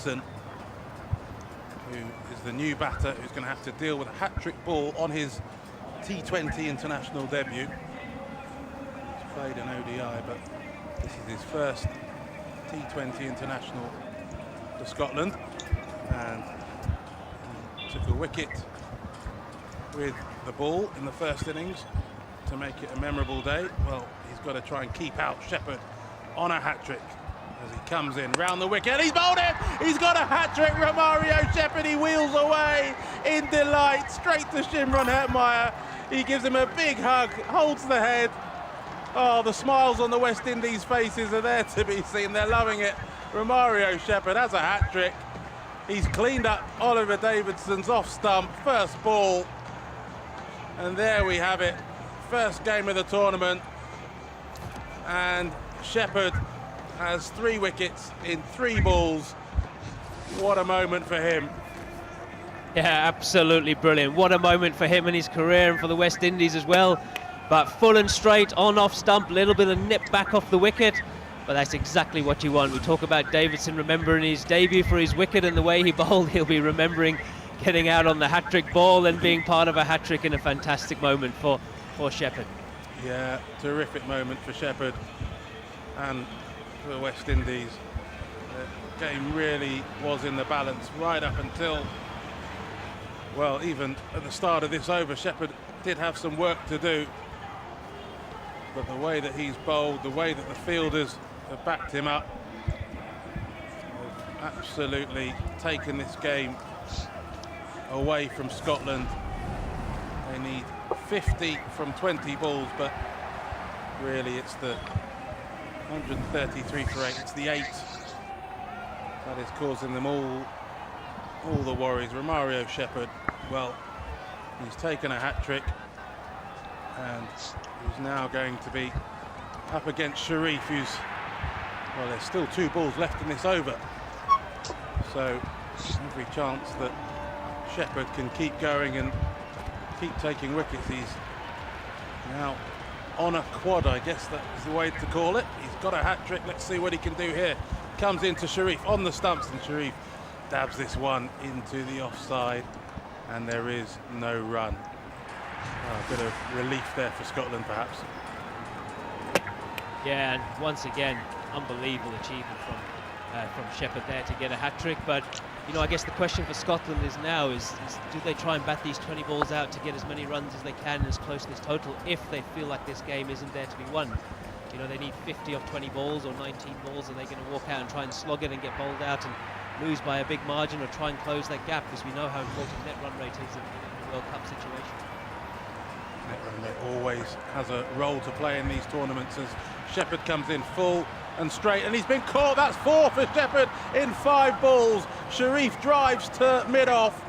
Davidson, who is the new batter who's going to have to deal with a hat-trick ball on his T20 international debut. He's played an ODI, but this is his first T20 international for Scotland, and he took a wicket with the ball in the first innings to make it a memorable day. Well, he's got to try and keep out Shepherd on a hat-trick as he comes in round the wicket. He's bowled it! He's got a hat-trick, Romario Shepherd. He wheels away in delight, straight to Shimron Hetmyer. He gives him a big hug, holds the head. Oh, the smiles on the West Indies faces are there to be seen. They're loving it. Romario Shepherd has a hat-trick. He's cleaned up Oliver Davidson's off-stump first ball. And there we have it. First game of the tournament, and Shepherd has 3 wickets in 3 balls. What a moment for him. Yeah, absolutely brilliant. What a moment for him in his career and for the West Indies as well. But full and straight on off stump, a little bit of nip back off the wicket. But that's exactly what you want. We talk about Davidson remembering his debut for his wicket and the way he bowled. He'll be remembering getting out on the hat-trick ball and being part of a hat-trick in a fantastic moment for Shepherd. Yeah, terrific moment for Shepherd and for the West Indies. The game really was in the balance right up until, well, even at the start of this over, Shepherd did have some work to do. But the way that he's bowled, the way that the fielders have backed him up, have absolutely taken this game away from Scotland. They need 50 from 20 balls, but really it's the 133 for 8. It's the 8 that is causing them all the worries. Romario Shepherd, well, he's taken a hat-trick, and he's now going to be up against Sharif, who's, well, there's still 2 balls left in this over, so every chance that Shepherd can keep going and keep taking wickets. He's now on a quad, I guess that is the way to call it. He's got a hat-trick. Let's see what he can do here. Comes into Sharif on the stumps, and Sharif dabs this one into the offside, and there is no run. Oh, a bit of relief there for Scotland, perhaps. Yeah, and once again, unbelievable achievement from Shepherd there to get a hat-trick. But you know, I guess the question for Scotland is now is do they try and bat these 20 balls out to get as many runs as they can and as close to this total if they feel like this game isn't there to be won? You know, they need 50 of 20 balls or 19 balls. Are they going to walk out and try and slog it and get bowled out and lose by a big margin, or try and close that gap? Because we know how important net run rate is in a World Cup situation. Net run rate always has a role to play in these tournaments as Shepherd comes in full and straight, and he's been caught. That's 4 for Shepherd in 5 balls. Sharif drives to mid-off.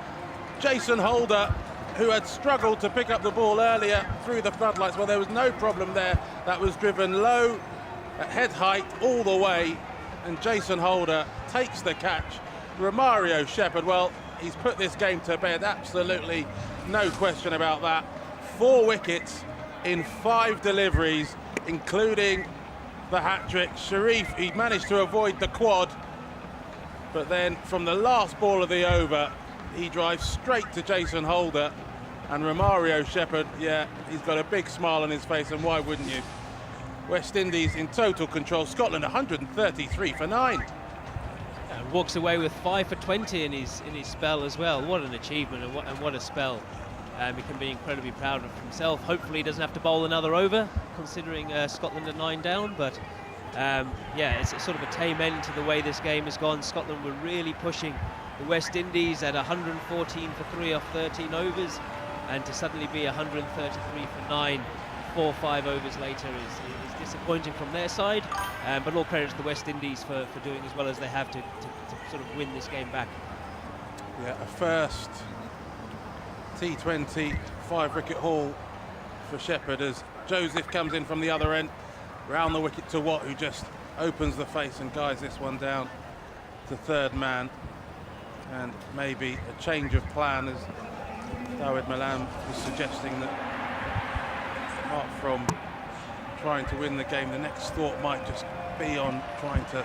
Jason Holder, who had struggled to pick up the ball earlier through the floodlights, well, there was no problem there. That was driven low at head height all the way, and Jason Holder takes the catch. Romario Shepherd, well, he's put this game to bed, absolutely no question about that. 4 wickets in 5 deliveries, including the hat-trick. Sharif, he managed to avoid the quad, but then from the last ball of the over, he drives straight to Jason Holder, and Romario Shepherd, yeah, he's got a big smile on his face, and why wouldn't you? West Indies in total control. Scotland 133 for 9. And walks away with 5 for 20 in his spell as well. What an achievement, and what a spell. He can be incredibly proud of himself. Hopefully he doesn't have to bowl another over, considering Scotland are 9 down. But yeah, it's sort of a tame end to the way this game has gone. Scotland were really pushing the West Indies at 114 for 3 off 13 overs, and to suddenly be 133 for 9 4-5 overs later is disappointing from their side. But all credit to the West Indies for doing as well as they have to sort of win this game back. Yeah, a first T20 5-wicket haul for Shepherd as Joseph comes in from the other end, round the wicket to Watt, who just opens the face and guides this one down to third man. And maybe a change of plan, as Dawid Malan was suggesting, that apart from trying to win the game, the next thought might just be on trying to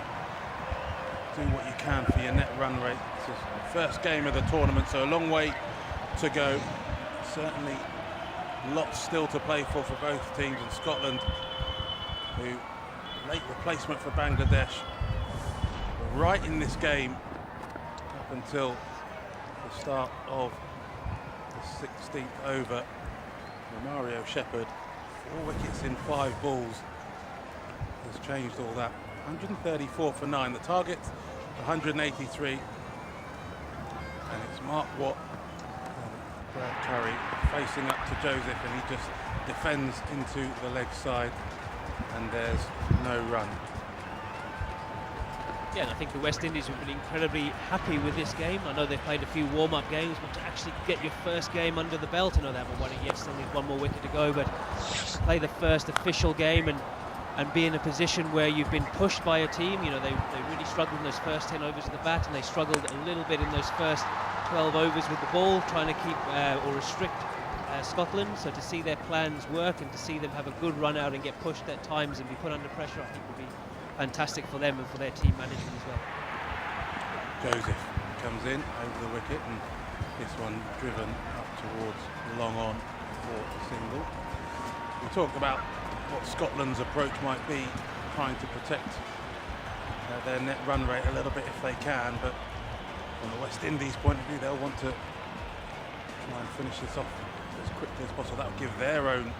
do what you can for your net run rate. This is the first game of the tournament, so a long way to go. Certainly lots still to play for both teams, and Scotland, who late replacement for Bangladesh, were right in this game up until the start of the 16th over. Mario Shepherd, 4 wickets in 5 balls, has changed all that. 134 for 9. The target 183, and it's Mark Watt and Brad Curry facing up to Joseph, and he just defends into the leg side, and there's no run. Yeah, and I think the West Indies have been incredibly happy with this game. I know they've played a few warm-up games, but to actually get your first game under the belt, I know they haven't won it yet, still need 1 more wicket to go, but to play the first official game and be in a position where you've been pushed by a team. You know, they really struggled in those first 10 overs of the bat, and they struggled a little bit in those first 12 overs with the ball, trying to keep or restrict Scotland. So to see their plans work and to see them have a good run out and get pushed at times and be put under pressure, I think will be fantastic for them and for their team management as well. Joseph comes in over the wicket, and this one driven up towards long on for a single. We talked about what Scotland's approach might be, trying to protect their net run rate a little bit if they can, but from the West Indies point of view, they'll want to try and finish this off as quickly as possible. That'll give their own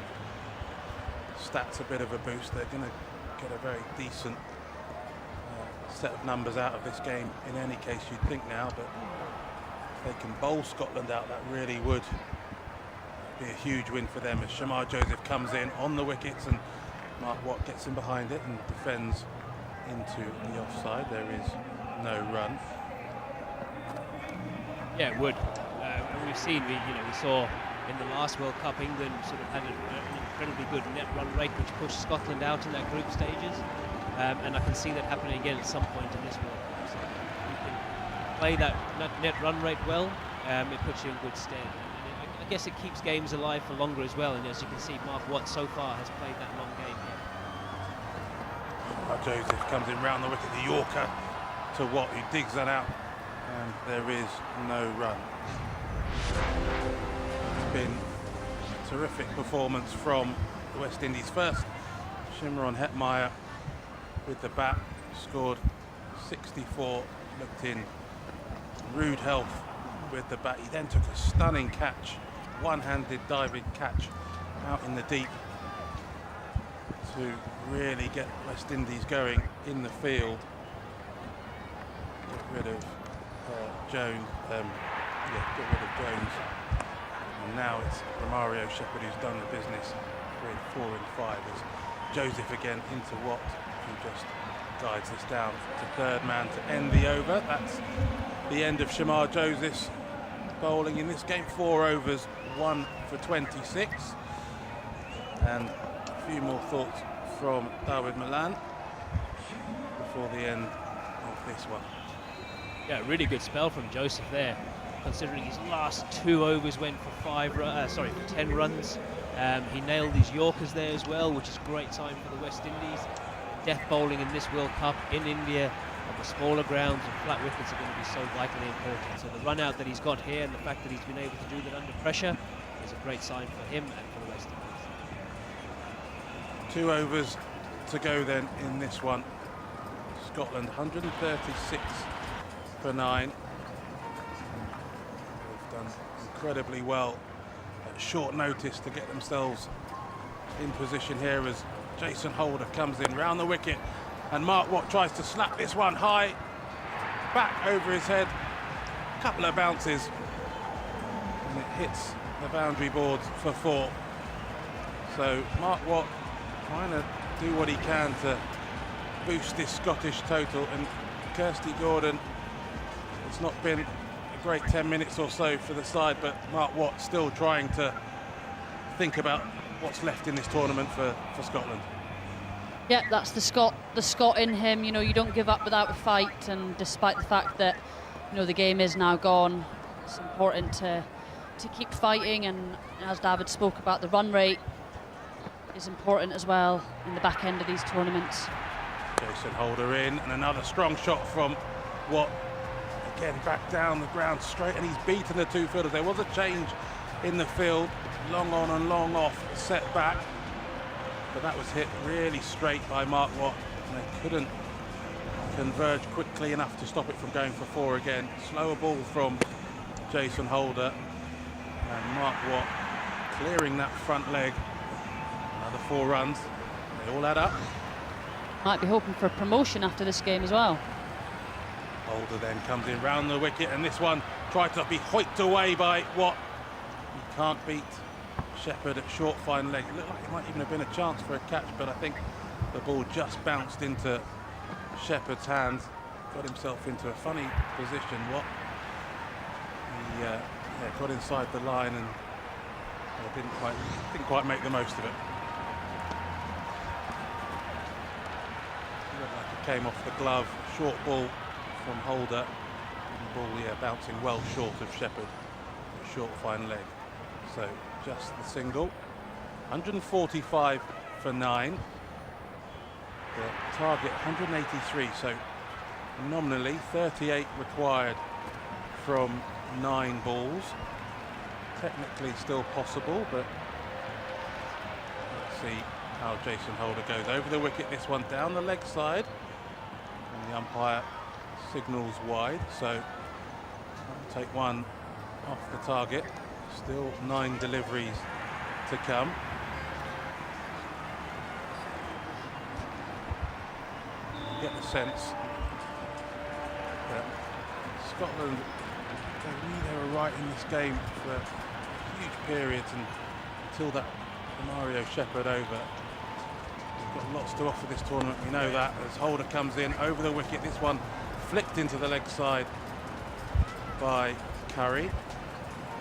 stats a bit of a boost. They're going to get a very decent set of numbers out of this game in any case, you'd think now, but if they can bowl Scotland out, that really would be a huge win for them, as Shamar Joseph comes in on the wickets and Mark Watt gets in behind it and defends into the offside. There is no run. Yeah, it would. We've seen, we saw in the last World Cup, England sort of had an incredibly good net run rate, which pushed Scotland out in their group stages, and I can see that happening again at some point in this World Cup. So you can play that net run rate well, it puts you in good stead. I guess it keeps games alive for longer as well, and as you can see, Mark Watt so far has played that long game here. Joseph comes in round the wicket, the Yorker to Watt, who digs that out, and there is no run. It's been a terrific performance from the West Indies. First, Shimron Hetmyer with the bat, scored 64, looked in rude health with the bat. He then took a stunning catch, one-handed diving catch out in the deep to really get West Indies going in the field. Get rid of Jones. Get rid of Jones. And now it's Mario Shepherd who's done the business with 4 and 5. As Joseph again into Watt, who just guides this down to third man to end the over. That's the end of Shamar Joseph's bowling in this game. 4 overs, 1 for 26. And a few more thoughts from Dawid Malan before the end of this one. Yeah, really good spell from Joseph there, considering his last 2 overs went for 10 runs. He nailed his Yorkers there as well, which is a great sign for the West Indies. Death bowling in this World Cup in India on the smaller grounds and flat wickets are going to be so vitally important. So the run out that he's got here and the fact that he's been able to do that under pressure is a great sign for him and for the West Indies. 2 overs to go then in this one. Scotland 136 for 9. They've done incredibly well at short notice to get themselves in position here as Jason Holder comes in round the wicket, and Mark Watt tries to slap this one high back over his head. A couple of bounces and it hits the boundary boards for 4. So Mark Watt trying to do what he can to boost this Scottish total, and Kirsty Gordon, it's not been a great 10 minutes or so for the side, but Mark Watt still trying to think about what's left in this tournament for Scotland. Yeah, that's the Scot in him. You know, you don't give up without a fight, and despite the fact that, you know, the game is now gone, it's important to keep fighting, and as David spoke about, the run rate is important as well in the back end of these tournaments. Jason Holder in, and another strong shot from Watt again back down the ground straight, and he's beaten the two fielders. There was a change in the field, long on and long off, set back, but that was hit really straight by Mark Watt, and they couldn't converge quickly enough to stop it from going for 4 again. Slower ball from Jason Holder, and Mark Watt clearing that front leg. Another 4 runs, they all add up. Might be hoping for promotion after this game as well. Holder then comes in round the wicket, and this one tried to be hoiked away by Watt. He can't beat Shepherd at short fine leg. It looked like it might even have been a chance for a catch, but I think the ball just bounced into Shepherd's hands. Got himself into a funny position. Watt, he got inside the line and didn't quite make the most of it. Looked like it came off the glove. Short ball from Holder. The ball, bouncing well short of Shepherd. Short fine leg. So just the single. 145 for 9. The target 183. So nominally 38 required from 9 balls. Technically still possible, but let's see how Jason Holder goes. Over the wicket, this one down the leg side, and the umpire signals wide, so I'll take one off the target. Still 9 deliveries to come. You get the sense that Scotland, they knew they were right in this game for huge periods, and until that Mario Shepherd over. They've got lots to offer this tournament, we know that. As Holder comes in over the wicket, this one flicked into the leg side by Curry.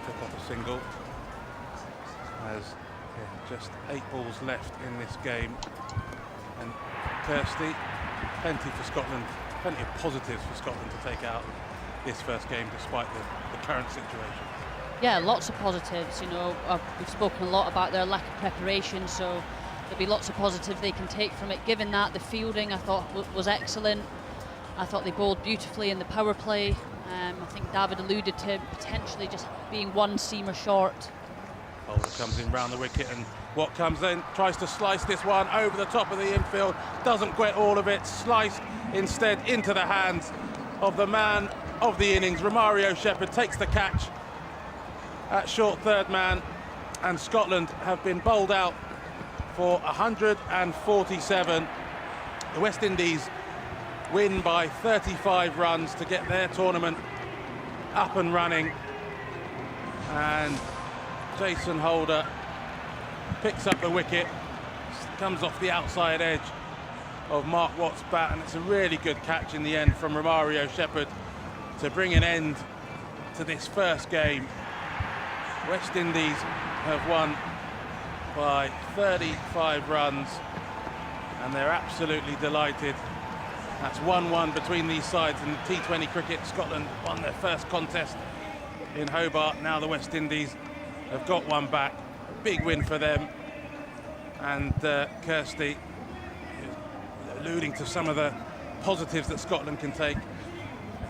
Took up a single. As just 8 balls left in this game. And Kirsty, plenty for Scotland, plenty of positives for Scotland to take out this first game despite the current situation. Yeah, lots of positives. We've spoken a lot about their lack of preparation, so there'll be lots of positives they can take from it. Given that, the fielding I thought was excellent. I thought they bowled beautifully in the power play. I think David alluded to potentially just being 1 seamer short. Holder comes in round the wicket, and Watt comes in, tries to slice this one over the top of the infield, doesn't get all of it, sliced instead into the hands of the man of the innings. Romario Shepherd takes the catch at short third man, and Scotland have been bowled out for 147. The West Indies win by 35 runs to get their tournament up and running, and Jason Holder picks up the wicket, comes off the outside edge of Mark Watt's bat, and it's a really good catch in the end from Romario Shepherd to bring an end to this first game. West Indies have won by 35 runs, and they're absolutely delighted. That's 1-1 between these sides in T20 cricket. Scotland won their first contest in Hobart. Now the West Indies have got one back. A big win for them. And Kirsty alluding to some of the positives that Scotland can take.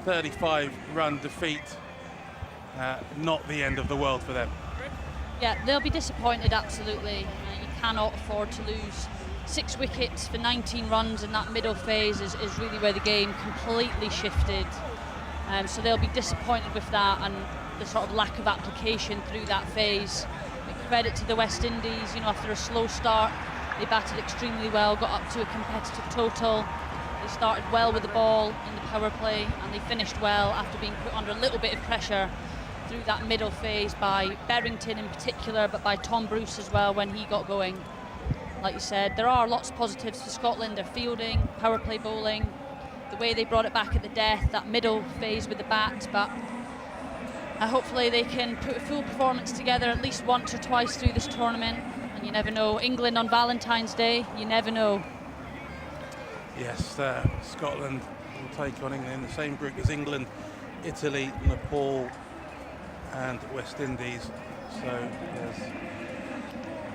35-run defeat, not the end of the world for them. Yeah, they'll be disappointed, absolutely. You cannot afford to lose 6 wickets for 19 runs in that middle phase is really where the game completely shifted. So they'll be disappointed with that and the sort of lack of application through that phase. But credit to the West Indies, after a slow start, they batted extremely well, got up to a competitive total. They started well with the ball in the power play, and they finished well after being put under a little bit of pressure through that middle phase by Berrington in particular, but by Tom Bruce as well when he got going. Like you said, there are lots of positives for Scotland. Their fielding, power play bowling, the way they brought it back at the death, that middle phase with the bat, but hopefully they can put a full performance together at least once or twice through this tournament. And you never know, England on Valentine's Day, you never know. Yes, Scotland will take on England in the same group as England, Italy, Nepal and West Indies. So there's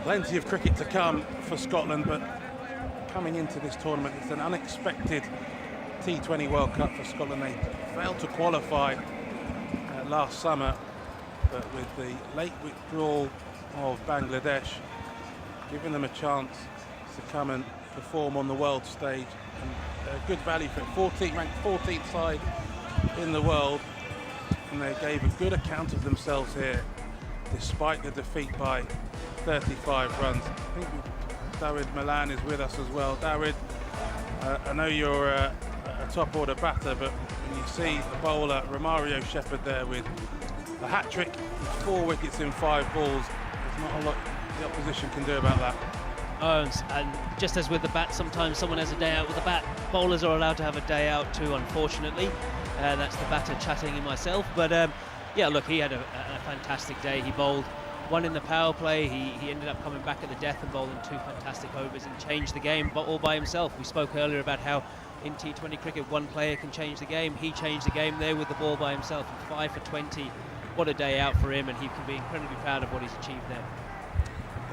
plenty of cricket to come for Scotland, but coming into this tournament, it's an unexpected T20 World Cup for Scotland. They failed to qualify last summer, but with the late withdrawal of Bangladesh, giving them a chance to come and perform on the world stage, and good value for it. Ranked 14th side in the world, and they gave a good account of themselves here, despite the defeat by 35 runs. I think David Milan is with us as well. David, I know you're a top order batter, but when you see the bowler Romario Shepherd there with a hat-trick, 4 wickets in 5 balls, there's not a lot the opposition can do about that. And just as with the bat, sometimes someone has a day out with the bat. Bowlers are allowed to have a day out too, unfortunately. That's the batter chatting in myself. But yeah, look, he had a fantastic day. He bowled 1 in the power play. He ended up coming back at the death and bowling 2 fantastic overs and changed the game, but all by himself. We spoke earlier about how in T20 cricket 1 player can change the game. He changed the game there with the ball by himself. 5 for 20. What a day out for him, and he can be incredibly proud of what he's achieved there.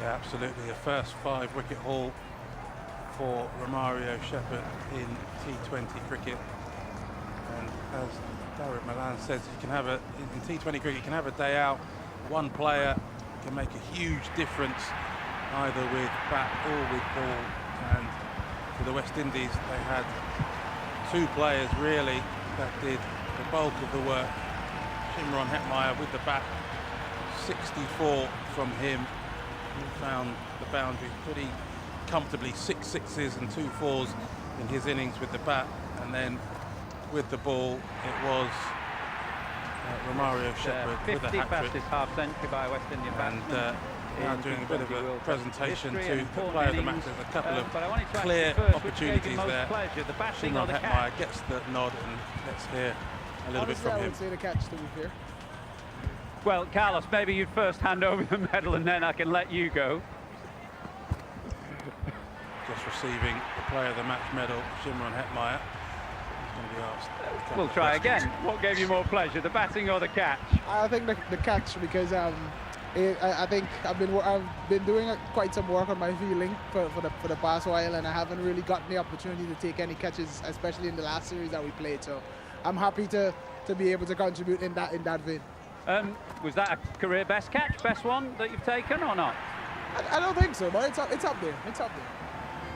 Yeah, absolutely. A first 5-wicket haul for Romario Shepherd in T20 cricket. And as David Milan says, you can have in T20 cricket, you can have a day out. 1 player can make a huge difference, either with bat or with ball. And for the West Indies, they had 2 players really that did the bulk of the work. Shimron Hetmyer with the bat, 64 from him. He found the boundary pretty comfortably, 6 sixes and 2 fours in his innings with the bat, and then with the ball it was Romario Shepherd with a hat-trick. Fastest half-century by West Indian batsman. Now doing a bit of a presentation to History the player of the match. There's a couple of clear opportunities there. Shimron Hetmyer gets the nod, and let's hear a little bit from him. I would say the catch, to be fair. Well, Carlos, maybe you'd first hand over the medal and then I can let you go. Just receiving the player of the match medal, Shimron Hetmyer. He's going to be asked. We'll try again. What gave you more pleasure, the batting or the catch? I think the catch, because I think I've been doing quite some work on my fielding for the past while, and I haven't really gotten the opportunity to take any catches, especially in the last series that we played. So I'm happy to be able to contribute in that vein. Was that a career best catch, best one that you've taken or not? I don't think so, but it's up there. It's up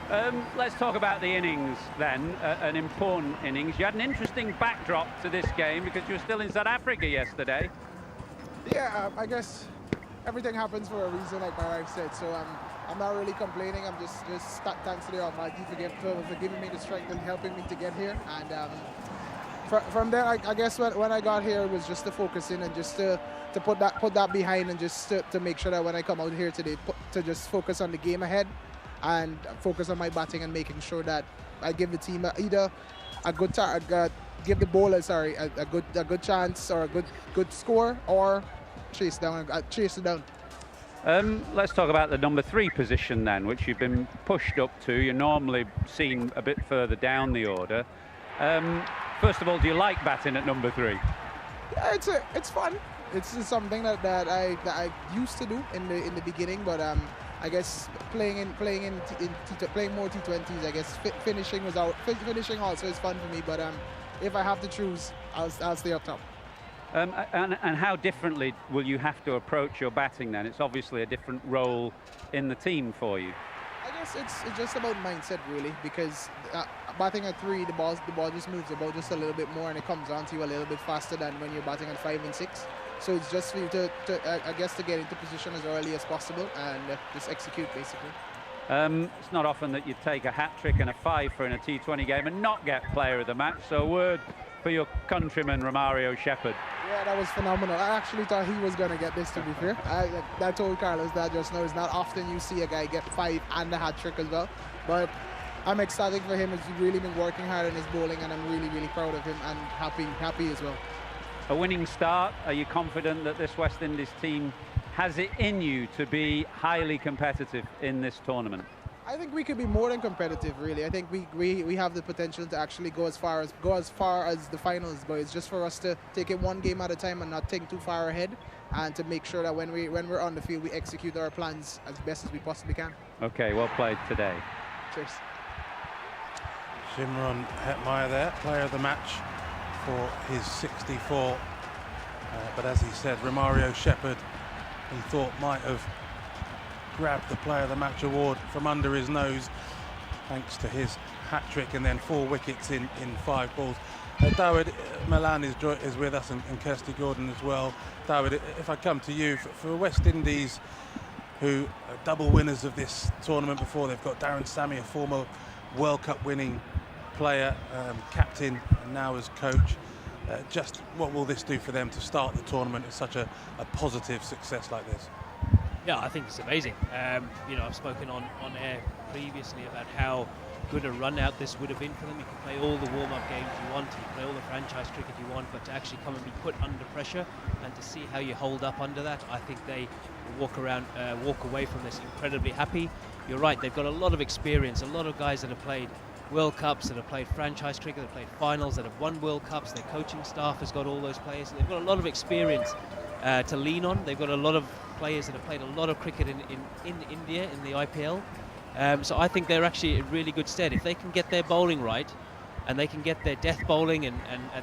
there. Let's talk about the innings then, an important innings. You had an interesting backdrop to this game because you were still in South Africa yesterday. Yeah, I guess everything happens for a reason, like my wife said, so I'm not really complaining. I'm just thanks to the Almighty for giving me the strength and helping me to get here. And from there, I guess when I got here, it was just to focus in and just to put that behind, and just to make sure that when I come out here today, to just focus on the game ahead and focus on my batting and making sure that I give the team either a good give the bowler a good chance or a good score, or chase it down. Let's talk about the number 3 position then, which you've been pushed up to. You're normally seen a bit further down the order. First of all, do you like batting at number 3? Yeah, it's fun. It's something that I used to do in the beginning, but I guess playing more T20s, I guess finishing also is fun for me. But if I have to choose, I'll stay up top. And how differently will you have to approach your batting then? It's obviously a different role in the team for you. I guess it's just about mindset really, because batting at 3, the ball just moves about just a little bit more, and it comes on to you a little bit faster than when you're batting at 5 and 6. So it's just for you to I guess to get into position as early as possible and just execute basically. It's not often that you take a hat-trick and a 5 for in a T20 game and not get player of the match, so a word for your countryman Romario Shepherd. Yeah, that was phenomenal. I actually thought he was going to get this, to be fair. I told Carlos that just now. It's not often you see a guy get 5 and a hat-trick as well, but I'm ecstatic for him. He's really been working hard in his bowling, and I'm really, really proud of him and happy as well. A winning start. Are you confident that this West Indies team has it in you to be highly competitive in this tournament? I think we could be more than competitive, really. I think we have the potential to actually go as far as the finals, but it's just for us to take it one game at a time and not think too far ahead, and to make sure that when we're on the field, we execute our plans as best as we possibly can. Okay, well played today. Cheers. Shimron Hetmyer there, player of the match for his 64. But as he said, Romario Shepherd, he thought might have grabbed the Player of the Match award from under his nose, thanks to his hat-trick and then 4 wickets in 5 balls. David Milan is with us, and Kirsty Gordon as well. David, if I come to you, for West Indies, who are double winners of this tournament before, they've got Darren Sammy, a former World Cup winning player, captain, and now as coach. Just what will this do for them to start the tournament at such a positive success like this? Yeah, I think it's amazing. You know, I've spoken on air previously about how good a run out this would have been for them. You can play all the warm-up games you want, you can play all the franchise cricket you want, but to actually come and be put under pressure and to see how you hold up under that, I think they will walk away from this incredibly happy. You're right, they've got a lot of experience, a lot of guys that have played World Cups, that have played franchise cricket, that have played finals, that have won World Cups. Their coaching staff has got all those players. They've got a lot of experience to lean on. They've got a lot of players that have played a lot of cricket in India in the IPL. So I think they're actually in really good stead. If they can get their bowling right and they can get their death bowling and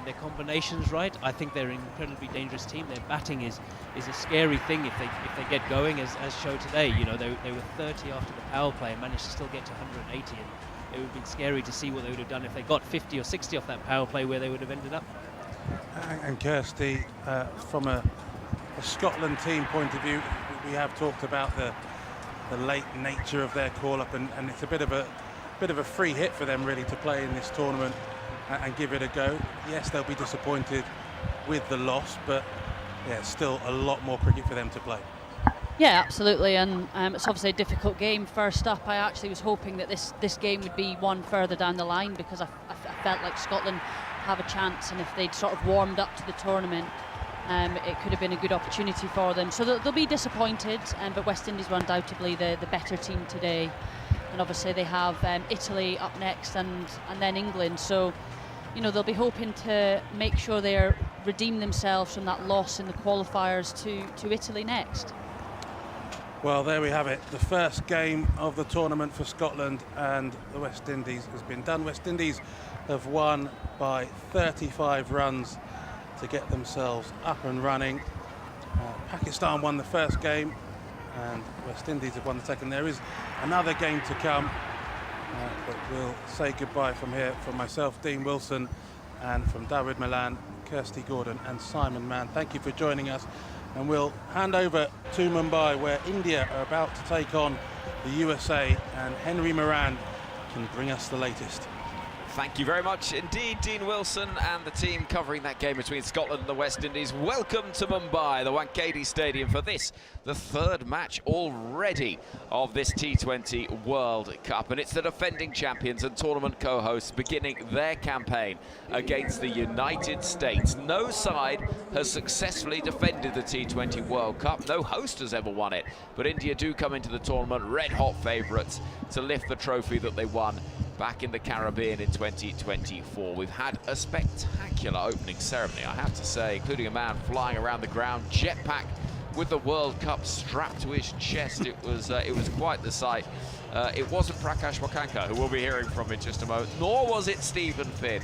their combinations right, I think they're an incredibly dangerous team. Their batting is a scary thing if they get going, as showed today. You know, they were 30 after the power play and managed to still get to 180. And it would have been scary to see what they would have done if they got 50 or 60 off that power play, where they would have ended up. And Kirsty, from a Scotland team point of view, we have talked about the late nature of their call-up, and it's a bit of a free hit for them really to play in this tournament and give it a go. Yes, they'll be disappointed with the loss, but yeah, still a lot more cricket for them to play. Yeah, absolutely, and it's obviously a difficult game. First up, I actually was hoping that this game would be one further down the line, because I felt like Scotland have a chance, and if they'd sort of warmed up to the tournament, it could have been a good opportunity for them. So they'll be disappointed, but West Indies were undoubtedly the better team today. And obviously they have Italy up next and then England. So, you know, they'll be hoping to make sure they redeem themselves from that loss in the qualifiers to Italy next. Well, there we have it. The first game of the tournament for Scotland and the West Indies has been done. West Indies have won by 35 runs to get themselves up and running. Pakistan won the first game and West Indies have won the second. There is another game to come, but we'll say goodbye from here. From myself, Dean Wilson, and from David Milan, Kirsty Gordon and Simon Mann, thank you for joining us, and we'll hand over to Mumbai, where India are about to take on the USA, and Henry Moran can bring us the latest. Thank you very much indeed, Dean Wilson, and the team covering that game between Scotland and the West Indies. Welcome to Mumbai, the Wankhede Stadium, for this, the third match already of this T20 World Cup. And it's the defending champions and tournament co-hosts beginning their campaign against the United States. No side has successfully defended the T20 World Cup. No host has ever won it. But India do come into the tournament red-hot favourites to lift the trophy that they won back in the Caribbean in 2024. We've had a spectacular opening ceremony, I have to say, including a man flying around the ground, jetpack with the World Cup strapped to his chest. It was quite the sight. It wasn't Prakash Wakanka, who we'll be hearing from in just a moment, nor was it Stephen Finn,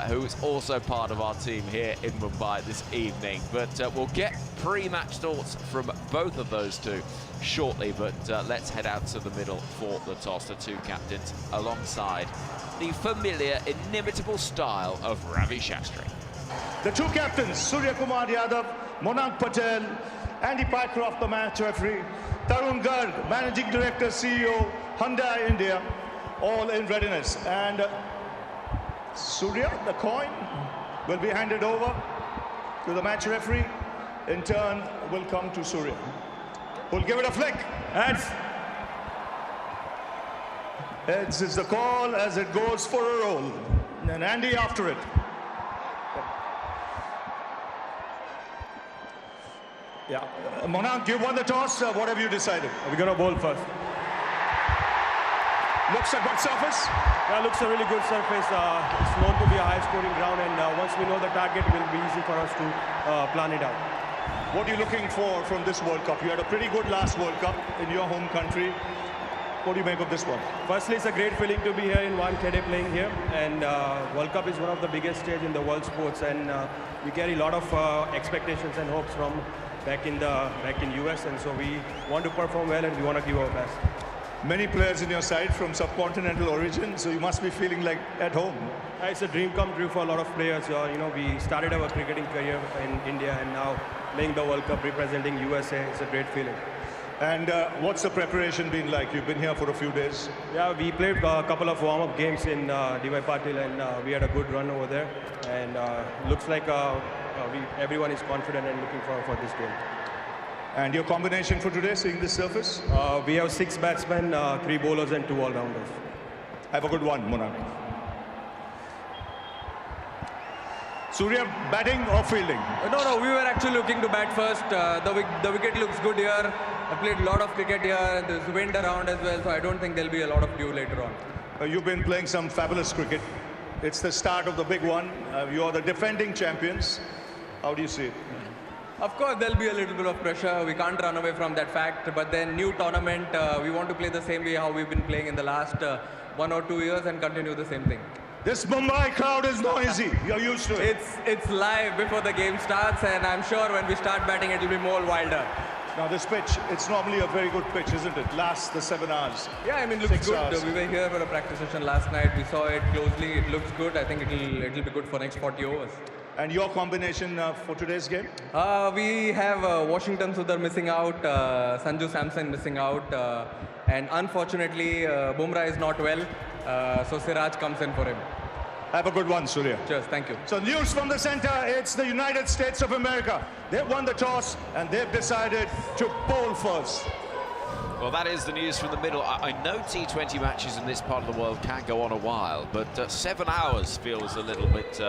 who is also part of our team here in Mumbai this evening. But we'll get pre-match thoughts from both of those two shortly, but let's head out to the middle for the toss. The two captains alongside the familiar, inimitable style of Ravi Shastri. The two captains, Suryakumar Yadav, Monank Patel, Andy Pycroft, the match referee, Tarun Garg, Managing Director, CEO, Hyundai India, all in readiness. And Surya, the coin, will be handed over to the match referee. In turn, will come to Surya, who'll give it a flick. And it's the call as it goes for a roll. And Andy after it. Yeah, Monank, you won the toss. What have you decided? We're going to bowl first. Looks a good surface. Yeah, looks a really good surface. It's known to be a high-scoring ground, and once we know the target, it will be easy for us to plan it out. What are you looking for from this World Cup? You had a pretty good last World Cup in your home country. What do you make of this one? Firstly, it's a great feeling to be here in Wankhede playing here, and World Cup is one of the biggest stage in the world sports, and we carry a lot of expectations and hopes from back in US, and so we want to perform well and we want to give our best. Many players in your side from subcontinental origin, so you must be feeling like at home. It's a dream come true for a lot of players. You know, we started our cricketing career in India, and now playing the World Cup representing USA, it's a great feeling. And what's the preparation been like? You've been here for a few days. Yeah, we played a couple of warm-up games in Dube Patil, and we had a good run over there. And looks like everyone is confident and looking forward for this game. And your combination for today, seeing this surface? We have 6 batsmen, 3 bowlers and 2 all-rounders. Have a good one, Monarch. Surya, batting or fielding? No, we were actually looking to bat first. The wicket looks good here. I played a lot of cricket here. There's wind around as well, so I don't think there'll be a lot of dew later on. You've been playing some fabulous cricket. It's the start of the big one. You're the defending champions. How do you see it? Of course, there'll be a little bit of pressure. We can't run away from that fact. But then, new tournament, we want to play the same way how we've been playing in the last 1 or 2 years and continue the same thing. This Mumbai crowd is noisy. You're used to it. It's live before the game starts, and I'm sure when we start batting, it'll be more wilder. Now, this pitch, it's normally a very good pitch, isn't it? Lasts the 7 hours. Yeah, I mean, looks good. We were here for a practice session last night. We saw it closely. It looks good. I think it'll be good for next 40 overs. And your combination for today's game? We have Washington Sudhar missing out, Sanju Samson missing out, and unfortunately, Bumrah is not well, so Siraj comes in for him. Have a good one, Surya. Cheers, thank you. So news from the center, it's the United States of America. They've won the toss and they've decided to bowl first. Well, that is the news from the middle. I know T20 matches in this part of the world can go on a while, but 7 hours feels a little bit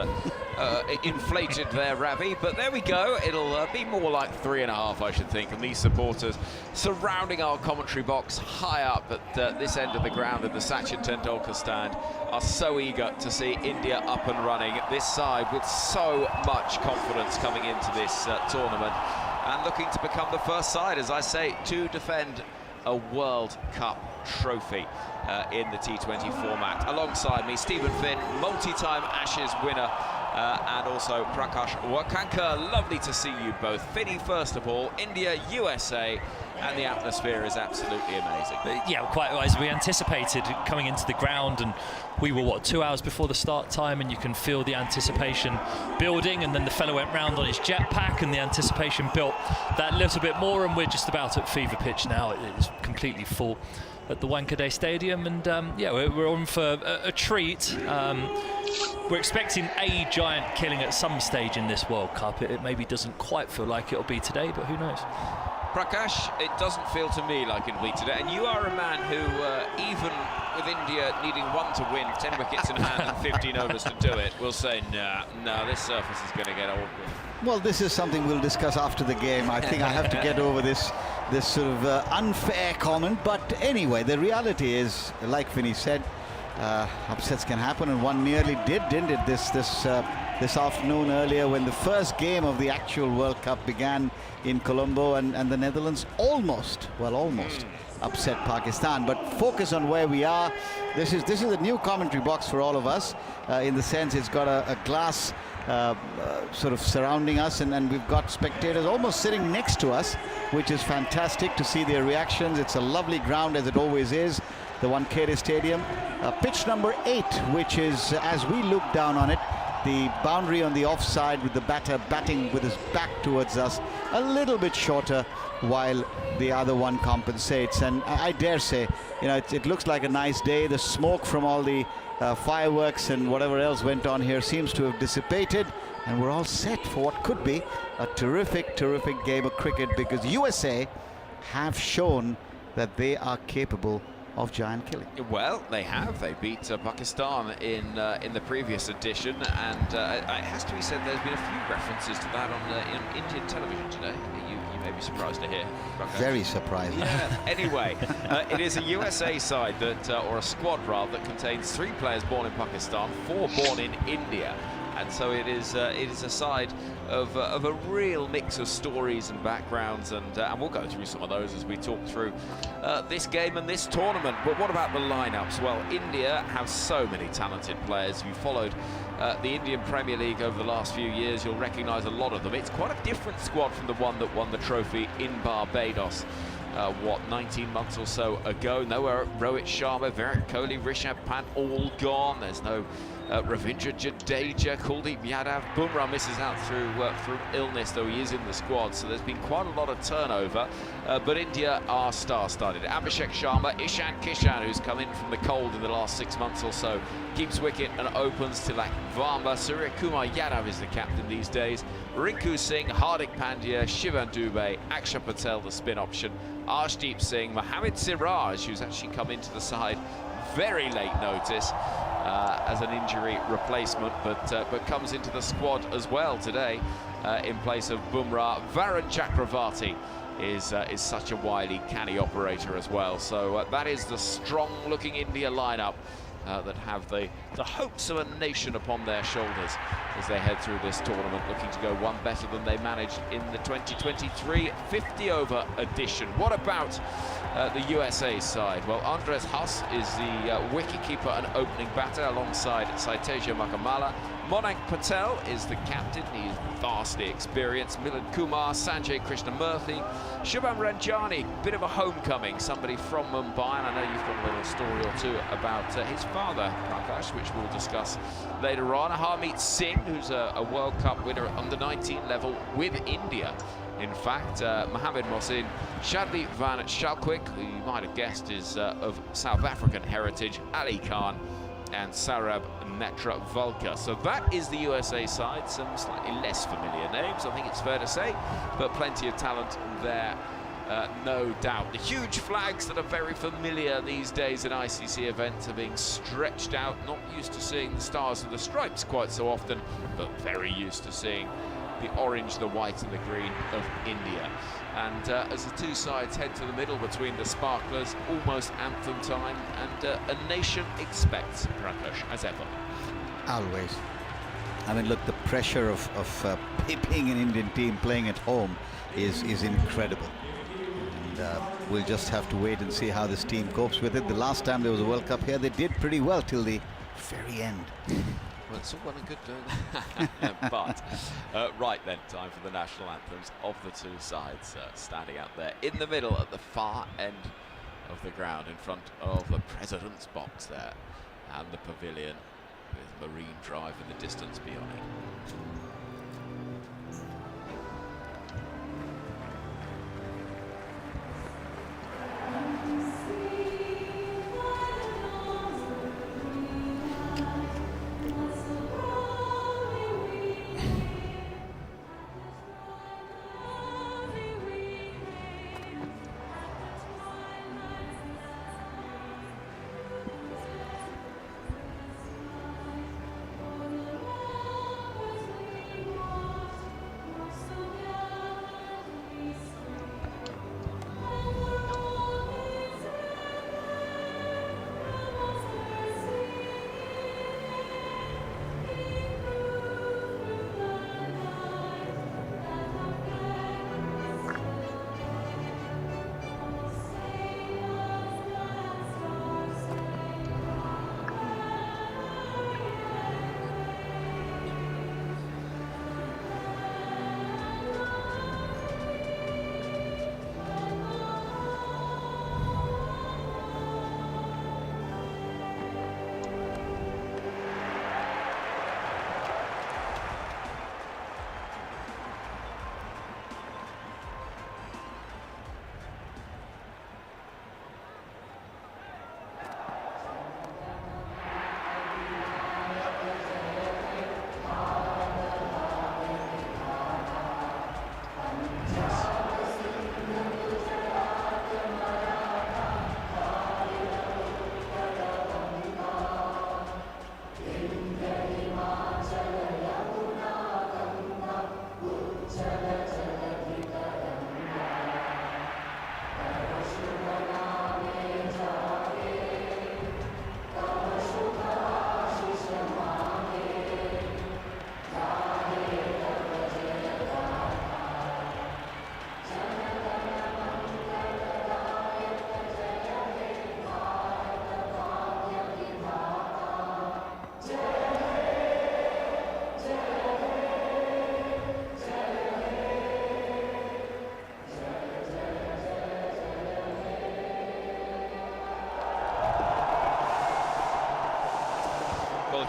inflated there, Ravi. But there we go. It'll be more like 3.5, I should think. And these supporters surrounding our commentary box high up at this end of the ground at the Sachin Tendulkar stand are so eager to see India up and running. This side with so much confidence coming into this tournament and looking to become the first side, as I say, to defend a World Cup trophy in the T20 format. Alongside me, Stephen Finn, multi-time Ashes winner, and also Prakash Wakhankar. Lovely to see you both. Finny, first of all, India, USA, and the atmosphere is absolutely amazing. Yeah, quite as we anticipated coming into the ground, and we were, what, 2 hours before the start time, and you can feel the anticipation building, and then the fellow went round on his jetpack and the anticipation built that little bit more, and we're just about at fever pitch now. It is completely full at the Wankhede Stadium, and yeah, we're on for a treat. We're expecting a giant killing at some stage in this World Cup. It maybe doesn't quite feel like it'll be today, but who knows? Prakash, it doesn't feel to me like it'll be today, and you are a man who, even with India needing 1 to win, 10 wickets in hand and 15 overs to do it, will say, no, this surface is going to get old. Well, this is something we'll discuss after the game. I think I have to get over this sort of unfair comment. But anyway, the reality is, like Vinny said, upsets can happen, and one nearly did, didn't it, this afternoon earlier when the first game of the actual World Cup began in Colombo, and the Netherlands almost upset Pakistan. But focus on where we are. This is a new commentary box for all of us, in the sense it's got a glass sort of surrounding us, and we've got spectators almost sitting next to us, which is fantastic to see their reactions. It's a lovely ground, as it always is, the Wankhede Stadium. Pitch number 8, which is, as we look down on it, the boundary on the offside with the batter batting with his back towards us, a little bit shorter, while the other one compensates. And I dare say, you know, it looks like a nice day. The smoke from all the fireworks and whatever else went on here seems to have dissipated, and we're all set for what could be a terrific game of cricket, because USA have shown that they are capable of giant killing. Well, they have. They beat Pakistan in the previous edition, and it has to be said there's been a few references to that on Indian television today. You may be surprised to hear. Very surprising. Yeah. Anyway, it is a USA side that, or a squad rather, that contains 3 players born in Pakistan, 4 born in India. And so it is a side of a real mix of stories and backgrounds, and we'll go through some of those as we talk through this game and this tournament. But what about the lineups? Well, India have so many talented players. If you followed the Indian Premier League over the last few years, you'll recognise a lot of them. It's quite a different squad from the one that won the trophy in Barbados. 19 months or so ago. No Rohit Sharma, Virat Kohli, Rishabh Pant, all gone. There's no Ravindra Jadeja, Kuldeep Yadav. Bumrah misses out through illness, though he is in the squad, so there's been quite a lot of turnover. But India are star-studded. Abhishek Sharma, Ishan Kishan, who's come in from the cold in the last 6 months or so, keeps wicket and opens Tilak Varma. Suryakumar Yadav is the captain these days. Rinku Singh, Hardik Pandya, Shivan Dube, Akshay Patel, the spin option, Arshdeep Singh, Mohammad Siraj, who's actually come into the side very late notice as an injury replacement, but comes into the squad as well today in place of Bumrah. Varun Chakravarti is such a wily, canny operator as well. So that is the strong-looking India lineup that have the hopes of a nation upon their shoulders as they head through this tournament, looking to go one better than they managed in the 2023 50-over edition. What about the USA side? Well, Andres Huss is the wicketkeeper and opening batter alongside Saiteja Makamala. Monank Patel is the captain. He's vastly experienced. Milind Kumar, Sanjay Krishnamurthy, Shubham Ranjani, bit of a homecoming, somebody from Mumbai, and I know you've got a little story or two about his father, Prakash, which we'll discuss later on. Harmeet Singh, who's a World Cup winner at under-19 level with India. In fact, Mohammed Mohsin Shadli van Schalkwijk, who you might have guessed is of South African heritage, Ali Khan, and Sarab Netravalka. So that is the USA side. Some slightly less familiar names, I think it's fair to say, but plenty of talent there, no doubt. The huge flags that are very familiar these days in ICC events are being stretched out. Not used to seeing the stars and the stripes quite so often, but very used to seeing the orange, the white and the green of India. And as the two sides head to the middle between the sparklers, almost anthem time, and a nation expects, Prakash, as ever. Always. I mean, look, the pressure of being an Indian team playing at home is incredible. And we'll just have to wait and see how this team copes with it. The last time there was a World Cup here, they did pretty well till the very end. Well, it's all well and good doing that. But right then, time for the national anthems of the two sides, standing out there in the middle at the far end of the ground in front of the President's box there and the pavilion with Marine Drive in the distance beyond it.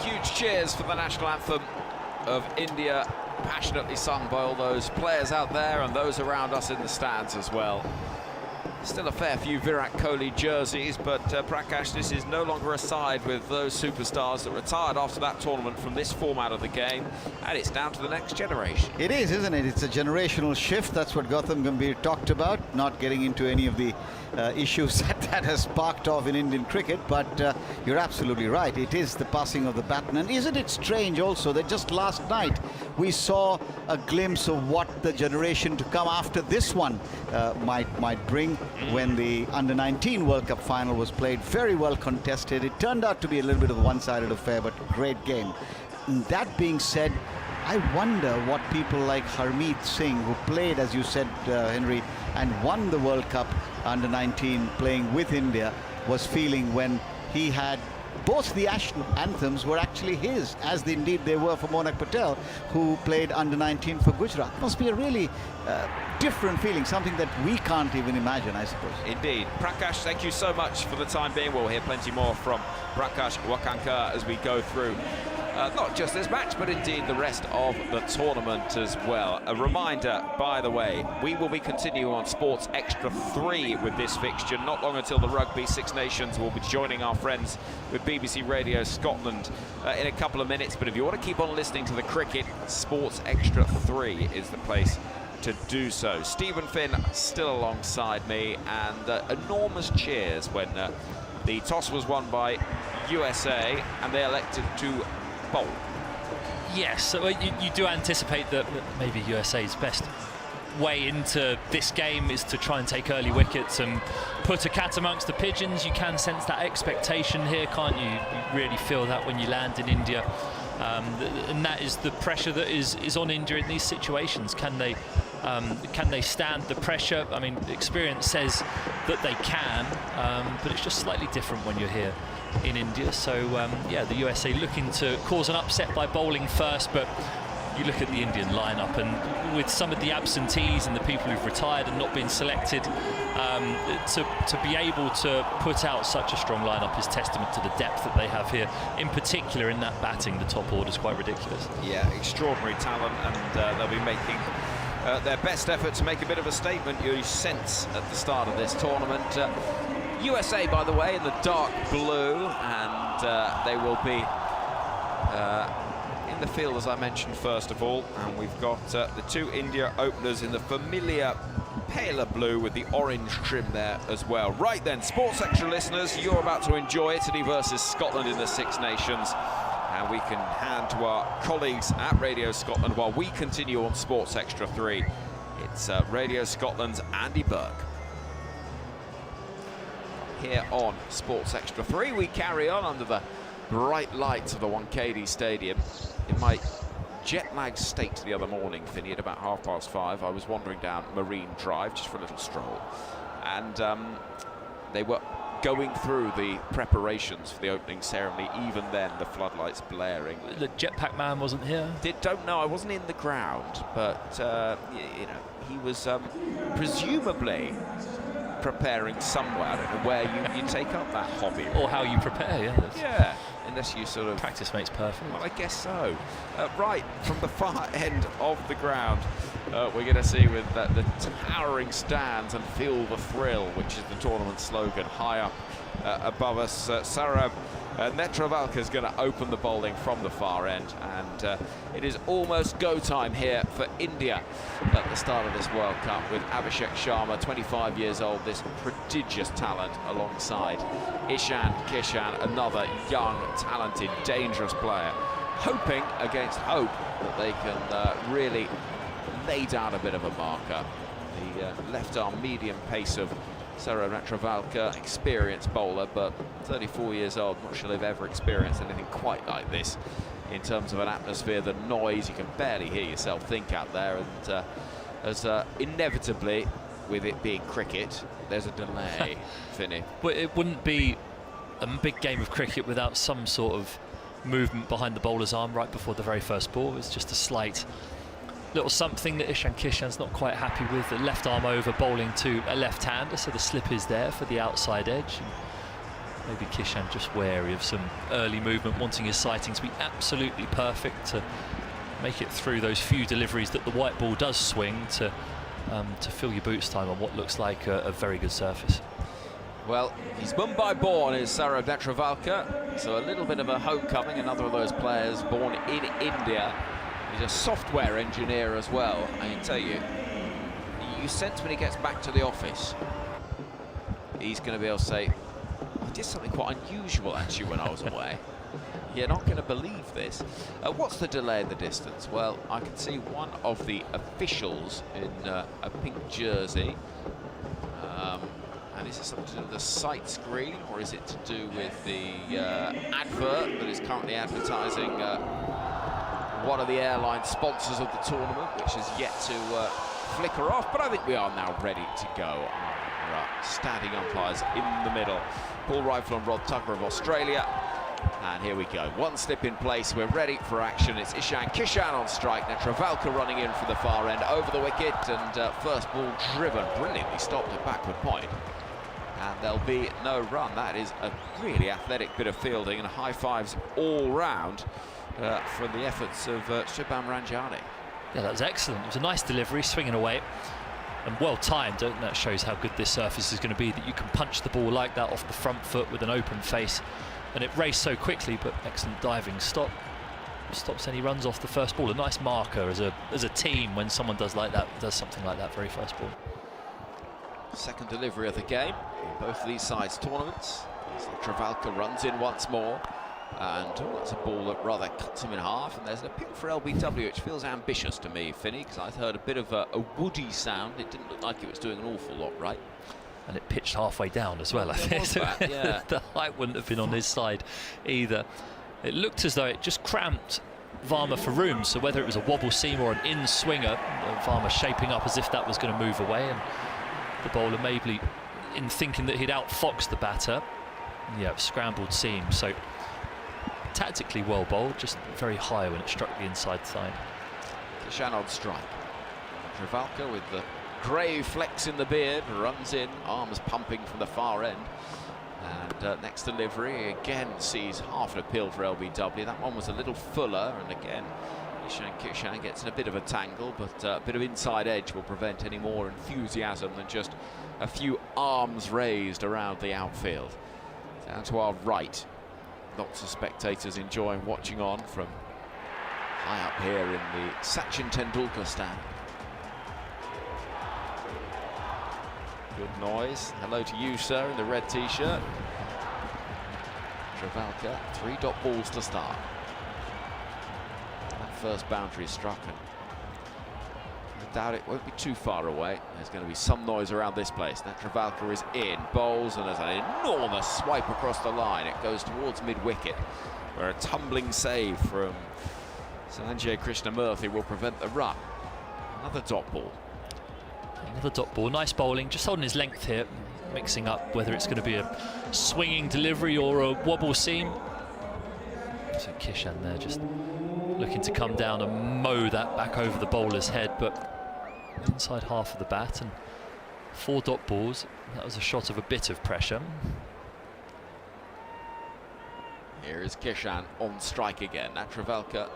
Huge cheers for the national anthem of India, passionately sung by all those players out there and those around us in the stands as well. Still a fair few Virat Kohli jerseys, but Prakash, this is no longer a side with those superstars that retired after that tournament from this format of the game, and it's down to the next generation. It is, isn't it? It's a generational shift. That's what Gautam Gambhir talked about, not getting into any of the issues that has sparked off in Indian cricket, but you're absolutely right. It is the passing of the baton. And isn't it strange also that just last night we saw a glimpse of what the generation to come after this one might bring when the Under-19 World Cup final was played. Very well contested. It turned out to be a little bit of a one-sided affair, but great game. And that being said, I wonder what people like Harmeet Singh, who played, as you said, Henry, and won the World Cup Under-19 playing with India, was feeling when he had both the anthems were actually his, as indeed they were for Monak Patel, who played Under-19 for Gujarat. It must be a really different feeling, something that we can't even imagine, I suppose. Indeed. Prakash, thank you so much for the time being. We'll hear plenty more from Prakash Wakhankar as we go through not just this match, but indeed the rest of the tournament as well. A reminder, by the way, we will be continuing on Sports Extra 3 with this fixture. Not long until the Rugby Six Nations. We'll be joining our friends with BBC Radio Scotland in a couple of minutes. But if you want to keep on listening to the cricket, Sports Extra 3 is the place to do so. Stephen Finn still alongside me, and enormous cheers when the toss was won by USA and they elected to bowl. Yes, so you do anticipate that maybe USA's best way into this game is to try and take early wickets and put a cat amongst the pigeons. You can sense that expectation here, can't you? You really feel that when you land in India. And that is the pressure that is on India in these situations. Can they stand the pressure? I mean, experience says that they can, but it's just slightly different when you're here in India. So yeah, the USA looking to cause an upset by bowling first, but you look at the Indian lineup, and with some of the absentees and the people who've retired and not been selected, to be able to put out such a strong lineup is testament to the depth that they have here. In particular, in that batting, the top order is quite ridiculous. Yeah, extraordinary talent, and they'll be making their best effort to make a bit of a statement. You sense at the start of this tournament. USA, by the way, in the dark blue, and they will be in the field, as I mentioned, first of all. And we've got the two India openers in the familiar paler blue with the orange trim there as well. Right then, Sports Extra listeners, you're about to enjoy Italy versus Scotland in the Six Nations. And we can hand to our colleagues at Radio Scotland while we continue on Sports Extra 3. It's Radio Scotland's Andy Burke. Here on Sports Extra 3, we carry on under the bright lights of the Wankhede Stadium. In my jet-lagged state the other morning, Finney, at about 5:30, I was wandering down Marine Drive just for a little stroll, and they were going through the preparations for the opening ceremony. Even then, the floodlights blaring. The jetpack man wasn't here? Don't know, I wasn't in the ground, but you know, he was presumably preparing somewhere. I don't know where you take up that hobby, or how you prepare. Yeah, unless you sort of practice makes perfect. Well, I guess so. Right from the far end of the ground, we're going to see with the towering stands and feel the thrill, which is the tournament slogan, high up above us. Sarab Netravalka is going to open the bowling from the far end, and it is almost go time here for India at the start of this World Cup with Abhishek Sharma, 25 years old, this prodigious talent, alongside Ishan Kishan, another young, talented, dangerous player, hoping against hope that they can really lay down a bit of a marker. The left arm medium pace of Sarab Netravalka, experienced bowler, but 34 years old. Not sure they've ever experienced anything quite like this in terms of an atmosphere, the noise. You can barely hear yourself think out there, and as inevitably, with it being cricket, there's a delay. Finney. Well, it wouldn't be a big game of cricket without some sort of movement behind the bowler's arm right before the very first ball. It's just a slight little something that Ishan Kishan's not quite happy with. The left arm over, bowling to a left-hander, so the slip is there for the outside edge. And Maybe Kishan just wary of some early movement, wanting his sighting to be absolutely perfect to make it through those few deliveries that the white ball does swing to fill your boots time on what looks like a very good surface. Well, he's Mumbai born, is Saurabh Netravalkar, so a little bit of a homecoming, another of those players born in India. He's a software engineer as well. I can tell you, you sense when he gets back to the office, he's going to be able to say, I did something quite unusual actually when I was away. You're not going to believe this. What's the delay in the distance? Well, I can see one of the officials in a pink jersey. And is it something to do with the sight screen, or is it to do with the advert that is currently advertising one of the airline sponsors of the tournament, which has yet to flicker off? But I think we are now ready to go. Our standing umpires in the middle. Paul Rifle and Rod Tucker of Australia. And here we go. One slip in place. We're ready for action. It's Ishan Kishan on strike. Netravalkar running in for the far end over the wicket, and first ball driven, brilliantly stopped at backward point. And there'll be no run. That is a really athletic bit of fielding, and high fives all round for the efforts of Shubham Ranjani. Yeah, that was excellent. It was a nice delivery, swinging away, and well timed. And that shows how good this surface is going to be, that you can punch the ball like that off the front foot with an open face, and it raced so quickly. But excellent diving stop, stops any runs off the first ball. A nice marker as a team when someone does something like that very first ball. Second delivery of the game in both of these sides' tournaments. So Netravalkar runs in once more, and that's a ball that rather cuts him in half. And there's an appeal for LBW, which feels ambitious to me, Finney, because I heard a bit of a woody sound. It didn't look like it was doing an awful lot right. And it pitched halfway down as well, I think. So yeah. The height wouldn't have been on his side either. It looked as though it just cramped Varma for room, so whether it was a wobble seam or an in-swinger, Varma shaping up as if that was going to move away, and the bowler maybe in thinking that he'd outfoxed the batter. Yeah, scrambled seam, so tactically well bowled, just very high when it struck the inside thigh. Kishan on strike. Netravalkar with the grey flecks in the beard runs in, arms pumping from the far end. And next delivery again sees half an appeal for LBW. That one was a little fuller, and again Ishan Kishan gets in a bit of a tangle, but a bit of inside edge will prevent any more enthusiasm than just a few arms raised around the outfield. Down to our right, lots of spectators enjoying watching on from high up here in the Sachin Tendulkar stand. Good noise. Hello to you, sir, in the red t-shirt. Netravalkar, 3 dot balls to start. That first boundary is struck, and I doubt it won't be too far away. There's going to be some noise around this place. Netravalkar is in, bowls, and there's an enormous swipe across the line. It goes towards mid-wicket, where a tumbling save from Sanjay Krishnamurthy will prevent the run. Another dot ball. Another dot ball, nice bowling, just holding his length here, mixing up whether it's going to be a swinging delivery or a wobble seam. So Kishan there just looking to come down and mow that back over the bowler's head, but inside half of the bat, and 4 dot balls. That was a shot of a bit of pressure. Here is Kishan on strike again. Netravalkar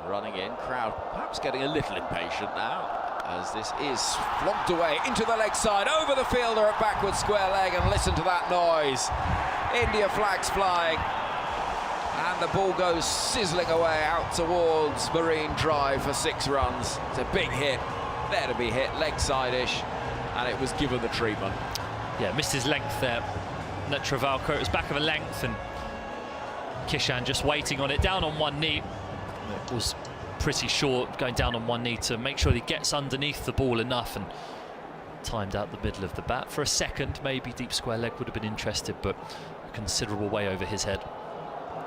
running in, crowd perhaps getting a little impatient now, as this is flogged away into the leg side, over the fielder at backward square leg, and listen to that noise. India flags flying, and the ball goes sizzling away out towards Marine Drive for 6 runs. It's a big hit, there to be hit, leg side-ish, and it was given the treatment. Yeah, missed his length there, Netravalkar. It was back of a length, and Kishan just waiting on it, down on one knee. It was pretty short, going down on one knee to make sure he gets underneath the ball enough, and timed out the middle of the bat. For a second, maybe deep square leg would have been interested, but a considerable way over his head.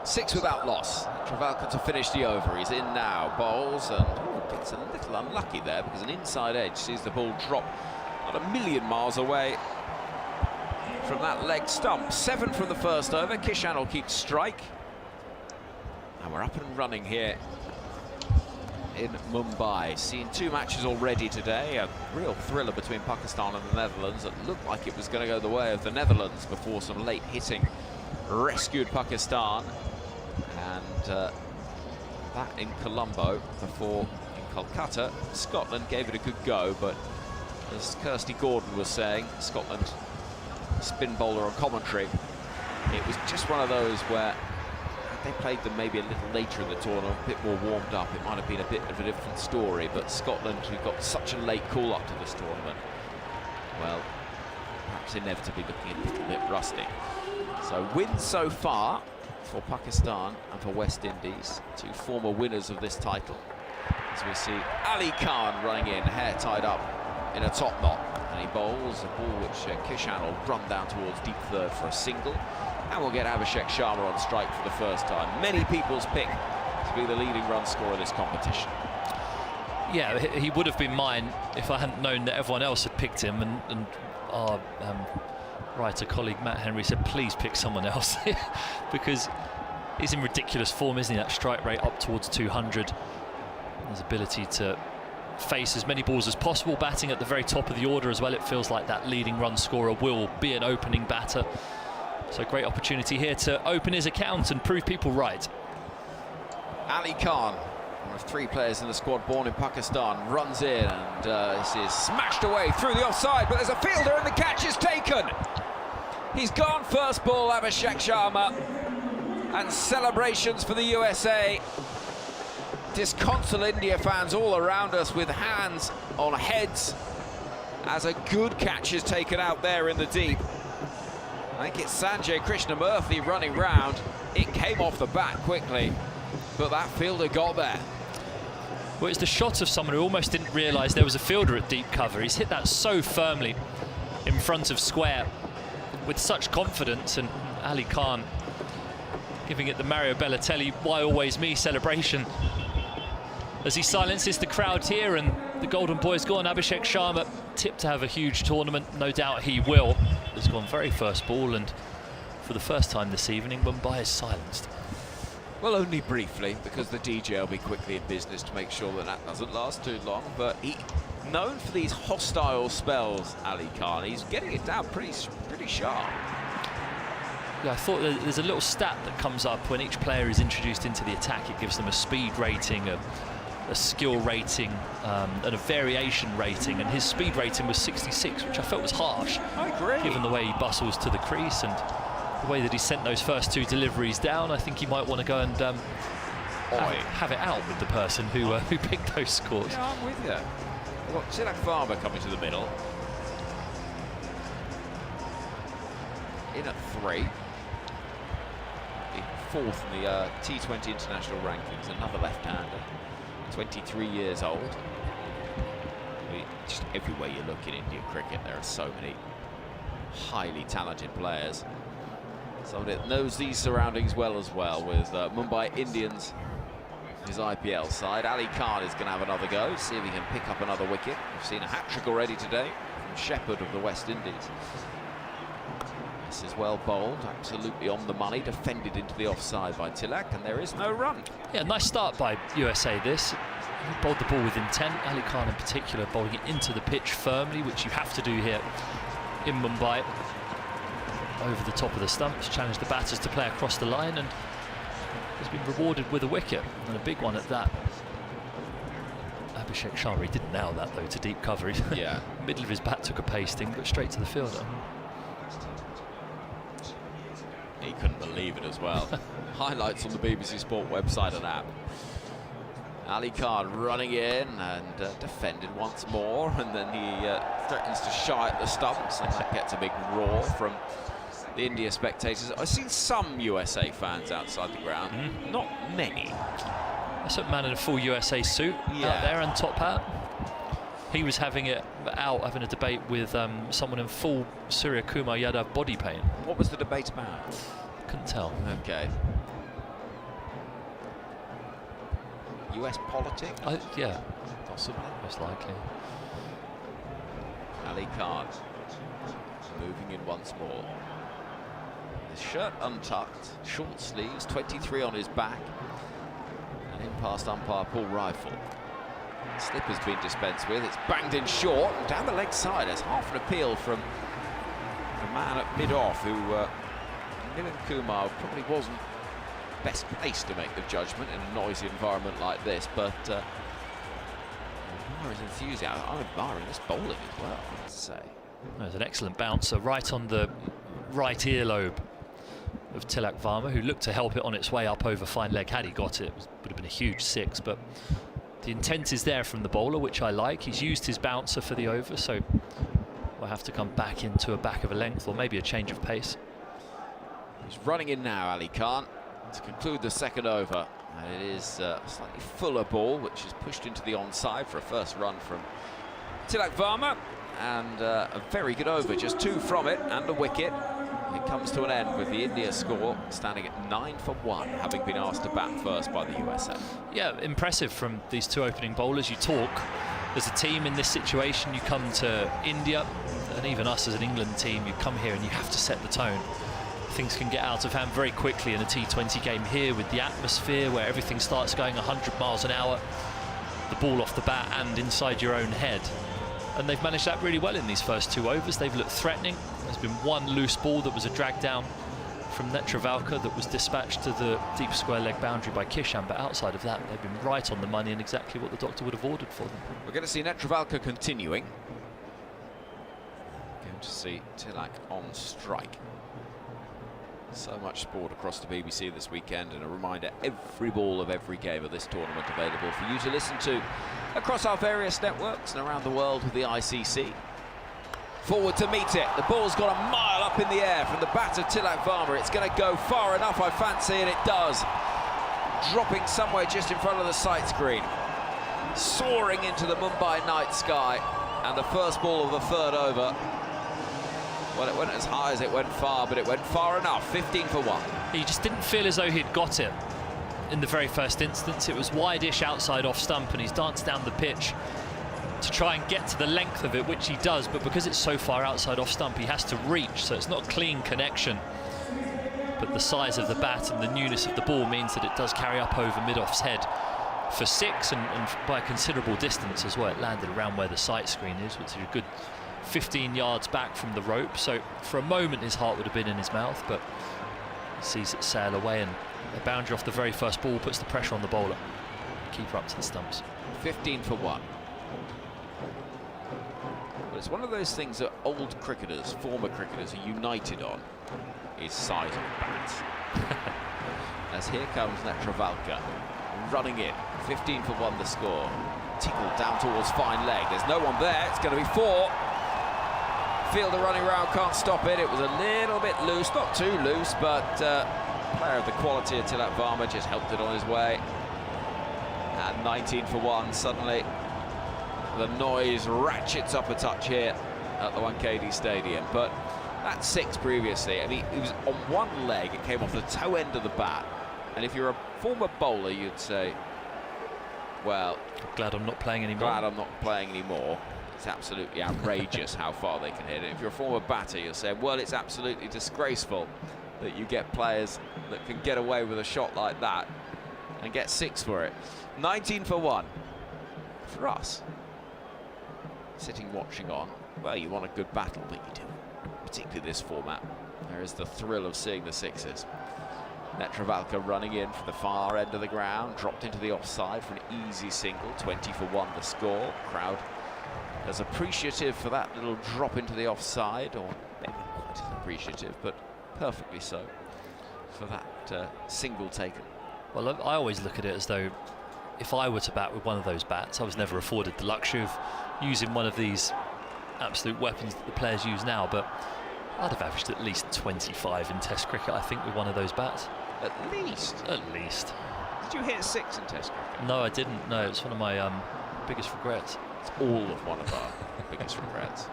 6 without loss. Netravalkar to finish the over. He's in now, bowls, and gets a little unlucky there because an inside edge sees the ball drop not a million miles away from that leg stump. 7 from the first over. Kishan will keep strike. And we're up and running here in Mumbai. Seen 2 matches already today. A real thriller between Pakistan and the Netherlands. It looked like it was going to go the way of the Netherlands before some late hitting rescued Pakistan. And that in Colombo before in Kolkata. Scotland gave it a good go, but as Kirsty Gordon was saying, Scotland spin bowler on commentary, it was just one of those where had they played them maybe a little later in the tournament, a bit more warmed up, it might have been a bit of a different story. But Scotland, who got such a late call up to this tournament, well, perhaps inevitably looking a little bit rusty. So wins so far for Pakistan and for West Indies, 2 former winners of this title. As we see Ali Khan running in, hair tied up in a top knot, and he bowls a ball which Kishan will run down towards deep third for a single, and we'll get Abhishek Sharma on strike for the first time. Many people's pick to be the leading run scorer of this competition. Yeah, he would have been mine if I hadn't known that everyone else had picked him, and our writer colleague Matt Henry said please pick someone else because he's in ridiculous form, isn't he? That strike rate up towards 200, his ability to face as many balls as possible, batting at the very top of the order as well. It feels like that leading run scorer will be an opening batter, so great opportunity here to open his account and prove people right. Ali Khan, one of 3 players in the squad born in Pakistan, runs in, and this is smashed away through the offside, but there's a fielder and the catch is taken. He's gone first ball, Abhishek Sharma, and celebrations for the USA. Disconsolate India fans all around us with hands on heads as a good catch is taken out there in the deep. I think it's Sanjay Krishnamurthy running round. It came off the bat quickly, but that fielder got there. Well, it's the shot of someone who almost didn't realise there was a fielder at deep cover. He's hit that so firmly in front of square with such confidence, and Ali Khan giving it the Mario Balotelli "why always me" celebration as he silences the crowd here, and the Golden Boy's gone. Abhishek Sharma tipped to have a huge tournament, no doubt he will. Has gone very first ball, and for the first time this evening, Mumbai is silenced. Well, only briefly, because the DJ will be quickly in business to make sure that that doesn't last too long. But he, known for these hostile spells, Ali Khan, he's getting it down pretty sharp. Yeah, I thought there's a little stat that comes up when each player is introduced into the attack. It gives them a speed rating, a skill rating, and a variation rating, and his speed rating was 66, which I felt was harsh. I agree. Given the way he bustles to the crease and the way that he sent those first 2 deliveries down, I think he might want to go and have it out with the person who picked those scores. Yeah, I'm with you. We've got Tilak Varma coming to the middle. In at 3. The 4th in the T20 international rankings, another left-hander. 23 years old. Just everywhere you look in Indian cricket, there are so many highly talented players. Somebody that knows these surroundings well as well, with Mumbai Indians, his IPL side. Ali Khan is going to have another go, see if he can pick up another wicket. We've seen a hat-trick already today from Shepherd of the West Indies. This is well bowled, absolutely on the money, defended into the offside by Tilak, and there is no run. Yeah, nice start by USA this. He bowled the ball with intent, Ali Khan in particular bowling it into the pitch firmly, which you have to do here in Mumbai. Over the top of the stumps, challenged the batters to play across the line, and has been rewarded with a wicket, and a big one at that. Abhishek Sharma didn't nail that though to deep cover. Yeah. Middle of his bat took a pasting, but straight to the fielder. He couldn't believe it as well. Highlights on the BBC Sport website and app. Ali Khan running in and defended once more, and then he threatens to shy at the stumps, and that gets a big roar from the India spectators. I've seen some USA fans outside the ground, not many. That's a man in a full USA suit out there and top hat. He was having it out, having a debate with someone in full Suryakumar Yadav body paint. What was the debate about? Couldn't tell. Okay. US politics? Yeah, possibly, most likely. Ali Khan moving in once more. His shirt untucked, short sleeves, 23 on his back, and in past umpire Paul Rifle. Slip has been dispensed with. It's banged in short and down the leg side. There's half an appeal from the man at mid-off who Nilan Kumar probably wasn't best placed to make the judgment in a noisy environment like this, but his enthusiasm. I'm admiring this bowling as well, I have to say. There's an excellent bouncer right on the right earlobe of Tilak Varma, who looked to help it on its way up over fine leg. Had he got it, would have been a huge 6, but the intent is there from the bowler, which I like. He's used his bouncer for the over, so we'll have to come back into a back of a length or maybe a change of pace. He's running in now, Ali Khan, to conclude the second over. And it is a slightly fuller ball, which is pushed into the onside for a first run from Tilak Varma. And a very good over, just 2 from it and a wicket. It comes to an end with the India score standing at 9 for 1, having been asked to bat first by the USA. Yeah, impressive from these 2 opening bowlers. You talk as a team in this situation, you come to India, and even us as an England team, you come here and you have to set the tone. Things can get out of hand very quickly in a T20 game here with the atmosphere where everything starts going 100 miles an hour, the ball off the bat and inside your own head. And they've managed that really well in these first 2 overs. They've looked threatening. There's been one loose ball that was a drag down from Netravalka that was dispatched to the deep square leg boundary by Kishan, but outside of that, they've been right on the money and exactly what the doctor would have ordered for them. We're going to see Netravalka continuing. Going to see Tilak on strike. So much sport across the BBC this weekend, and a reminder, every ball of every game of this tournament available for you to listen to across our various networks and around the world with the ICC. Forward to meet it. The ball's got a mile up in the air from the bat of Tilak Varma. It's going to go far enough, I fancy, and it does. Dropping somewhere just in front of the sight screen. Soaring into the Mumbai night sky, and the first ball of the third over. Well, it went as high as it went far, but it went far enough. 15 for 1. He just didn't feel as though he'd got it in the very first instance. It was wide-ish outside off stump, and he's danced down the pitch to try and get to the length of it, which he does, but because it's so far outside off stump, he has to reach, so it's not a clean connection. But the size of the bat and the newness of the ball means that it does carry up over mid-off's head for 6, and by a considerable distance as well. It landed around where the sight screen is, which is a good 15 yards back from the rope, so for a moment his heart would have been in his mouth, but he sees it sail away, and the boundary off the very first ball puts the pressure on the bowler. Keeper up to the stumps. 15 for 1. But it's one of those things that old cricketers, former cricketers, are united on, is size of bats. As here comes Netravalka running in. 15 for 1 the score. Tickled down towards fine leg. There's no one there. It's going to be 4. Fielder running around, can't stop it. It was a little bit loose, not too loose, but player of the quality of Tilak Varma just helped it on his way. And 19 for 1. Suddenly the noise ratchets up a touch here at the Wankhede Stadium. But that 6 previously, I mean, it was on one leg. It came off the toe end of the bat. And if you're a former bowler, you'd say, well, glad I'm not playing anymore. Glad I'm not playing anymore. It's absolutely outrageous how far they can hit it. If you're a former batter, you'll say, well, it's absolutely disgraceful that you get players that can get away with a shot like that and get 6 for it. 19 for 1 for us. Sitting watching on, well, you want a good battle, but you do, particularly this format. There is the thrill of seeing the 6s. Netravalka running in from the far end of the ground, dropped into the offside for an easy single. 20 for 1 the score. Crowd as appreciative for that little drop into the offside, or maybe not quite as appreciative, but perfectly so for that single taken. Well, I always look at it as though if I were to bat with one of those bats, I was never afforded the luxury of using one of these absolute weapons that the players use now, but I'd have averaged at least 25 in Test cricket, I think, with one of those bats. At least? At least. Did you hit 6 in Test cricket? No, I didn't. No, it's one of my biggest regrets. It's all of one of our biggest regrets.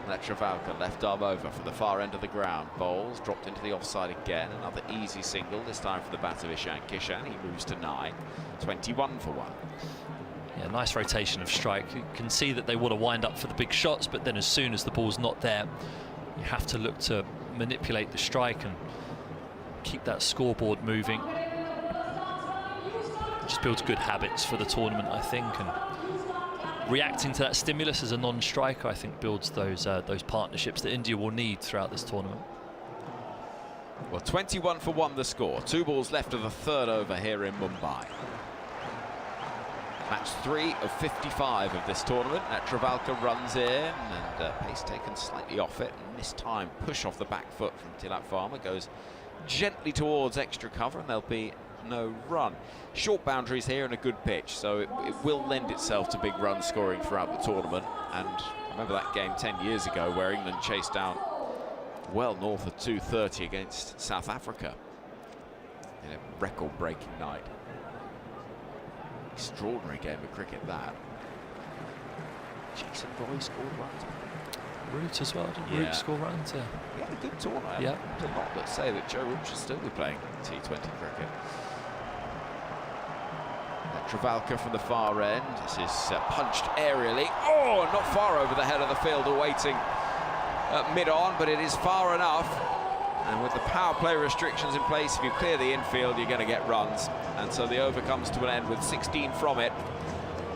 Netravalka left arm over from the far end of the ground. Bowls dropped into the offside again. Another easy single, this time for the bat of Ishan Kishan. He moves to 9. 21 for 1. Yeah, nice rotation of strike. You can see that they want to wind up for the big shots, but then as soon as the ball's not there, you have to look to manipulate the strike and keep that scoreboard moving. Just builds good habits for the tournament, I think, and reacting to that stimulus as a non-striker, I think, builds those partnerships that India will need throughout this tournament. Well, 21 for 1 the score. 2 balls left of the 3rd over here in Mumbai. Match 3 of 55 of this tournament. Travalka runs in, and pace taken slightly off it. And this time, push off the back foot from Tilak Varma, goes gently towards extra cover, and there'll be no run. Short boundaries here and a good pitch, so it will lend itself to big run scoring throughout the tournament. And I remember that game 10 years ago where England chased down well north of 230 against South Africa in a record-breaking night. Extraordinary game of cricket, that. Jason Roy scored runs. Root as well, didn't Root score runs? Yeah. He had a good tournament. Yeah. There's a lot that say that Joe Root should still be playing T20 cricket. Travalka from the far end. This is punched aerially. Oh, not far over the head of the field, awaiting mid-on, but it is far enough. And with the power play restrictions in place, if you clear the infield, you're going to get runs. And so the over comes to an end with 16 from it.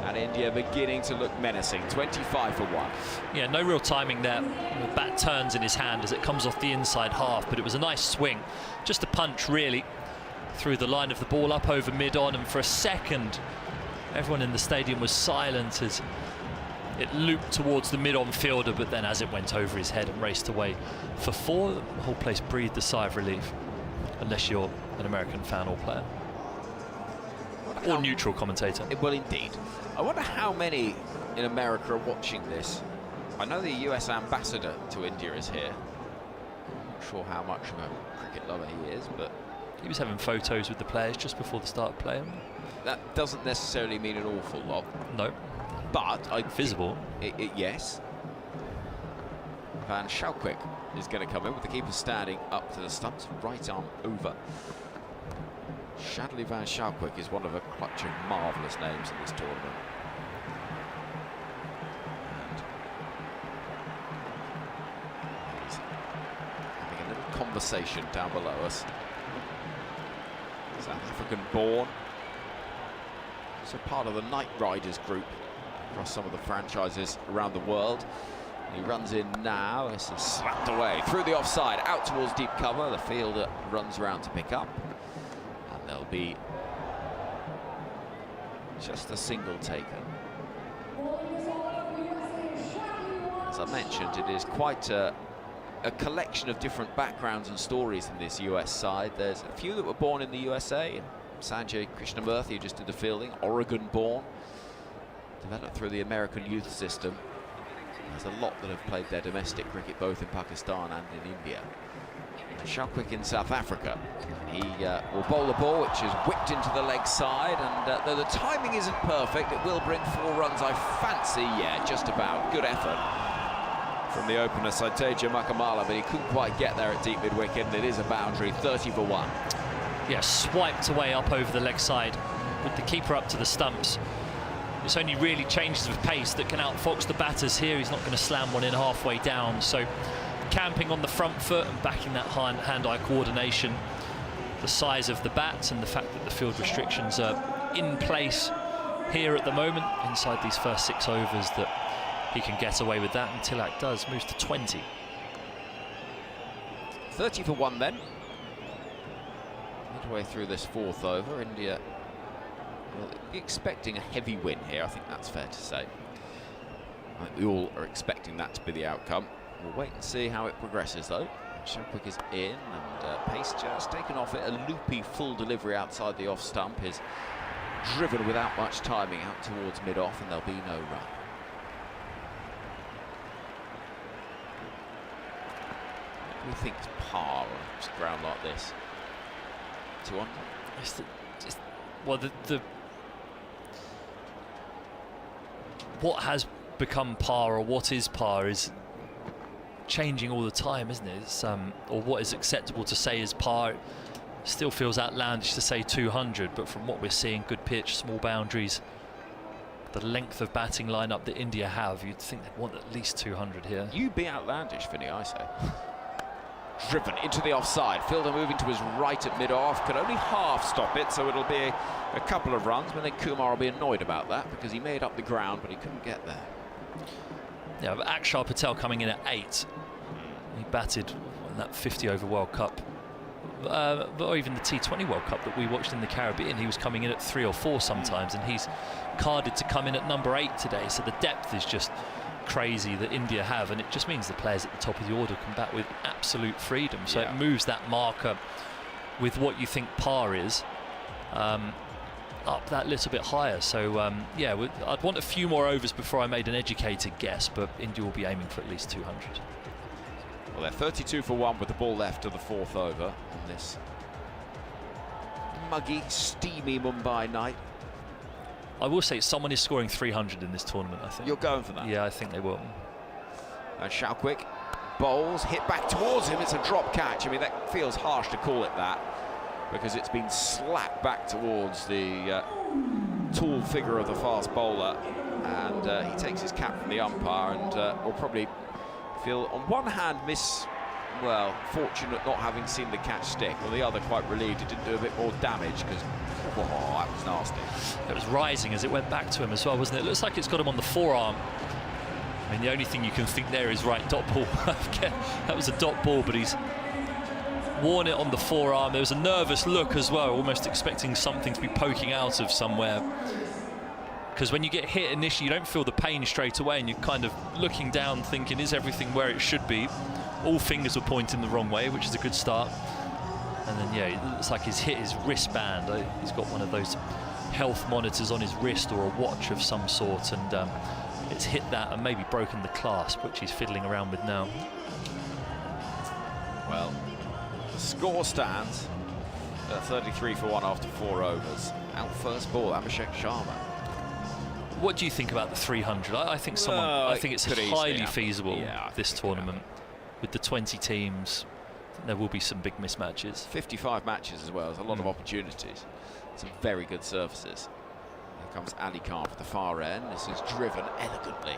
And India beginning to look menacing. 25 for 1. Yeah, no real timing there. The bat turns in his hand as it comes off the inside half, but it was a nice swing. Just a punch, really, through the line of the ball up over mid-on. And for a second, everyone in the stadium was silent as it looped towards the mid-on fielder, but then as it went over his head and raced away for 4, the whole place breathed a sigh of relief, unless you're an American fan or player. Or neutral commentator. Well, indeed. I wonder how many in America are watching this. I know the US ambassador to India is here. Not sure how much of a cricket lover he is, but he was having photos with the players just before the start of play. That doesn't necessarily mean an awful lot. No. But visible. Yes. Van Schalkwijk is going to come in with the keeper standing up to the stumps, right arm over. Shadley Van Schalkwijk is one of a clutch of marvellous names in this tournament. And he's having a little conversation down below us. South African born. So part of the Knight Riders group across some of the franchises around the world. He runs in now. This is slapped away through the offside, out towards deep cover. The fielder runs around to pick up. And there'll be just a single taken. As I mentioned, it is quite a collection of different backgrounds and stories in this US side. There's a few that were born in the USA. Sanjay Krishnamurthy, who just did the fielding, Oregon-born, developed through the American youth system. There's a lot that have played their domestic cricket both in Pakistan and in India. Schalkwijk in South Africa. He will bowl the ball, which is whipped into the leg side, and though the timing isn't perfect, it will bring 4 runs, I fancy. Yeah, just about. Good effort from the opener, Saiteja Makamala, but he couldn't quite get there at deep mid-wicket, and it is a boundary, 30 for 1. Yeah, swiped away up over the leg side with the keeper up to the stumps. It's only really changes of pace that can outfox the batters here. He's not going to slam one in halfway down, so camping on the front foot and backing that hand-eye coordination, the size of the bats and the fact that the field restrictions are in place here at the moment inside these first 6 overs, that he can get away with that, and Tilak does, moves to 20. 30 for 1 then. Midway through this 4th over, India will be expecting a heavy win here. I think that's fair to say. I think we all are expecting that to be the outcome. We'll wait and see how it progresses, though. Schalkwijk is in, and pace just taken off it. A loopy full delivery outside the off stump is driven without much timing out towards mid-off, and there'll be no run. Who thinks par on a ground like this? 2 on? Well, what has become par, or what is par, is changing all the time, isn't it? It's, or what is acceptable to say is par. It still feels outlandish to say 200, but from what we're seeing, good pitch, small boundaries, the length of batting lineup that India have, you'd think they'd want at least 200 here. You be outlandish, Vinny, I say. driven into the offside. Fielder moving to his right at mid-off, could only half stop it, so it'll be a couple of runs. But then Kumar will be annoyed about that because he made up the ground, but he couldn't get there. Yeah, but Akshar Patel coming in at 8. He batted in that 50-over World Cup, or even the T20 World Cup that we watched in the Caribbean. He was coming in at 3 or 4 sometimes, and he's carded to come in at number 8 today. So the depth is just crazy that India have, and it just means the players at the top of the order can bat with absolute freedom. So it moves that marker with what you think par is up that little bit higher. So yeah, I'd want a few more overs before I made an educated guess, but India will be aiming for at least 200. Well, they're 32 for 1 with the ball left of the 4th over on this muggy, steamy Mumbai night. I will say someone is scoring 300 in this tournament, I think. You're going for that? Yeah, I think they will. And Shalquick bowls, hit back towards him. It's a drop catch. I mean, that feels harsh to call it that, because it's been slapped back towards the tall figure of the fast bowler, and he takes his cap from the umpire, and will probably feel, on one hand, fortunate not having seen the catch stick, on the other, quite relieved it didn't do a bit more damage, because that was nasty. It was rising as it went back to him as well, wasn't it? It looks like it's got him on the forearm. I mean, the only thing you can think there is right dot ball. That was a dot ball, but he's worn it on the forearm. There was a nervous look as well, almost expecting something to be poking out of somewhere. Because when you get hit initially, you don't feel the pain straight away, and you're kind of looking down thinking, is everything where it should be? All fingers were pointing the wrong way, which is a good start. And then, yeah, it looks like he's hit his wristband. He's got one of those health monitors on his wrist, or a watch of some sort, and it's hit that and maybe broken the clasp, which he's fiddling around with now. Well, the score stands 33 for 1 after 4 overs. Out first ball, Abhishek Sharma. What do you think about the 300? I think I think it's highly feasible this tournament. With the 20 teams, there will be some big mismatches. 55 matches as well. There's a lot of opportunities. Some very good surfaces. Here comes Ali Khan for the far end. This is driven elegantly.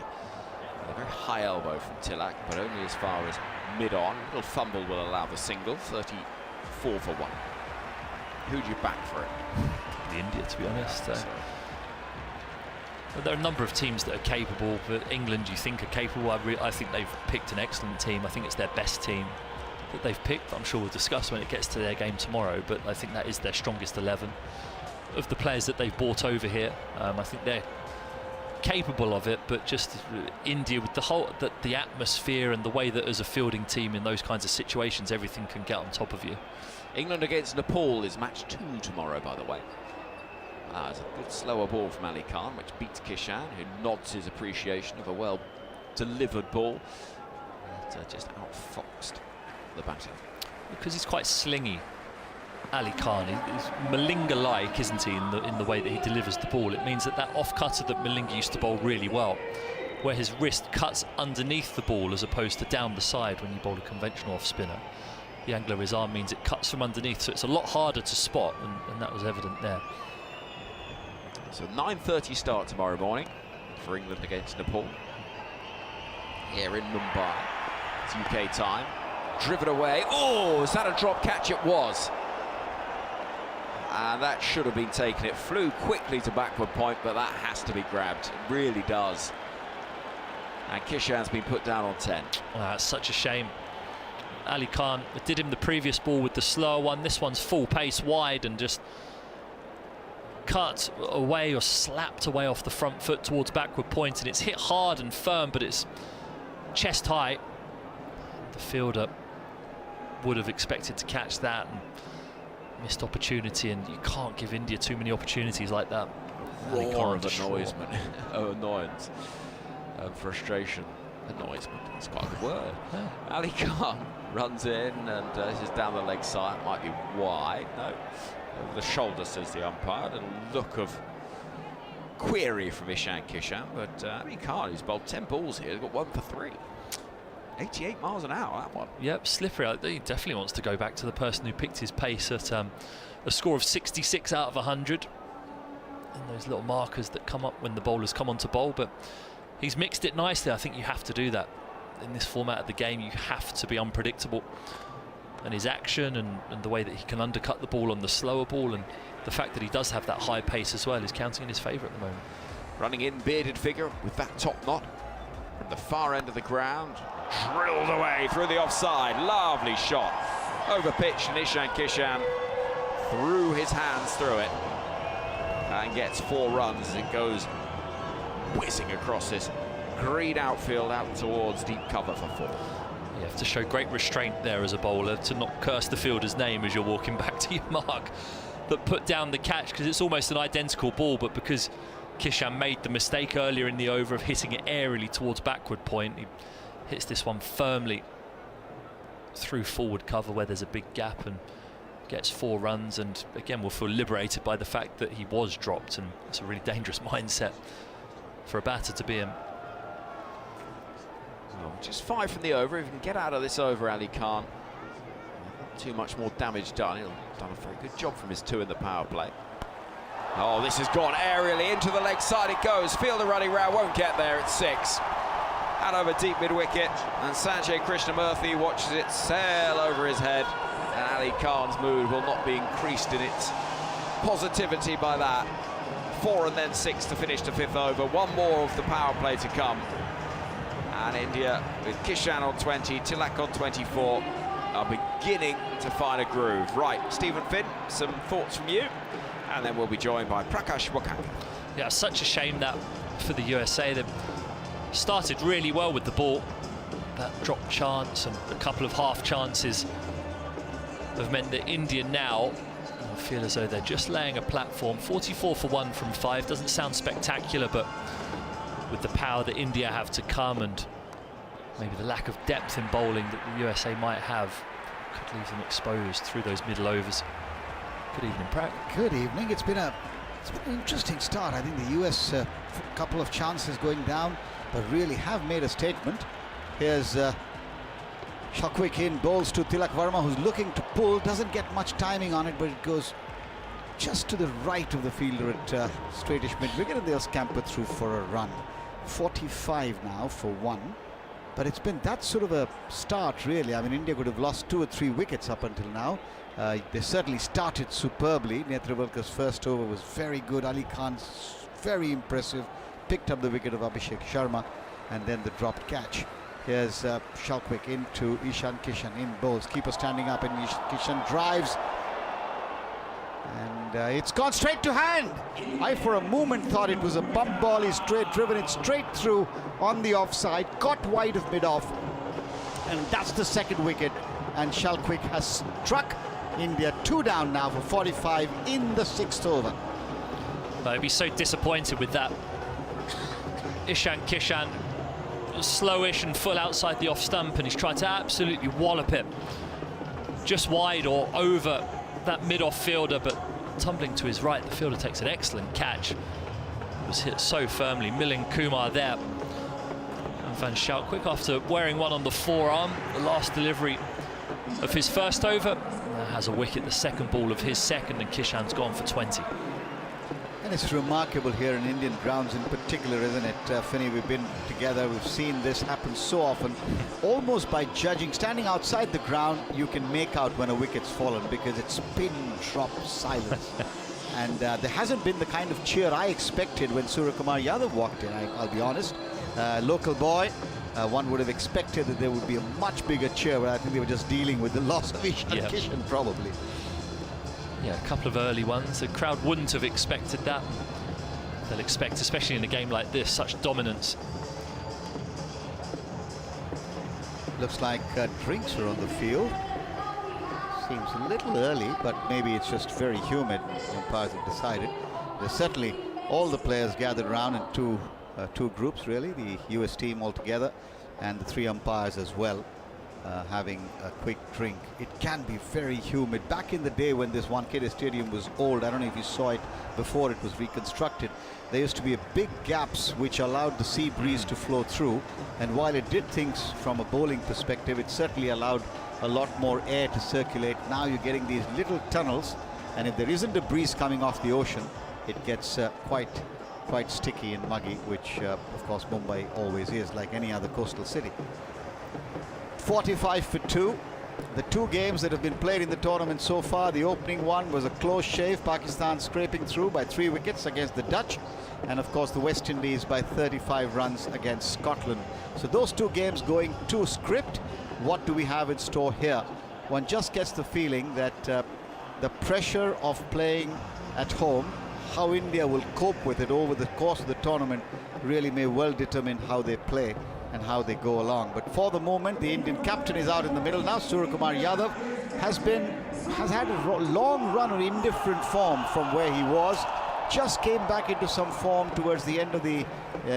A very high elbow from Tilak, but only as far as mid-on. A little fumble will allow the single. 34 for 1. Who'd you back for it? The India, to be honest. But there are a number of teams that are capable, but England, you think, are capable. I think they've picked an excellent team. I think it's their best team that they've picked. I'm sure we'll discuss when it gets to their game tomorrow, but I think that is their strongest 11 of the players that they've brought over here. I think they're capable of it, but just India, with the atmosphere and the way that as a fielding team in those kinds of situations, everything can get on top of you. England against Nepal is match 2 tomorrow, by the way. It's a good slower ball from Ali Khan, which beats Kishan, who nods his appreciation of a well-delivered ball. But, just outfoxed the batter. Because he's quite slingy, Ali Khan. He's Malinga-like, isn't he, in the way that he delivers the ball. It means that off-cutter that Malinga used to bowl really well, where his wrist cuts underneath the ball as opposed to down the side when you bowl a conventional off-spinner. The angle of his arm means it cuts from underneath, so it's a lot harder to spot, and that was evident there. So 9:30 start tomorrow morning for England against Nepal. Here in Mumbai. It's UK time. Driven away. Oh, is that a drop catch? It was. And that should have been taken. It flew quickly to backward point, but that has to be grabbed. It really does. And Kishan's been put down on 10. Oh, that's such a shame. Ali Khan did him the previous ball with the slower one. This one's full pace wide and just cut away or slapped away off the front foot towards backward point, and it's hit hard and firm, but it's chest high. The fielder would have expected to catch that, and missed opportunity, and you can't give India too many opportunities like that. Roar of annoyance and frustration. Annoyance, it's quite a good word. Yeah. Ali Khan runs in, and this is down the leg side. Might be wide. No, over the shoulder, says the umpire. A look of query from Ishan Kishan, but Ali Khan, who's bowled 10 balls here, has got 1 for 3. 88 miles an hour, that one. Yep, slippery. He definitely wants to go back to the person who picked his pace at a score of 66 out of 100. And those little markers that come up when the bowlers come on to bowl, but he's mixed it nicely. I think you have to do that. In this format of the game, you have to be unpredictable. and his action and the way that he can undercut the ball on the slower ball, and the fact that he does have that high pace as well is counting in his favour at the moment. Running in, bearded figure with that top knot from the far end of the ground. Drilled away through the offside. Lovely shot. Over pitch, and Ishan Kishan threw his hands through it and gets 4 runs as it goes whizzing across this green outfield out towards deep cover for 4. You have to show great restraint there as a bowler to not curse the fielder's name as you're walking back to your mark that put down the catch, because it's almost an identical ball, but because Kishan made the mistake earlier in the over of hitting it aerially towards backward point, he hits this one firmly through forward cover where there's a big gap and gets 4 runs, and again we'll feel liberated by the fact that he was dropped, and it's a really dangerous mindset for a batter to be in. Oh, just 5 from the over. If he can get out of this over, Ali Khan, not too much more damage done. He'll done a very good job from his 2 in the power play. Oh, this has gone aerially into the leg side. It goes. Fielder running round, won't get there. It's 6. Out over deep mid-wicket, and Sanjay Krishnamurthy watches it sail over his head, and Ali Khan's mood will not be increased in its positivity by that. 4 and then 6 to finish the 5th over. 1 more of the power play to come, and India with Kishan on 20, Tilak on 24 are beginning to find a groove. Right, Stephen Finn, some thoughts from you, and then we'll be joined by Prakash Wakanga. Yeah, such a shame that for the USA they started really well with the ball. That drop chance and a couple of half chances have meant that India now feel as though they're just laying a platform. 44 for 1 from 5 doesn't sound spectacular, but with the power that India have to come and maybe the lack of depth in bowling that the USA might have could leave them exposed through those middle overs. Good evening, Pratt. Good evening. It's been an interesting start. I think the US a couple of chances going down, but really have made a statement. Here's Shakwick in, bowls to Tilak Varma, who's looking to pull, doesn't get much timing on it, but it goes just to the right of the fielder at straightish mid-wicket, and they'll scamper through for a run. 45 now for 1, but it's been that sort of a start, really. I mean, India could have lost 2 or 3 wickets up until now. They certainly started superbly. Netravalkar's first over was very good. Ali Khan's very impressive. Picked up the wicket of Abhishek Sharma, and then the dropped catch. Here's Shakwick into Ishan Kishan in bowls. Keeper standing up, and Kishan drives. And it's gone straight to hand. I for a moment thought it was a bump ball. He's driven it straight through on the offside, caught wide of mid-off, and that's the 2nd wicket. And Shakwick has struck India 2 down now for 45 in the 6th over. I'd be so disappointed with that. Ishan Kishan, slowish and full outside the off stump, and he's tried to absolutely wallop it just wide or over that mid-off fielder, but tumbling to his right, the fielder takes an excellent catch. It was hit so firmly. Milind Kumar there. And Van Shakwick, after wearing one on the forearm, the last delivery of his first over, has a wicket, the 2nd ball of his 2nd, and Kishan's gone for 20. And it's remarkable here in Indian grounds in particular, isn't it, Finney? We've been together, we've seen this happen so often. Almost by judging, standing outside the ground, you can make out when a wicket's fallen, because it's pin drop silence. And there hasn't been the kind of cheer I expected when Suryakumar Yadav walked in, I'll be honest. Local boy, one would have expected that there would be a much bigger cheer, but I think they were just dealing with the loss of Ishan Kishan, probably. Yeah, a couple of early ones. The crowd wouldn't have expected that. They'll expect, especially in a game like this, such dominance. Looks like drinks are on the field. Seems a little early, but maybe it's just very humid. Umpires have decided. There's certainly all the players gathered around in two groups, really. The US team altogether, and the 3 umpires as well. Having a quick drink. It can be very humid. Back in the day when this Wankhede stadium was old, I don't know if you saw it before it was reconstructed, there used to be big gaps which allowed the sea breeze to flow through, and while it did things from a bowling perspective, it certainly allowed a lot more air to circulate. Now you're getting these little tunnels, and if there isn't a breeze coming off the ocean, it gets quite sticky and muggy, which of course Mumbai always is, like any other coastal city. 45 for 2. the two games that have been played in the tournament so far. The opening one was a close shave, Pakistan scraping through by 3 wickets against the Dutch, and of course the West Indies by 35 runs against Scotland. So those two games going to script. What do we have in store here? One just gets the feeling that the pressure of playing at home, how India will cope with it over the course of the tournament, really may well determine how they play and how they go along. But for the moment, the Indian captain is out in the middle now. Suryakumar Yadav has had a long run of indifferent form from where he was. Just came back into some form towards the end of the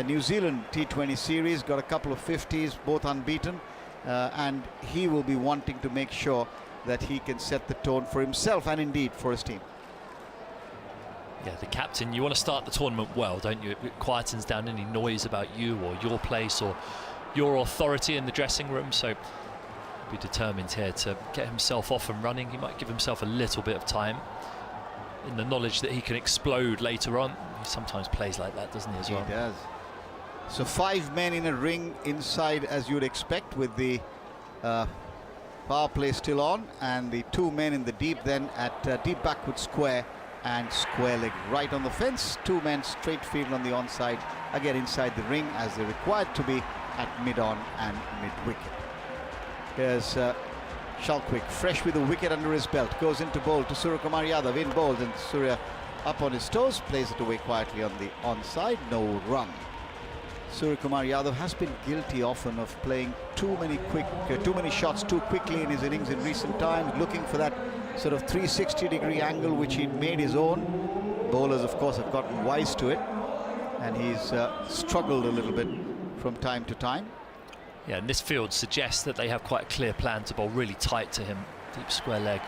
New Zealand T20 series. Got a couple of 50s, both unbeaten, and he will be wanting to make sure that he can set the tone for himself and indeed for his team. Yeah, the captain, you want to start the tournament well, don't you? It quietens down any noise about you or your place or your authority in the dressing room. So he'll be determined here to get himself off and running. He might give himself a little bit of time in the knowledge that he can explode later on. He sometimes plays like that, doesn't he, as well? He does. So 5 men in a ring inside, as you'd expect, with the power play still on, and the 2 men in the deep then at deep backward square and square leg right on the fence. 2 men straight field on the onside, again inside the ring as they're required to be at mid-on and mid-wicket. Here's Shalquick, fresh with a wicket under his belt, goes into bowl to Suryakumar Yadav, in bowled, and Surya up on his toes, plays it away quietly on the onside, no run. Suryakumar Yadav has been guilty often of playing too many shots too quickly in his innings in recent times, looking for that sort of 360-degree angle which he made his own. Bowlers, of course, have gotten wise to it, and he's struggled a little bit from time to time. Yeah, and this field suggests that they have quite a clear plan to bowl really tight to him. Deep square leg,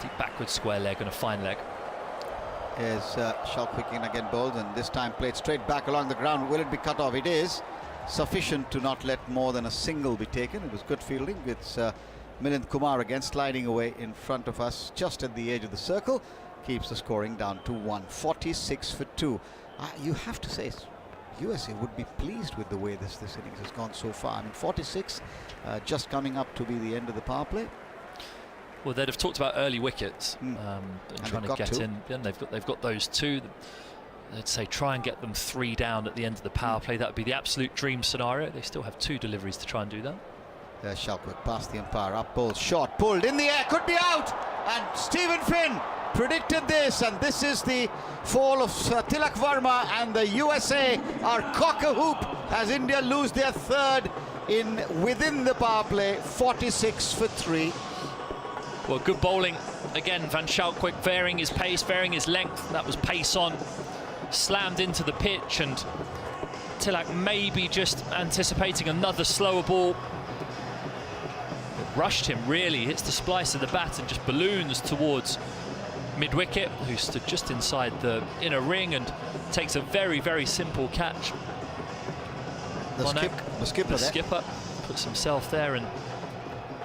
deep backward square leg and a fine leg. Here's Shalquick in again bowled, and this time played straight back along the ground. Will it be cut off? It is sufficient to not let more than a single be taken. It was good fielding. It's Milind Kumar again sliding away in front of us just at the edge of the circle. Keeps the scoring down to 1. 46 for 2. You have to say USA would be pleased with the way this innings has gone so far. I mean, 46 just coming up to be the end of the power play. Well, they'd have talked about early wickets and trying to get in. Then they've got those 2. They'd say try and get them 3 down at the end of the power play. That would be the absolute dream scenario. They still have 2 deliveries to try and do that. Shalquick past the umpire, up bowled, shot, pulled in the air, could be out, and Stephen Finn predicted this, and this is the fall of Tilak Varma, and the USA are cock-a-hoop as India lose their 3rd within the power play. 46 for 3. Well, good bowling again. Van Schalkwyk varying his pace, varying his length. That was pace on, slammed into the pitch, and Tilak maybe just anticipating another slower ball. It rushed him, really, hits the splice of the bat and just balloons towards mid-wicket, who stood just inside the inner ring, and takes a very, very simple catch. The skipper puts himself there, and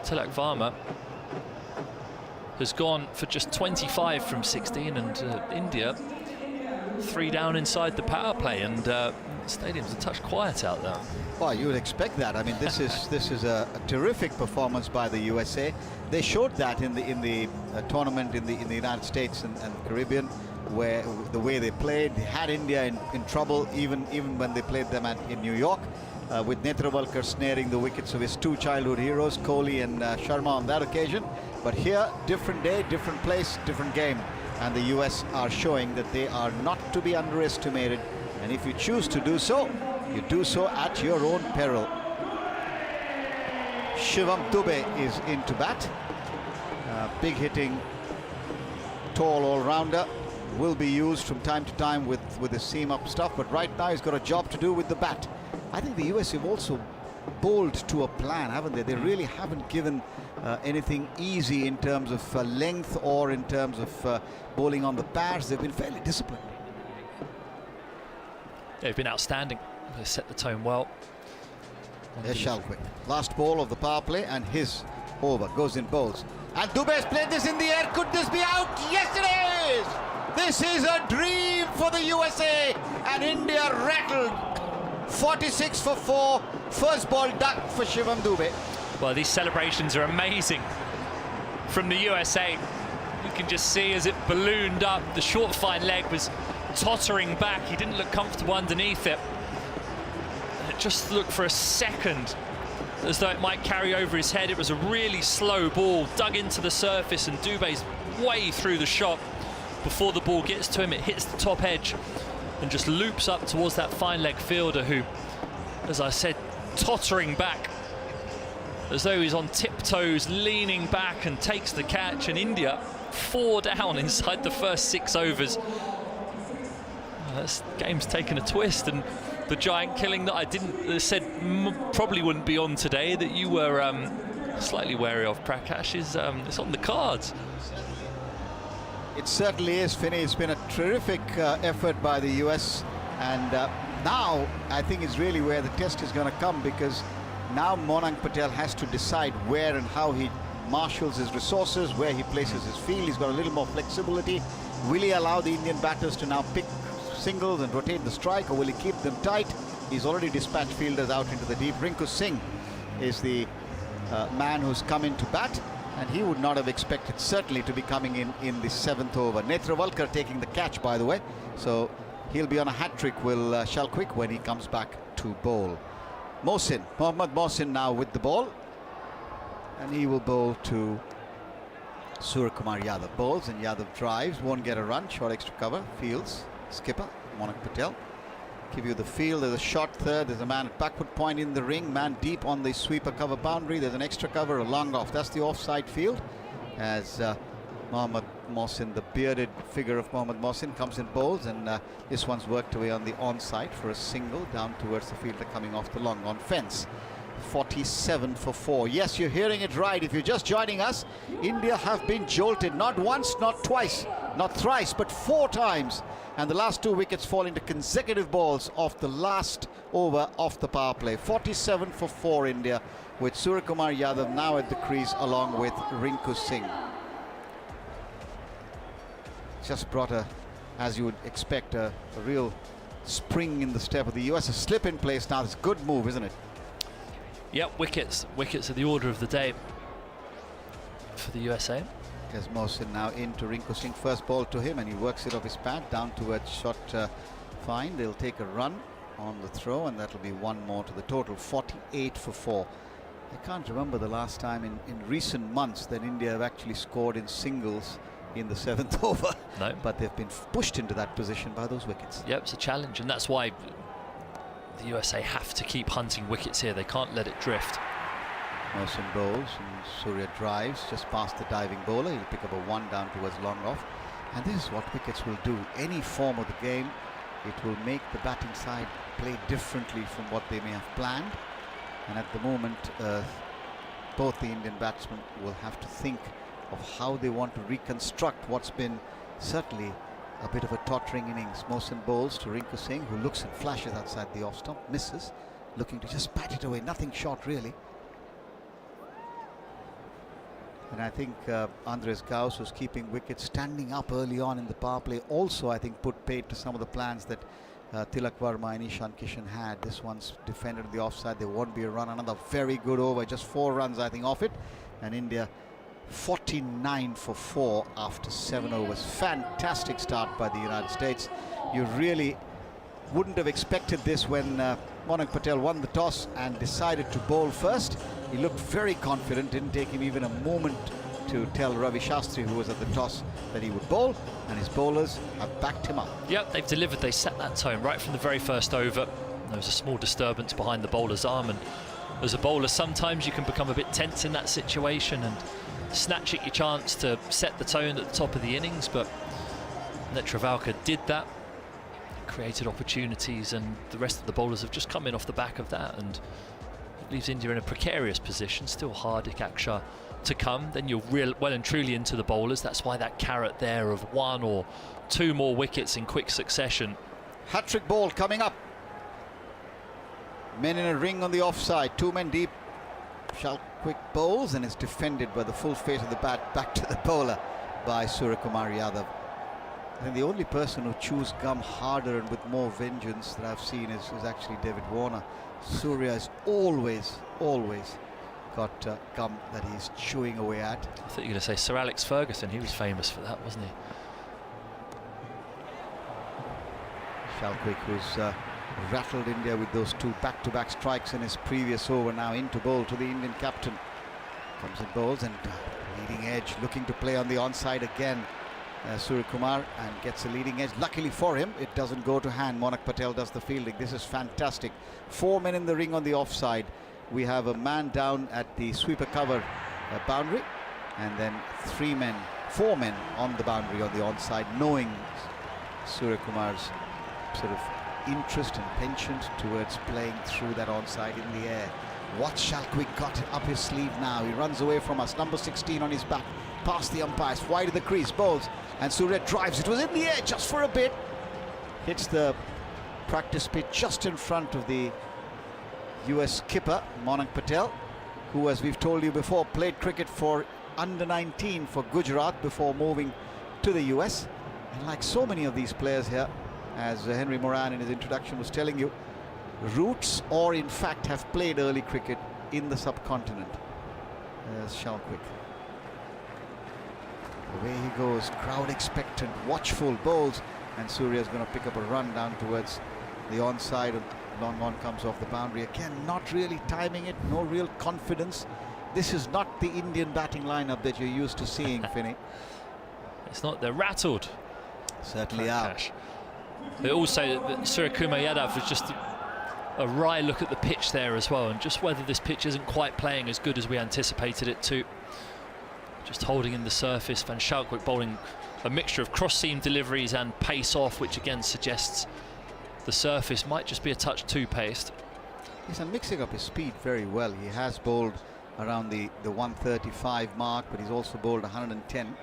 Tilak Varma has gone for just 25 from 16, and India 3 down inside the power play, and the stadium's a touch quiet out there. Well, you would expect that. I mean, this is a terrific performance by the USA. They showed that in the tournament in the United States and Caribbean, where the way they played, they had India in trouble even when they played them in New York, with Netravalkar snaring the wickets of his 2 childhood heroes, Kohli and Sharma, on that occasion. But here, different day, different place, different game, and the US are showing that they are not to be underestimated, and if you choose to do so, you do so at your own peril. Shivam Dube is into bat. Big hitting, tall all-rounder, will be used from time to time with the seam-up stuff, but right now he's got a job to do with the bat. I think the US have also bowled to a plan, haven't they? They really haven't given anything easy in terms of length or in terms of bowling on the pads. They've been fairly disciplined. They've been outstanding. They set the tone well. There's Shalquick. Last ball of the power play, and his over goes in bowls. And Dube has played this in the air. Could this be out? Yes, it is! This is a dream for the USA, and India rattled. 46 for 4. First ball duck for Shivam Dube. Well, these celebrations are amazing. from the USA. You can just see as it ballooned up, the short fine leg was tottering back. He didn't look comfortable underneath it. And it just looked for a second as though it might carry over his head. It was a really slow ball, dug into the surface, and Dube's way through the shot before the ball gets to him. It hits the top edge and just loops up towards that fine leg fielder who, as I said, tottering back as though he's on tiptoes, leaning back, and takes the catch. And India 4 down inside the first 6 overs. This game's taken a twist, and the giant killing that I said probably wouldn't be on today, that you were slightly wary of, Prakash, is it's on the cards. It certainly is, Finney. It's been a terrific effort by the US, and now I think is really where the test is going to come, because now Monank Patel has to decide where and how he marshals his resources, where he places his field. He's got a little more flexibility. Will he allow the Indian batters to now pick singles and rotate the strike, or will he keep them tight? He's already dispatched fielders out into the deep. Rinku Singh is the man who's come in to bat, and he would not have expected certainly to be coming in the 7th over. Netravalkar taking the catch, by the way, so he'll be on a hat-trick, will Shalquick, when he comes back to bowl. Mohammad Mohsin now with the ball, and he will bowl to Suryakumar Yadav. Bowls, and Yadav drives, won't get a run, short extra cover, fields, skipper Monank Patel. Give you the field, there's a short third, there's a man at backward point in the ring, man deep on the sweeper cover boundary, there's an extra cover, a long off. That's the offside field, as Mohammad Mohsin, the bearded figure of Mohammad Mohsin, comes in bowls, and this one's worked away on the onside for a single down towards the fielder coming off the long on fence. 47 for 4. Yes, you're hearing it right. If you're just joining us, India have been jolted not once, not twice, not thrice, but 4 times. And the last 2 wickets fall into consecutive balls off the last over off the power play. 47 for 4 India, with Suryakumar Yadav now at the crease along with Rinku Singh. Just brought a, as you would expect, a real spring in the step of the US. A slip in place now. It's a good move, isn't it? Yep, wickets. Wickets are the order of the day for the USA. There's Mohsin now into Rinku Singh. First ball to him, and he works it off his pad down towards shot fine. They'll take a run on the throw, and that'll be 1 more to the total. 48 for 4. I can't remember the last time in recent months that India have actually scored in singles in the 7th over. No. But they've been pushed into that position by those wickets. Yep, it's a challenge, and that's why the USA have to keep hunting wickets here. They can't let it drift. Mohsin bowls, and Surya drives just past the diving bowler. He'll pick up a 1 down towards long off. And this is what wickets will do. Any form of the game, it will make the batting side play differently from what they may have planned. And at the moment, both the Indian batsmen will have to think of how they want to reconstruct what's been certainly a bit of a tottering innings. Mohsin bowls to Rinku Singh, who looks and flashes outside the off stump, misses, looking to just bat it away, nothing short really. And I think Andres Gauss, who's keeping wickets, standing up early on in the power play, also I think put paid to some of the plans that Tilak Varma and Ishan Kishan had. This one's defended the offside, there won't be a run. Another very good over, just 4 runs I think off it, and India 49 for 4 after 7 overs. Fantastic start by the United States. You really wouldn't have expected this when Monank Patel won the toss and decided to bowl first. He looked very confident, didn't take him even a moment to tell Ravi Shastri, who was at the toss, that he would bowl, and his bowlers have backed him up. Yep, they've delivered. They set that tone right from the very first over. There was a small disturbance behind the bowler's arm, and as a bowler sometimes you can become a bit tense in that situation and snatch at your chance to set the tone at the top of the innings, but Netravalkar did that, created opportunities, and the rest of the bowlers have just come in off the back of that, and it leaves India in a precarious position. Still Hardik Akshar to come, then you're well and truly into the bowlers. That's why that carrot there of 1 or 2 more wickets in quick succession. Hat-trick ball coming up. Men in a ring on the offside, 2 men deep. Shalquick bowls, and is defended by the full face of the bat back to the bowler by Suryakumar Yadav. I think the only person who chews gum harder and with more vengeance that I've seen is actually David Warner. Surya is always got gum that he's chewing away at. I thought you were going to say Sir Alex Ferguson. He was famous for that, wasn't he? Shalquick, who's rattled India with those 2 back-to-back strikes in his previous over, now into bowl to the Indian captain. Comes in bowls and leading edge, looking to play on the onside again. Suryakumar, and gets a leading edge. Luckily for him, it doesn't go to hand. Monak Patel does the fielding. This is fantastic. 4 men in the ring on the offside. We have a man down at the sweeper cover boundary, and then 4 men on the boundary on the onside, knowing Suryakumar's sort of interest and penchant towards playing through that onside in the air. What Shalquick got up his sleeve now? He runs away from us. Number 16 on his back, past the umpires, wide of the crease, bowls, and Surya drives. It was in the air just for a bit. Hits the practice pitch just in front of the US skipper, Monak Patel, who, as we've told you before, played cricket for under-19 for Gujarat before moving to the US. And like so many of these players here, as Henry Moran in his introduction was telling you, roots or in fact have played early cricket in the subcontinent. There's Shalquick. Away he goes, crowd expectant, watchful, bowls, and Surya's going to pick up a run down towards the onside. Long on comes off the boundary again, not really timing it, no real confidence. This is not the Indian batting lineup that you're used to seeing, Finney. It's not, they're rattled. Certainly are. But also, Suryakumar Yadav was just a wry look at the pitch there as well, and just whether this pitch isn't quite playing as good as we anticipated it to. Just holding in the surface. Van Shalquick bowling a mixture of cross-seam deliveries and pace off, which again suggests the surface might just be a touch too paced. He's mixing up his speed very well. He has bowled around the 135 mark, but he's also bowled 110.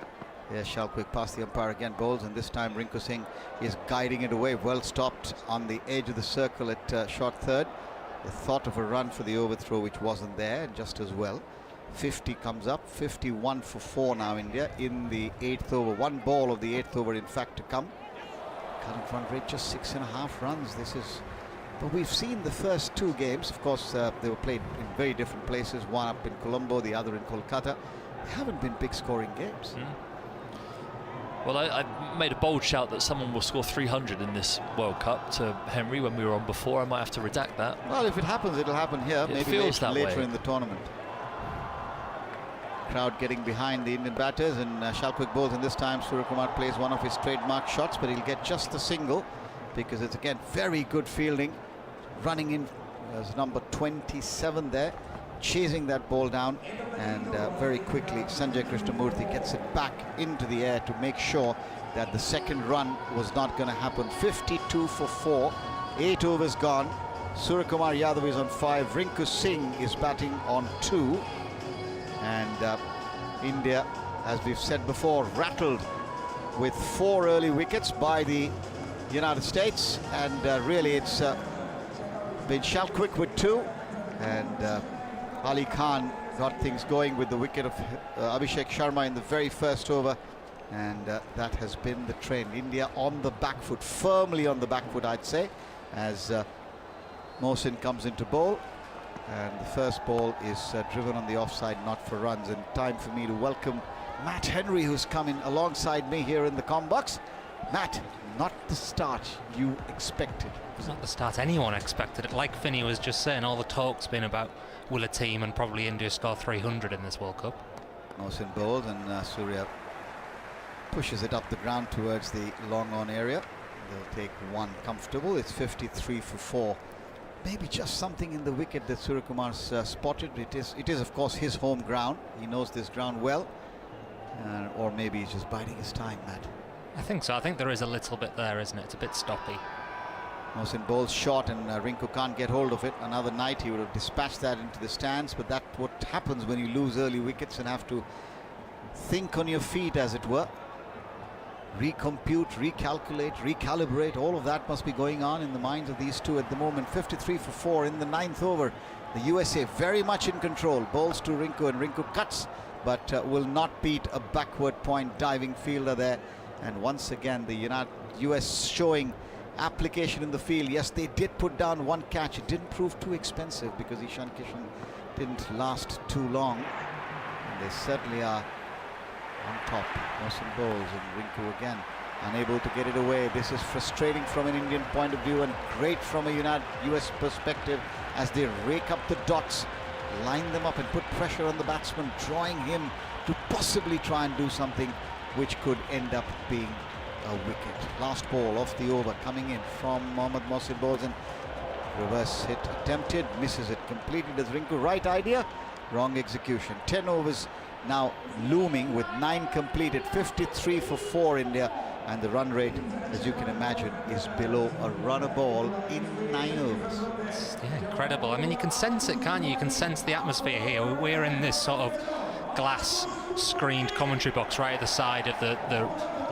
There's Shalquick past the umpire again, bowls, and this time Rinku Singh is guiding it away. Well stopped on the edge of the circle at short third. The thought of a run for the overthrow, which wasn't there, and just as well. 50 comes up, 51 for 4 now India in the 8th over. 1 ball of the 8th over in fact to come. Current run rate just 6.5 runs. This is, but we've seen the first 2 games. Of course, they were played in very different places. One up in Colombo, the other in Kolkata. They haven't been big scoring games. Well, I made a bold shout that someone will score 300 in this World Cup to Henry when we were on before. I might have to redact that. Well, if it happens, it'll happen here. It maybe feels later in the tournament. Crowd getting behind the Indian batters, and Shalquick bowls, and this time Suryakumar plays one of his trademark shots, but he'll get just the single because it's again very good fielding. Running in as number 27 there, chasing that ball down, and very quickly Sanjay Krishnamurthy gets it back into the air to make sure that the second run was not going to happen. 52 for 4, 8 overs gone. Suryakumar Yadav is on 5, Rinku Singh is batting on 2, and India, as we've said before, rattled with 4 early wickets by the United States, and really it's been Shalquick with 2, and Ali Khan got things going with the wicket of Abhishek Sharma in the very first over, and that has been the trend. India on the back foot, firmly on the back foot, I'd say, as Mohsin comes into bowl, and the first ball is driven on the offside, not for runs. And time for me to welcome Matt Henry, who's coming alongside me here in the comm box. Matt, not the start you expected. It's not the start anyone expected. Like Finney was just saying, all the talk's been about will a team and probably India score 300 in this World Cup. Mohsin bowled, and Surya pushes it up the ground towards the long on area. They'll take 1 comfortable. It's 53 for 4. Maybe just something in the wicket that Suryakumar's spotted. It is of course his home ground. He knows this ground well, or maybe he's just biding his time, Matt. I think so. I think there is a little bit there, isn't it? It's a bit stoppy. Mohsin bowls short, and Rinku can't get hold of it. Another night he would have dispatched that into the stands, but that's what happens when you lose early wickets and have to think on your feet, as it were. Recompute, recalculate, recalibrate, all of that must be going on in the minds of these two at the moment. 53 for 4 in the 9th over. The USA very much in control. Bowls to Rinku, and Rinku cuts, but will not beat a backward point diving fielder there. And once again, the US showing application in the field. Yes, they did put down 1 catch. It didn't prove too expensive because Ishan Kishan didn't last too long, and they certainly are on top. Motion bowls, and Rinku again unable to get it away. This is frustrating from an Indian point of view and great from a US perspective as they rake up the dots, line them up and put pressure on the batsman, drawing him to possibly try and do something which could end up being a wicket. Last ball of the over coming in from Mohammad Mohsin bowls, and reverse hit attempted, misses it completely. Does Rinku right idea? Wrong execution. 10 overs now looming with 9 completed. 53 for 4 India, and the run rate, as you can imagine, is below a run a ball in 9 overs. Yeah, incredible. I mean, you can sense it, can't you? You can sense the atmosphere here. We're in this sort of glass screened commentary box right at the side of the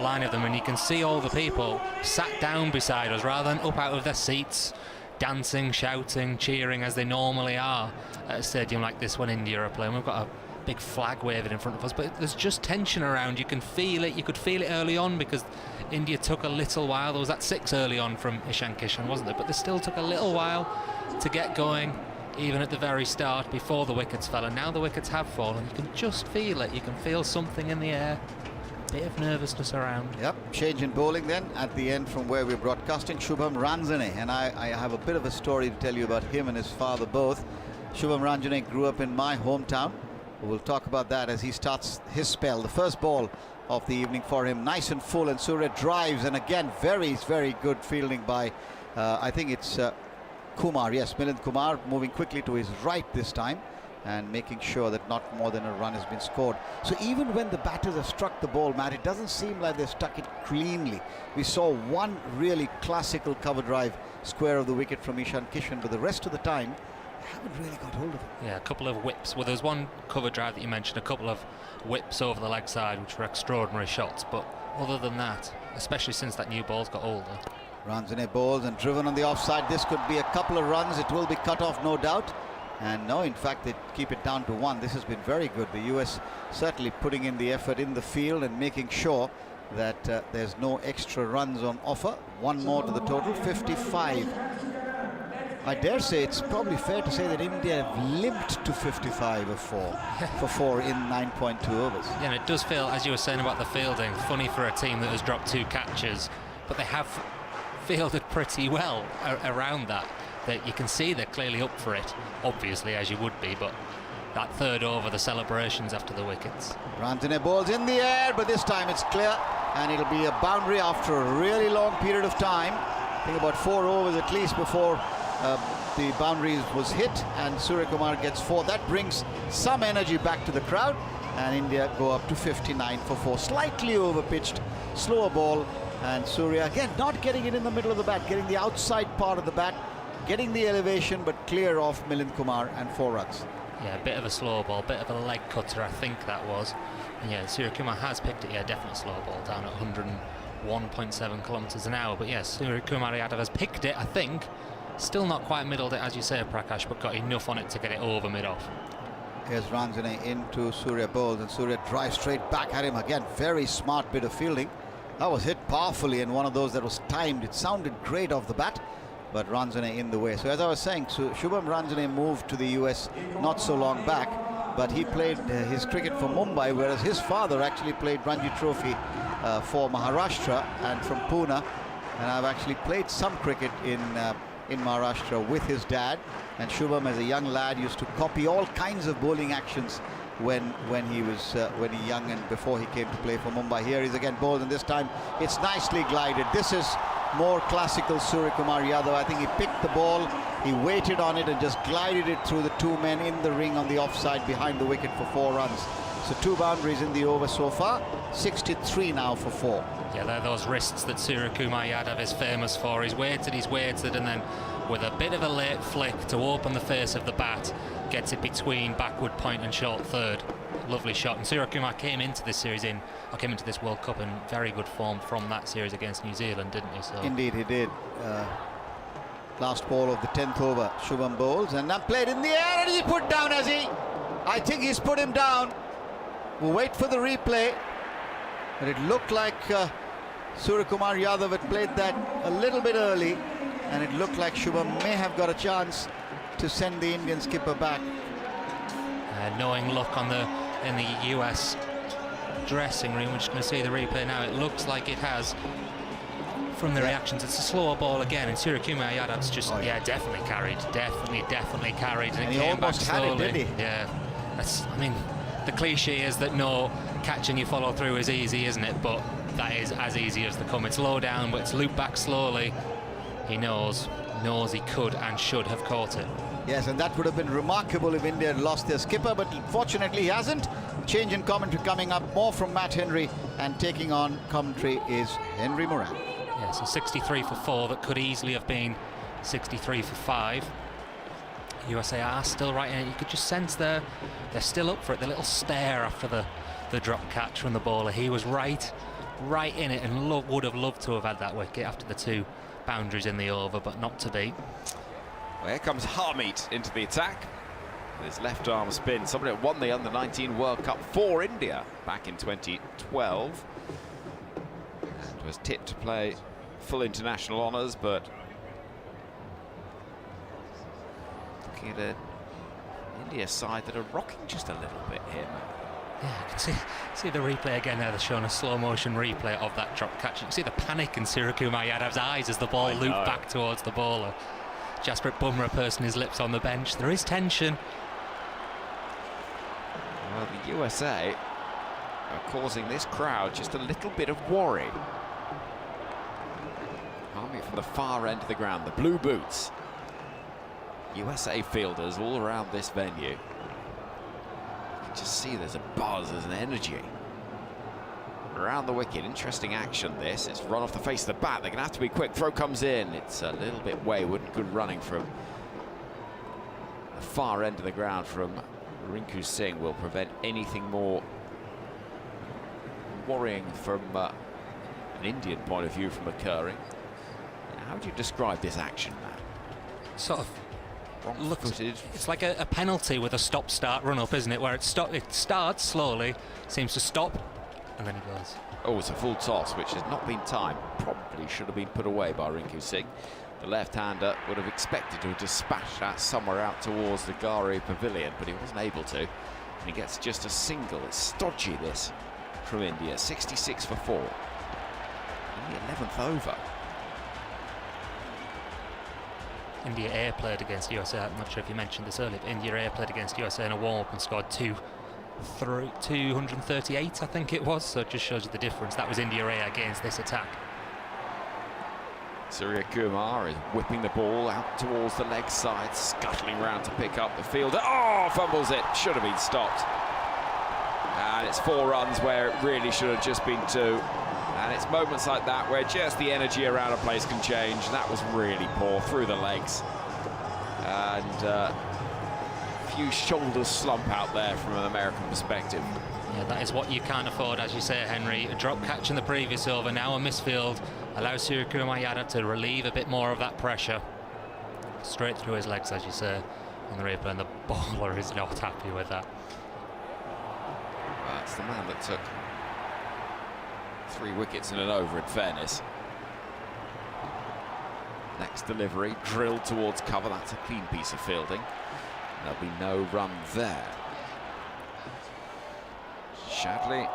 line of them, and you can see all the people sat down beside us rather than up out of their seats, dancing, shouting, cheering as they normally are at a stadium like this when India are playing. We've got a big flag waving in front of us, but there's just tension around. You can feel it. You could feel it early on because India took a little while. There was that 6 early on from Ishan Kishan, wasn't there? But they still took a little while to get going, even at the very start before the wickets fell, and now the wickets have fallen. You can just feel it. You can feel something in the air. Bit of nervousness around. Yep, change in bowling then at the end from where we're broadcasting. Shubham Ranjane, and I have a bit of a story to tell you about him and his father both. Shubham Ranjane grew up in my hometown. We'll talk about that as he starts his spell. The first ball of the evening for him, nice and full, and Surya drives, and again very good fielding by I think it's Kumar, yes, Milind Kumar, moving quickly to his right this time and making sure that not more than a run has been scored. So even when the batters have struck the ball, Matt, it doesn't seem like they've struck it cleanly. We saw one really classical cover drive square of the wicket from Ishan Kishan, but the rest of the time haven't really got hold of it. Yeah, a couple of whips. Well, there's one cover drive that you mentioned, a couple of whips over the leg side, which were extraordinary shots. But other than that, especially since that new ball's got older. Ranjane bowls and driven on the offside. This could be a couple of runs. It will be cut off, no doubt. And no, in fact, they keep it down to 1. This has been very good. The US certainly putting in the effort in the field and making sure that there's no extra runs on offer. 1 more to the total, 55. I dare say it's probably fair to say that India have limped to 55 for 4 in 9.2 overs. Yeah, and it does feel, as you were saying about the fielding, funny for a team that has dropped 2 catches, but they have fielded pretty well around that. That you can see they're clearly up for it, obviously, as you would be, but that 3rd over, the celebrations after the wickets. Ranjane balls in the air, but this time it's clear, and it'll be a boundary after a really long period of time. I think about 4 overs at least before the boundary was hit, and Suryakumar gets 4. That brings some energy back to the crowd, and India go up to 59 for 4. Slightly over pitched, slower ball, and Surya again not getting it in the middle of the bat, getting the outside part of the bat, getting the elevation, but clear off Milind Kumar, and 4 runs. Yeah, a bit of a slow ball, bit of a leg cutter, I think that was. And yeah, Suryakumar has picked it. Yeah, definitely slow ball down at 101.7 kilometres an hour. But yes, Suryakumar Yadav has picked it, I think. Still not quite middled it, as you say, Prakash, but got enough on it to get it over mid-off. Here's Ranjane into Surya bowls, and Surya drives straight back at him again. Very smart bit of fielding. That was hit powerfully, and one of those that was timed. It sounded great off the bat, but Ranjane in the way. So as I was saying, Shubham Ranjane moved to the US not so long back, but he played his cricket for Mumbai, whereas his father actually played Ranji Trophy for Maharashtra and from Pune. And I've actually played some cricket in Maharashtra with his dad. And Shubham, as a young lad, used to copy all kinds of bowling actions when he was young and before he came to play for Mumbai. Here he's again bowled, and this time it's nicely glided. This is more classical Suryakumar Yadav. I think he picked the ball, he waited on it and just glided it through the 2 men in the ring on the offside behind the wicket for 4 runs. So 2 boundaries in the over so far, 63 now for 4. Yeah, they're those wrists that Suryakumar Yadav is famous for. He's waited, and then with a bit of a late flick to open the face of the bat, gets it between backward point and short third. Lovely shot. And Suryakumar came into this World Cup in very good form from that series against New Zealand, didn't he? So indeed he did. Last ball of the 10th over, Shubham bowls, and that played in the air, and he's put down, has he? I think he's put him down. We'll wait for the replay, but it looked like Suryakumar Yadav had played that a little bit early, and it looked like Shubham may have got a chance to send the Indian skipper back. knowing look in the US dressing room. We're just going to see the replay now. It looks like it has, from the reactions. It's a slower ball again, and Suryakumar Yadav's just definitely carried, definitely carried, and it came back slowly. Had it, did he? Yeah, I mean, the cliche is that no catch and you follow through is easy, isn't it? But that is as easy as they come. It's low down, but it's looped back slowly. He knows he could and should have caught it. Yes, and that would have been remarkable if India had lost their skipper, but fortunately he hasn't. Change in commentary coming up, more from Matt Henry, and taking on commentary is Henry Moran. Yeah, so 63 for 4, that could easily have been 63 for 5. USA are still right in it. You could just sense they're still up for it. The little stare after the drop catch from the bowler. He was right in it, and would have loved to have had that wicket after the 2 boundaries in the over, but not to be. Well, here comes Harmeet into the attack. With his left arm spin, somebody that won the Under-19 World Cup for India back in 2012. And was tipped to play full international honours, but looking at an India side that are rocking just a little bit here. Yeah, you can see the replay again there. They're showing a slow motion replay of that drop catch. You can see the panic in Suryakumar Yadav's eyes as the ball looped back towards the bowler. Jasprit Bumrah pursing his lips on the bench. There is tension. Well, the USA are causing this crowd just a little bit of worry. Harmeet from the far end of the ground, the blue boots. USA fielders all around this venue. You can just see there's a buzz, there's an energy. Around the wicket, interesting action this. It's run off the face of the bat. They're going to have to be quick. Throw comes in. It's a little bit wayward. Good running from the far end of the ground from Rinku Singh will prevent anything more worrying from an Indian point of view from occurring. How would you describe this action, Matt? Sort of wrong-footed. It's like a penalty with a stop-start run-up, isn't it? Where it starts slowly, seems to stop, and then he goes. Oh, it's a full toss, which has not been timed. Probably should have been put away by Rinku Singh. The left-hander would have expected to dispatch that somewhere out towards the Gari Pavilion, but he wasn't able to. And he gets just a single. It's stodgy, this, from India. 66 for 4. In the 11th over. India A played against USA. I'm not sure if you mentioned this earlier, but India A played against USA in a warm-up and scored 238, I think it was. So it just shows you the difference. That was India A against this attack. Suryakumar is whipping the ball out towards the leg side, scuttling round to pick up the fielder. Oh, fumbles it. Should have been stopped. And it's 4 runs where it really should have just been 2. And it's moments like that where just the energy around a place can change. That was really poor through the legs. And a few shoulders slump out there from an American perspective. Yeah, that is what you can't afford, as you say, Henry. A drop catch in the previous over, now a misfield. Allows Suryakumar Yadav to relieve a bit more of that pressure. Straight through his legs, as you say, on the replay, and the bowler is not happy with that. That's the man that took 3 wickets in an over, in fairness. Next delivery, drilled towards cover. That's a clean piece of fielding. There'll be no run there. Shadley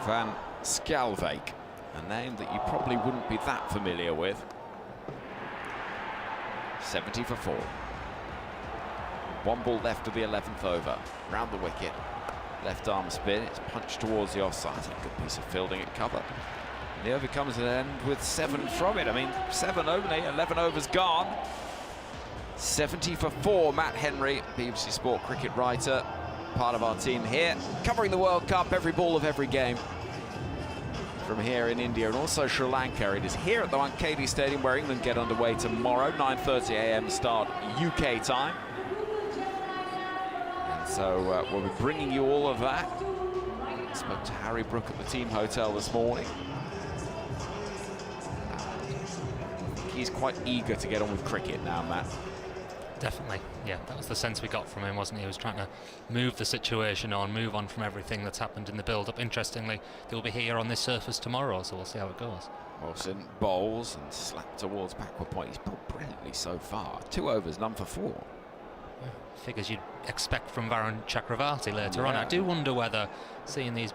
van Schalwijk, a name that you probably wouldn't be that familiar with. 70 for 4. 1 ball left of the 11th over. Round the wicket. Left arm spin. It's punched towards the offside. A good piece of fielding at cover. And the over comes to an end with 7 from it. I mean, 7 only. 11 overs gone. 70 for 4. Matt Henry, BBC Sport cricket writer, part of our team here, covering the World Cup, every ball of every game from here in India and also Sri Lanka. It is here at the Wankhede Stadium where England get underway tomorrow, 9:30 a.m. start UK time. And so we'll be bringing you all of that. Spoke to Harry Brook at the team hotel this morning. He's quite eager to get on with cricket now, Matt. Definitely, yeah, that was the sense we got from him, wasn't he? He was trying to move the situation on, move on from everything that's happened in the build-up. Interestingly, they'll be here on this surface tomorrow, so we'll see how it goes. Wilson bowls and slapped towards backward point. He's bowled brilliantly so far. 2 overs, none for 4. figures you'd expect from Varun Chakravarti later on. Yeah. I do wonder whether, seeing these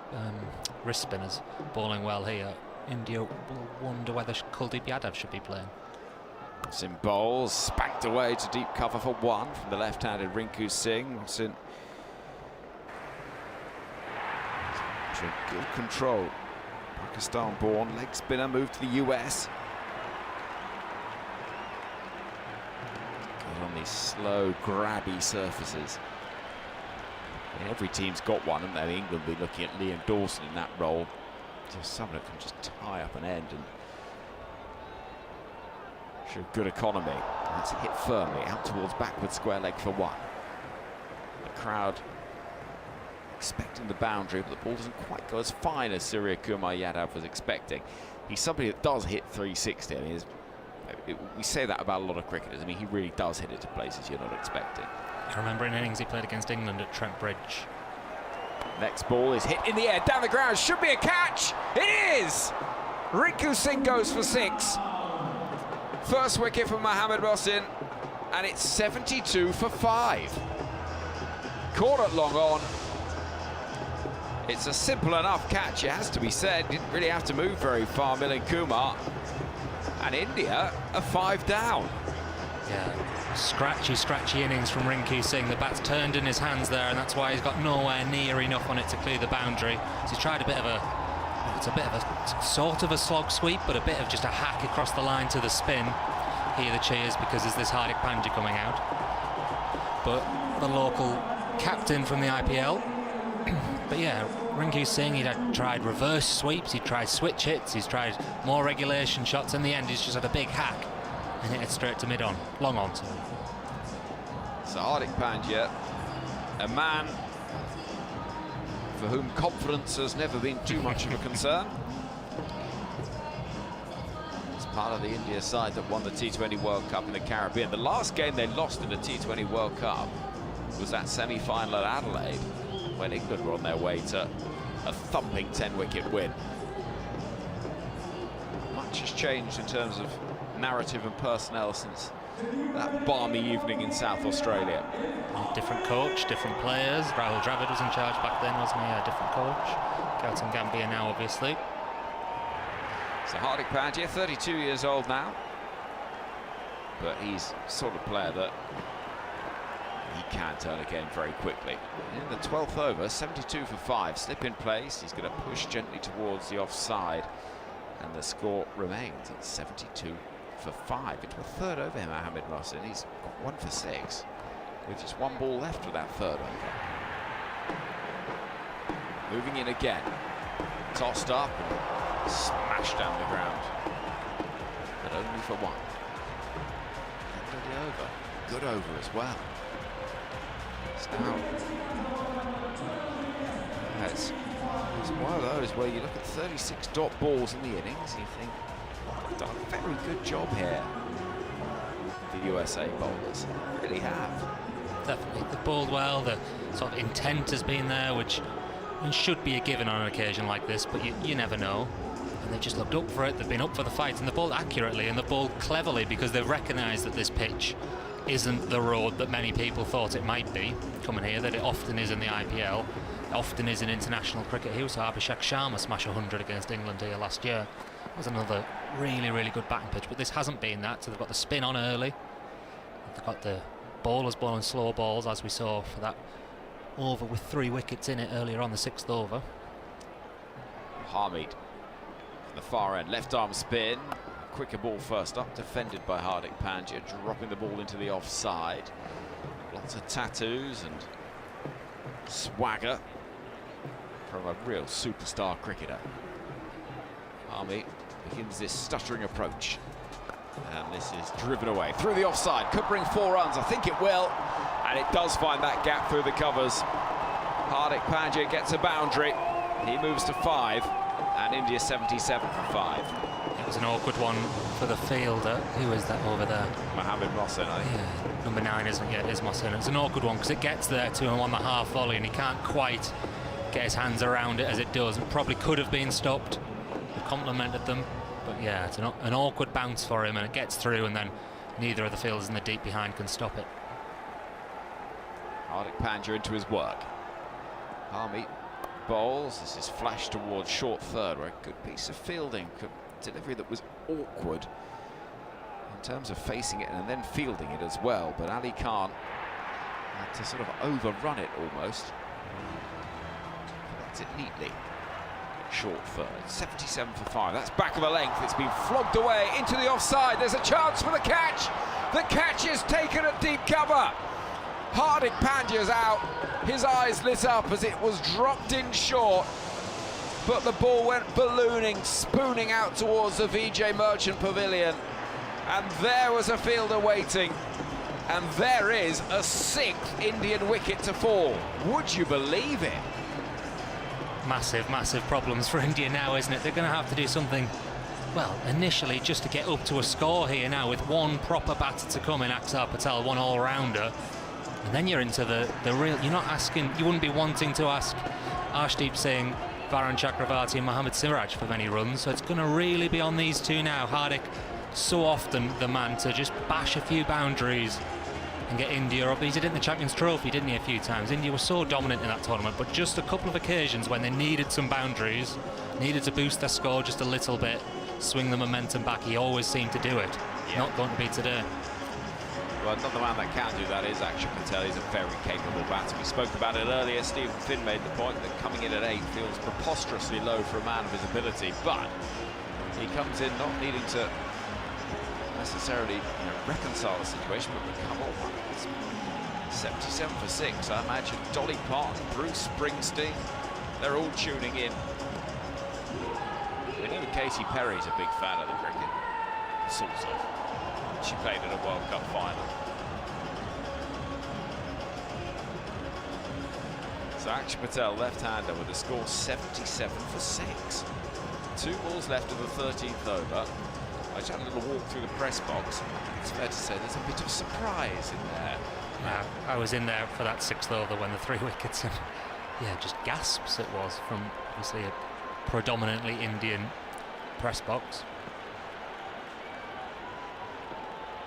wrist spinners bowling well here, India will wonder whether Kuldeep Yadav should be playing. Watson bowls, spanked away to deep cover for one from the left-handed Rinku Singh. Watson showed good control. Pakistan-born leg spinner moved to the US. Good on these slow, grabby surfaces. And every team's got one, and England will be looking at Liam Dawson in that role. Just someone who can just tie up an end and show good economy. That's hit firmly out towards backward square leg for one. The crowd expecting the boundary, but the ball doesn't quite go as fine as Suryakumar Yadav was expecting. He's somebody that does hit 360. I mean, we say that about a lot of cricketers. I mean, he really does hit it to places you're not expecting. I remember in innings he played against England at Trent Bridge. Next ball is hit in the air, down the ground, should be a catch. It is! Rinku Singh goes for 6. First wicket for Mohammad Mohsin, and it's 72 for 5. Caught at long on. It's a simple enough catch, it has to be said. Didn't really have to move very far, Milind Kumar. And India are 5 down. Yeah, scratchy innings from Rinku Singh. The bat's turned in his hands there, and that's why he's got nowhere near enough on it to clear the boundary. So he's tried a bit of a, it's a bit of a sort of a slog sweep, but a bit of just a hack across the line to the spin. Hear the cheers because there's this Hardik Pandya coming out. But the local captain from the IPL. But yeah, Rinku Singh, he'd tried reverse sweeps, he'd tried switch hits, he's tried more regulation shots. In the end, he's just had a big hack and hit it straight to mid-on, long on. So Hardik Pandya, a man for whom confidence has never been too much of a concern. It's part of the India side that won the T20 World Cup in the Caribbean. The last game they lost in the T20 World Cup was that semi-final at Adelaide, when England were on their way to a thumping 10-wicket win. Much has changed in terms of narrative and personnel since that balmy evening in South Australia. Different coach, different players. Rahul Dravid was in charge back then, wasn't he? A different coach. Gautam Gambhir now, obviously. So Hardik Pandya, 32 years old now, but he's the sort of player that he can turn a game very quickly. In the 12th over, 72 for 5, slip in place. He's going to push gently towards the offside, and the score remains at 72 for 5. Into a third over here, Mohammad Mohsin. He's got 1 for 6, with just 1 ball left with that third over. Moving in again, tossed up and smashed down the ground, but only for 1. End of the over, good over as well. Now, it's one of those where you look at 36 dot balls in the innings and you think, well, they've done a very good job here. The USA bowlers really have. Definitely, they've bowled well. The sort of intent has been there, which should be a given on an occasion like this, but you never know. And they've just looked up for it. They've been up for the fight, and they've bowled accurately and they've bowled cleverly because they've recognised that this pitch isn't the road that many people thought it might be coming here, that it often is in the IPL, often is in international cricket. He was Abhishek Sharma smash 100 against England here last year. It was another really good batting pitch, but this hasn't been that. So they've got the spin on early, they've got the bowlers bowling slow balls, as we saw for that over with 3 wickets in it earlier on, the 6th over. Hamid from the far end, left arm spin. Quicker ball first up, defended by Hardik Pandya, dropping the ball into the offside. Lots of tattoos and swagger from a real superstar cricketer. Army begins this stuttering approach, and this is driven away through the offside. Could bring 4 runs, I think it will, and it does find that gap through the covers. Hardik Pandya gets a boundary, he moves to 5, and India 77 for 5. It was an awkward one for the fielder. Who is that over there? Mohammad Mohsin, I think. Yeah, number 9 isn't yet, is Mohsin. It's an awkward one because it gets there to him on the half volley and he can't quite get his hands around it as it does, and probably could have been stopped. He complimented them, but yeah, it's an awkward bounce for him, and it gets through, and then neither of the fielders in the deep behind can stop it. Hardik Pandya into his work. Harmeet bowls. This is flashed towards short third, where a good piece of fielding, delivery that was awkward in terms of facing it and then fielding it as well. But Ali Khan had to sort of overrun it almost. Collects it neatly. Short third, 77 for 5. That's back of a length. It's been flogged away into the offside. There's a chance for the catch. The catch is taken at deep cover. Hardik Pandya's out. His eyes lit up as it was dropped in short. But the ball went ballooning, spooning out towards the Vijay Merchant Pavilion. And there was a fielder waiting. And there is a 6th Indian wicket to fall. Would you believe it? Massive, massive problems for India now, isn't it? They're going to have to do something, well, initially just to get up to a score here now with one proper batter to come in, Axar Patel, one all-rounder. And then you're into the real, you're not asking, you wouldn't be wanting to ask Arshdeep Singh, Varun Chakravarti and Mohammad Siraj for many runs. So it's going to really be on these two now. Hardik, so often the man to just bash a few boundaries and get India up. He did it in the Champions Trophy, didn't he, a few times? India was so dominant in that tournament, but just a couple of occasions when they needed some boundaries, needed to boost their score just a little bit, swing the momentum back, he always seemed to do it. Yeah. Not going to be today. Well, another man that can do that is Axar Patel. He's a very capable batter. We spoke about it earlier. Stephen Finn made the point that coming in at 8 feels preposterously low for a man of his ability, but he comes in not needing to necessarily reconcile the situation, but become all one. 77 for 6. I imagine Dolly Parton, Bruce Springsteen, they're all tuning in. We know Katy Perry's a big fan of the cricket, sort of. She played in a World Cup final. So Axar Patel, left-hander, with a score 77 for 6. 2 balls left of the 13th over. I just had a little walk through the press box. It's fair to say there's a bit of surprise in there. Yeah, I was in there for that 6th over when the 3 wickets, and yeah, just gasps it was from obviously a predominantly Indian press box.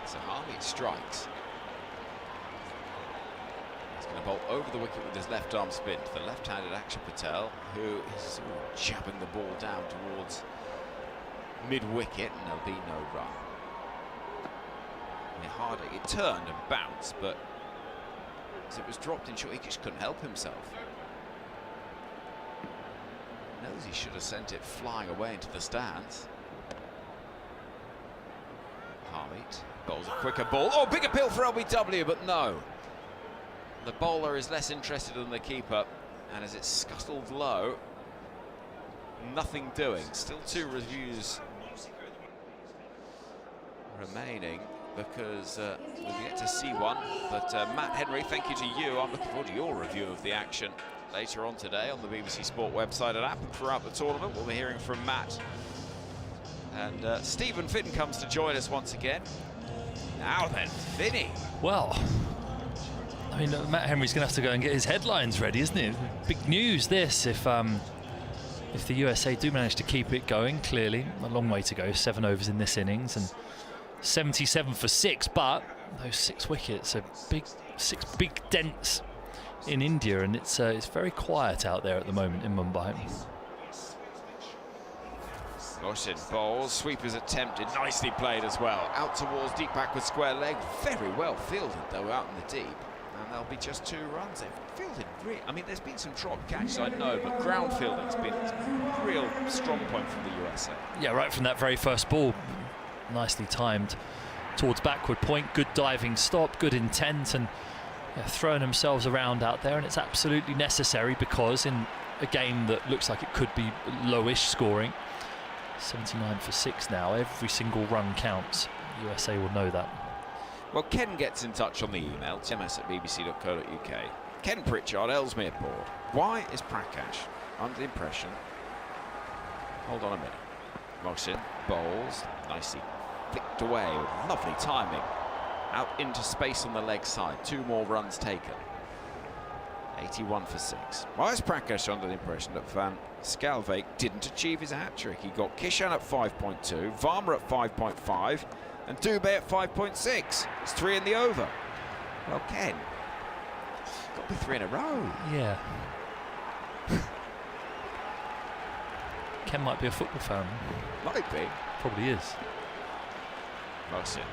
So Harmeet strikes. He's going to bowl over the wicket with his left arm spin to the left-handed Axar Patel, who is jabbing the ball down towards mid-wicket, and there'll be no run. Hardik, it turned and bounced, but as it was dropped in short, he just couldn't help himself. Knows he should have sent it flying away into the stands. Harmeet bowls a quicker ball. Oh, big appeal for LBW, but no. The bowler is less interested than the keeper, and as it's scuttled low, nothing doing. Still 2 reviews remaining, because we'll get to see one. But Matt Henry, thank you to you. I'm looking forward to your review of the action later on today on the BBC Sport website and app, and throughout the tournament we'll be hearing from Matt. And Stephen Finn comes to join us once again. Now then, Finny. Well, I mean, Matt Henry's going to have to go and get his headlines ready, isn't it? Big news this, if the USA do manage to keep it going. Clearly a long way to go, 7 overs in this innings, and 77 for 6, but those 6 wickets are big, 6 big dents in India, and it's very quiet out there at the moment in Mumbai. Mohsin bowls, sweepers attempted, nicely played as well. Out towards deep backward square leg, very well fielded though out in the deep, and there'll be just 2 runs. They've fielded really, I mean, there's been some drop catches, I know, but ground fielding's been a real strong point from the USA. Yeah, right from that very first ball. Nicely timed towards backward point, good diving stop, good intent, and throwing themselves around out there, and it's absolutely necessary because in a game that looks like it could be lowish scoring, 79 for 6 now, every single run counts. USA will know that. Well, Ken gets in touch on the email, tms@bbc.co.uk. Ken Pritchard, Ellesmere Port. Why is Prakash under the impression? Hold on a minute. Mohsin bowls, nicely flicked away with lovely timing. Out into space on the leg side, 2 more runs taken. 81 for 6. Why is Prakash under the impression that Van Schalvik didn't achieve his hat-trick? He got Kishan at 5.2, Varma at 5.5, and Dube at 5.6. It's 3 in the over. Well, Ken. Got to be 3 in a row. Yeah. Ken might be a football fan. Might be. Probably is. Mohsin.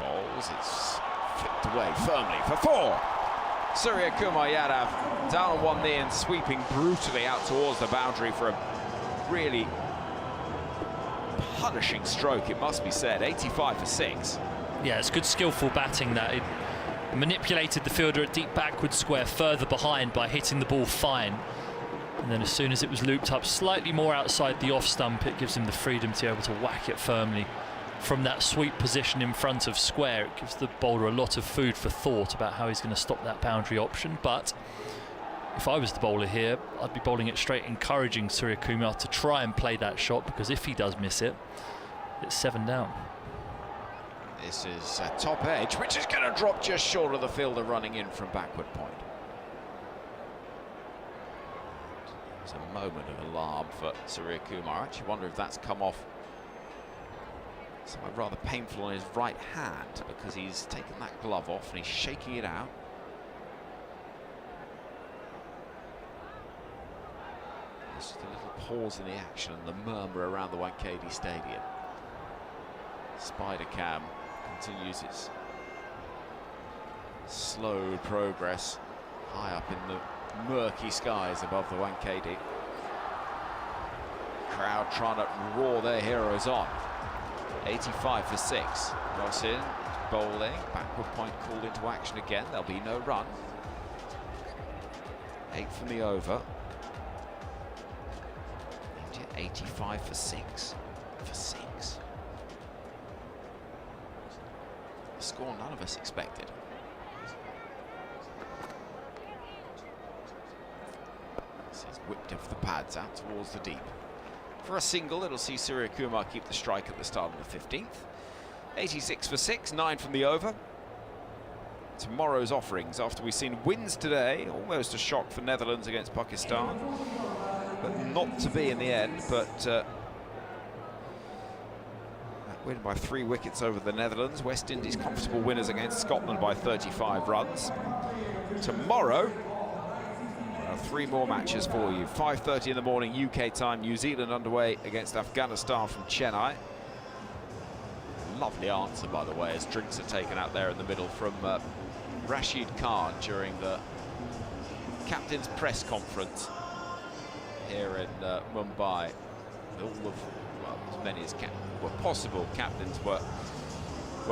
Bowls, it's flicked away firmly for 4. Suryakumar Yadav down on one knee and sweeping brutally out towards the boundary for a really punishing stroke, it must be said. 85 for 6. Yeah, it's good skillful batting that. It manipulated the fielder at deep backward square further behind by hitting the ball fine. And then as soon as it was looped up slightly more outside the off stump, it gives him the freedom to be able to whack it firmly from that sweep position in front of square. It gives the bowler a lot of food for thought about how he's going to stop that boundary option. But if I was the bowler here, I'd be bowling it straight, encouraging Suryakumar to try and play that shot, because if he does miss it, it's 7 down. This is a top edge, which is going to drop just short of the fielder running in from backward point. It's a moment of alarm for Suryakumar. I actually wonder if that's come off somewhere rather painful on his right hand, because he's taken that glove off and he's shaking it out. Just a little pause in the action and the murmur around the Wankhede Stadium. Spider Cam continues its slow progress high up in the murky skies above the Wankhede. Crowd trying to roar their heroes on. 85 for 6. Mohsin bowling. Backward point called into action again. There'll be no run. 8 from the over. India 85 for 6. For 6. A score none of us expected. This is whipped off the pads out towards the deep. For a single, it'll see Suryakumar keep the strike at the start of the 15th. 86 for 6, 9 from the over. Tomorrow's offerings, after we've seen wins today, almost a shock for Netherlands against Pakistan, but not to be in the end. But that win by 3 wickets over the Netherlands. West Indies comfortable winners against Scotland by 35 runs. Tomorrow, 3 more matches for you. 5:30 in the morning UK time, New Zealand underway against Afghanistan from Chennai. Lovely answer, by the way, as drinks are taken out there in the middle from Rashid Khan during the captain's press conference here in Mumbai. All of, well, as many as were possible captains were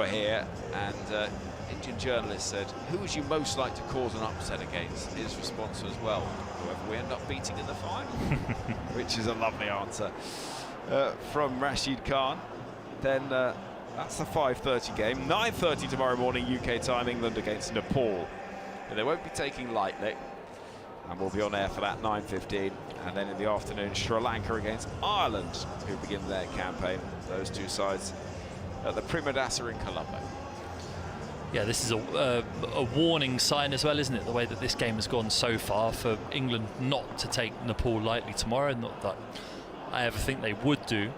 here, and Indian journalist said, who would you most like to cause an upset against? His response was, well, whoever we end up beating in the final, which is a lovely answer from Rashid Khan. Then that's the 5:30 game. 9:30 tomorrow morning UK time, England against Nepal. And they won't be taking lightly, and we'll be on air for that 9:15. And then in the afternoon, Sri Lanka against Ireland, who begin their campaign. Those two sides at the Primadasa in Colombo. Yeah, this is a warning sign as well, isn't it? The way that this game has gone so far, for England not to take Nepal lightly tomorrow. Not that I ever think they would do.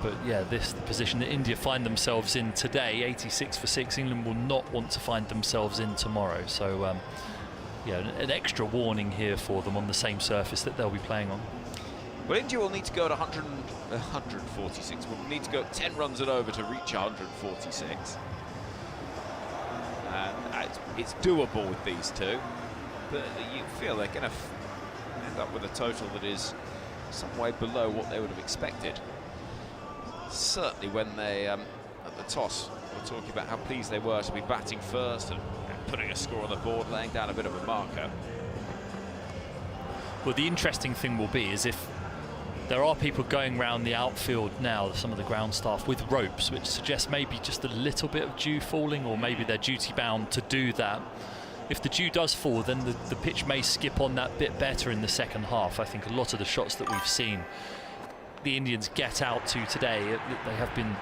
But yeah, the position that India find themselves in today, 86 for 6, England will not want to find themselves in tomorrow. So yeah, an extra warning here for them on the same surface that they'll be playing on. Well, India will need to go at 146. We'll need to go 10 runs and over to reach 146. And it's doable with these two, but you feel they're going to end up with a total that is some way below what they would have expected. Certainly when they, at the toss, were talking about how pleased they were to be batting first and putting a score on the board, laying down a bit of a marker. Well, the interesting thing will be is if there are people going around the outfield now, some of the ground staff, with ropes, which suggests maybe just a little bit of dew falling, or maybe they're duty bound to do that. If the dew does fall, then the pitch may skip on that bit better in the second half. I think a lot of the shots that we've seen the Indians get out to today, they have been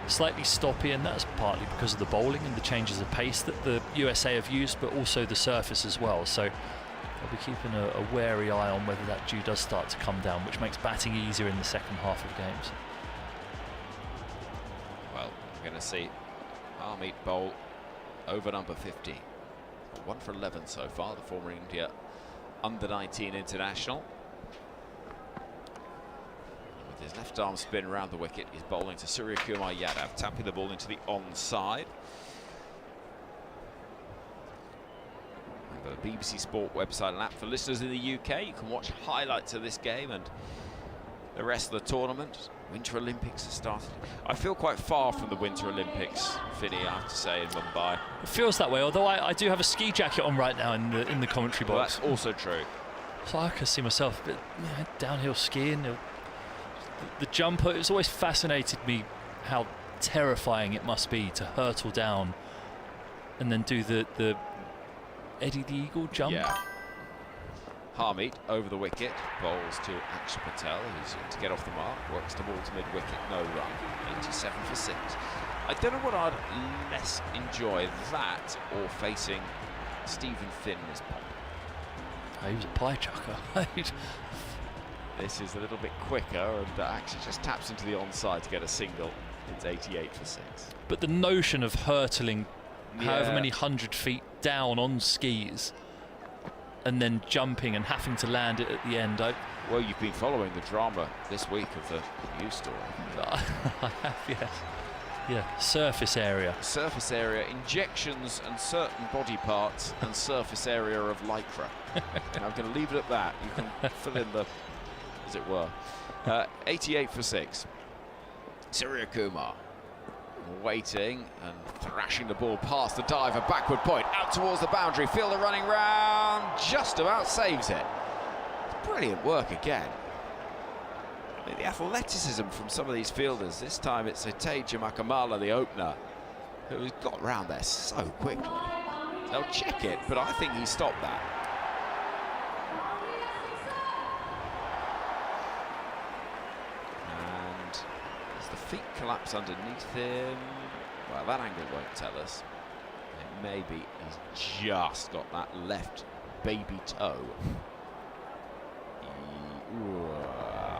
slightly stoppy, and that's partly because of the bowling and the changes of pace that the USA have used, but also the surface as well. So they'll be keeping a wary eye on whether that dew does start to come down, which makes batting easier in the second half of games. Well, we're going to see Harmeet bowl over number 15. 1 for 11 so far, the former India under-19 international. With his left arm spin around the wicket, he's bowling to Suryakumar Yadav, tapping the ball into the onside. The BBC Sport website and app for listeners in the UK. You can watch highlights of this game and the rest of the tournament. Winter Olympics have started. I feel quite far from the Winter Olympics, Finney, I have to say, in Mumbai. It feels that way, although I do have a ski jacket on right now in the commentary Well, box. that's also true. So I can see myself a bit, downhill skiing. The jumper, it's always fascinated me how terrifying it must be to hurtle down and then do the Eddie the Eagle jump. Yeah. Harmeet over the wicket, bowls to Akshar Patel, who's to get off the mark, works towards mid-wicket, no run, 87 for 6. I don't know what I'd less enjoy, that or facing Stephen Finn as pop. Oh, he was a pie chucker. This is a little bit quicker, and Akshar just taps into the onside to get a single. It's 88 for 6. But the notion of hurtling however many 100 feet down on skis and then jumping and having to land it at the end. Well, you've been following the drama this week of the news story. I have, yes. Yeah, surface area. Surface area, injections and certain body parts, and surface area of lycra. And I'm going to leave it at that. You can fill in the, as it were. 88 for 6. Suryakumar waiting and thrashing the ball past the diver, backward point, out towards the boundary, fielder running round, just about saves it. It's brilliant work again. I mean, the athleticism from some of these fielders, this time it's Hetmyer Makamala, the opener, who's got round there so quickly. They'll check it, but I think he stopped that. Feet collapse underneath him. Well, that angle won't tell us. It maybe he's just got that left baby toe.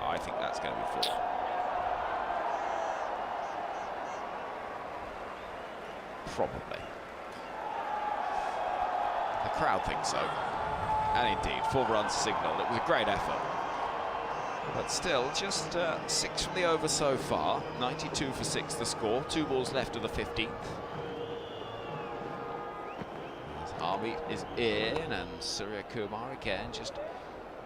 I think that's going to be 4. Probably. The crowd thinks so. And indeed, 4 runs signal. It was a great effort. But still, just 6 from the over so far. 92 for 6 the score. 2 balls left of the 15th. Harmeet is in, and Suryakumar again just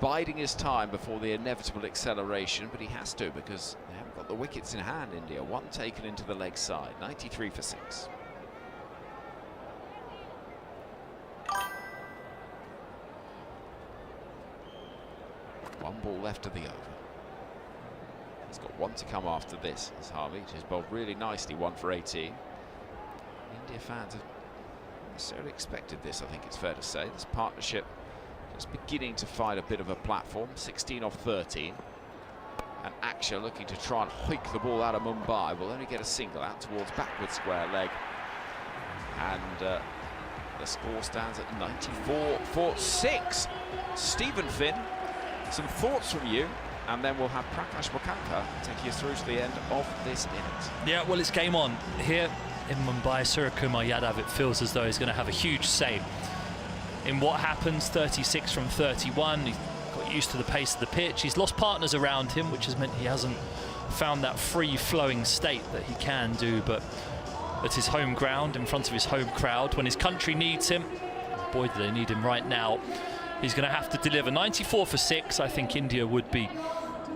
biding his time before the inevitable acceleration, but he has to because they haven't got the wickets in hand, India. 1 taken into the leg side. 93 for 6. One ball left of the over. He's got 1 to come after this. As Harmeet has bowled really nicely, 1 for 18. India fans have not necessarily expected this, I think it's fair to say. This partnership just beginning to find a bit of a platform. 16 off 13. And Akshar looking to try and hoik the ball out of Mumbai. Will only get a single out towards backward square leg. And the score stands at 94 for 6. Stephen Finn, some thoughts from you, and then we'll have Prakash Wakanka take you through to the end of this innings. Yeah, well, it's game on. Here in Mumbai, Suryakumar Yadav, it feels as though he's going to have a huge say in what happens. 36 from 31. He's got used to the pace of the pitch. He's lost partners around him, which has meant he hasn't found that free-flowing state that he can do, but at his home ground, in front of his home crowd, when his country needs him, boy, do they need him right now, he's going to have to deliver. 94 for 6. I think India would be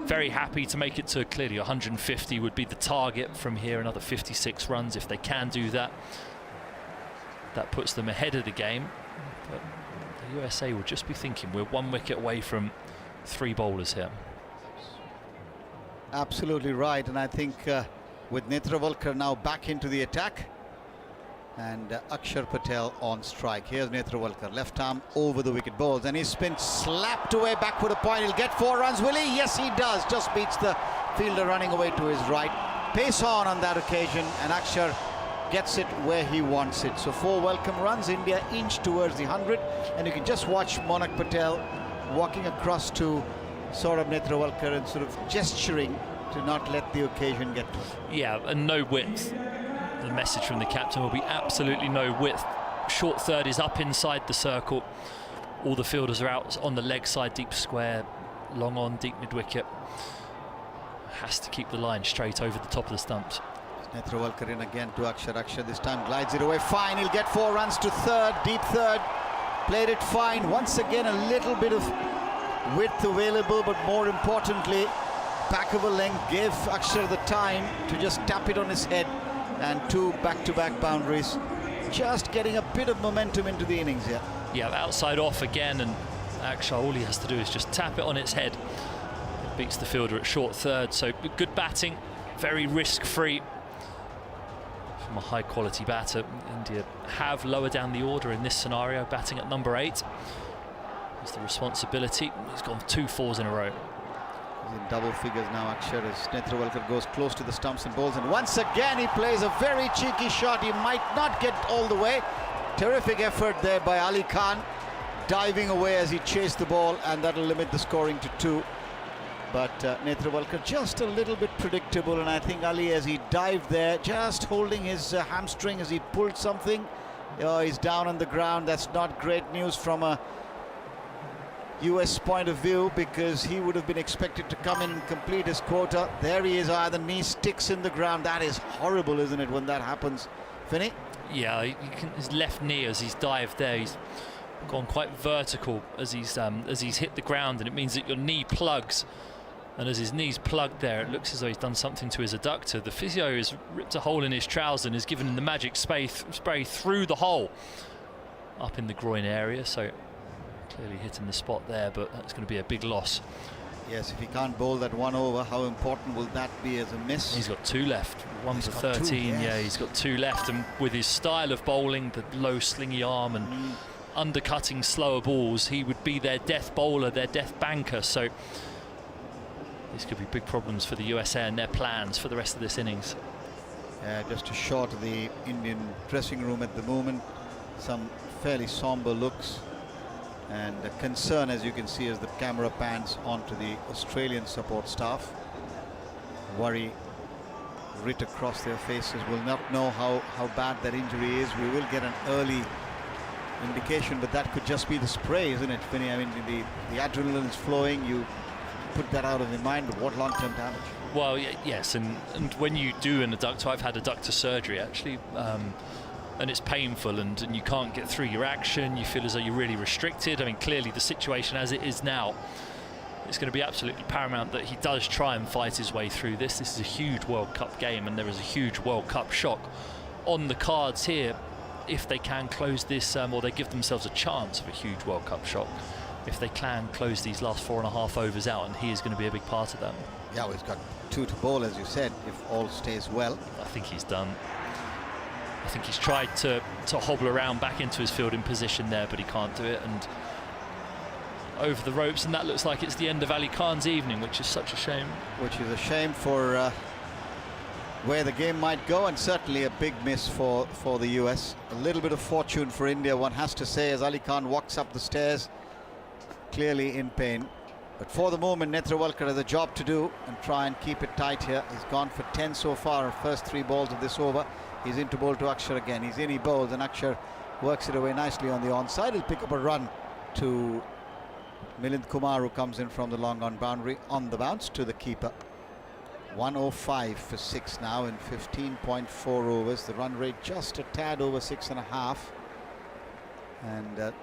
very happy to make it to clearly 150 would be the target from here. Another 56 runs if they can do that. That puts them ahead of the game. But the USA will just be thinking we're 1 wicket away from 3 bowlers here. Absolutely right, and I think with Netrawalkar now back into the attack and Akshar Patel on strike. Here's Netrawalkar, left arm over the wicket, balls, and he's been slapped away backward a point. He'll get 4 runs, will he? Yes, he does. Just beats the fielder running away to his right. Pace on that occasion, and Akshar gets it where he wants it. So 4 welcome runs. India inch towards the 100, and you can just watch Monak Patel walking across to Saurabh Netrawalkar and sort of gesturing to not let the occasion get to him. Yeah, and no width. The message from the captain will be absolutely no width short third is up inside the circle. All the fielders are out on the leg side, deep square, long on, deep mid-wicket. Has to keep the line straight over the top of the stumps. Netrawalkar in again to Akshar. Akshar this time glides it away fine. He'll get 4 runs to third, deep third. Played it fine. Once again, a little bit of width available, but more importantly, back of a length gave Akshar the time to just tap it on his head, and 2 back-to-back boundaries. Just getting a bit of momentum into the innings here. Yeah, outside off again, and Akshar, all he has to do is just tap it on its head. It beats the fielder at short third, so good batting, very risk-free from a high-quality batter. India have lower down the order in this scenario, batting at number 8. It's the responsibility. He's gone 2 fours in a row. He's in double figures now, Akshar, as Netrawalkar goes close to the stumps and bowls, and once again he plays a very cheeky shot. He might not get all the way. Terrific effort there by Ali Khan, diving away as he chased the ball, and that'll limit the scoring to 2. But Netrawalkar just a little bit predictable, and I think Ali, as he dived there, just holding his hamstring as he pulled something. He's down on the ground. That's not great news from a US point of view, because he would have been expected to come in and complete his quota. There he is, the knee sticks in the ground. That is horrible, isn't it, when that happens? Finney? Yeah, his left knee, as he's dived there, he's gone quite vertical as he's hit the ground, and it means that your knee plugs. And as his knee's plugged there, it looks as though he's done something to his adductor. The physio has ripped a hole in his trouser and has given him the magic spray through the hole up in the groin area. So clearly hitting the spot there, but that's going to be a big loss. Yes, if he can't bowl that 1 over, how important will that be as a miss? He's got 2 left. 1 for 13. 2, yes. Yeah, he's got 2 left, and with his style of bowling, the low slingy arm and undercutting slower balls, he would be their death bowler, their death banker. So this could be big problems for the USA and their plans for the rest of this innings. Just a shot of the Indian dressing room at the moment. Some fairly somber looks, and a concern, as you can see, as the camera pans onto the Australian support staff. Worry writ across their faces. Will not know how bad that injury is. We will get an early indication, but that could just be the spray, isn't it, Finney? I mean, the adrenaline is flowing. You put that out of your mind, but what long-term damage? Well, yes, and when you do an adductor, I've had adductor surgery actually, and it's painful, and you can't get through your action. You feel as though you're really restricted. I mean, clearly the situation as it is now, it's going to be absolutely paramount that he does try and fight his way through this. This is a huge World Cup game, and there is a huge World Cup shock on the cards here if they can close this, or they give themselves a chance of a huge World Cup shock if they can close these last 4.5 overs out, and he is going to be a big part of that. Yeah, well, he's got 2 to bowl, as you said, if all stays well. I think he's done. I think he's tried to hobble around back into his fielding position there, but he can't do it, and over the ropes, and that looks like it's the end of Ali Khan's evening, which is such a shame. Which is a shame for where the game might go, and certainly a big miss for the US. A little bit of fortune for India, one has to say, as Ali Khan walks up the stairs, clearly in pain. But for the moment, Netrawalkar has a job to do and try and keep it tight here. He's gone for 10 so far, first 3 balls of this over. He's in to bowl to Akshar again. He's in, he bowls, and Akshar works it away nicely on the onside. He'll pick up a run to Milind Kumar, who comes in from the long on boundary on the bounce to the keeper. 105 for 6 now in 15.4 overs. The run rate just a tad over 6.5. And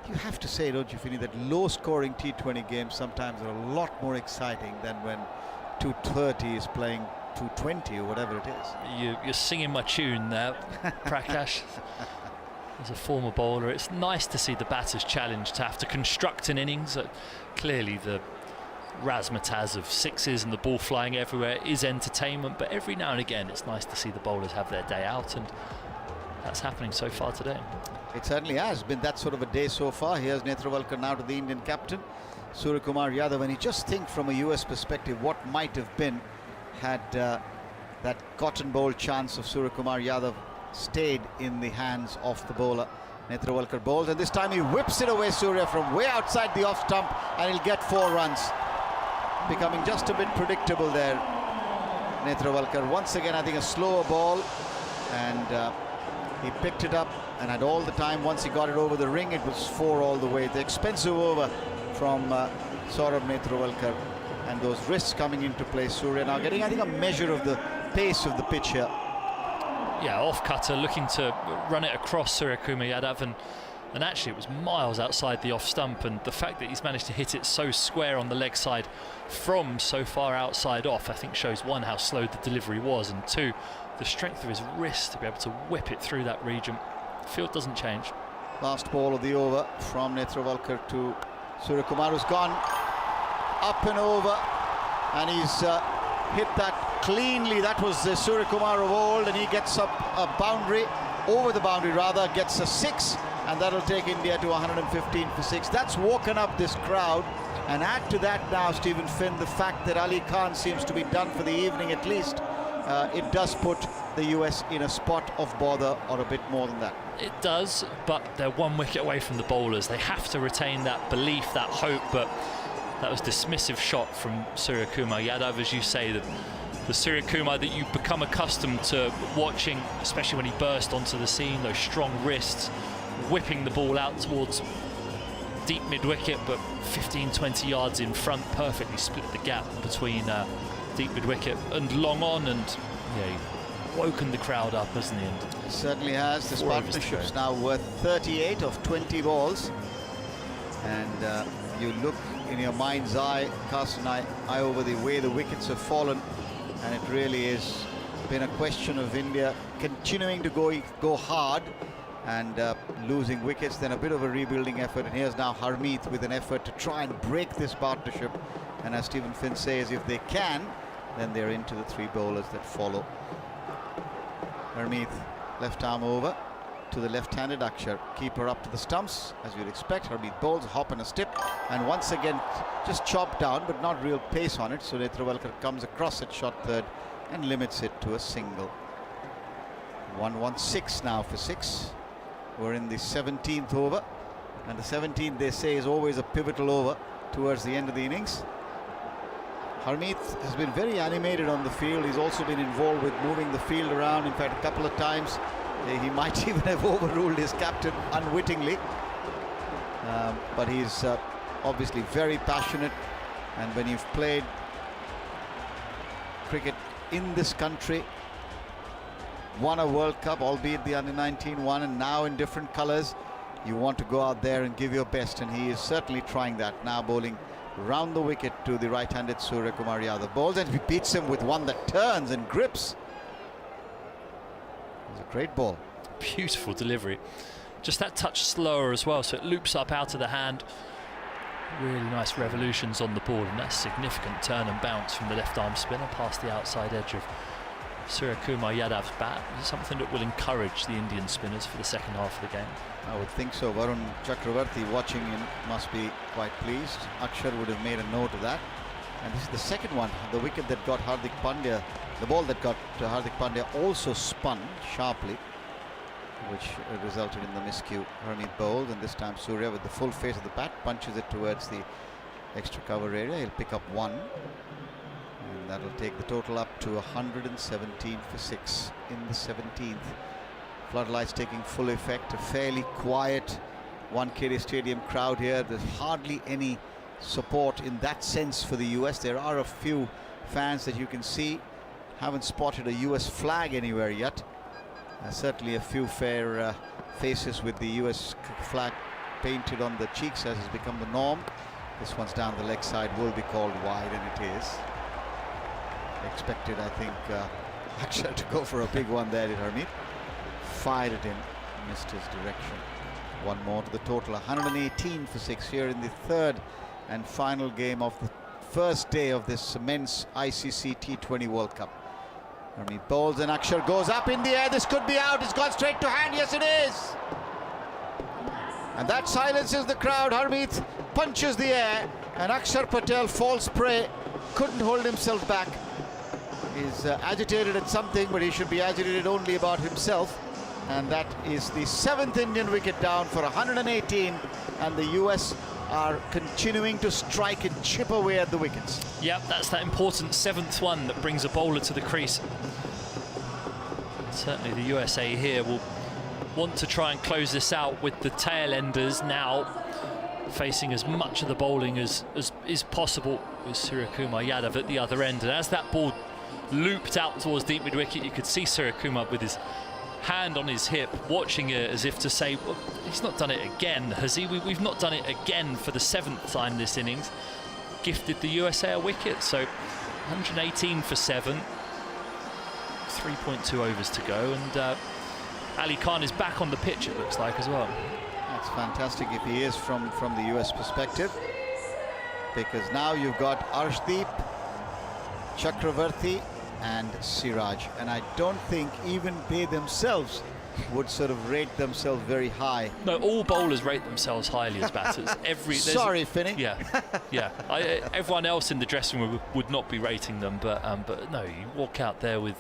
you have to say, don't you, Finney, that low-scoring T20 games sometimes are a lot more exciting than when 230 is playing 220 or whatever it is. You're singing my tune there, Prakash. As a former bowler, it's nice to see the batters challenged to have to construct an innings. Clearly the razzmatazz of sixes and the ball flying everywhere is entertainment, but every now and again it's nice to see the bowlers have their day out, and that's happening so far today. It certainly has been that sort of a day so far. Here's Netrawalkar now to the Indian captain, Suryakumar Yadav, and you just think from a US perspective what might have been had that cotton bowl chance of Suryakumar Yadav stayed in the hands of the bowler. Netrawalkar bowls, and this time he whips it away, Surya, from way outside the off stump, and he'll get 4 runs. Becoming just a bit predictable there, Netrawalkar. Once again, I think a slower ball, and He picked it up and had all the time. Once he got it over the ring, it was 4 all the way. The expensive over from Saurabh Netravalkar, and those wrists coming into play. Surya now getting, I think, a measure of the pace of the pitch here. Yeah, off cutter, looking to run it across Suryakumar Yadav, and actually it was miles outside the off stump, and the fact that he's managed to hit it so square on the leg side from so far outside off, I think shows, one, how slow the delivery was, and two, the strength of his wrist to be able to whip it through that region. The field doesn't change. Last ball of the over from Netravalkar to Suryakumar, who's gone up and over, and he's hit that cleanly. That was Suryakumar of old, and he gets up a boundary, over the boundary rather, gets a 6, and that'll take India to 115 for 6. That's woken up this crowd, and add to that now, Stephen Finn, the fact that Ali Khan seems to be done for the evening at least. It does put the US in a spot of bother, or a bit more than that. It does, but they're 1 wicket away from the bowlers. They have to retain that belief, that hope, but that was a dismissive shot from Suryakumar Yadav, as you say, the Suryakumar that you've become accustomed to watching, especially when he burst onto the scene, those strong wrists, whipping the ball out towards deep mid-wicket, but 15-20 yards in front, perfectly split the gap between deep mid-wicket and long on, and yeah, woken the crowd up, hasn't he? And it certainly has. This partnership's now worth 38 of 20 balls, and you look in your mind's eye, cast an eye over the way the wickets have fallen, and it really has been a question of India continuing to go hard and losing wickets, then a bit of a rebuilding effort, and here's now Harmeet with an effort to try and break this partnership, and as Stephen Finn says, if they can, then they're into the 3 bowlers that follow. Harmeet, left arm over to the left-handed Akshar, keeper up to the stumps, as you'd expect. Harmeet bowls, hop and a stip, and once again just chopped down, but not real pace on it, so Netravalkar comes across at shot third and limits it to a single. 116 now for 6. We're in the 17th over, and the 17th, they say, is always a pivotal over towards the end of the innings. Harmeet has been very animated on the field. He's also been involved with moving the field around. In fact, a couple of times he might even have overruled his captain unwittingly. But he's obviously very passionate, and when you've played cricket in this country, won a World Cup, albeit the under-19 one, and now in different colours, you want to go out there and give your best, and he is certainly trying that. Now bowling round the wicket to the right-handed Suryakumar Yadav. Bowls, and he beats him with one that turns and grips. It's a great ball. Beautiful delivery. Just that touch slower as well, so it loops up out of the hand. Really nice revolutions on the ball, and that significant turn and bounce from the left-arm spinner past the outside edge of Suryakumar Yadav's bat is something that will encourage the Indian spinners for the second half of the game. I would think so. Varun Chakravarti watching in must be quite pleased. Akshar would have made a note of that. And this is the second one. The wicket that got Hardik Pandya, the ball that got Hardik Pandya also spun sharply, which resulted in the miscue. Harmeet bowled, and this time Surya, with the full face of the bat, punches it towards the extra cover area. He'll pick up 1. And that'll take the total up to 117 for 6 in the 17th. Floodlights taking full effect. A fairly quiet Wankhede Stadium crowd here. There's hardly any support in that sense for the US. There are a few fans that you can see. Haven't spotted a US flag anywhere yet. Certainly a few fair faces with the US flag painted on the cheeks, as has become the norm. This one's down the leg side, will be called wide, and it is. Expected, I think, Akshar to go for a big one there, did Harmeet. Fired it in, missed his direction. One more to the total, 118 for 6 here in the third and final game of the first day of this men's ICC T20 World Cup. Harmeet bowls, and Akshar goes up in the air. This could be out. It's gone straight to hand. Yes, it is. And that silences the crowd. Harmeet punches the air, and Akshar Patel falls prey. Couldn't hold himself back. He's agitated at something, but he should be agitated only about himself. And that is the 7th Indian wicket down for 118, and the US are continuing to strike and chip away at the wickets. Yep, that's that important 7th one that brings a bowler to the crease. Certainly the USA here will want to try and close this out with the tail enders now facing as much of the bowling as is possible with Suryakumar Yadav at the other end. And as that ball looped out towards deep mid-wicket, you could see Suryakumar with his hand on his hip, watching it as if to say, well, he's not done it again, has he? We've not done it again for the 7th time this innings. Gifted the USA a wicket, so 118 for 7. 3.2 overs to go, and Ali Khan is back on the pitch, it looks like, as well. That's fantastic if he is from the US perspective, because now you've got Arshdeep, Chakravarti and Siraj, and I don't think even they themselves would sort of rate themselves very high. No, all bowlers rate themselves highly as batters. Sorry, Finney. Yeah, yeah. Everyone else in the dressing room would not be rating them, but no, you walk out there with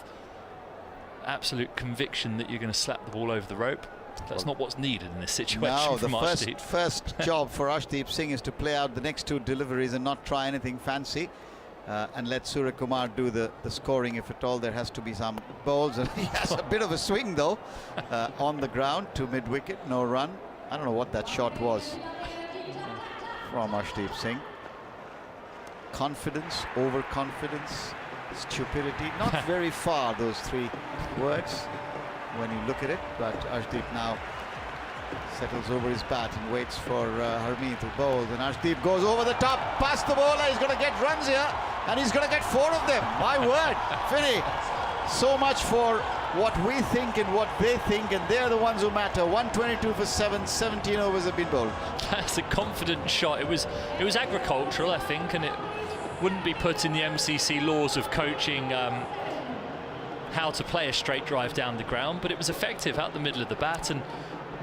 absolute conviction that you're going to slap the ball over the rope. That's not what's needed in this situation. No, from the first job for Arshdeep Singh is to play out the next 2 deliveries and not try anything fancy. And let Suryakumar do the scoring if at all there has to be some bowls. And he has a bit of a swing though on the ground to mid-wicket, no run. I don't know what that shot was from Arshdeep Singh. Confidence, overconfidence, stupidity, not very far, those 3 words when you look at it. But Arshdeep now settles over his bat and waits for Harmeet to bowl. And Arshdeep goes over the top, past the bowler. He's going to get runs here, and he's going to get 4 of them. My word, Finney. So much for what we think and what they think, and they're the ones who matter. 122 for 7, 17 overs have been bowled. That's a confident shot. It was agricultural, I think, and it wouldn't be put in the MCC laws of coaching how to play a straight drive down the ground, but it was effective out the middle of the bat, and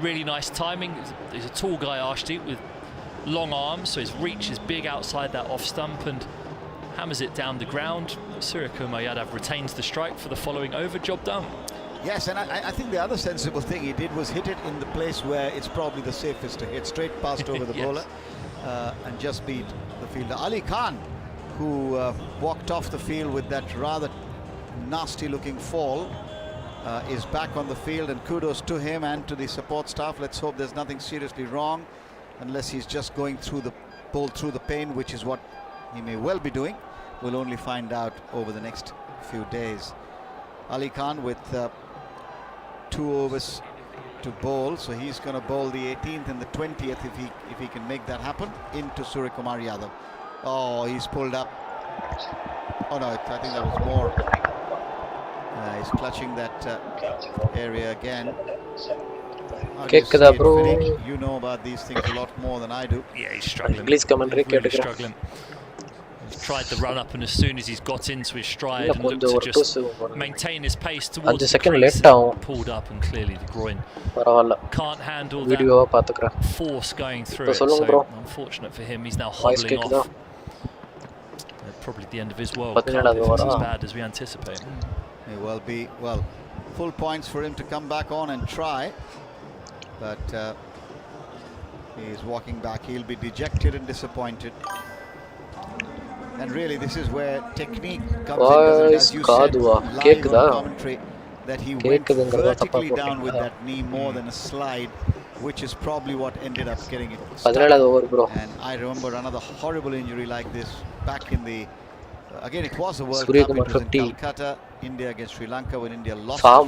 really nice timing. He's a tall guy, Arshdeep, with long arms, so his reach is big outside that off stump and hammers it down the ground. Suryakumar Yadav retains the strike for the following over. Job done. Yes, and I think the other sensible thing he did was hit it in the place where it's probably the safest to hit, straight past over the yes. bowler and just beat the fielder. Ali Khan, who walked off the field with that rather nasty looking fall, is back on the field, and kudos to him and to the support staff. Let's hope there's nothing seriously wrong, unless he's just going through the ball through the pain, which is what he may well be doing. We'll only find out over the next few days. Ali Khan with 2 overs to bowl, so he's going to bowl the 18th and the 20th if he can make that happen into Suryakumar Yadav. Oh, he's pulled up. Oh no, I think that was more. He's clutching that area again. Bro. You know about these things a lot more than I do. Yeah, he's struggling. English commentary really struggling. He's tried the run up, and as soon as he's got into his stride and looked to just maintain his pace towards the crease, pulled up, and clearly the groin can't handle that force going through it. So unfortunate for him, he's now hobbling off. Probably the end of his World Cup if it's as bad as we anticipate. May well be. Well, full points for him to come back on and try, but he's walking back. He'll be dejected and disappointed. And really, this is where technique comes in, as you said, live on commentary, that he went vertically down with that knee more than a slide, which is probably what ended up getting it stuck. And I remember another horrible injury like this back in the again, it was a World Cup. It was in Calcutta, India against Sri Lanka, when India lost. No,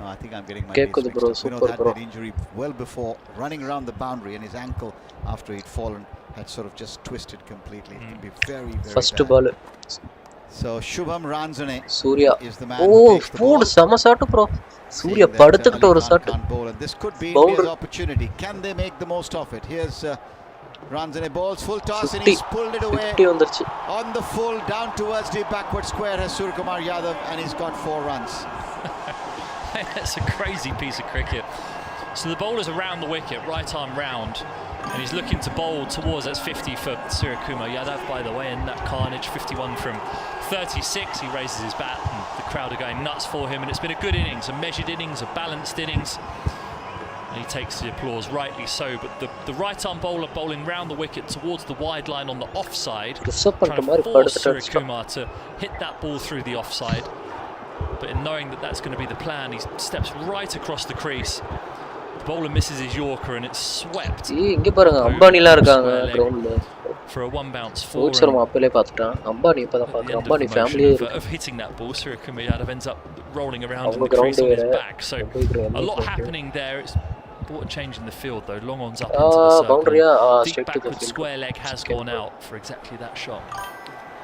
I think I'm getting my days mixed up. Vinod had that injury well before, running around the boundary, and his ankle after he'd fallen had sort of just twisted completely. It can be very, very First bad. ball. So Shubham Ranjane Surya is the man who takes the ball. Samasatu bro. Surya paduttukittu oru shot. This could be India's opportunity. Can they make the most of it? Here's Ranjane balls full toss, and he's pulled it away on the full down towards the backward square has Suryakumar Yadav, and he's got 4 runs. That's a crazy piece of cricket. So the bowler's around the wicket, right arm round, and he's looking to bowl towards, that's 50 for Suryakumar Yadav, by the way, and that carnage, 51 from 36. He raises his bat, and the crowd are going nuts for him, and it's been a good innings, a measured innings, a balanced innings. And he takes the applause, rightly so, but the right arm bowler bowling round the wicket towards the wide line on the offside, trying to force Suryakumar to hit that ball through the offside. but in knowing that that's going to be the plan, he steps right across the crease. The bowler misses his Yorker and it's swept. இங்க பாருங்க அம்பானில இருக்காங்க கிரவுண்ட்ல. For a one bounce four. Rohit Sharma அப்பலே பார்த்துட்டான். அம்பானி இப்பதான் பார்க்கறான். அம்பானி ஃபேமிலியே இருக்கு. Of hitting that ball, Suryakumar Yadav ends up rolling around in the crease on his back. So a lot happening there. It's brought a change in the field though. Long on's up into the circle. Boundary, deep backward square leg has gone out for exactly that shot.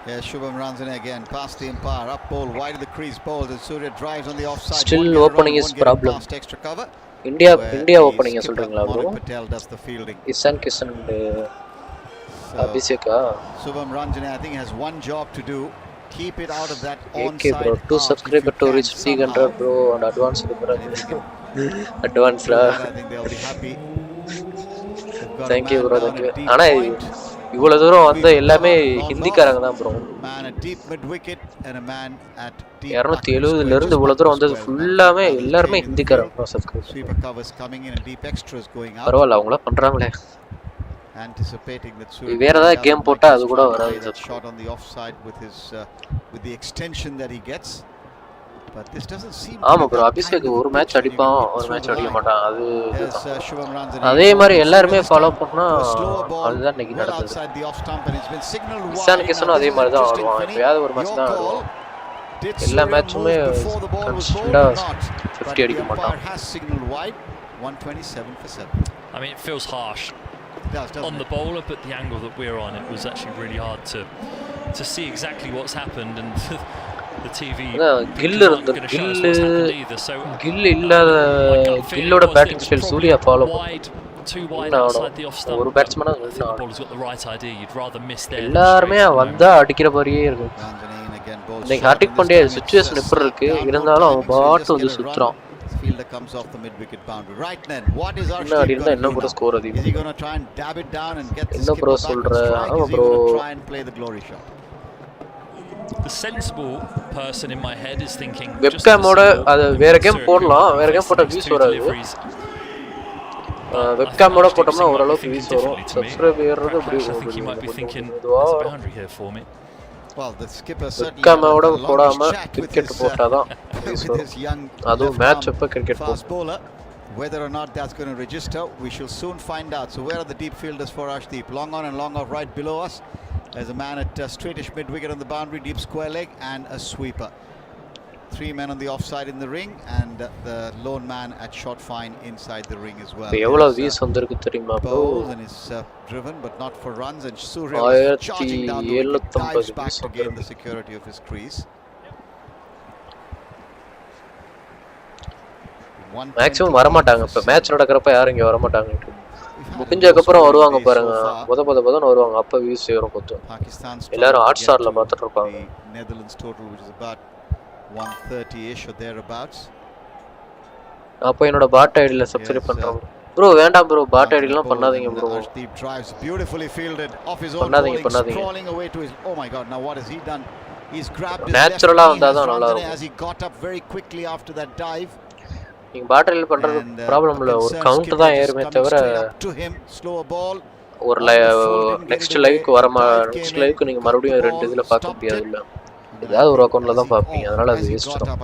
Yeah, Shubham runs in again, past the umpire, up ball, wide of the crease bowled, and Surya drives on the offside. Still opening is problem. Extra cover. India opening சொல்றீங்களா bro? Patel does the fielding. Isan Kishan and Abhishek. Shubham Ranjane, I think, has one job to do. Keep it out of that onside. Okay bro, 2 subscriber to reach 300 bro and advance bro. Advance la. I think they'll be happy. Thank you bro, thank you. ஆனா இவ்வளவு தூரம் வந்த எல்லாமே ஹிந்திக்காரங்க தான் bro. Man at deep mid wicket and a man at deep. 270 ல இருந்து இவ்வளவு தூரம் வந்தது ஃபுல்லாமே எல்லாரும் ஹிந்திக்காரங்க bro subscribe. Sweeper covers coming in and deep extras going up. பரவாயில்லை அவங்கள பண்றாங்களே. Anticipating that Surya வேற ஏதாவது கேம் போட்டா அது கூட வராது. Shot on the offside with the extension that he gets. But this doesn't seem. ஆமா bro, அபிஷேக் ஒரு மேட்ச் அடிப்பான், ஒரு மேட்ச் அடிக்க மாட்டான். அது அதே மாதிரி எல்லாரும் ஃபாலோ பண்ணா அதுதான் இன்னைக்கு நடக்குது. இசான் கிஷனும் அதே மாதிரி தான் ஆடுவான். எப்பயாவது ஒரு மேட்ச் தான் ஆடுவான். எல்லா மேட்சுமே கன்சிஸ்டன்ட்டா 50 அடிக்க மாட்டான். 127 for 7. I mean, it feels harsh on the bowler, but the angle that we're on, it was actually really hard to see exactly what's happened, and the TV Gill இல்லாத கில்லோட பேட்டிங் ஸ்டைல் சூர்யா ஃபாலோ ஒரு பேட்ஸ்மேனா எல்லாருமே வந்தா அடிக்கிற மாதிரியே இருக்கும். இன்னைக்கு ஹார்திக் பாண்டியா சிச்சுவேஷன் எப்படி இருக்கு இருந்தாலும் அவன் பாட்டு வந்து சுத்துறான். Fielder comes off the mid wicket boundary. Right then, what is our என்ன ப்ரோ ஸ்கோர் அது? Is he going to try and dab it down and get the skipper back on strike? Is he going to try and play the glory shot? The sensible person in my head is thinking webcam ஓட அது வேற game போடலாம். வேற game போட்டா views வராது. webcam ஓட போட்டோம்னா ஓரளவுக்கு வியூஸ் வரும். சப்ஸ்கிரைப் ஏறது அப்படி ஒரு Well, the skipper certainly webcam ஓட போடாம கிரிக்கெட் போட்டாதான் அது மேட்ச் அப்ப cricket bowler. Whether or not that's going to register, we shall soon find out. So where are the deep fielders for Arshdeep? Long on and long off right below us. There's a man at straightish mid wicket on the boundary, deep square leg, and a sweeper. 3 men on the offside in the ring, and the lone man at short fine inside the ring as well. எவ்வளவு views வந்திருக்கு தெரியுமா bro? And is driven but not for runs, and Surya is charging down the wicket, dives back to gain the security of his crease. Maximum வர மாட்டாங்க. இப்ப match நடக்கறப்ப யாரும் இங்க வர மாட்டாங்க. முடிஞ்சதுக்கு அப்புறம் வருவாங்க பாருங்க. பதன்னு வருவாங்க. அப்ப வியூஸ் ஏறும் கொஞ்சம். எல்லாரும் ஹாட் ஸ்டார்ல பார்த்துட்டு இருப்பாங்க. Netherlands total which is about 130ish or thereabouts. அப்ப என்னோட பாட் ஐடில சப்ஸ்கிரைப் பண்றோம். ப்ரோ வேண்டாம் ப்ரோ, பாட் ஐடிலாம் பண்ணாதீங்க bro. Deep drives beautifully fielded off his own bowling, crawling away to his. Oh my god, now what has he done? He's grabbed his நேச்சுரலா வந்தாதான் நல்லா இருக்கும். As he got up very quickly after that dive. நீங்க பாட் ஐடில பண்றது problem இல்ல, ஒரு count தான் ஏறுமே தவிர ஒரு நெக்ஸ்ட் லைவ்க்கு நெக்ஸ்ட் லைவ்க்கு நீங்க மறுபடியும் ரெண்டு இதுல பார்க்க முடியாது இல்ல. ஏதாவது ஒரு அக்கவுண்ட்ல தான் பாப்பீங்க. அதனால அது வேஸ்ட் தான்.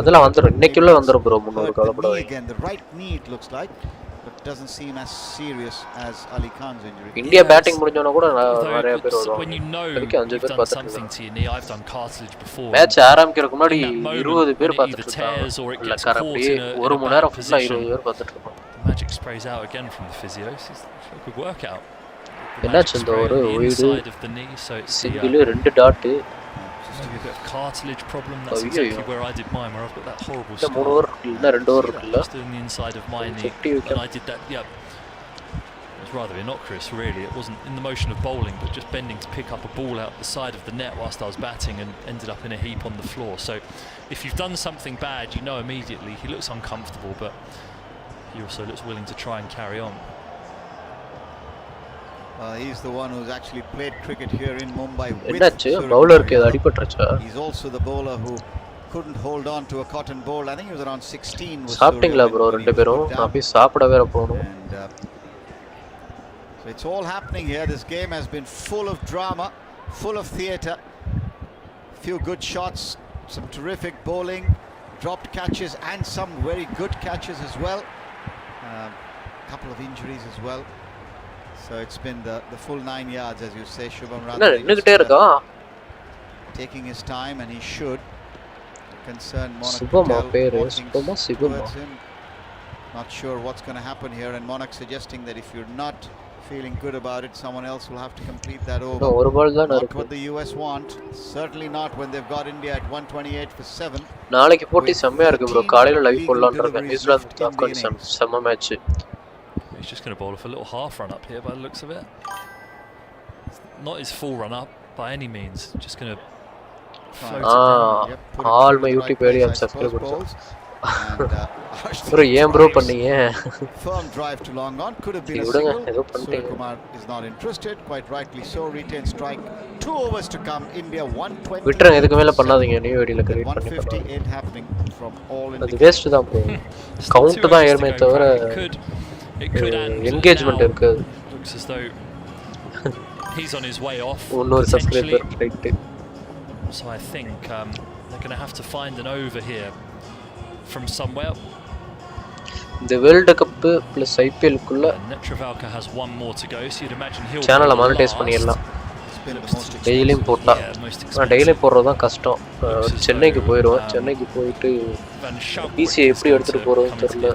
அதெல்லாம் வந்துரும், இன்னைக்குள்ள வந்துரும் ப்ரோ. 300 கவலைப்படாதீங்க. இந்தியா பேட்டிங் முடிஞ்சோனா கூட நிறைய பேர் வருவாங்க. அதுக்கு 5 பேர் பார்த்துட்டு மேட்ச் ஆரம்பிக்கிறதுக்கு முன்னாடி 20 பேர் பார்த்துட்டு இருக்காங்க. இல்ல கரெக்ட் ஒரு மணி நேரம் ஃபுல்லா 20 பேர் பார்த்துட்டு இருக்காங்க. Magic sprays out again from the physio. It's a good workout. என்னாச்சு இந்த ஒரு வீடு single 2 dot just a bit of cartilage problem. That's exactly where I did mine, where I've got that horrible scar. 3 over இல்ல 2 over இருக்குல்ல, just in the inside of my knee, and I did that. Yeah, it was rather innocuous really. It wasn't in the motion of bowling, but just bending to pick up a ball out the side of the net whilst I was batting, and ended up in a heap on the floor. So if you've done something bad, you know immediately. He looks uncomfortable, but he also looks willing to try and carry on. He's the one who's actually played cricket here in Mumbai with என்னாச்சு பவுலருக்கு ஏதாவது அடிபட்டுருச்சா? He's also the bowler who couldn't hold on to a cotton ball. I think he was around 16. சாப்பிட்டீங்களா bro ரெண்டு பேரும்? நான் போய் சாப்பிட வேற போணும். So it's all happening here. This game has been full of drama, full of theatre. Few good shots, some terrific bowling, dropped catches and some very good catches as well. Couple of injuries as well. So it's been the full 9 yards, as you say. Shubham Yadav taking his time, and he should. Concerned Monarch Patel walking towards him. Not sure what's going to happen here, and Monarch suggesting that if you're not feeling good about it, someone else will have to complete that over. Not what the US want. Certainly not when they've got India at 128 for 7. நாளைக்கு போட்டி செம்மையா இருக்கு bro. காலையில live போடலாம்னு இருக்கேன். New Zealand Afghanistan செம்ம match. He's just going to bowl off a little half run up here by the looks of it. Not his full run up by any means. Just going to all my YouTube video subscribe bro. ஏன் bro பண்ணீங்க? Firm drive to long on could have been a single. Suryakumar is not interested, quite rightly so. Retain strike. 2 overs to come. India 120. விட்டுறேன், இதுக்கு மேல பண்ணாதீங்க. New வீடியோல create பண்ணி 158 happening from all in. அது waste தான் bro. Count தான் ஏறுமே தவிர engagement இருக்கு. Looks as though he's on his way off. இன்னொரு subscriber right. So I think they're going to have to find an over here from somewhere. The World Cup plus IPL kulla Netravalka has one more to go, so you'd imagine he'll channel monetize பண்ணிரலாம். டெய்லியும் போட்டா daily போடுறது தான் கஷ்டம். சென்னைக்கு போயிடுவோம். சென்னைக்கு போயிட்டு பிசிஐ எப்படி எடுத்துட்டு போறதுன்னு தெரியல.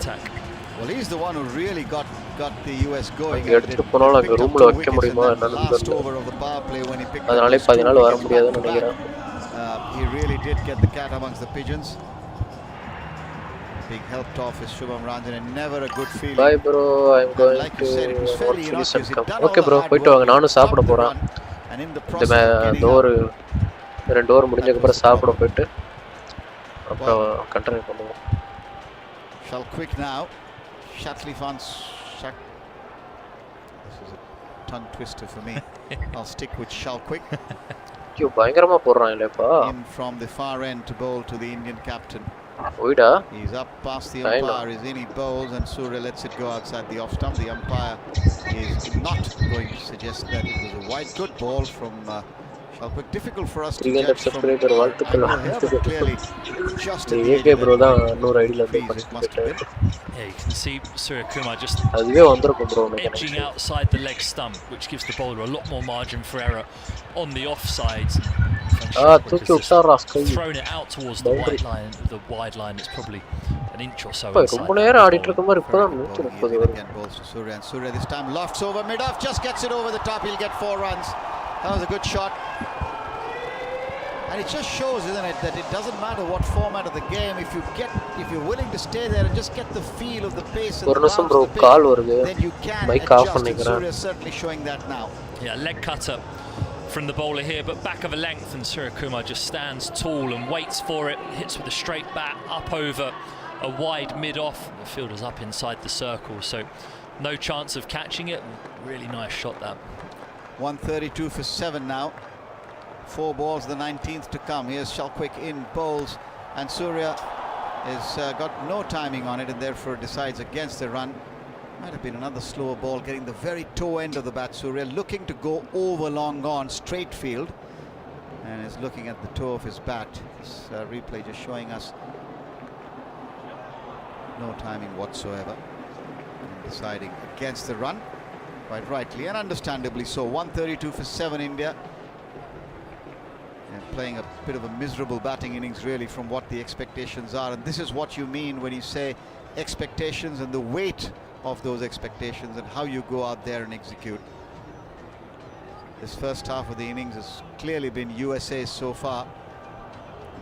Well, he's the one who really got the US going. எடுத்துட்டு போனாலும் அங்க ரூம்ல வைக்க முடியுமா என்னன்னு தெரியல. அதனால 10 நாள் வர முடியாதுன்னு நினைக்கிறேன். He really did get the cat amongst the pigeons. Being helped off is Shubham Ranjan, and never a good feeling. Bye bro, I'm going like to finish and come. Okay bro, போய்ட்டு வாங்க. நானும் சாப்பிட போறேன். இந்த ஒரு 2 over முடிஞ்சதுக்கு அப்புறம் சாப்பிட போயிட்டு அப்புறம் கண்டினியூ பண்ணுவோம். Shall quick now. Shatley Fans. This is a tongue twister for me. I'll stick with Shalquick. ஐயோ பயங்கரமா போறான் இல்லப்பா. In from the far end to bowl to the Indian captain. ஓய்டா. He's up past the umpire, is in, he bowls, and Surya lets it go outside the off stump. The umpire is not going to suggest that it was a wide good ball from Shalquick. Difficult for us to judge from here, but clearly just at the edge bro da no idea must have been. Yeah, you can see Suryakumar just edging outside the leg stump, which gives the bowler a lot more margin for error on the offsides. Thrown it out towards the wide line. The wide line is probably an inch or so inside. Surya, and Surya this time lofts over mid-off, just gets it over the top. He'll get 4 runs. That was a good shot. And it just shows, isn't it, that it doesn't matter what format of the game. If you're willing to stay there and just get the feel of the pace and the bounce of the pitch, then you can adjust. And Surya is certainly showing that now. Yeah, leg cutter from the bowler here, but back of a length, and Suryakumar just stands tall and waits for it. Hits with a straight bat up over a wide mid-off. The fielder's up inside the circle, so no chance of catching it. Really nice shot that. 132 for 7 now. 4 balls, the 19th to come. Here's Shalquick in, bowls, and Surya has got no timing on it and therefore decides against the run. Might have been another slower ball, getting the very toe end of the bat. Surya looking to go over long on, straight field, and is looking at the toe of his bat. This replay just showing us no timing whatsoever, and deciding against the run, quite rightly and understandably so. 132 for 7 India. And playing a bit of a miserable batting innings really from what the expectations are, and this is what you mean when you say expectations and the weight of those expectations and how you go out there and execute. This first half of the innings has clearly been USA's so far.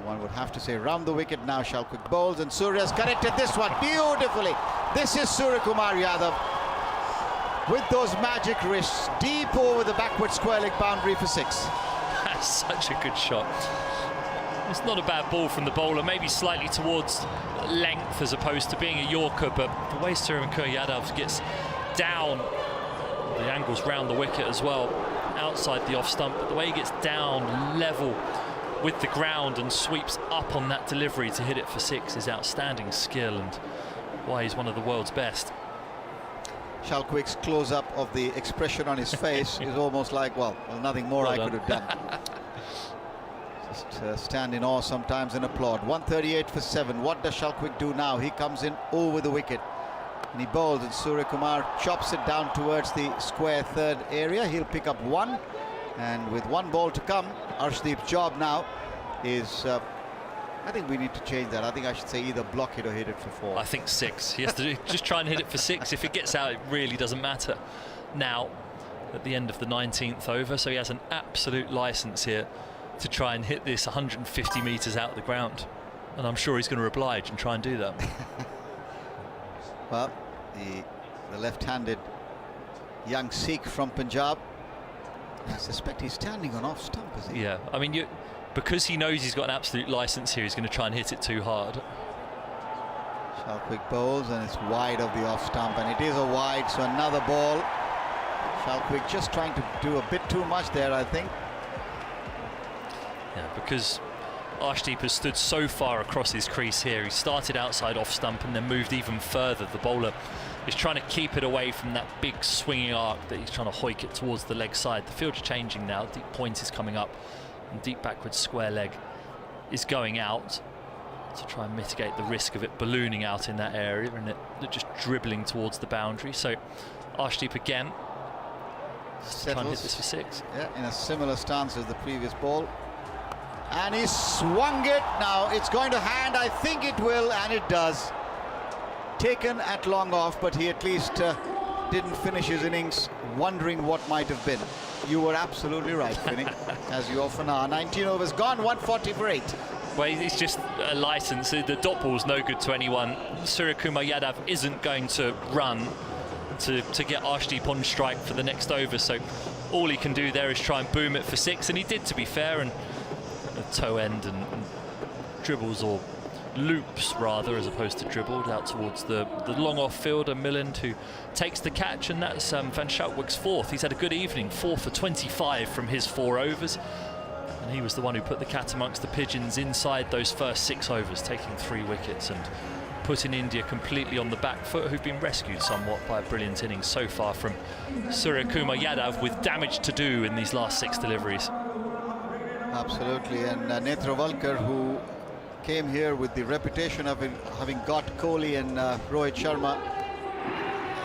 One would have to say round the wicket now. Shalquick bowls, and Surya's connected this one beautifully. This is Suryakumar Yadav with those magic wrists deep over the backward square leg boundary for 6. That's such a good shot. It's not a bad ball from the bowler, maybe slightly towards length as opposed to being a Yorker, but the way Suryakumar Yadav gets down, the angle's round the wicket as well, outside the off stump, but the way he gets down level with the ground and sweeps up on that delivery to hit it for 6 is outstanding skill, and why he's one of the world's best. Shalquick's close-up of the expression on his face is almost like, well, nothing more I could have done. just stand in awe sometimes and applaud. 138 for 7. What does Shalquick do now? He comes in over the wicket and he bowls, and Suryakumar chops it down towards the square third area. He'll pick up 1, and with 1 ball to come, Arshdeep's job now is I think we need to change that. I think I should say either block it or hit it for 4. I think 6. He has to just try and hit it for 6. If it gets out, it really doesn't matter now at the end of the 19th over, so he has an absolute license here to try and hit this 150 metres out of the ground, and I'm sure he's going to oblige and try and do that. Well, the left-handed young Sikh from Punjab, I suspect he's standing on off stump, is he? Yeah, I mean, because he knows he's got an absolute license here, he's going to try and hit it too hard. Shalquick bowls, and it's wide of the off stump, and it is a wide, so another ball. Shalquick just trying to do a bit too much there, I think. Yeah, because Arshdeep has stood so far across his crease here. He started outside off stump and then moved even further. The bowler is trying to keep it away from that big swinging arc that he's trying to hoik it towards the leg side. The field's changing now. Deep point is coming up, and deep backwards square leg is going out to try and mitigate the risk of it ballooning out in that area and it just dribbling towards the boundary. So Arshdeep again trying to hit this for 6. Yeah, in a similar stance as the previous ball. And he swung it. Now it's going to hand. I think it will, and it does. Taken at long off, but he at least didn't finish his innings wondering what might have been. You were absolutely right, Finney, as you often are. 19 overs gone, 140 for 8. Well, it's just a license. The dot ball's no good to anyone. Suryakumar Yadav isn't going to run to get Arshdeep on strike for the next over, so all he can do there is try and boom it for 6, and he did, to be fair, and a toe end and dribbles, or loops rather, as opposed to dribbled out towards the long off fielder Milland, who takes the catch, and that's Van Schalkwyk's 4th. He's had a good evening, 4 for 25 from his 4 overs, and he was the one who put the cat amongst the pigeons inside those first 6 overs, taking 3 wickets and putting India completely on the back foot, who've been rescued somewhat by a brilliant innings so far from Suryakumar Yadav, with damage to do in these last 6 deliveries. Absolutely, and Netravalkar, who came here with the reputation of having got Kohli and Rohit Sharma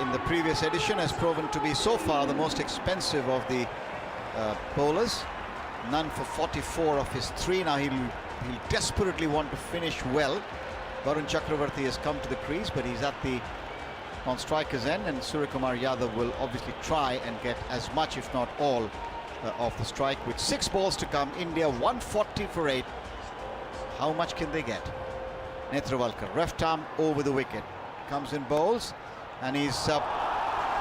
in the previous edition, has proven to be so far the most expensive of the bowlers. None for 44 of his 3. Now he'll desperately want to finish well. Varun Chakravarti has come to the crease, but he's on striker's end, and Suryakumar Yadav will obviously try and get as much, if not all, of the strike. With 6 balls to come, India 140 for 8. How much can they get? Netravalkar, left arm over the wicket, comes in bowls, and he's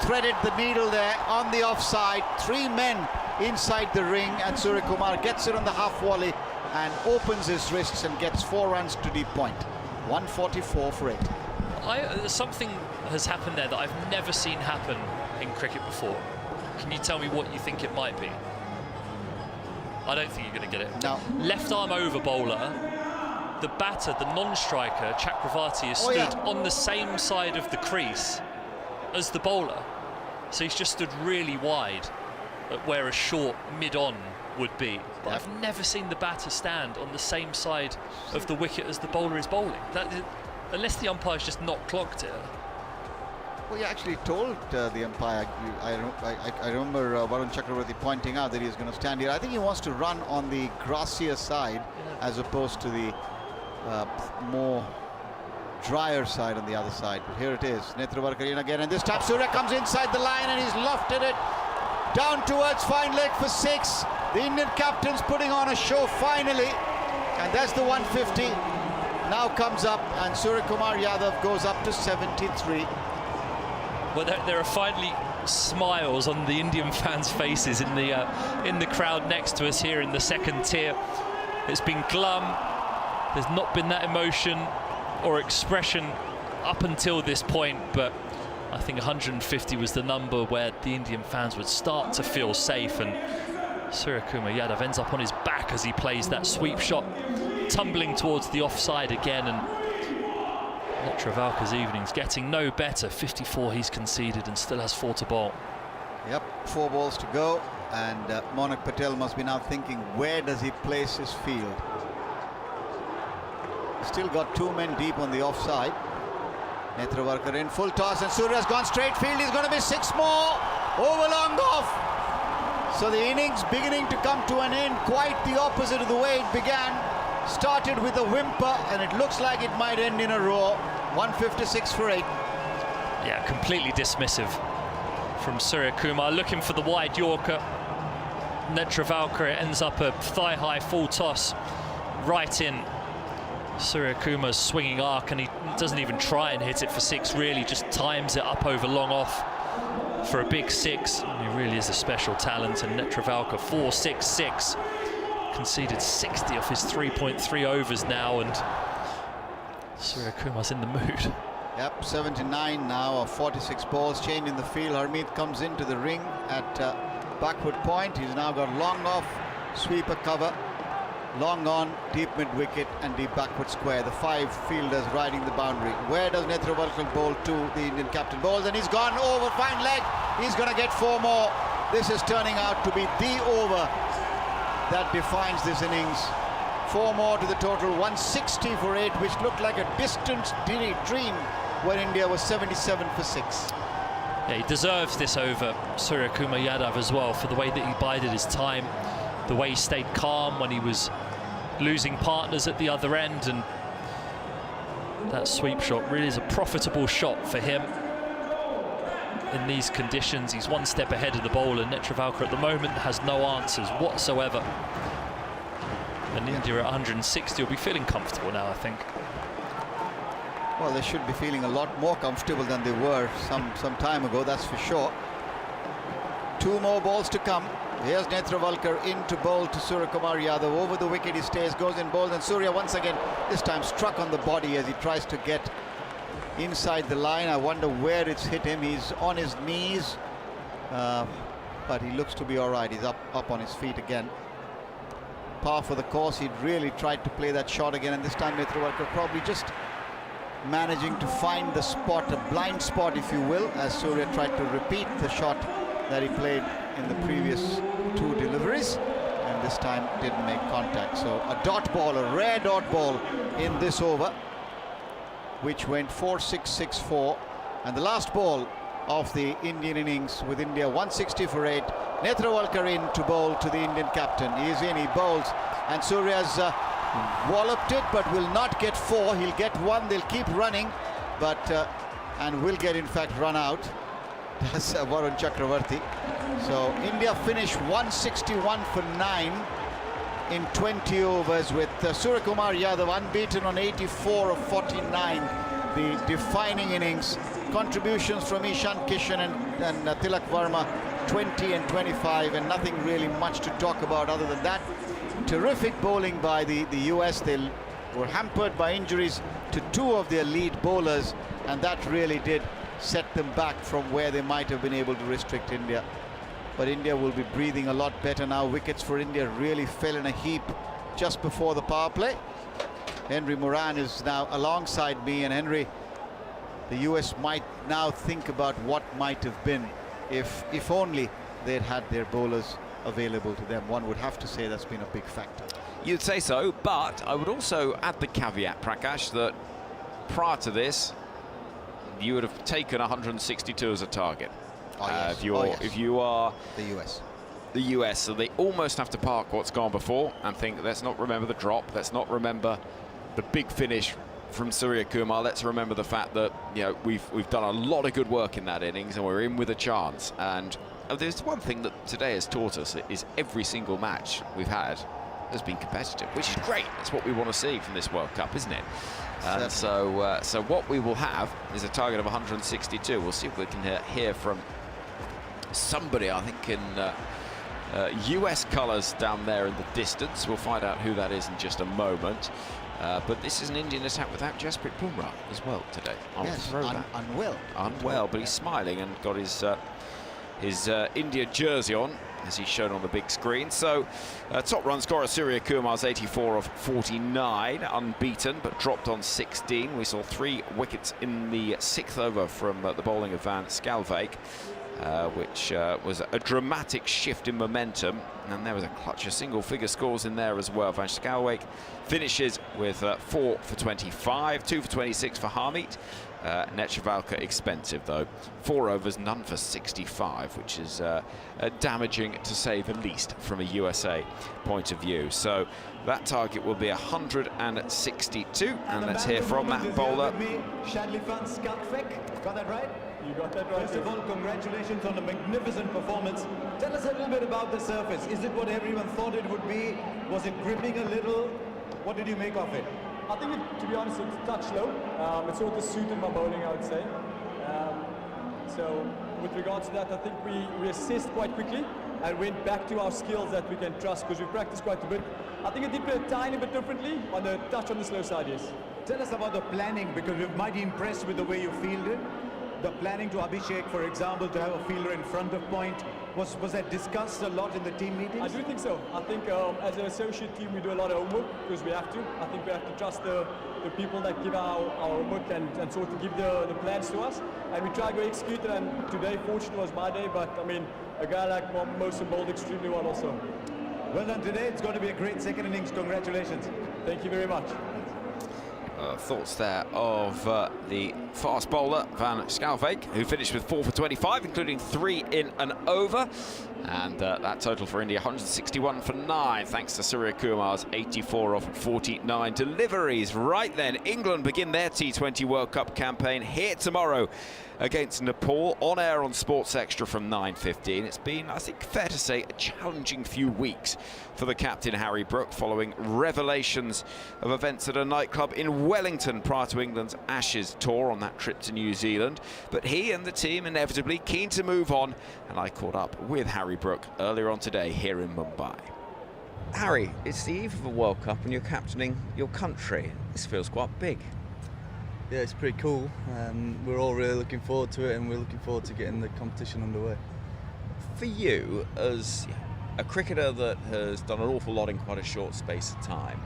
threaded the needle there on the offside. 3 men inside the ring, and Suryakumar gets it on the half volley and opens his wrists and gets 4 runs to deep point. 144 for 8. Something has happened there that I've never seen happen in cricket before. Can you tell me what you think it might be? I don't think you're going to get it. No. Left arm over bowler. The batter, the non-striker, Chakravarti, is stood on the same side of the crease as the bowler. So he's just stood really wide at where a short mid-on would be. But I've never seen the batter stand on the same side of the wicket as the bowler is bowling. Unless the umpire's just not clocked it. Well, he actually told the umpire, I remember Varun Chakravarti pointing out that he's going to stand here. I think he wants to run on the grassier side as opposed to the more drier side on the other side. But here it is, Netravalkar again, and this time Surya comes inside the line and he's lofted it down towards fine leg for 6. The Indian captain's putting on a show finally, and that's the 150 now comes up, and Suryakumar Yadav goes up to 73. Well, there are finally smiles on the Indian fans' faces in the crowd next to us here in the second tier. It's been glum. There's not been that emotion or expression up until this point, but I think 150 was the number where the Indian fans would start to feel safe, and Suryakumar Yadav ends up on his back as he plays that sweep shot, tumbling towards the offside again, and Netravalkar's evening's getting no better. 54 he's conceded and still has 4 to bowl. Yep, 4 balls to go, And Monak Patel must be now thinking, where does he place his field? Still got 2 men deep on the offside. Netrawalkar in full toss, and Surya's gone straight field. He's going to be 6 more over long off. So the innings beginning to come to an end, quite the opposite of the way it began. Started with a whimper, and it looks like it might end in a roar. 156 for 8. Yeah, completely dismissive from Suryakumar, looking for the wide Yorker. Netrawalkar, it ends up a thigh-high full toss right in Suryakumar's swinging arc, and he doesn't even try and hit it for 6, really just times it up over long off for a big 6. He really is a special talent, and Netrawalkar 4-6-6, conceded 60 off his 3.3 overs now, and Suryakumar's in the mood. Yep, 79 now of 46 balls, change in the field. Harmeet comes into the ring at backward point. He's now got long off, sweeper cover, long on, deep mid-wicket and deep backward square. The 5 fielders riding the boundary. Where does Netrawalkar bowl to? The Indian captain bowls, and he's gone over, fine leg. He's going to get 4 more. This is turning out to be the over that defines this innings. 4 more to the total, 160 for 8, which looked like a distant dream when India was 77 for 6. Yeah, he deserves this over, Suryakumar Yadav, as well, for the way that he bided his time, the way he stayed calm when he was losing partners at the other end, and that sweep shot really is a profitable shot for him in these conditions. He's 1 step ahead of the bowler. Netrawalkar at the moment has no answers whatsoever, and India at 160 will be feeling comfortable now, I think. Well, they should be feeling a lot more comfortable than they were some time ago, that's for sure. 2 more balls to come. Here's Netrawalkar in to bowl to Suryakumar Yadav. Over the wicket he stays, goes in bowls, and Surya once again, this time struck on the body as he tries to get inside the line. I wonder where it's hit him. He's on his knees, but he looks to be all right. He's up on his feet again. Par for the course. He'd really tried to play that shot again, and this time Netrawalkar probably just managing to find the spot, a blind spot if you will, as Surya tried to repeat the shot that he played in the previous 2 deliveries, and this time didn't make contact. So a dot ball, a rare dot ball in this over, which went 4-6-6-4, and the last ball of the Indian innings with India 160 for 8. Netrawalkar in to bowl to the Indian captain. He's in, he bowls, and Surya's walloped it but will not get 4. He'll get 1. They'll keep running, but and will get in fact run out. That's Varun Chakravarti. So India finish 161 for 9 in 20 overs with Suryakumar Yadav unbeaten on 84 of 49. The defining innings. Contributions from Ishan Kishan and Tilak Varma, 20 and 25, and nothing really much to talk about other than that. Terrific bowling by the US. They were hampered by injuries to 2 of their lead bowlers, and that really did set them back from where they might have been able to restrict India. But India will be breathing a lot better now. Wickets for India really fell in a heap just before the power play. Henry Moran is now alongside me, and Henry, the US might now think about what might have been if only they'd had their bowlers available to them. One would have to say that's been a big factor. You'd say so, but I would also add the caveat, Prakash, that prior to this, you would have taken 162 as a target. Oh, yes. If you are the US, so they almost have to park what's gone before and think, let's not remember the drop, let's not remember the big finish from Suryakumar. Let's remember the fact that, you know, we've done a lot of good work in that innings and we're in with a chance. And there's one thing that today has taught us, is every single match we've had has been competitive, which is great. That's what we want to see from this World Cup, isn't it? And so what we will have is a target of 162. We'll see if we can hear from somebody, I think, in US colours down there in the distance. We'll find out who that is in just a moment. But this is an Indian attack without Jasprit Bumrah as well today. Yes, unwell, but he's smiling and got his India jersey on, as he's shown on the big screen. So top run scorer Suryakumar's 84 of 49, unbeaten, but dropped on 16. We saw 3 wickets in the 6th over from the bowling of Van Schalvik. which was a dramatic shift in momentum, and there was a clutch of single-figure scores in there as well. Van Schalkwijk finishes with 4 for 25, 2 for 26 for Hamid. Nechevalka expensive though, 4 overs, none for 65, which is damaging to say the least from a USA point of view. So that target will be 162, and let's hear from that bowler. Got that right? You got that right. First of all, congratulations on a magnificent performance. Tell us a little bit about the surface. Is it what everyone thought it would be? Was it gripping a little? What did you make of it? I think, to be honest, it's a touch low. It sort of suited my bowling, I would say. So, with regards to that, I think we assessed quite quickly and went back to our skills that we can trust, because we practiced quite a bit. I think it did play a tiny bit differently on the touch on the slow side, yes. Tell us about the planning, because we're mighty impressed with the way you fielded. The planning to Abhishek, for example, to have a fielder in front of point, was that discussed a lot in the team meetings? I do think so. I think as an associate team we do a lot of homework, because we have to. I think we have to trust the people that give our homework and sort of give the plans to us. And we try to execute it, and today, fortunately, was my day, but I mean, a guy like Mohsen bowled extremely well also. Well done today. It's going to be a great second innings. Congratulations. Thank you very much. Thoughts there of the fast bowler Van Schalkwijk, who finished with 4 for 25, including 3 in an over, and that total for India 161 for 9, thanks to Suryakumar's 84 of 49 deliveries. Right then, England begin their T20 World Cup campaign here tomorrow against Nepal, on air on Sports Extra from 9:15. It's been, I think, fair to say, a challenging few weeks for the captain Harry Brook, following revelations of events at a nightclub in Wellington prior to England's Ashes tour on that trip to New Zealand. But he and the team inevitably keen to move on, and I caught up with Harry Brook earlier on today here in Mumbai. Harry, it's the eve of a World Cup and you're captaining your country. This feels quite big. Yeah, it's pretty cool. We're all really looking forward to it, and we're looking forward to getting the competition underway. For you, as a cricketer that has done an awful lot in quite a short space of time,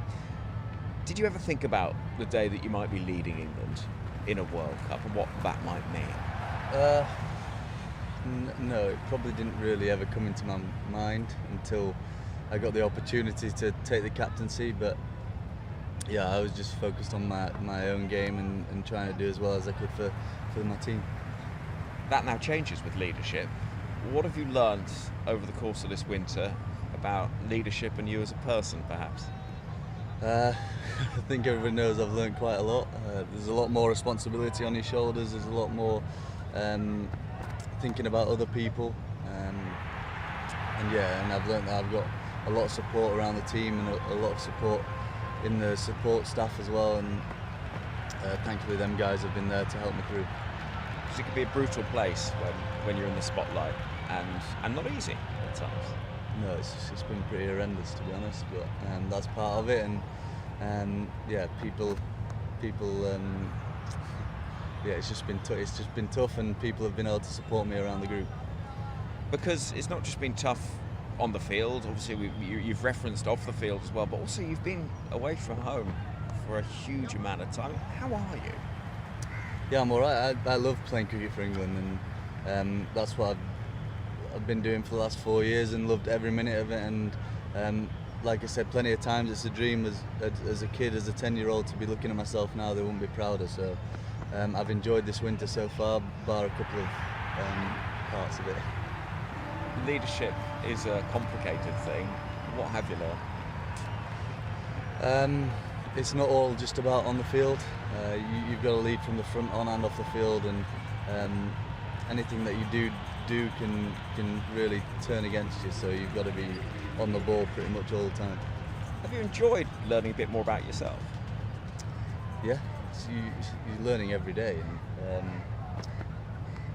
did you ever think about the day that you might be leading England in a World Cup and what that might mean? No, it probably didn't really ever come into my mind until I got the opportunity to take the captaincy, but yeah, I was just focused on my own game and trying to do as well as I could for my team. That now changes with leadership. What have you learned over the course of this winter about leadership and you as a person, perhaps? I think everyone knows I've learned quite a lot. There's a lot more responsibility on your shoulders. There's a lot more thinking about other people. And yeah, and I've learned that I've got a lot of support around the team and a lot of support in the support staff as well, and thankfully them guys have been there to help me through. Because it can be a brutal place when you're in the spotlight, and not easy at times. No, it's been pretty horrendous, to be honest, but that's part of it, and yeah, people yeah, it's just been tough, and people have been able to support me around the group. Because it's not just been tough on the field, obviously you've referenced off the field as well, but also you've been away from home for a huge amount of time. How are you? Yeah, I'm alright. I love playing cricket for England, and that's what I've been doing for the last 4 years and loved every minute of it, and like I said plenty of times, it's a dream as a kid, as a 10-year-old, to be looking at myself now. They wouldn't be prouder, so I've enjoyed this winter so far, bar a couple of parts of it. Leadership is a complicated thing. What have you learned? It's not all just about on the field. You've got to lead from the front, on and off the field, and anything that you do can really turn against you, so you've got to be on the ball pretty much all the time. Have you enjoyed learning a bit more about yourself? Yeah, you're learning every day. And,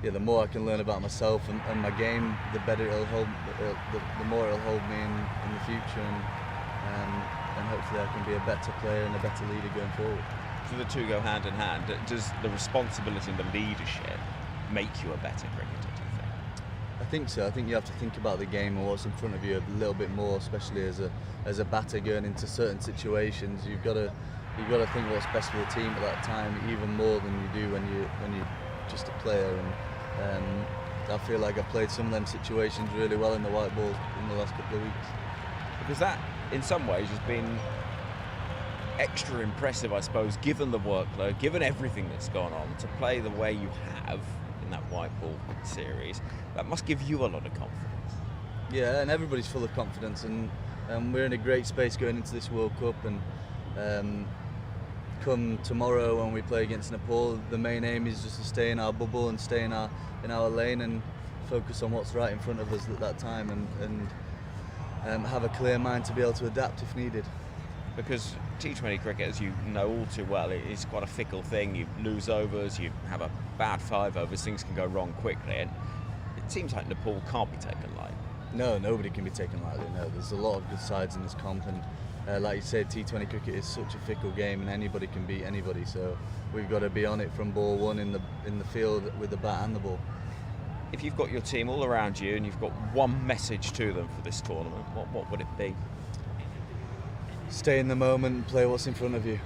yeah, the more I can learn about myself and my game, the better it'll hold. The more it'll hold me in the future, and hopefully I can be a better player and a better leader going forward. So the two go hand in hand. Does the responsibility and the leadership make you a better cricketer, do you think? I think so. I think you have to think about the game and what's in front of you a little bit more, especially as a batter going into certain situations. You've got to think what's best for the team at that time, even more than you do when you're just a player. And I feel like I've played some of them situations really well in the white ball in the last couple of weeks. Because that, in some ways, has been extra impressive, I suppose, given the workload, given everything that's gone on, to play the way you have in that white ball series. That must give you a lot of confidence. Yeah, and everybody's full of confidence, and we're in a great space going into this World Cup, and come tomorrow when we play against Nepal, the main aim is just to stay in our bubble and stay in our lane and focus on what's right in front of us at that time, and have a clear mind to be able to adapt if needed. Because T20 cricket, as you know all too well, it is quite a fickle thing. You lose overs, you have a bad 5 overs, things can go wrong quickly, and it seems like Nepal can't be taken lightly. No, nobody can be taken lightly. No, there's a lot of good sides in this comp, and like you said, T20 cricket is such a fickle game, and anybody can beat anybody. So we've got to be on it from ball one in the field with the bat and the ball. If you've got your team all around you and you've got one message to them for this tournament, what would it be? Stay in the moment and play what's in front of you.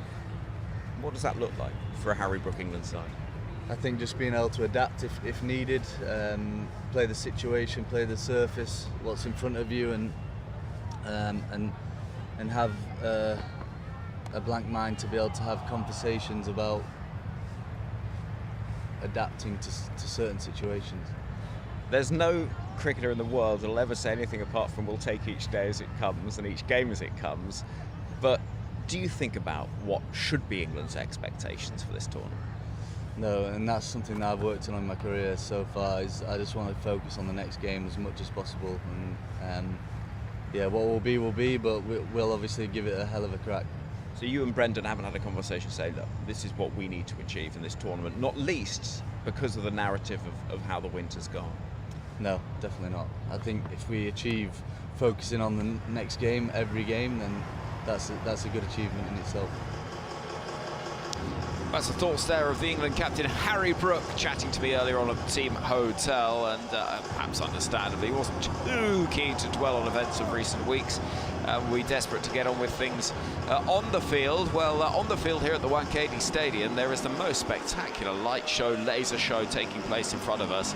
What does that look like for a Harry Brook England side? I think just being able to adapt if needed, play the situation, play the surface, what's in front of you, and have a blank mind to be able to have conversations about adapting to certain situations. There's no cricketer in the world that'll ever say anything apart from we'll take each day as it comes and each game as it comes. But do you think about what should be England's expectations for this tournament? No, and that's something that I've worked on in my career so far. Is I just want to focus on the next game as much as possible, and yeah, what will be, but we'll obviously give it a hell of a crack. So you and Brendan haven't had a conversation saying, look, this is what we need to achieve in this tournament, not least because of the narrative of how the winter's gone? No, definitely not. I think if we achieve focusing on the next game, every game, then that's a good achievement in itself. That's the thoughts there of the England captain Harry Brook chatting to me earlier on at the team hotel, and perhaps understandably he wasn't too keen to dwell on events of recent weeks. We're desperate to get on with things on the field. Well, on the field here at the Wankhede Stadium, there is the most spectacular light show, laser show taking place in front of us.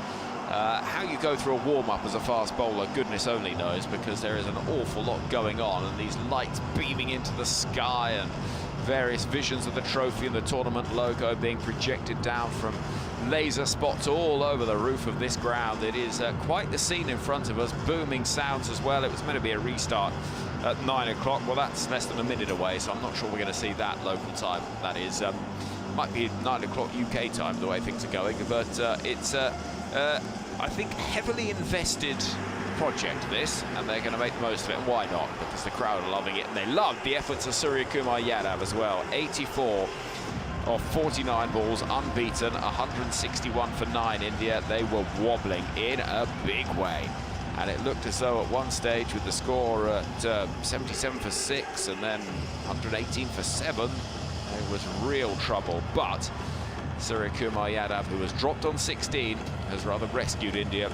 How you go through a warm-up as a fast bowler, goodness only knows, because there is an awful lot going on, and these lights beaming into the sky and various visions of the trophy and the tournament logo being projected down from laser spots all over the roof of this ground. It is quite the scene in front of us, booming sounds as well. It was meant to be a restart at 9 o'clock. Well, that's less than a minute away, so I'm not sure we're going to see that local time. That is, might be 9 o'clock UK time, the way things are going, but it's I think heavily invested project this, and they're going to make the most of it. And why not? Because the crowd are loving it, and they loved the efforts of Suryakumar Yadav as well. 84 of 49 balls, unbeaten, 161 for 9 India. They were wobbling in a big way, and it looked as though at one stage with the score at 77 for 6 and then 118 for 7, it was real trouble. But Suryakumar Yadav, who was dropped on 16, has rather rescued India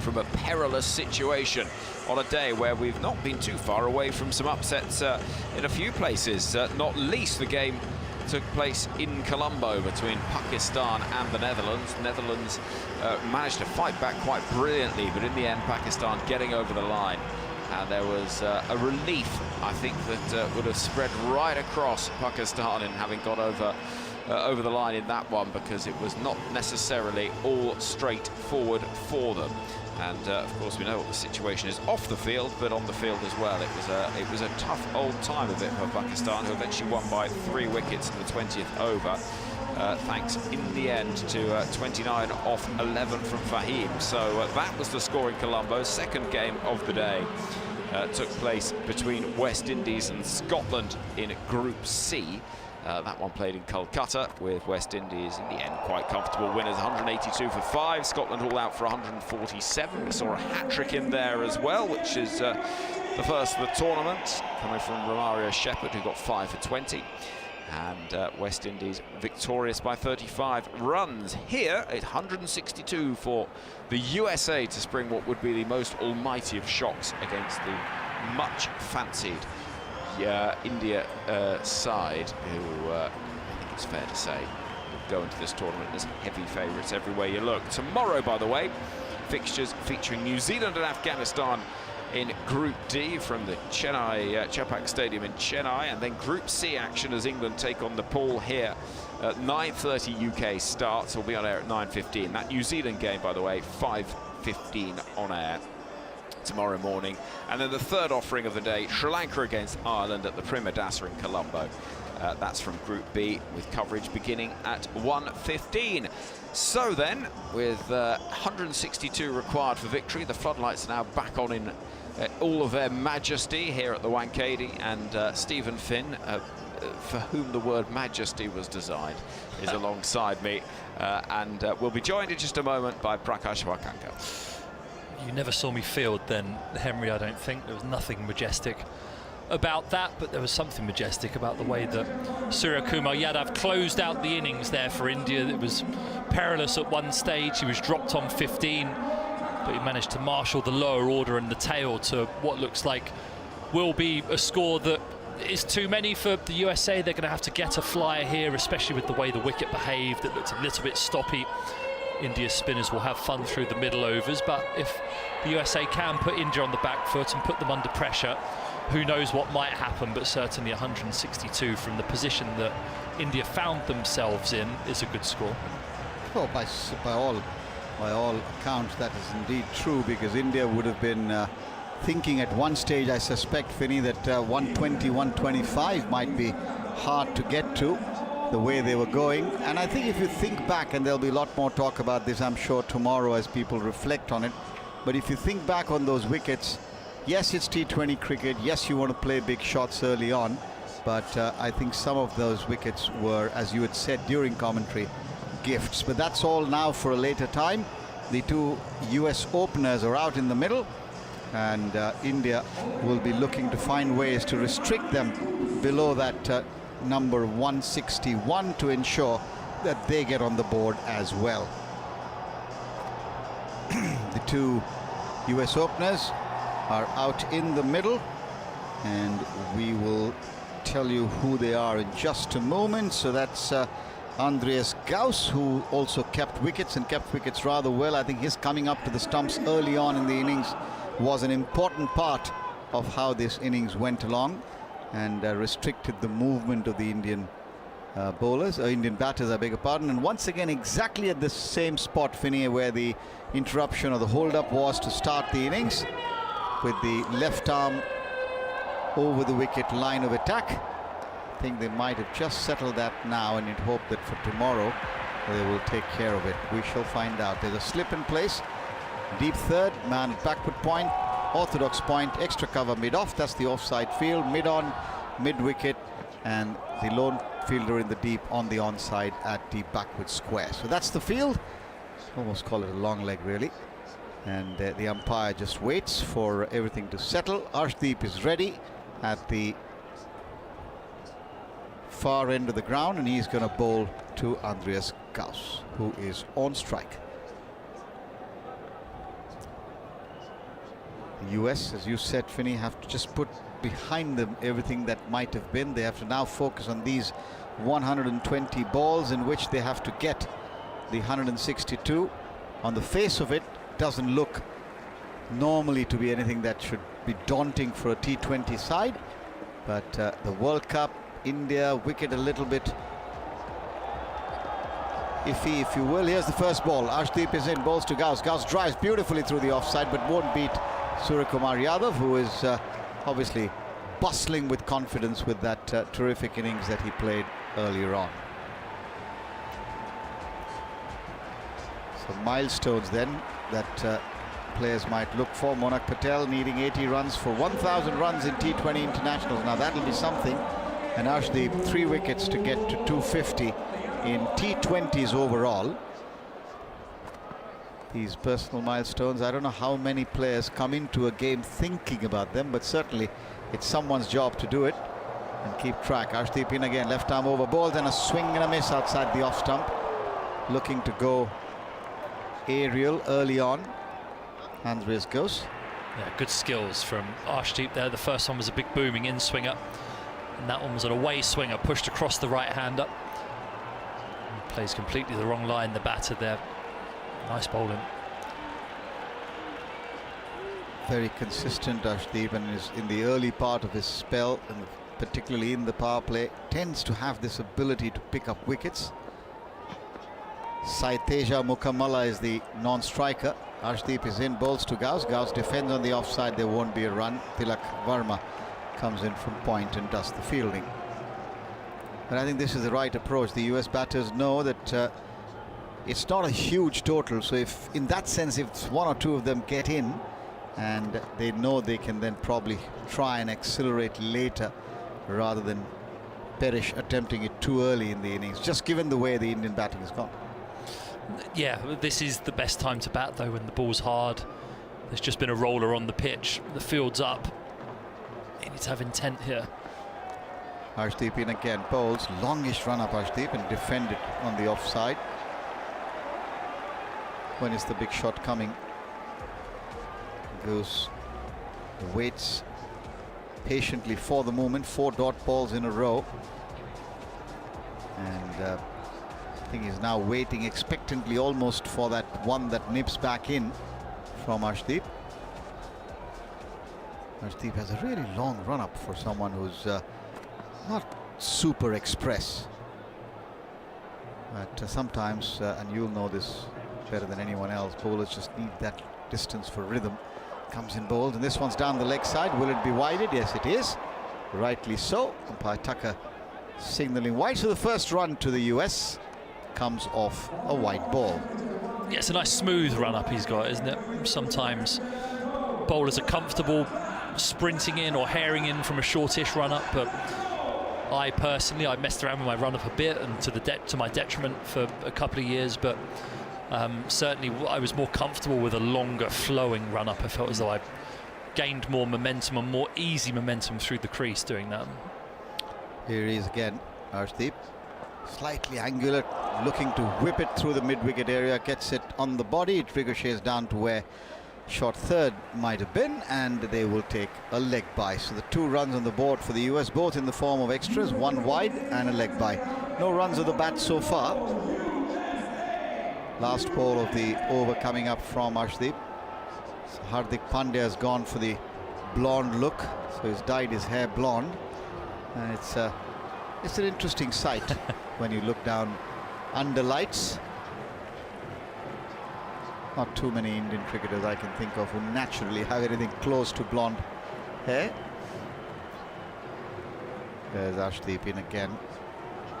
from a perilous situation on a day where we've not been too far away from some upsets in a few places, not least the game took place in Colombo between Pakistan and the Netherlands. Netherlands managed to fight back quite brilliantly, but in the end Pakistan getting over the line, and there was a relief, I think, that would have spread right across Pakistan in having got over the line in that one, because it was not necessarily all straightforward for them. And of course we know what the situation is off the field, but on the field as well. It was a tough old time of it for Pakistan, who eventually won by 3 wickets in the 20th over, thanks in the end to 29 off 11 from Fahim. So that was the score in Colombo. Second game of the day took place between West Indies and Scotland in Group C. That one played in Calcutta, with West Indies in the end quite comfortable winners, 182 for 5. Scotland all out for 147. We saw a hat-trick in there as well, which is the first of the tournament, coming from Romario Shepherd, who got 5 for 20. And West Indies victorious by 35 runs. Here, 162 for the USA to spring what would be the most almighty of shocks against the much fancied India side, who I think it's fair to say go into this tournament as heavy favourites everywhere you look. Tomorrow, by the way, fixtures featuring New Zealand and Afghanistan in Group D from the Chennai Chepak Stadium in Chennai, and then Group C action as England take on Nepal here at 9:30 UK starts. Will be on air at 9:15. That New Zealand game, by the way, 5:15 on air tomorrow morning. And then the third offering of the day, Sri Lanka against Ireland at the Primadasa in Colombo. That's from Group B, with coverage beginning at 1:15. So then, with 162 required for victory, the floodlights are now back on in all of their majesty here at the Wankhede, and Stephen Finn, for whom the word majesty was designed, is alongside me, and we'll be joined in just a moment by Prakash Wakanka. You never saw me field then, Henry, I don't think. There was nothing majestic about that, but there was something majestic about the way that Suryakumar Yadav closed out the innings there for India. It was perilous at one stage. He was dropped on 15, but he managed to marshal the lower order and the tail to what looks like will be a score that is too many for the USA. They're going to have to get a flyer here, especially with the way the wicket behaved. It looked a little bit stoppy. India's spinners will have fun through the middle overs, but if the USA can put India on the back foot and put them under pressure, who knows what might happen. But certainly 162 from the position that India found themselves in is a good score. Well, by all accounts, that is indeed true, because India would have been thinking at one stage, I suspect, Finney, that 120, 125 might be hard to get to, the way they were going. And I think if you think back, and there'll be a lot more talk about this, I'm sure, tomorrow as people reflect on it, but if you think back on those wickets, yes, it's T20 cricket, yes, you want to play big shots early on, but I think some of those wickets were, as you had said during commentary, gifts. But that's all now for a later time. The two US openers are out in the middle, and India will be looking to find ways to restrict them below that number 161 to ensure that they get on the board as well. The two US openers are out in the middle, and we will tell you who they are in just a moment. So that's Andreas Gauss, who also kept wickets, and kept wickets rather well. I think his coming up to the stumps early on in the innings was an important part of how this innings went along, and restricted the movement of the Indian Indian batters, I beg your pardon. And once again, exactly at the same spot, Finney, where the interruption or the hold-up was to start the innings, with the left arm over the wicket line of attack. I think they might have just settled that now, and you'd hope that for tomorrow they will take care of it. We shall find out. There's a slip in place. Deep third, man at backward point, orthodox point, extra cover mid-off. That's the offside field. Mid-on, mid-wicket, and the lone fielder in the deep on the onside at the backward square. So that's the field. Almost call it a long leg, really. And the umpire just waits for everything to settle. Arshdeep is ready at the far end of the ground, and he's going to bowl to Andreas Gauss, who is on strike. The US, as you said, Finney, have to just put behind them everything that might have been. They have to now focus on these 120 balls, in which they have to get the 162. On the face of it, doesn't look normally to be anything that should be daunting for a T20 side, but the World Cup, India wicket a little bit iffy, if you will. Here's the first ball. Arshdeep is in, balls to Gauss. Gauss drives beautifully through the offside, but won't beat Suryakumar Yadav, who is obviously bustling with confidence with that terrific innings that he played earlier on. So milestones then that players might look for. Monak Patel needing 80 runs for 1,000 runs in T20 internationals. Now that'll be something. And Arshdeep 3 wickets to get to 250 in T20s overall. These personal milestones, I don't know how many players come into a game thinking about them, but certainly it's someone's job to do it and keep track. Arshdeep in again, left arm over balls, and a swing and a miss outside the off stump. Looking to go aerial early on. Andreas Gauss. Yeah, good skills from Arshdeep there. The first one was a big booming in swinger, and that one was an away swinger pushed across the right hander. Plays completely the wrong line, the batter there. Nice bowling. Very consistent, Arshdeep, and is in the early part of his spell, and particularly in the power play, tends to have this ability to pick up wickets. Saiteja Mukamala is the non-striker. Arshdeep is in, bowls to Gauss. Gauss defends on the offside, there won't be a run. Tilak Varma comes in from point and does the fielding. But I think this is the right approach. The US batters know that it's not a huge total, so if in that sense, if one or two of them get in, and they know they can then probably try and accelerate later rather than perish attempting it too early in the innings, just given the way the Indian batting has gone. Yeah, this is the best time to bat though, when the ball's hard. There's just been a roller on the pitch, the field's up. You need to have intent here. Arshdeep in again, bowls, longish run up Arshdeep, and defended on the offside. When is the big shot coming? Goes, waits patiently for the moment. 4 dot balls in a row, and I think he's now waiting expectantly almost for that one that nips back in from Arshdeep. Arshdeep has a really long run up for someone who's not super express, but sometimes, and you'll know this better than anyone else, bowlers just need that distance for rhythm. Comes in bowled, and this one's down the leg side. Will it be wided? Yes, it is. Rightly so. Umpire Tucker signaling wide. So the first run to the US comes off a wide ball. Yeah, it's a nice smooth run up he's got, isn't it? Sometimes bowlers are comfortable sprinting in or herring in from a shortish run up, but I personally, I messed around with my run up a bit, and to my detriment for a couple of years, but certainly I was more comfortable with a longer flowing run up. I felt as though I gained more momentum and more easy momentum through the crease doing that. Here he is again, Arshdeep, slightly angular, looking to whip it through the mid-wicket area, gets it on the body, it ricochets down to where short third might have been, and they will take a leg bye. So the 2 runs on the board for the US, both in the form of extras, 1 wide and a leg bye. No runs of the bat so far. Last ball of the over coming up from Arshdeep. So Hardik Pandya has gone for the blonde look, so he's dyed his hair blonde, and it's an interesting sight when you look down under lights. Not too many Indian cricketers I can think of who naturally have anything close to blonde hair. There's Arshdeep in again.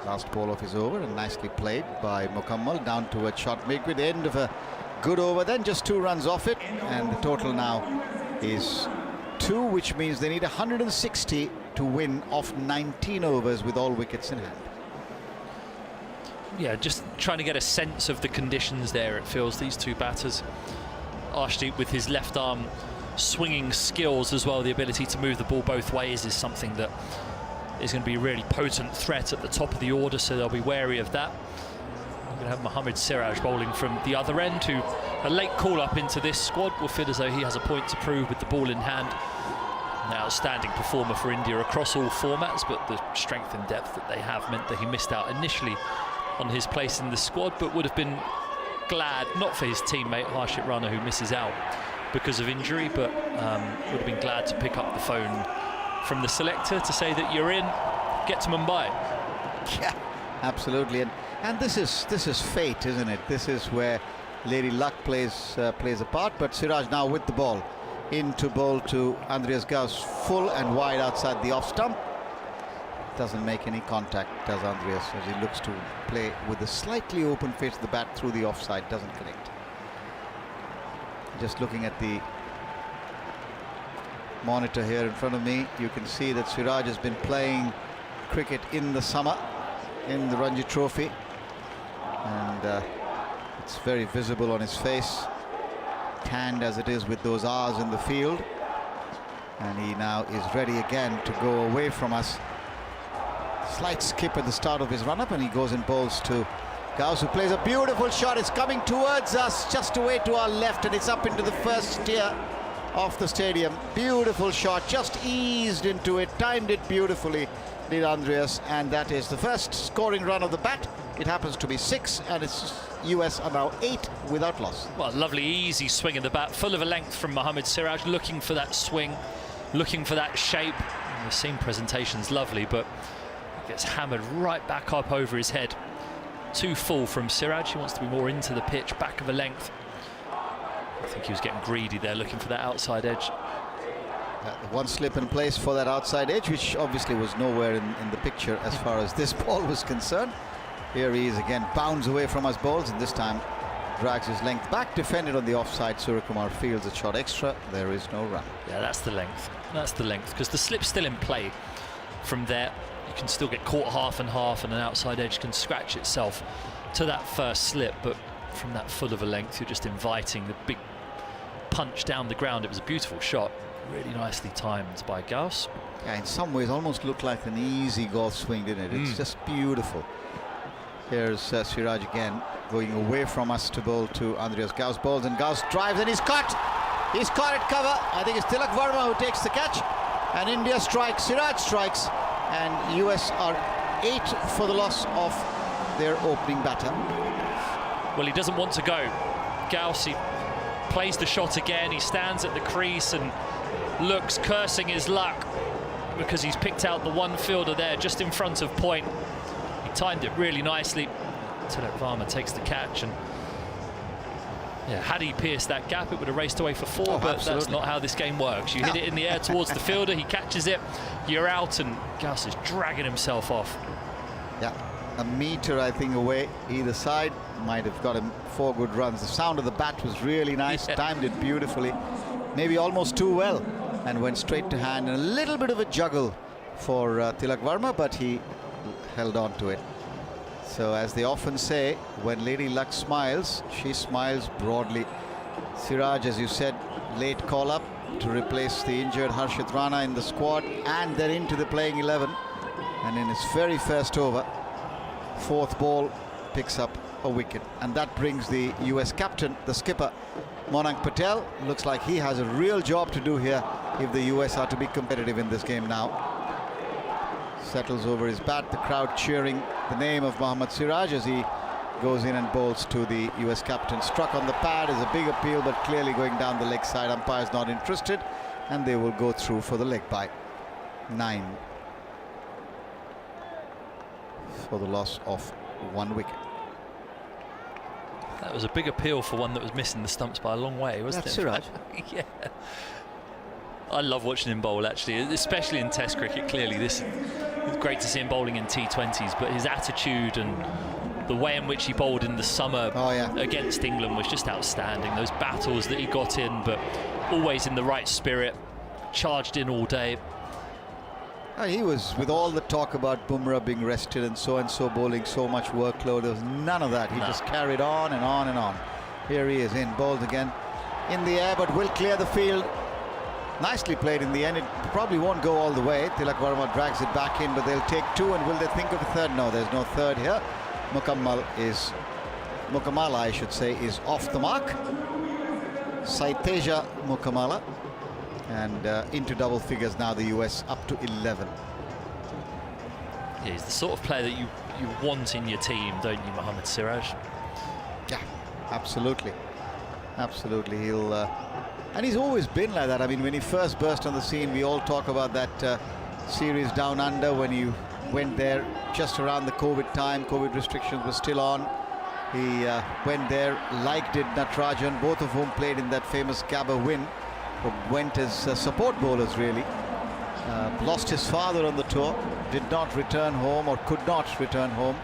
Last ball of his over, and nicely played by Mukammal. Down towards shot mid with the end of a good over, then just 2 runs off it, and the total now is 2, which means they need 160 to win off 19 overs with all wickets in hand. Yeah, just trying to get a sense of the conditions there. It feels these 2 batters. Arshdeep with his left arm swinging skills as well, the ability to move the ball both ways is something that is going to be a really potent threat at the top of the order, so they'll be wary of that. We're going to have Mohammad Siraj bowling from the other end, who a late call up into this squad will feel as though he has a point to prove with the ball in hand. An outstanding performer for India across all formats, but the strength and depth that they have meant that he missed out initially on his place in the squad, but would have been glad, not for his teammate Harshit Rana, who misses out because of injury, but would have been glad to pick up the phone from the selector to say that you're in, get to Mumbai. Yeah, absolutely, and this is fate, isn't it? This is where Lady Luck plays a part. But Siraj now with the ball into bowl to Andreas Gauss, full and wide outside the off stump. Doesn't make any contact, does Andreas, as he looks to play with a slightly open face of the bat through the offside. Doesn't connect. Just looking at the monitor here in front of me, you can see that Siraj has been playing cricket in the summer in the Ranji Trophy, and it's very visible on his face, tanned as it is with those R's in the field, and he now is ready again to go away from us. Slight skip at the start of his run-up, and he goes and bowls to Gauss, who plays a beautiful shot. It's coming towards us, just away to our left, and it's up into the first tier of the stadium. Beautiful shot, just eased into it, timed it beautifully, did Andreas, and that is the first scoring run of the bat It happens to be 6, and it's US are now 8 without loss. Well, lovely easy swing in the bat, full of a length from Mohammad Siraj, looking for that swing, looking for that shape. And the seam presentation's lovely, but gets hammered right back up over his head. Too full from Siraj. He wants to be more into the pitch, back of a length. I think he was getting greedy there, looking for that outside edge. One slip in place for that outside edge, which obviously was nowhere in the picture as far as this ball was concerned. Here he is again, bounds away from us balls, and this time drags his length back, defended on the offside. Suryakumar fields a shot extra. There is no run. Yeah, that's the length. That's the length, because the slip's still in play. From there, you can still get caught half and half, and an outside edge can scratch itself to that first slip, but from that full of a length, you're just inviting the big punch down the ground. It was a beautiful shot, really nicely timed by Gauss. Yeah, in some ways almost looked like an easy golf swing, didn't it? It's just beautiful. Here's Siraj again, going away from us to bowl to Andreas Gauss. Balls, and Gauss drives, and he's caught. He's caught at cover. I think it's Tilak Verma who takes the catch, and India strikes, Siraj strikes, and US are 8 for the loss of their opening batter. Well, he doesn't want to go. Gauss, he plays the shot again. He stands at the crease and looks, cursing his luck, because he's picked out the one fielder there just in front of point. He timed it really nicely. Tilak Verma takes the catch, and yeah, had he pierced that gap, it would have raced away for 4, but absolutely. That's not how this game works. You hit it in the air towards the fielder, he catches it, you're out, and Gauss is dragging himself off. Yeah, a meter, I think, away either side. Might have got him 4 good runs. The sound of the bat was really nice, timed it beautifully, maybe almost too well, and went straight to hand. And a little bit of a juggle for Tilak Verma, but he held on to it. So as they often say, when Lady Luck smiles, she smiles broadly. Siraj, as you said, late call up to replace the injured Harshit Rana in the squad, and then into the playing 11. And in his very first over, 4th ball, picks up a wicket. And that brings the US captain, the skipper, Monank Patel. Looks like he has a real job to do here if the US are to be competitive in this game now. Settles over his bat, the crowd cheering the name of Mohammad Siraj as he goes in and bowls to the US captain. Struck on the pad is a big appeal, but clearly going down the leg side. Umpire's not interested, and they will go through for the leg bye. 9 for the loss of 1 wicket. That was a big appeal for one that was missing the stumps by a long way, wasn't That's it? Siraj. Yeah. I love watching him bowl, actually, especially in Test cricket. Clearly, it's great to see him bowling in T20s, but his attitude and the way in which he bowled in the summer against England was just outstanding. Those battles that he got in, but always in the right spirit, charged in all day. He was, with all the talk about Bumrah being rested and so bowling so much workload, there was none of that. He just carried on and on and on. Here he is in, bowled again in the air, but will clear the field. Nicely played in the end. It probably won't go all the way. Tilak Verma drags it back in, but they'll take 2, and will they think of a third? No, there's no third here. Mukamala, I should say, is off the mark. Saiteja Mukamala, and into double figures now, the US up to 11. Yeah, he's the sort of player that you want in your team, don't you, Mohammad Siraj? Yeah, absolutely. Absolutely. He'll and he's always been like that. I mean, when he first burst on the scene, we all talk about that series down under when he went there just around the COVID time. COVID restrictions were still on. He went there, like did Natarajan, both of whom played in that famous Gabba win, but went as support bowlers, really. Lost his father on the tour, did not return home, or could not return home,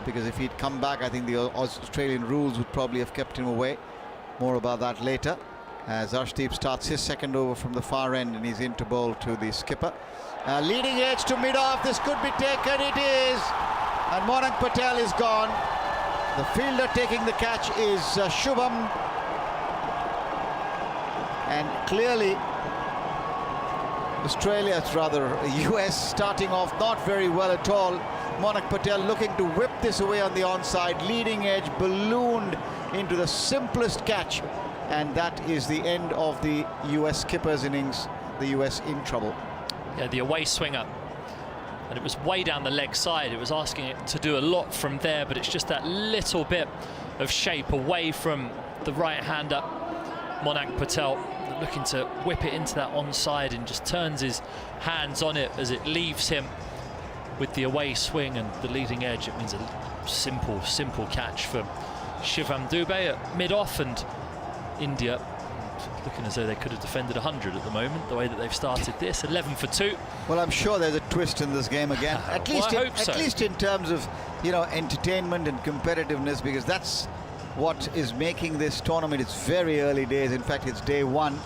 because if he'd come back, I think the Australian rules would probably have kept him away. More about that later. As Arshdeep starts his second over from the far end, and he's in to bowl to the skipper. Leading edge to mid-off, this could be taken, it is! And Monank Patel is gone. The fielder taking the catch is Shubham. And clearly, US starting off not very well at all. Monank Patel looking to whip this away on the onside. Leading edge ballooned into the simplest catch. And that is the end of the US skipper's innings. The US in trouble. Yeah, the away swinger and it was way down the leg side. It was asking it to do a lot from there, but it's just that little bit of shape away from the right-hander, Monank Patel, looking to whip it into that onside, and just turns his hands on it as it leaves him with the away swing and the leading edge. It means a simple catch for Shivam Dube at mid-off, and India looking as though they could have defended 100 at the moment, the way that they've started this. 11 for 2. Well, I'm sure there's a twist in this game again. At least in terms of, you know, entertainment and competitiveness, because that's what is making this tournament. It's very early days. In fact, it's day 1,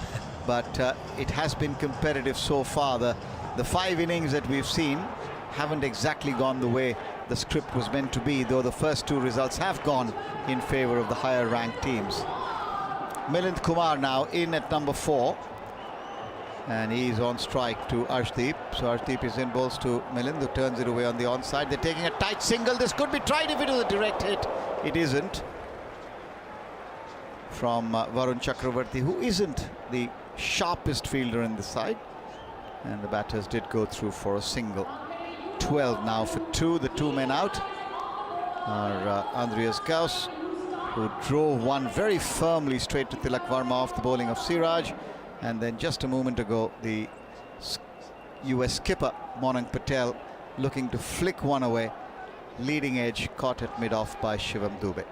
but it has been competitive so far. The 5 innings that we've seen haven't exactly gone the way the script was meant to be, though the first 2 results have gone in favor of the higher ranked teams. Milind Kumar now in at number 4, and he's on strike to Arshdeep. So Arshdeep is in balls to Milind, who turns it away on the onside. They're taking a tight single. This could be tried if it was a direct hit. It isn't. From Varun Chakravarti, who isn't the sharpest fielder in the side, and the batters did go through for a single. 12 now for 2. The 2 men out are Andreas Gauss, who drove one very firmly straight to Tilak Varma off the bowling of Siraj, and then just a moment ago the US skipper Monank Patel looking to flick one away, leading edge caught at mid-off by Shivam Dube.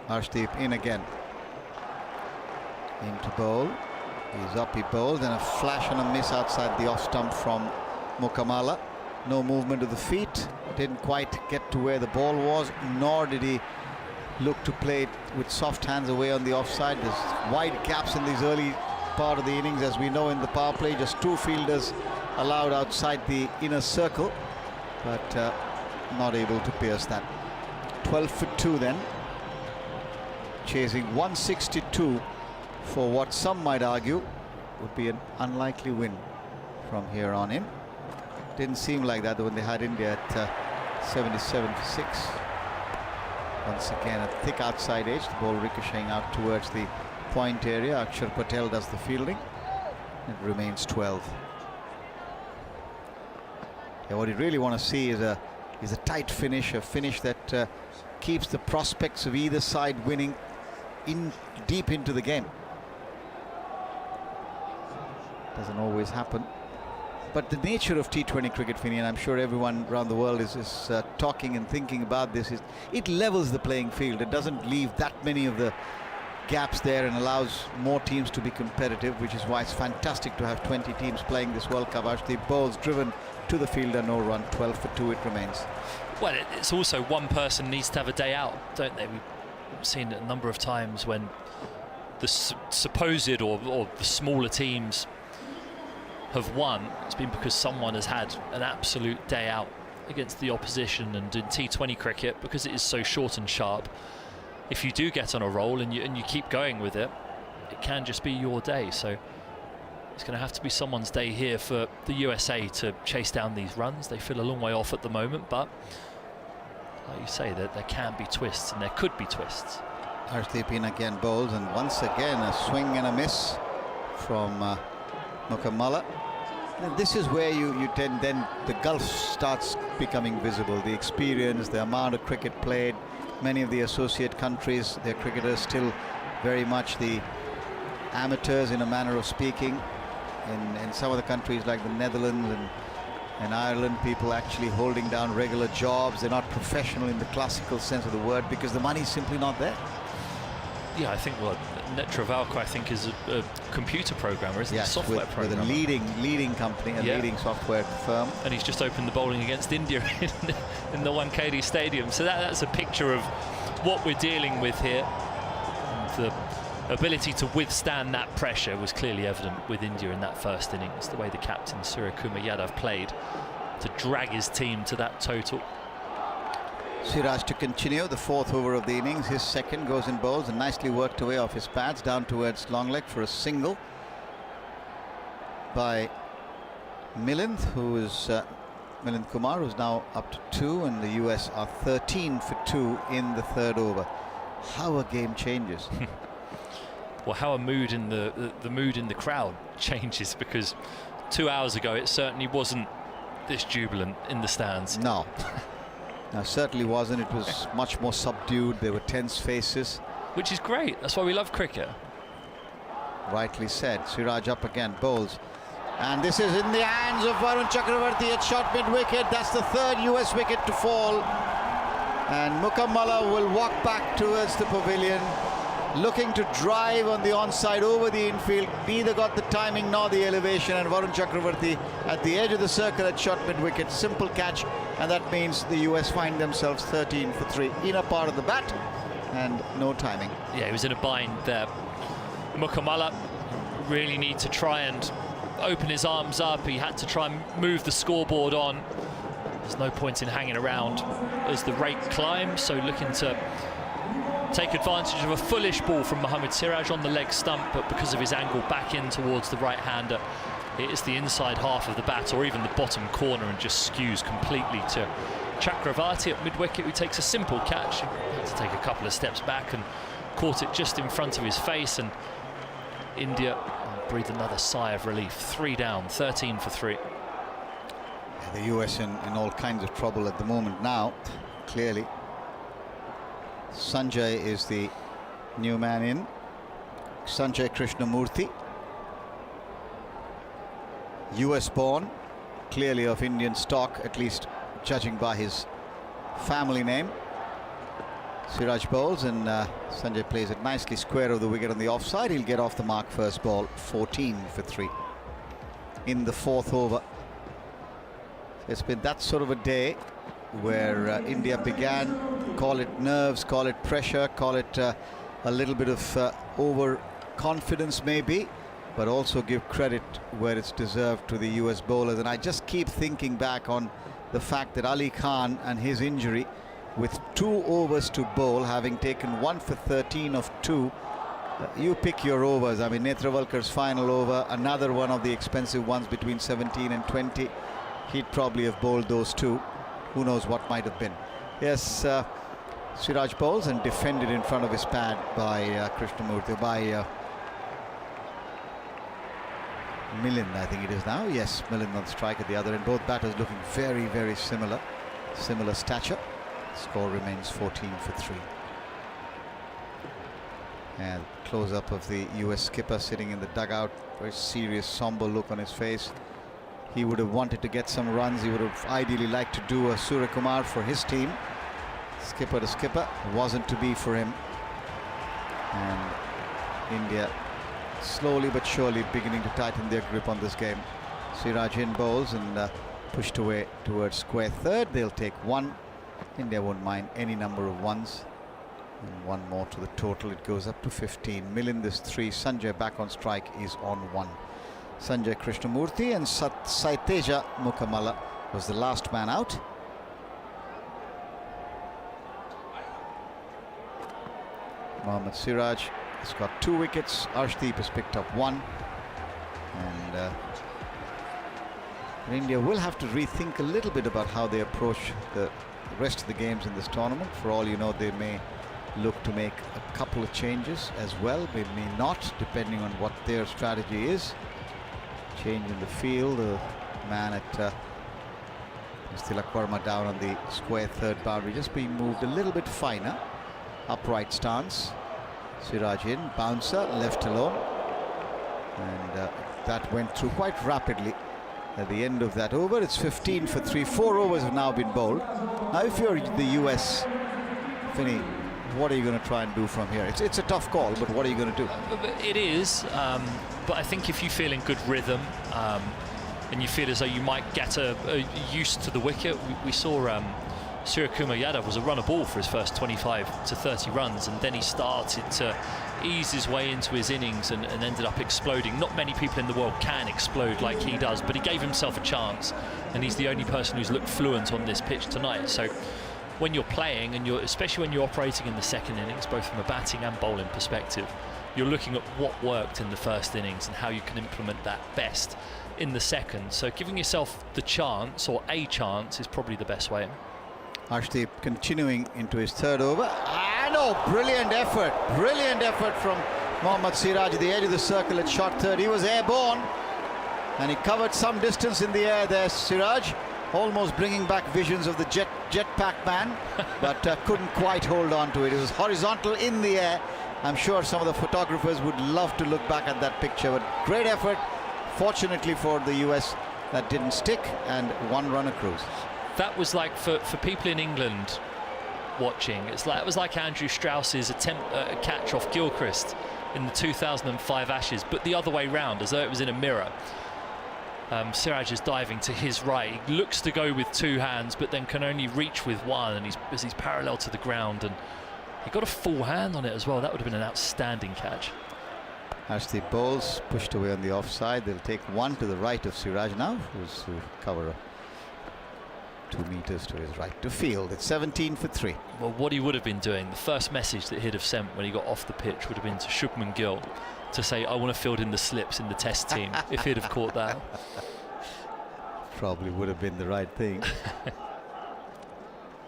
Arshdeep in again, into bowl, he's up, he bowls, and a flash and a miss outside the off stump from Mukamala. No movement of the feet, didn't quite get to where the ball was, nor did he look to play it with soft hands away on the offside. There's wide gaps in this early part of the innings, as we know in the power play. Just 2 fielders allowed outside the inner circle, but not able to pierce that. 12 for 2 then, chasing 162 for what some might argue would be an unlikely win from here on in. Didn't seem like that when they had India at 77 for 6. Once again, a thick outside edge, the ball ricocheting out towards the point area. Akshar Patel does the fielding. It remains 12. Yeah, what you really want to see is a tight finish, a finish that keeps the prospects of either side winning deep into the game. Doesn't always happen. But the nature of T20 cricket, Finny, and I'm sure everyone around the world is talking and thinking about this, is it levels the playing field. It doesn't leave that many of the gaps there and allows more teams to be competitive, which is why it's fantastic to have 20 teams playing this World Cup. Actually, balls driven to the fielder, no run. 12 for 2 it remains. Well, it's also one person needs to have a day out, don't they? We've seen it a number of times when the supposed or the smaller teams have won. It's been because someone has had an absolute day out against the opposition. And in T20 cricket, because it is so short and sharp, if you do get on a roll and you keep going with it, it can just be your day. So it's going to have to be someone's day here for the USA to chase down these runs. They feel a long way off at the moment, but like you say, there can be twists, and there could be twists. Arshdeep in again bowls, and once again a swing and a miss from Mukamala. And this is where you tend, then the gulf starts becoming visible. The experience, the amount of cricket played. Many of the associate countries, their cricketers still very much the amateurs in a manner of speaking. In some of the countries like the Netherlands and Ireland, people actually holding down regular jobs. They're not professional in the classical sense of the word because the money's simply not there. Yeah, I think Netravalko, I think, is a computer programmer, isn't he? Yes, software programmer. with a leading company, a leading software firm. And he's just opened the bowling against India in the Wankhede Stadium. So that's a picture of what we're dealing with here. And the ability to withstand that pressure was clearly evident with India in that first innings. The way the captain, Suryakumar Yadav, played to drag his team to that total. Siraj to continue the 4th over of the innings. His second goes in bowls and nicely worked away off his pads down towards long leg for a single by Milind, who is Milind Kumar, who's now up to 2, and the US are 13 for 2 in the 3rd over. How a game changes. Well, how a mood in the mood in the crowd changes, because 2 hours ago it certainly wasn't this jubilant in the stands. No. No, certainly wasn't. It was much more subdued. There were tense faces. Which is great. That's why we love cricket. Rightly said. Siraj up again, bowls. And this is in the hands of Varun Chakravarti at short mid-wicket. That's the third US wicket to fall. And Mukammala will walk back towards the pavilion, looking to drive on the onside over the infield. Neither got the timing nor the elevation, and Varun Chakravarti at the edge of the circle at short mid-wicket. Simple catch, and that means the US find themselves 13 for 3. Inner part of the bat, and no timing. Yeah, he was in a bind there. Mukammala really need to try and open his arms up. He had to try and move the scoreboard on. There's no point in hanging around as the rate climbs, so looking to take advantage of a foolish ball from Mohammad Siraj on the leg stump, but because of his angle back in towards the right-hander, it is the inside half of the bat or even the bottom corner and just skews completely to Chakravarti at mid-wicket, who takes a simple catch. He had to take a couple of steps back and caught it just in front of his face, and India breathed another sigh of relief. 3 down, 13 for 3. The US in all kinds of trouble at the moment now, clearly. Sanjay is the new man in. Sanjay Krishnamurthy. US born, clearly of Indian stock, at least judging by his family name. Siraj bowls, and Sanjay plays it nicely square of the wicket on the offside. He'll get off the mark first ball. 14 for 3 in the 4th over. It's been that sort of a day where India began, call it nerves, call it pressure, call it a little bit of overconfidence maybe, but also give credit where it's deserved to the US bowlers. And I just keep thinking back on the fact that Ali Khan and his injury, with 2 overs to bowl, having taken 1 for 13 of 2, you pick your overs. I mean, Netravalkar's final over, another one of the expensive ones between 17 and 20. He'd probably have bowled those 2. Who knows what might have been. Yes, Siraj bowls and defended in front of his pad by Krishnamurthy, by Milind, I think it is now. Yes, Milind on strike at the other end. Both batters looking very, very similar stature. Score remains 14 for 3. And close-up of the US skipper sitting in the dugout. Very serious, somber look on his face. He would have wanted to get some runs. He would have ideally liked to do a Suryakumar for his team. Skipper to skipper, wasn't to be for him. And India slowly but surely beginning to tighten their grip on this game. Siraj in bowls and pushed away towards square third. They'll take 1. India won't mind any number of ones. And 1 more to the total. It goes up to 15. Milind is 3. Sanjay back on strike is on 1. Sanjay Krishnamurthy and Saiteja Mukammala was the last man out. Mohammad Siraj has got 2 wickets. Arshdeep has picked up 1. And India will have to rethink a little bit about how they approach the rest of the games in this tournament. For all you know, they may look to make a couple of changes as well. They may not, depending on what their strategy is. Change in the field. The man at Tilak Verma down on the square third boundary, just being moved a little bit finer. Upright stance. Siraj in, bouncer, left alone. And that went through quite rapidly at the end of that over. It's 15 for 3. 4 overs have now been bowled. Now, if you're the US, Finney, what are you going to try and do from here? It's a tough call, but what are you going to do? It is, but I think if you feel in good rhythm and you feel as though you might get used to the wicket, we saw Suryakumar Yadav was a runner ball for his first 25 to 30 runs, and then he started to ease his way into his innings and ended up exploding. Not many people in the world can explode like he does, but he gave himself a chance, and he's the only person who's looked fluent on this pitch tonight. So when you're playing, and especially when you're operating in the second innings, both from a batting and bowling perspective, you're looking at what worked in the first innings and how you can implement that best in the second. So giving yourself the chance, or a chance, is probably the best way. Arshdeep continuing into his third over. And brilliant effort from Mohammad Siraj at the edge of the circle at short third. He was airborne and he covered some distance in the air there, Siraj. almost bringing back visions of the jetpack man, but couldn't quite hold on to it. It was horizontal in the air. I'm sure some of the photographers would love to look back at that picture, but great effort. Fortunately for the US, that didn't stick, and 1 run cruise. That was like, for people in England watching, it was like Andrew Strauss's attempt at a catch off Gilchrist in the 2005 Ashes, but the other way round, as though it was in a mirror. Siraj is diving to his right. He looks to go with 2 hands, but then can only reach with 1, and he's parallel to the ground, and he got a full hand on it as well. That would have been an outstanding catch. As the bowls pushed away on the offside, they'll take 1 to the right of Siraj now, who's to cover 2 meters to his right to field. It's 17 for 3. Well, what he would have been doing, the first message that he'd have sent when he got off the pitch would have been to Shubman Gill to say, I want to field in the slips in the test team, if he'd have caught that. Probably would have been the right thing.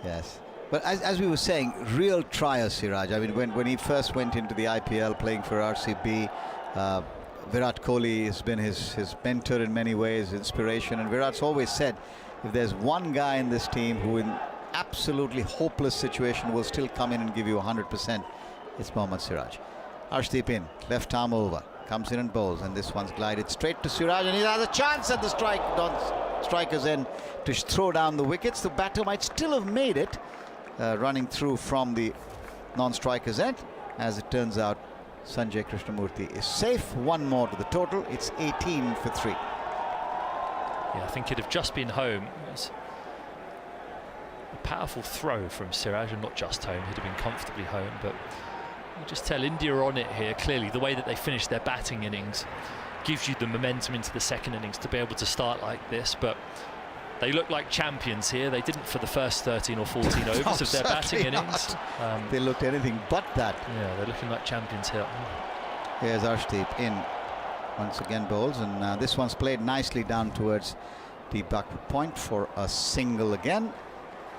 Yes. But as we were saying, real trier Siraj. I mean, when he first went into the IPL playing for RCB, Virat Kohli has been his mentor in many ways, inspiration. And Virat's always said, if there's one guy in this team who in absolutely hopeless situation will still come in and give you 100%, it's Mohammad Siraj. Arshdeep in, left arm over, comes in and bowls, and this one's glided straight to Siraj, and he has a chance at the striker's end to throw down the wickets. The batter might still have made it, running through from the non-striker's end. As it turns out, Sanjay Krishnamurthy is safe. 1 more to the total. It's 18 for 3. Yeah, I think it'd have just been home. It was a powerful throw from Siraj, and not just home, he'd have been comfortably home, but you just tell India are on it here. Clearly, the way that they finished their batting innings gives you the momentum into the second innings to be able to start like this, but they look like champions here. They didn't for the first 13 or 14 overs of their batting innings. They looked anything but that. Yeah, they're looking like champions here. Here's Arshdeep in. Once again bowls, and this one's played nicely down towards the backward point for a single again.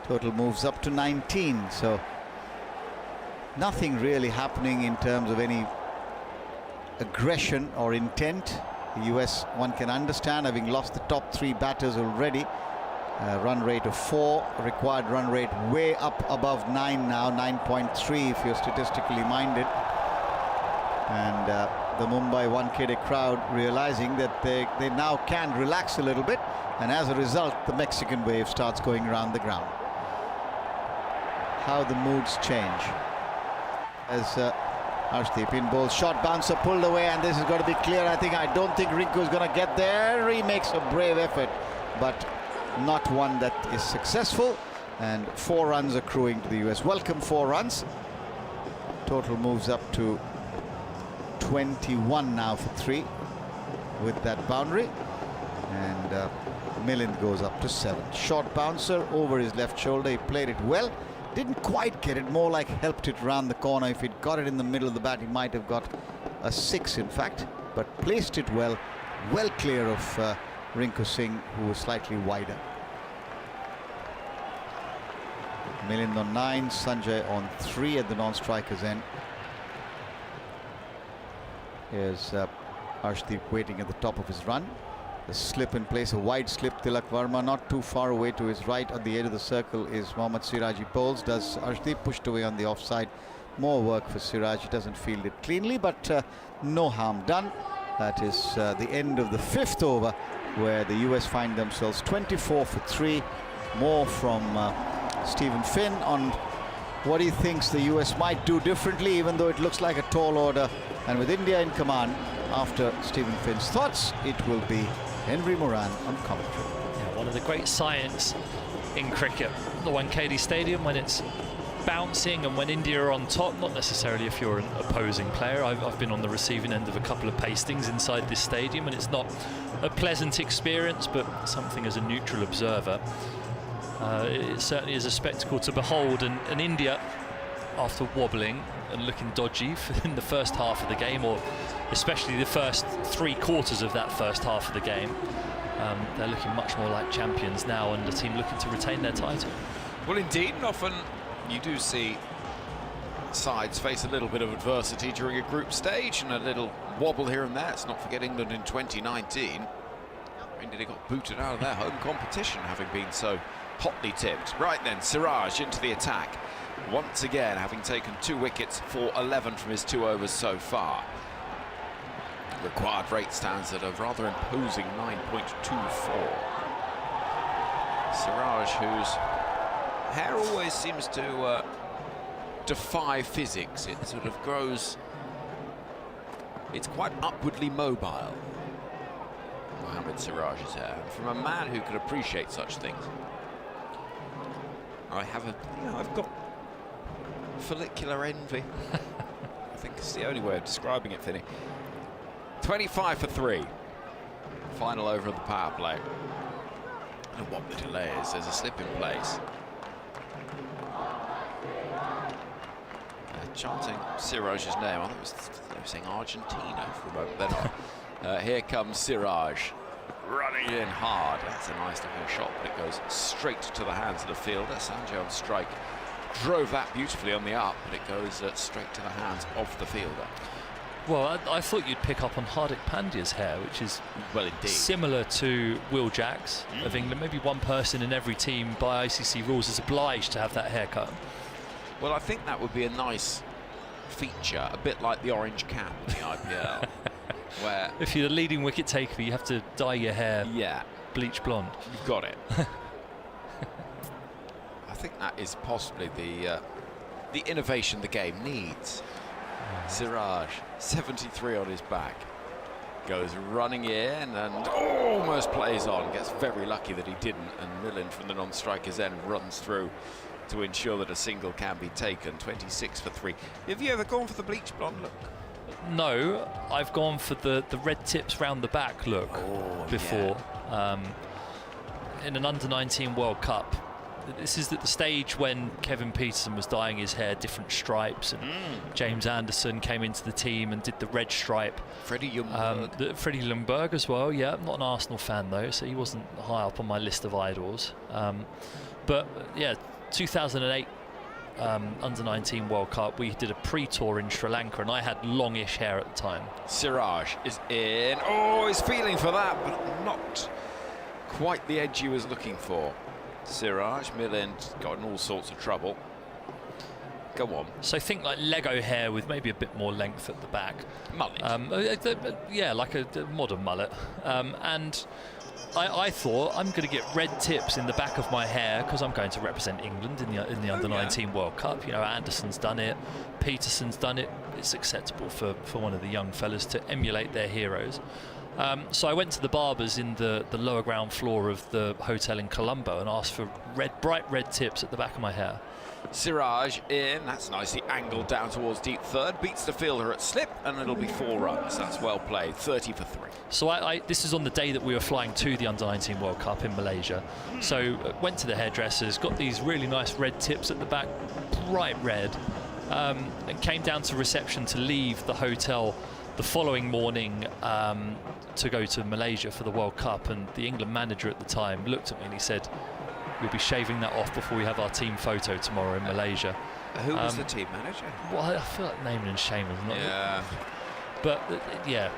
Total moves up to 19, so nothing really happening in terms of any aggression or intent. The US, one can understand, having lost the top 3 batters already. Run rate of 4, required run rate way up above 9 now, 9.3 if you're statistically minded. And the Mumbai Wankhede crowd realizing that they now can relax a little bit, and as a result the Mexican wave starts going around the ground. How the moods change as Arshdeep in bowls, short bouncer pulled away, and this is going to be clear. I don't think Rinku is going to get there. He makes a brave effort, but not one that is successful, and 4 runs accruing to the US. Welcome 4 runs. Total moves up to 21 now for 3 with that boundary, and Milind goes up to 7. Short bouncer over his left shoulder. He played it well, didn't quite get it, more like helped it round the corner. If he'd got it in the middle of the bat, he might have got a 6 in fact, but placed it well clear of Rinku Singh, who was slightly wider. Milind on 9, Sanjay on 3 at the non-striker's end. Here's Arshdeep waiting at the top of his run. The slip in place, a wide slip. Tilak Varma not too far away to his right. On the edge of the circle is Mohammad Siraj. He bowls. Does Arshdeep pushed away on the offside. More work for Siraj. He doesn't field it cleanly, but no harm done. That is the end of the 5th over, where the US find themselves 24 for 3. More from Stephen Finn on what he thinks the US might do differently, even though it looks like a tall order. And with India in command, after Stephen Finn's thoughts, it will be Henry Moran on commentary. Yeah, one of the great science in cricket, the Wankhede Stadium, when it's bouncing and when India are on top, not necessarily if you're an opposing player. I've been on the receiving end of a couple of pastings inside this stadium, and it's not a pleasant experience, but something as a neutral observer. It certainly is a spectacle to behold, and India, after wobbling and looking dodgy in the first half of the game, or especially the first 3/4 of that first half of the game, they're looking much more like champions now, and a team looking to retain their title. Well, indeed, and often you do see sides face a little bit of adversity during a group stage and a little wobble here and there. Let's not forget England in 2019. India got booted out of their home competition, having been so hotly tipped. Right then, Siraj into the attack. Once again, having taken 2 wickets for 11 from his 2 overs so far. Required rate stands at a rather imposing 9.24. Siraj, whose hair always seems to defy physics. It sort of grows, it's quite upwardly mobile. Mohammad Siraj's hair, from a man who could appreciate such things. I've got follicular envy. I think it's the only way of describing it, Finney. 25 for 3. Final over of the power play. I don't know what the delay is. There's a slip in place. Chanting Siraj's name. I thought they were saying Argentina for a moment. They're not. Here comes Siraj, running in hard. That's a nice looking shot, but it goes straight to the hands of the fielder. Sanjay on strike drove that beautifully on the up, but it goes straight to the hands of the fielder. Well, I thought you'd pick up on Hardik Pandya's hair, which is similar to Will Jacks of England. Maybe one person in every team by ICC rules is obliged to have that haircut. Well, I think that would be a nice feature, a bit like the orange cap in the IPL. Where if you're the leading wicket taker, you have to dye your hair bleach blonde. You've got it. I think that is possibly the innovation the game needs. Siraj, 73 on his back, goes running in and almost plays on. Gets very lucky that he didn't, and Milind from the non-striker's end runs through to ensure that a single can be taken. 26 for 3. Have you ever gone for the bleach blonde look? No, I've gone for the red tips round the back look before. In an under-19 World Cup. This is at the stage when Kevin Peterson was dyeing his hair different stripes, and James Anderson came into the team and did the red stripe. Freddie Ljungberg. Freddie Ljungberg as well, yeah. I'm not an Arsenal fan though, so he wasn't high up on my list of idols. But yeah, 2008 under-19 World Cup, we did a pre-tour in Sri Lanka, and I had longish hair at the time. Siraj is in. Oh, he's feeling for that, but not quite the edge he was looking for. Siraj, Milind got in all sorts of trouble. Go on. So think like Lego hair with maybe a bit more length at the back. Mullet. Yeah, like a modern mullet. And I thought I'm going to get red tips in the back of my hair because I'm going to represent England in the under-19 World Cup. You know, Anderson's done it, Peterson's done it. It's acceptable for one of the young fellas to emulate their heroes. So I went to the barbers in the lower ground floor of the hotel in Colombo and asked for bright red tips at the back of my hair. Siraj in, that's nicely angled down towards deep third, beats the fielder at slip, and it'll be 4 runs. That's well played, 30 for 3. So this is on the day that we were flying to the Under-19 World Cup in Malaysia. So went to the hairdressers, got these really nice red tips at the back, bright red, and came down to reception to leave the hotel the following morning to go to Malaysia for the World Cup. And the England manager at the time looked at me and he said, "We'll be shaving that off before we have our team photo tomorrow in Malaysia." Who was the team manager? Well, I feel like naming and shaming. Yeah. But yeah,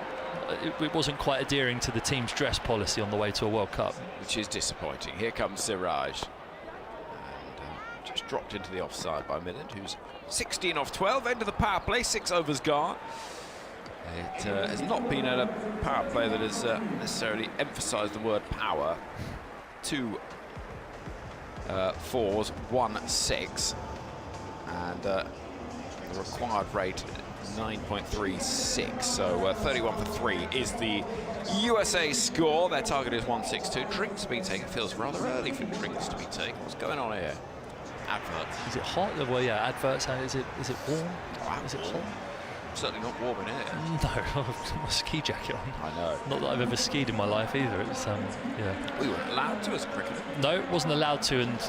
it wasn't quite adhering to the team's dress policy on the way to a World Cup. Which is disappointing. Here comes Siraj. And just dropped into the offside by Milind, who's 16 off 12. End of the power play, 6 overs gone. It has not been a power play that has necessarily emphasised the word power. 2 4s, 1 6, and the required rate 9.36. So 31 for 3 is the USA score. Their target is 162. Drinks to be taken. Feels rather early for drinks to be taken. What's going on here? Adverts. Is it hot? Well, yeah, adverts. Is it warm? Is it hot? Certainly not warm in here. No, I've got my ski jacket on. I know. Not that I've ever skied in my life either. It's yeah. We weren't allowed to as a cricketer. No, wasn't allowed to, and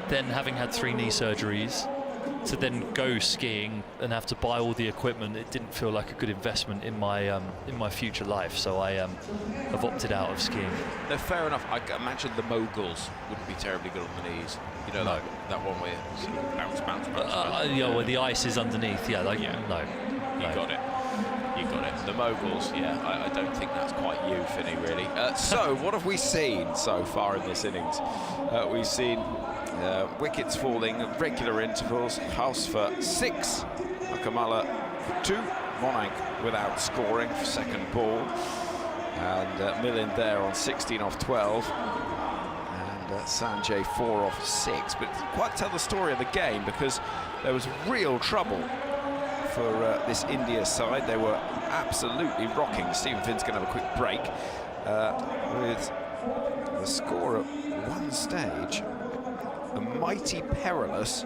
then having had 3 knee surgeries, to then go skiing and have to buy all the equipment, it didn't feel like a good investment in my future life. So I have opted out of skiing. No, fair enough. I imagine the moguls wouldn't be terribly good on the knees. You know, No. that one where you sort of bounce. Yeah, where the ice is underneath. Yeah, like Yeah. no. You got it. You got it. The moguls. Yeah, I don't think that's quite you, Finney, really. So, what have we seen so far in this innings? We've seen wickets falling at regular intervals. House for 6, Akamala for 2, Monank without scoring for second ball, and Milind there on 16 off 12, and Sanjay 4 off 6. But it didn't quite tell the story of the game, because there was real trouble for this India side. They were absolutely rocking. Stephen Finn's going to have a quick break with the score at one stage. A mighty perilous.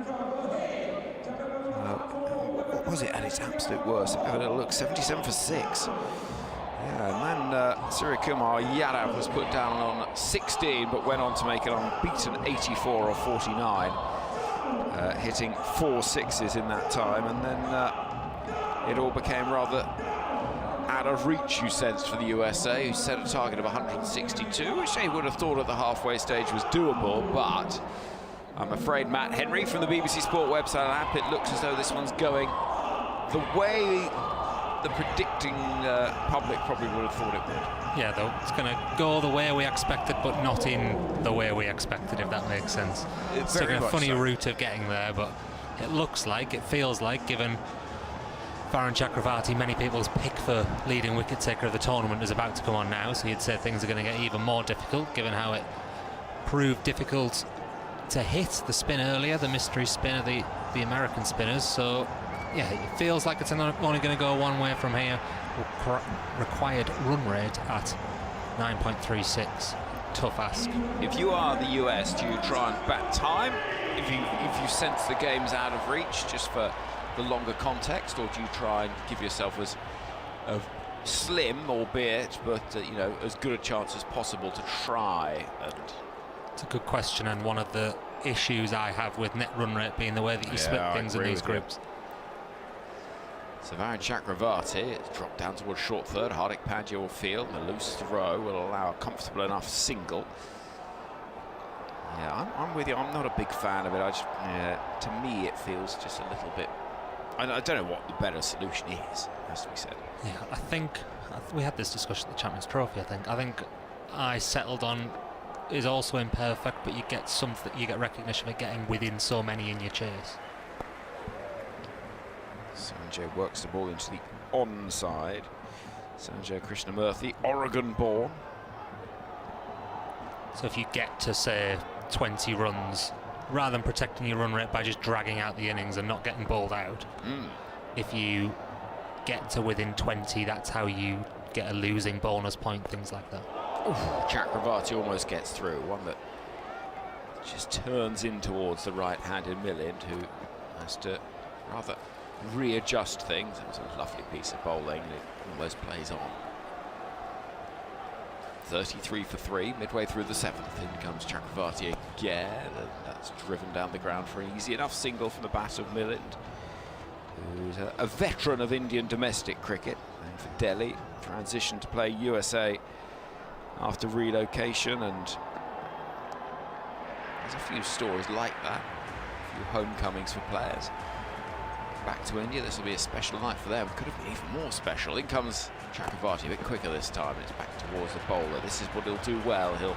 What was it at its absolute worst? Have a little look. 77 for 6. Yeah, and then Suryakumar Yadav was put down on 16, but went on to make an unbeaten 84 or 49, hitting 4 sixes in that time, and then it all became rather out of reach, you sensed, for the USA, who set a target of 162, which they would have thought at the halfway stage was doable, but I'm afraid Matt Henry from the BBC Sport website app, it looks as though this one's going the way the predicting public probably would have thought it would. Yeah, though, it's going to go the way we expected, but not in the way we expected, if that makes sense. It's taking a funny route of getting there, but it looks like, it feels like, given Varun Chakravarti, many people's pick for leading wicket taker of the tournament, is about to come on now, so you'd say things are going to get even more difficult, given how it proved difficult to hit the spin earlier, the mystery spin of the American spinners. So yeah, it feels like it's only going to go one way from here. Required run rate at 9.36. Tough ask. If you are the US, do you try and bat time if you sense the game's out of reach, just for the longer context, or do you try and give yourself as a slim, albeit, but you know, as good a chance as possible to try? And it's a good question, and one of the issues I have with net run rate being the way that you split things in these groups. So Varun Chakravarti, it's dropped down towards short third. Hardik Pandya will field, and a loose throw will allow a comfortable enough single. Yeah, I'm with you. I'm not a big fan of it. To me, it feels just a little bit. I don't know what the better solution is, has to be said. Yeah, I think we had this discussion at the Champions Trophy. I think I settled on is also imperfect, but you get something, you get recognition for getting within so many in your chase. Sanjay works the ball into the onside. Sanjay Krishnamurthy, Oregon-born. So if you get to, say, 20 runs, rather than protecting your run rate by just dragging out the innings and not getting bowled out, if you get to within 20, that's how you get a losing bonus point, things like that. Chakravarti almost gets through. One that just turns in towards the right-handed Milind, who has to rather readjust things. It was a lovely piece of bowling, and it almost plays on. 33 for 3, midway through the 7th. In comes Chakravarti again, and that's driven down the ground for an easy enough single from the bat of Milind, who's a veteran of Indian domestic cricket, and for Delhi, transitioned to play USA after relocation, and there's a few stories like that, a few homecomings for players. Back to India, this will be a special night for them. Could have been even more special. In comes Chakravarti, a bit quicker this time. It's back towards the bowler. This is what he'll do well. He'll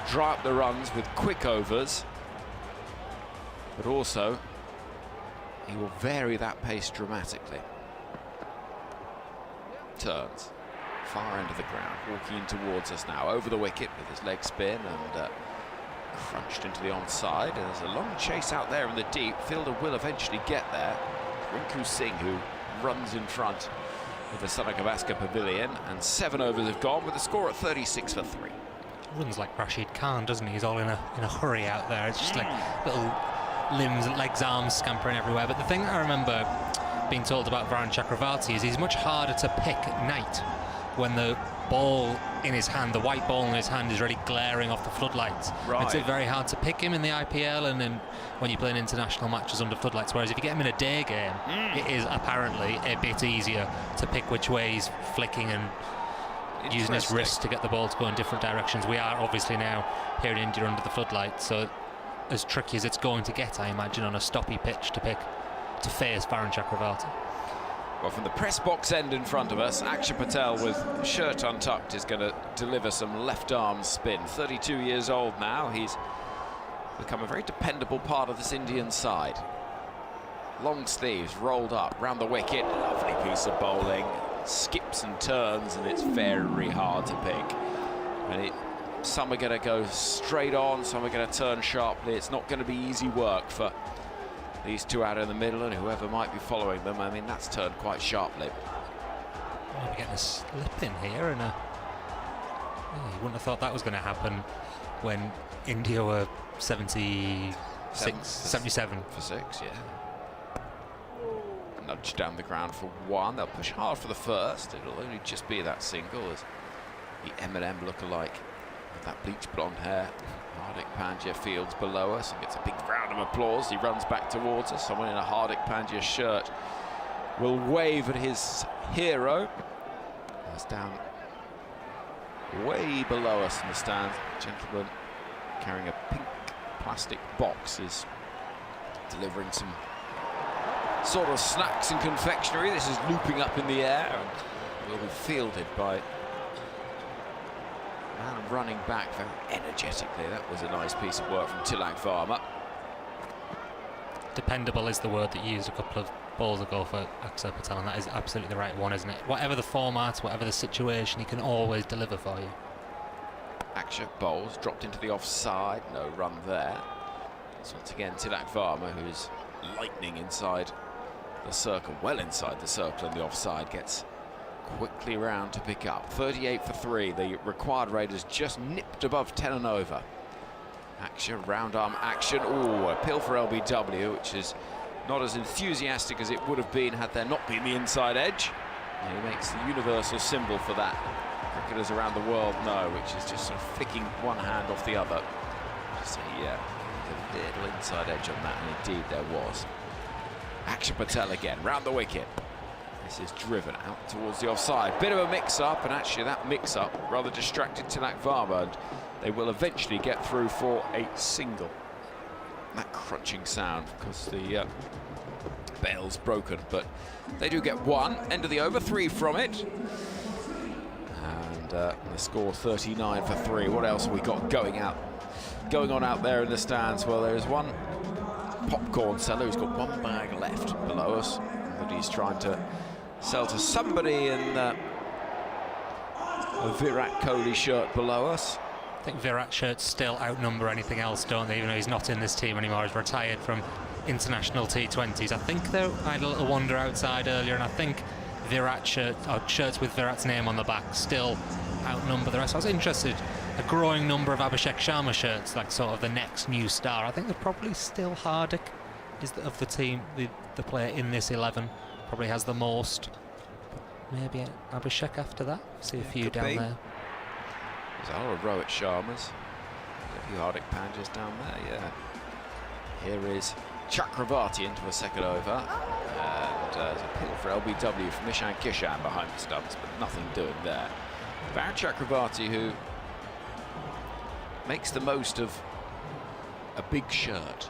dry up the runs with quick overs, but also he will vary that pace dramatically. Turns, far end of the ground, walking in towards us now, over the wicket with his leg spin, and crunched into the onside. And there's a long chase out there in the deep. Fielder will eventually get there. Rinku Singh, who runs in front of the Sana Gavaskar Pavilion, and 7 overs have gone with a score at 36 for 3. Runs like Rashid Khan, doesn't he? He's all in a hurry out there. It's just like little limbs, legs, arms scampering everywhere. But the thing I remember being told about Varun Chakravarti is he's much harder to pick at night when the ball in his hand, the white ball in his hand, is really glaring off the floodlights. Right. It's very hard to pick him in the IPL and then when you play in international matches under floodlights, whereas if you get him in a day game, it is apparently a bit easier to pick which way he's flicking and using his wrist to get the ball to go in different directions. We are obviously now here in India under the floodlights, so as tricky as it's going to get, I imagine, on a stoppy pitch to face Varun Chakravarti. Well, from the press box end in front of us, Akshay Patel with shirt untucked is going to deliver some left arm spin. 32 years old now. He's become a very dependable part of this Indian side. Long sleeves rolled up round the wicket. Lovely piece of bowling. Skips and turns, and it's very hard to pick. And some are going to go straight on, some are going to turn sharply. It's not going to be easy work for these two out in the middle, and whoever might be following them. I mean, that's turned quite sharply. Oh, we're getting a slip in here, and you wouldn't have thought that was going to happen when India were 77 for 6, yeah. Nudge down the ground for 1. They'll push hard for the first. It'll only just be that single as the M&M lookalike with that bleach blonde hair. Hardik Pandya fields below us and gets a big round of applause. He runs back towards us. Someone in a Hardik Pandya shirt will wave at his hero. That's down way below us in the stands. A gentleman carrying a pink plastic box is delivering some sort of snacks and confectionery. This is looping up in the air and will be fielded by man running back very energetically. That was a nice piece of work from Tilak Varma. Dependable is the word that you used a couple of balls ago for Akshay Patel, and that is absolutely the right one, isn't it? Whatever the format, whatever the situation, he can always deliver for you. Akshay bowls, dropped into the offside, no run there. So once again Tilak Varma, who is lightning inside the circle, well inside the circle in the offside, gets quickly round to pick up. 38 for 3. The required rate is just nipped above 10 and over. Action, round arm action. Oh, appeal for LBW, which is not as enthusiastic as it would have been had there not been the inside edge. And he makes the universal symbol for that. Cricketers around the world know, which is just sort of flicking one hand off the other. Just a little inside edge on that, and indeed there was. Akshay Patel again, round the wicket. This is driven out towards the offside. Bit of a mix-up, and actually that mix-up rather distracted Tilak Varma, and they will eventually get through for a single. That crunching sound because the bail's broken, but they do get 1. End of the over, 3 from it. And the score 39 for 3. What else have we got going on out there in the stands? Well, there's one popcorn seller who's got 1 bag left below us that he's trying to sell to somebody in a Virat Kohli shirt below us. I think Virat shirts still outnumber anything else, don't they? Even though he's not in this team anymore, he's retired from international T20s. I think I had a little wander outside earlier, and I think Virat shirts with Virat's name on the back still outnumber the rest. I was interested, a growing number of Abhishek Sharma shirts, like sort of the next new star. I think they're probably still Hardik is of the team, the player in this 11, probably has the most. Maybe Abhishek after that. See a few down there. There's a whole row at Sharma's. A few Hardik Pandyas down there, yeah. Here is Chakravarti into a second over. And there's a appeal for LBW from Ishan Kishan behind the stumps, but nothing doing there. Varun Chakravarti, who makes the most of a big shirt.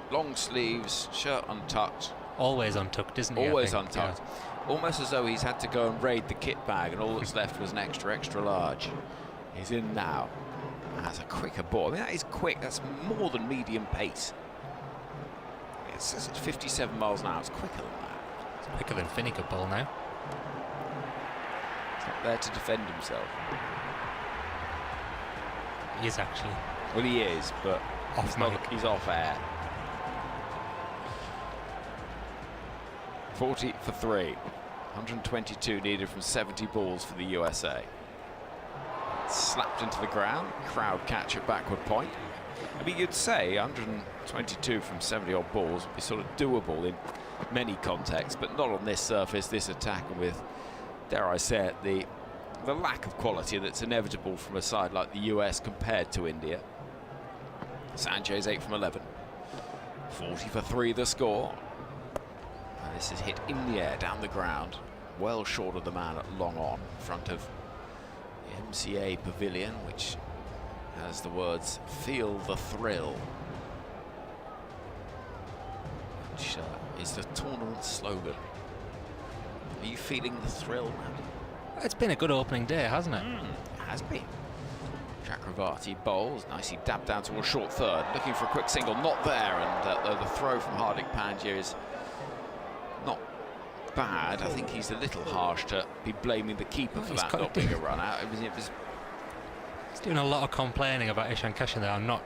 Long sleeves, shirt untucked. Always untucked, isn't he? Always untucked. Yeah. Almost as though he's had to go and raid the kit bag and all that's left was an extra large. He's in now. Has a quicker ball. I mean, that is quick. That's more than medium pace. It's 57 miles an hour. It's quicker than that. It's quicker than Finnegan ball now. He's not there to defend himself. He is actually. Well, he is, but he's off air. 40 for 3. 122 needed from 70 balls for the USA. Slapped into the ground. Crowd catch at backward point. I mean, you'd say 122 from 70 odd balls would be sort of doable in many contexts, but not on this surface, this attack, and with, dare I say it, the lack of quality that's inevitable from a side like the US compared to India. Sanjay's 8 from 11. 40 for 3 the score. And this is hit in the air, down the ground, well short of the man at long on, in front of the MCA Pavilion, which has the words "Feel the Thrill," which is the tournament slogan. Are you feeling the thrill? It's been a good opening day, hasn't it? It has been. Chakravarti bowls, nicely dabbed down to a short third, looking for a quick single, not there, and the throw from Hardik Pandya is not bad. I think he's a little harsh to be blaming the keeper for that not being a run out. He's doing a lot of complaining about Ishan Kishan there. I'm not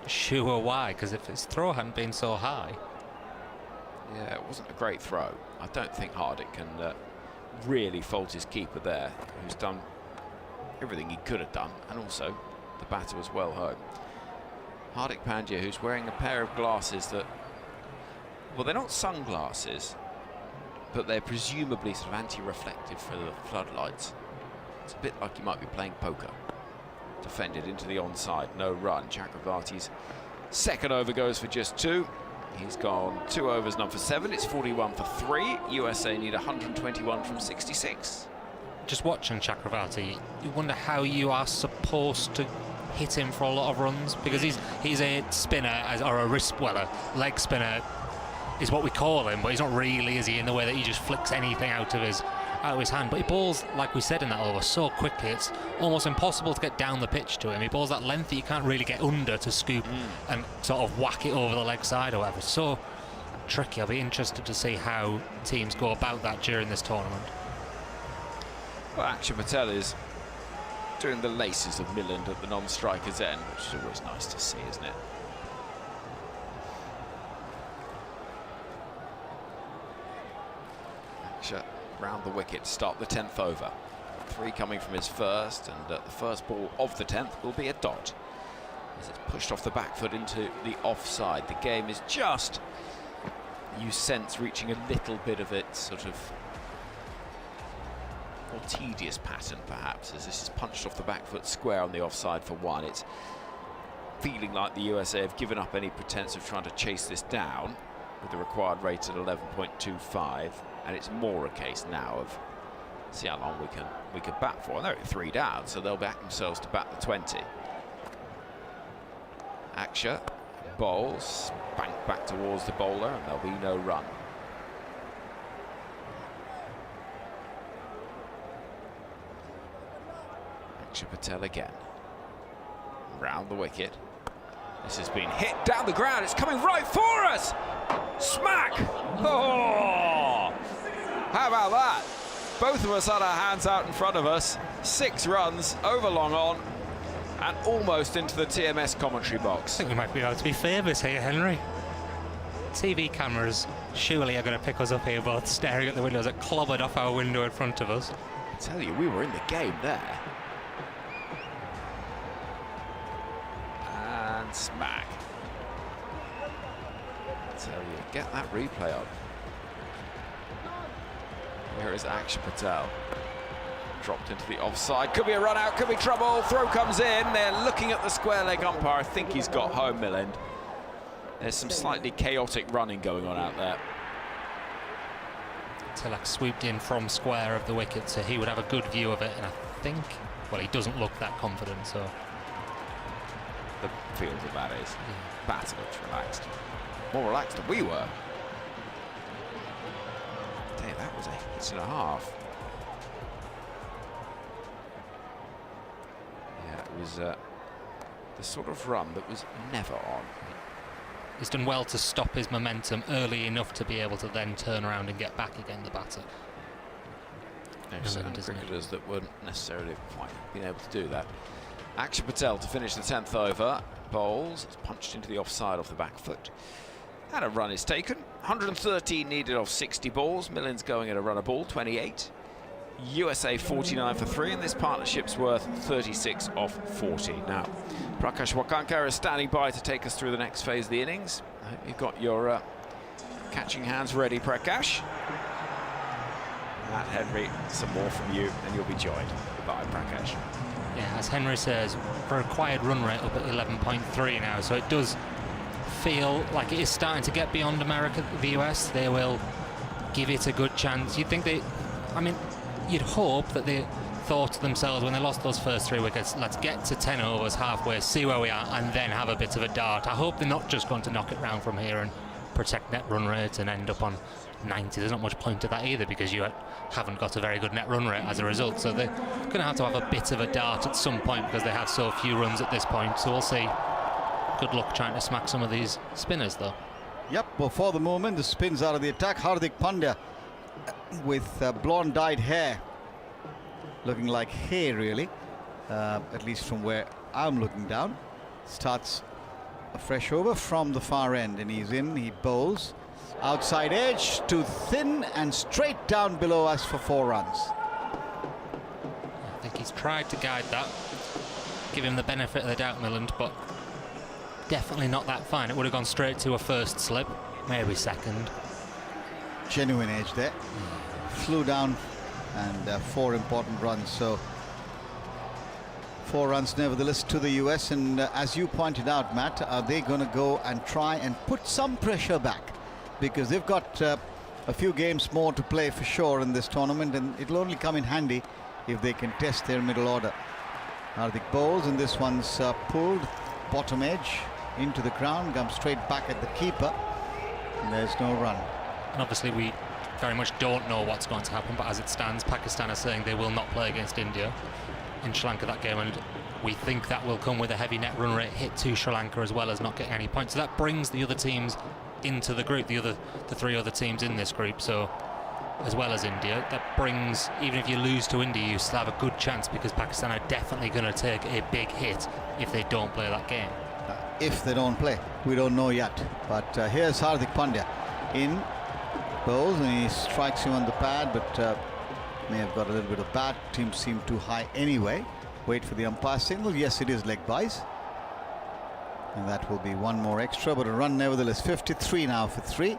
sure why, because if his throw hadn't been so high. Yeah, it wasn't a great throw. I don't think Hardik can really fault his keeper there, who's done everything he could have done, and also the batter was well home. Hardik Pandya, who's wearing a pair of glasses that, well, they're not sunglasses, but they're presumably sort of anti-reflective for the floodlights. It's a bit like you might be playing poker. Defended into the onside, no run. Chakravarti's second over goes for just 2. He's gone 2 overs, none for 7. It's 41 for 3. USA need 121 from 66. Just watching Chakravarti, you wonder how you are supposed to hit him for a lot of runs, because he's a spinner, or a leg spinner is what we call him, but he's not really, is he, in the way that he just flicks anything out of his hand. But he bowls, like we said in that over, so quickly it's almost impossible to get down the pitch to him. He bowls that length that you can't really get under to scoop and sort of whack it over the leg side or whatever. So tricky. I'll be interested to see how teams go about that during this tournament. Well, Akshay Patel is doing the laces of Milland at the non-striker's end, which is always nice to see, isn't it? Akshay round the wicket to start the 10th over. 3 coming from his first, and the first ball of the 10th will be a dot, as it's pushed off the back foot into the offside. The game is just, you sense, reaching a little bit of its sort of more tedious pattern, perhaps, as this is punched off the back foot square on the offside for 1. It's feeling like the USA have given up any pretense of trying to chase this down with the required rate at 11.25, and it's more a case now of see how long we can bat for. And they're at 3 down, so they'll back themselves to bat the 20. Akshay bowls, bank back towards the bowler, and there'll be no run. Akshay Patel again. Round the wicket. This has been hit down the ground. It's coming right for us. Smack! Oh! How about that? Both of us had our hands out in front of us. 6 runs, over long on, and almost into the TMS commentary box. I think we might be able to be famous here, Henry. TV cameras surely are going to pick us up here, both staring at the windows that clobbered off our window in front of us. I tell you, we were in the game there. And smack. I tell you, get that replay on. Here is Akshay Patel. Dropped into the offside. Could be a run out, could be trouble. Throw comes in. They're looking at the square leg umpire. I think he's got home, Milland. There's some slightly chaotic running going on out there. Tilak swooped in from square of the wicket, so he would have a good view of it, and I think, well, he doesn't look that confident, so. The feel of that is. Batter looks relaxed. More relaxed than we were. Damn, that was a hit and a half. Yeah, it was the sort of run that was never on. He's done well to stop his momentum early enough to be able to then turn around and get back again, the batter. There's certain cricketers that weren't necessarily quite been able to do that. Akshay Patel to finish the 10th over. Bowls, it's punched into the offside off the back foot. And a run is taken. 113 needed off 60 balls. Milland's going at a run a ball, 28. USA 49 for 3, and this partnership's worth 36 off 40. Now, Prakash Wakankar is standing by to take us through the next phase of the innings. I hope you've got your catching hands ready, Prakash. And Henry, some more from you, and you'll be joined. Goodbye, Prakash. Yeah, as Henry says, required run rate up at 11.3 now, so it does feel like it is starting to get beyond America, the US. They will give it a good chance. You'd think they, I mean, you'd hope that they thought to themselves when they lost those first 3 wickets, let's get to 10 overs halfway, see where we are, and then have a bit of a dart. I hope they're not just going to knock it round from here and protect net run rate and end up on 90. There's not much point to that either, because you haven't got a very good net run rate as a result. So they're going to have a bit of a dart at some point, because they have so few runs at this point. So we'll see. Good luck trying to smack some of these spinners, though. Yep, well, for the moment, the spins out of the attack. Hardik Pandya with blonde dyed hair, looking like hay, really, at least from where I'm looking down. Starts a fresh over from the far end, and he's in. He bowls outside edge, too thin, and straight down below us for 4 runs. I think he's tried to guide that, give him the benefit of the doubt, Milland, but definitely not that fine. It would have gone straight to a first slip, maybe second. Genuine edge there. Flew down, and 4 important runs. So 4 runs nevertheless to the US, and as you pointed out, Matt, are they going to go and try and put some pressure back? Because they've got a few games more to play for sure in this tournament, and it'll only come in handy if they can test their middle order. Hardik bowls, and this one's pulled bottom edge into the ground, comes straight back at the keeper, and there's no run. And obviously we very much don't know what's going to happen, but as it stands, Pakistan are saying they will not play against India in Sri Lanka that game, and we think that will come with a heavy net run rate hit to Sri Lanka, as well as not getting any points. So that brings the other teams into the group, the 3 other teams in this group, so as well as India, that brings, even if you lose to India, you still have a good chance, because Pakistan are definitely going to take a big hit if they don't play that game. If they don't play, we don't know yet. But here's Hardik Pandya in, bowls, and he strikes him on the pad, but may have got a little bit of bat. Team seemed too high anyway. Wait for the umpire signal. Yes, it is leg byes, and that will be 1 more extra, but a run nevertheless. 53 now for 3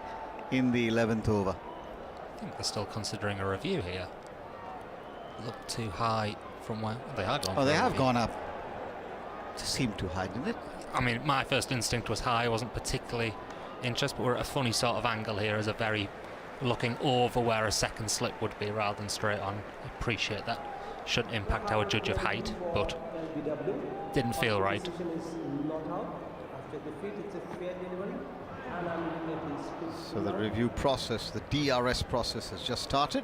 in the 11th over. I think they're still considering a review here. Look too high from where they are going. Oh, they have gone up. It seemed too high, didn't it? I mean, my first instinct was high. I wasn't particularly interested, but we're at a funny sort of angle here, as a very looking over where a second slip would be rather than straight on. I appreciate that shouldn't impact our judge of height, but didn't feel right. So the review process, the DRS process, has just started,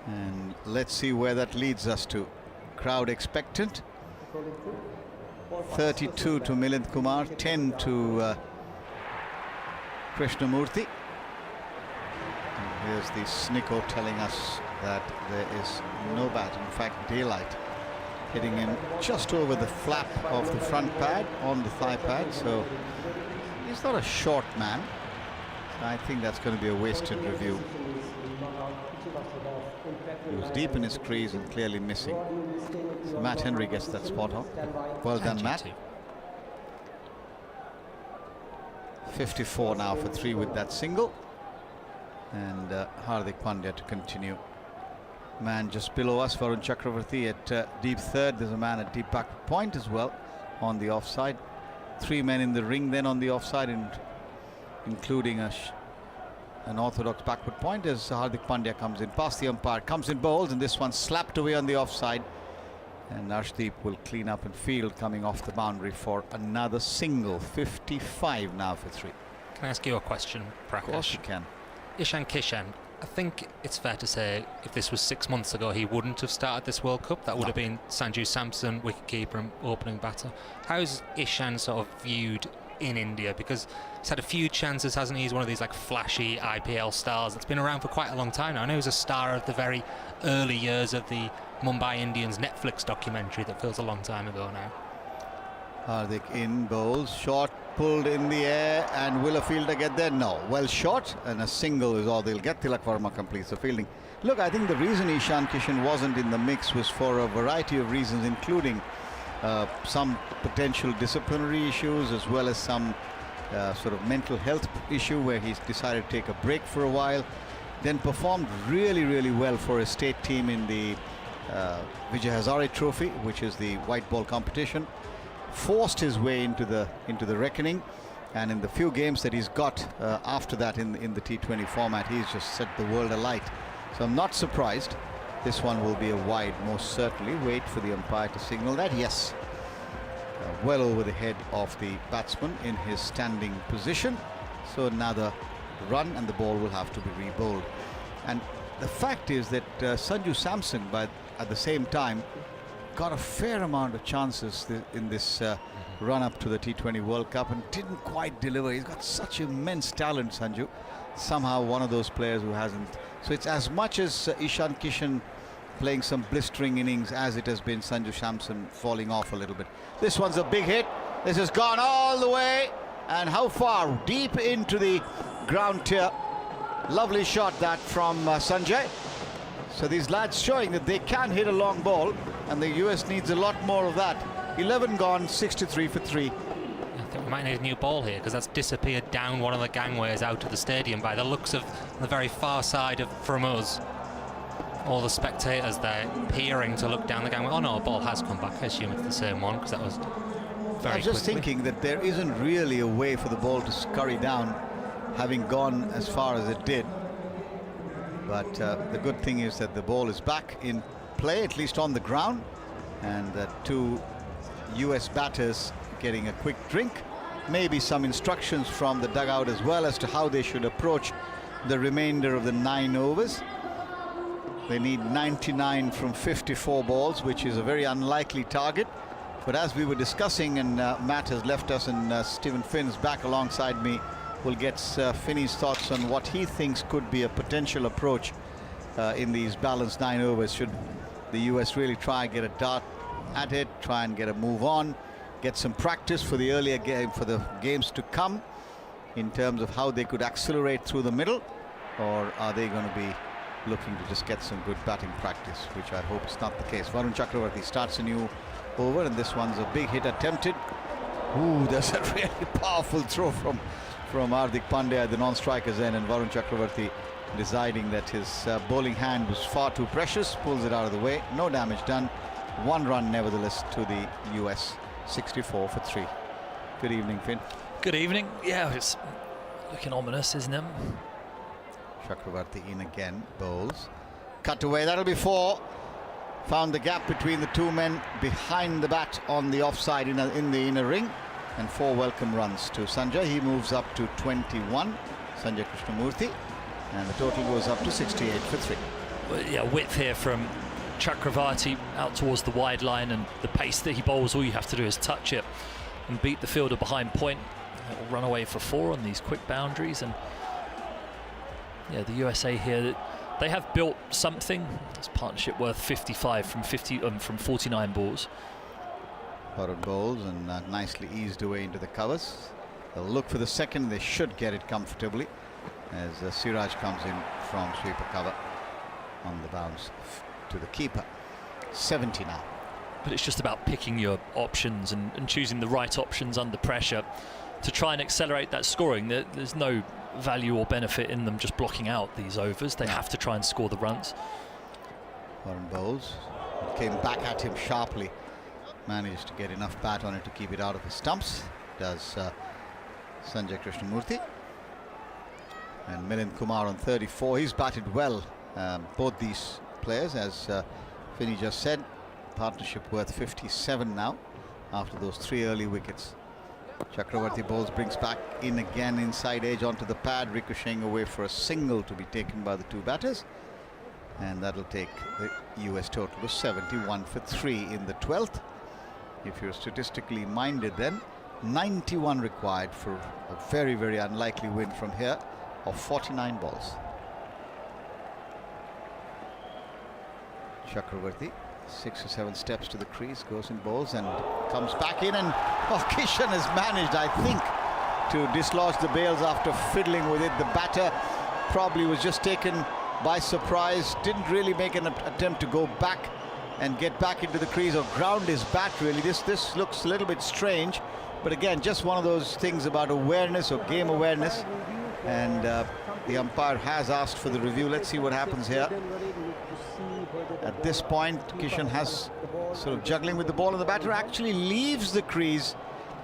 and let's see where that leads us to. Crowd expectant. 32 to Milind Kumar, 10 to Krishnamurthy. And here's the Snicko telling us that there is no bat, in fact daylight, hitting him just over the flap of the front pad on the thigh pad, so he's not a short man. So I think that's going to be a wasted review. He was deep in his crease and clearly missing. So Matt Henry gets that spot on. Well done, Matt. 54 now for 3 with that single. And Hardik Pandya to continue. Man just below us, Varun Chakravarti at deep third. There's a man at deep back point as well on the offside. 3 men in the ring then on the offside, and including an orthodox backward point as Hardik Pandya comes in past the umpire, comes in bowls, and this one slapped away on the offside, and Arshdeep will clean up and field coming off the boundary for another single. 55 now for 3. Can I ask you a question, Prakash? Of course you can. Ishan Kishan, I think it's fair to say if this was 6 months ago, he wouldn't have started this World Cup. That would have been Sanju Samson, wicketkeeper and opening batter. How's Ishan sort of viewed in India? Because he's had a few chances, hasn't he? He's one of these like flashy IPL stars that's been around for quite a long time now. I know he was a star of the very early years of the Mumbai Indians Netflix documentary that feels a long time ago now. Hardik in, bowls, short, pulled in the air, and will a fielder get there? No. Well shot, and a single is all they'll get. Tilak Verma completes the fielding. Look, I think the reason Ishan Kishan wasn't in the mix was for a variety of reasons, including some potential disciplinary issues, as well as some sort of mental health issue where he's decided to take a break for a while. Then performed really, really well for his state team in the Vijay Hazare Trophy, which is the white ball competition. Forced his way into the reckoning, and in the few games that he's got after that in the T20 format, he's just set the world alight. So I'm not surprised. This one will be a wide, most certainly. Wait for the umpire to signal that. Yes, well over the head of the batsman in his standing position. So another run and the ball will have to be re-bowled. And the fact is that Sanju Samson, at the same time, got a fair amount of chances in this run up to the T20 World Cup and didn't quite deliver. He's got such immense talent, Sanju. Somehow one of those players who hasn't. So it's as much as Ishan Kishan playing some blistering innings as it has been Sanju Samson falling off a little bit. This one's a big hit. This has gone all the way. And how far? Deep into the ground tier. Lovely shot that from Sanjay. So these lads showing that they can hit a long ball, and the US needs a lot more of that. 11 gone, 63 for 3. I think we might need a new ball here, because that's disappeared down one of the gangways out of the stadium by the looks of the very far side from us. All the spectators there peering to look down the gangway. Oh no, a ball has come back. I assume it's the same one, because that was very I was just thinking that there isn't really a way for the ball to scurry down, having gone as far as it did. But the good thing is that the ball is back in play, at least on the ground, and two US batters getting a quick drink. Maybe some instructions from the dugout as well as to how they should approach the remainder of the 9 overs. They need 99 from 54 balls, which is a very unlikely target. But as we were discussing, and Matt has left us, and Stephen Finn's back alongside me, will get Finney's thoughts on what he thinks could be a potential approach in these balanced 9 overs. Should the US really try and get a dart at it, try and get a move on, get some practice for the earlier game, for the games to come, in terms of how they could accelerate through the middle, or are they going to be looking to just get some good batting practice, which I hope is not the case. Varun Chakravarti starts a new over, and this one's a big hit attempted. Ooh, there's a really powerful throw from Hardik Pandya at the non-striker's end, and Varun Chakravarti deciding that his bowling hand was far too precious, pulls it out of the way. No damage done. 1 run nevertheless to the US. 64 for 3. Good evening, Finn. Good evening. Yeah, it's looking ominous, isn't it? Chakravarti in again, bowls. Cut away, that'll be 4. Found the gap between the 2 men behind the bat on the offside in the inner ring, and 4 welcome runs to Sanjay. He moves up to 21, Sanjay Krishnamurthy, and the total goes up to 68 for 3. Well, yeah, width here from Chakravarti out towards the wide line, and the pace that he bowls, all you have to do is touch it and beat the fielder behind point. It will run away for 4 on these quick boundaries. And yeah, the USA here, they have built something. This partnership worth 55 from 49 balls. Varun bowls and nicely eased away into the covers. They'll look for the second. They should get it comfortably as Siraj comes in from sweeper cover on the bounce to the keeper. 70 now. But it's just about picking your options and choosing the right options under pressure to try and accelerate that scoring. There's no value or benefit in them just blocking out these overs. They have to try and score the runs. Varun bowls, came back at him sharply, managed to get enough bat on it to keep it out of the stumps. Does Sanjay Krishnamurthy. And Milind Kumar on 34. He's batted well, both these players, as Finney just said. Partnership worth 57 now after those 3 early wickets. Chakravarti bowls, brings back in again inside edge onto the pad, ricocheting away for a single to be taken by the 2 batters, and that'll take the US total to 71 for 3 in the 12th. If you're statistically minded, then 91 required for a very, very unlikely win from here of 49 balls. Chakravarti, 6 or 7 steps to the crease, goes in bowls and comes back in, and Kishan has managed, I think, to dislodge the bails after fiddling with it. The batter probably was just taken by surprise, didn't really make an attempt to go back and get back into the crease or ground his bat really. This looks a little bit strange, but again, just one of those things about awareness or game awareness, and the umpire has asked for the review. Let's see what happens here. At this point, Kishan has sort of juggling with the ball, and the batter actually leaves the crease,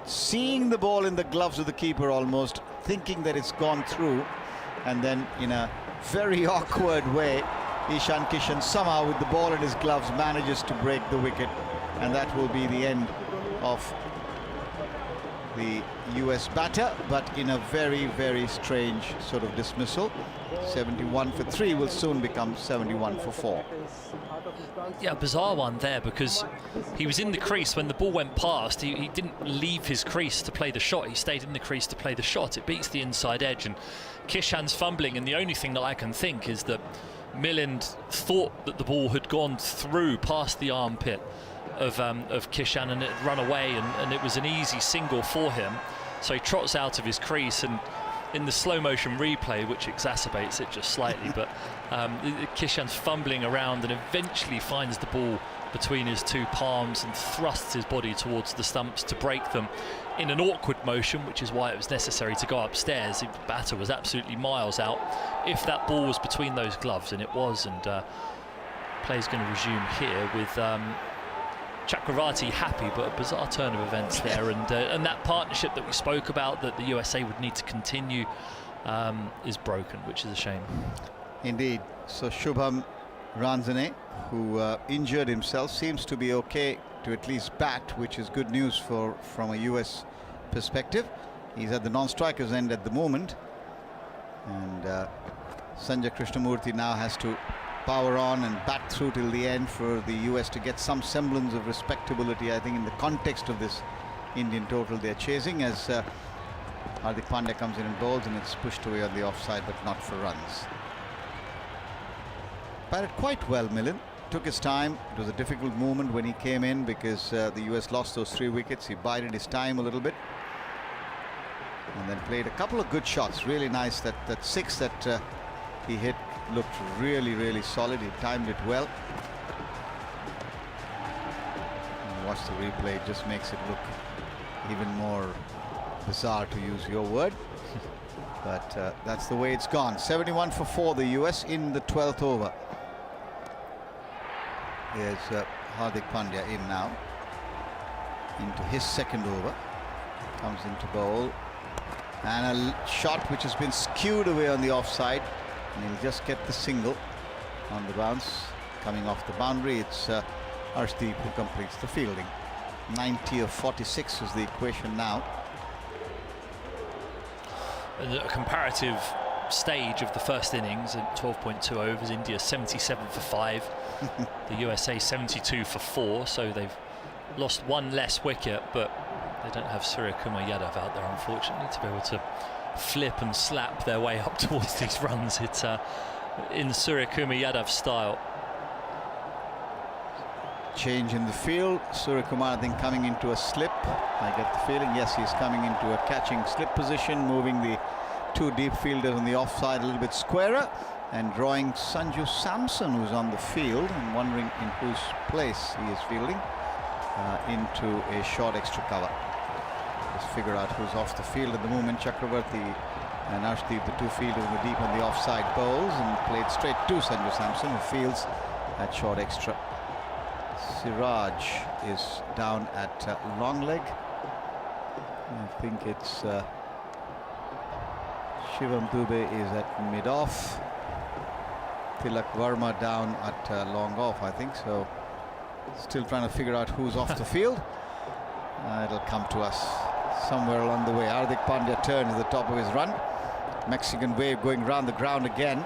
seeing the ball in the gloves of the keeper almost, thinking that it's gone through, and then in a very awkward way, Ishan Kishan somehow with the ball in his gloves manages to break the wicket, and that will be the end of the US batter, but in a very, very strange sort of dismissal. 71 for 3 will soon become 71 for 4. Yeah, a bizarre one there, because he was in the crease when the ball went past. He didn't leave his crease to play the shot. He stayed in the crease to play the shot. It beats the inside edge, and Kishan's fumbling, and the only thing that I can think is that Milind thought that the ball had gone through past the armpit of Kishan, and it had run away, and it was an easy single for him. So he trots out of his crease, and in the slow motion replay, which exacerbates it just slightly, but Kishan's fumbling around and eventually finds the ball between his two palms and thrusts his body towards the stumps to break them in an awkward motion, which is why it was necessary to go upstairs. The batter was absolutely miles out if that ball was between those gloves, and it was. And play's going to resume here with Chakravarti happy, but a bizarre turn of events there, and that partnership that we spoke about that the USA would need to continue is broken, which is a shame. Indeed. So Shubham Ranjane, who injured himself, seems to be okay to at least bat, which is good news from a US perspective. He's at the non-strikers end at the moment, and Sanjay Krishnamurthy now has to power on and bat through till the end for the US to get some semblance of respectability, I think, in the context of this Indian total they're chasing, as Hardik Pandya comes in and bowls, and it's pushed away on the offside, but not for runs. Batted quite well, Milind. Took his time. It was a difficult moment when he came in, because the US lost those 3 wickets. He bided his time a little bit, and then played a couple of good shots. Really nice. That 6 that he hit looked really, really solid. He timed it well. And watch the replay. It just makes it look even more bizarre, to use your word. But that's the way it's gone. 71 for 4, the US in the 12th over. Here's Hardik Pandya in now, into his 2nd over. Comes into bowl, and a shot which has been skewed away on the offside, and he'll just get the single on the bounce. Coming off the boundary, it's Arshdeep who completes the fielding. 90 of 46 is the equation now. A comparative stage of the first innings at 12.2 overs, India 77 for 5, the USA 72 for 4, so they've lost 1 less wicket, but they don't have Suryakumar Yadav out there, unfortunately, to be able to flip and slap their way up towards these runs. It's in Suryakumar Yadav style. Change in the field. Suryakumar, I think, coming into a slip. I get the feeling, yes, he's coming into a catching slip position, moving the 2 deep fielders on the offside a little bit squarer, and drawing Sanju Samson, who's on the field, and wondering in whose place he is fielding, into a short extra cover. Let's figure out who's off the field at the moment. Chakravarti and Arshdeep, the 2 fielders in the deep on the offside, bowls and played straight to Sanju Samson, who fields at short extra. Siraj is down at long leg. I think it's Shivam Dube is at mid-off. Tilak Verma down at long off, I think. So still trying to figure out who's off the field. It'll come to us somewhere along the way. Hardik Pandya turns at the top of his run. Mexican wave going around the ground again,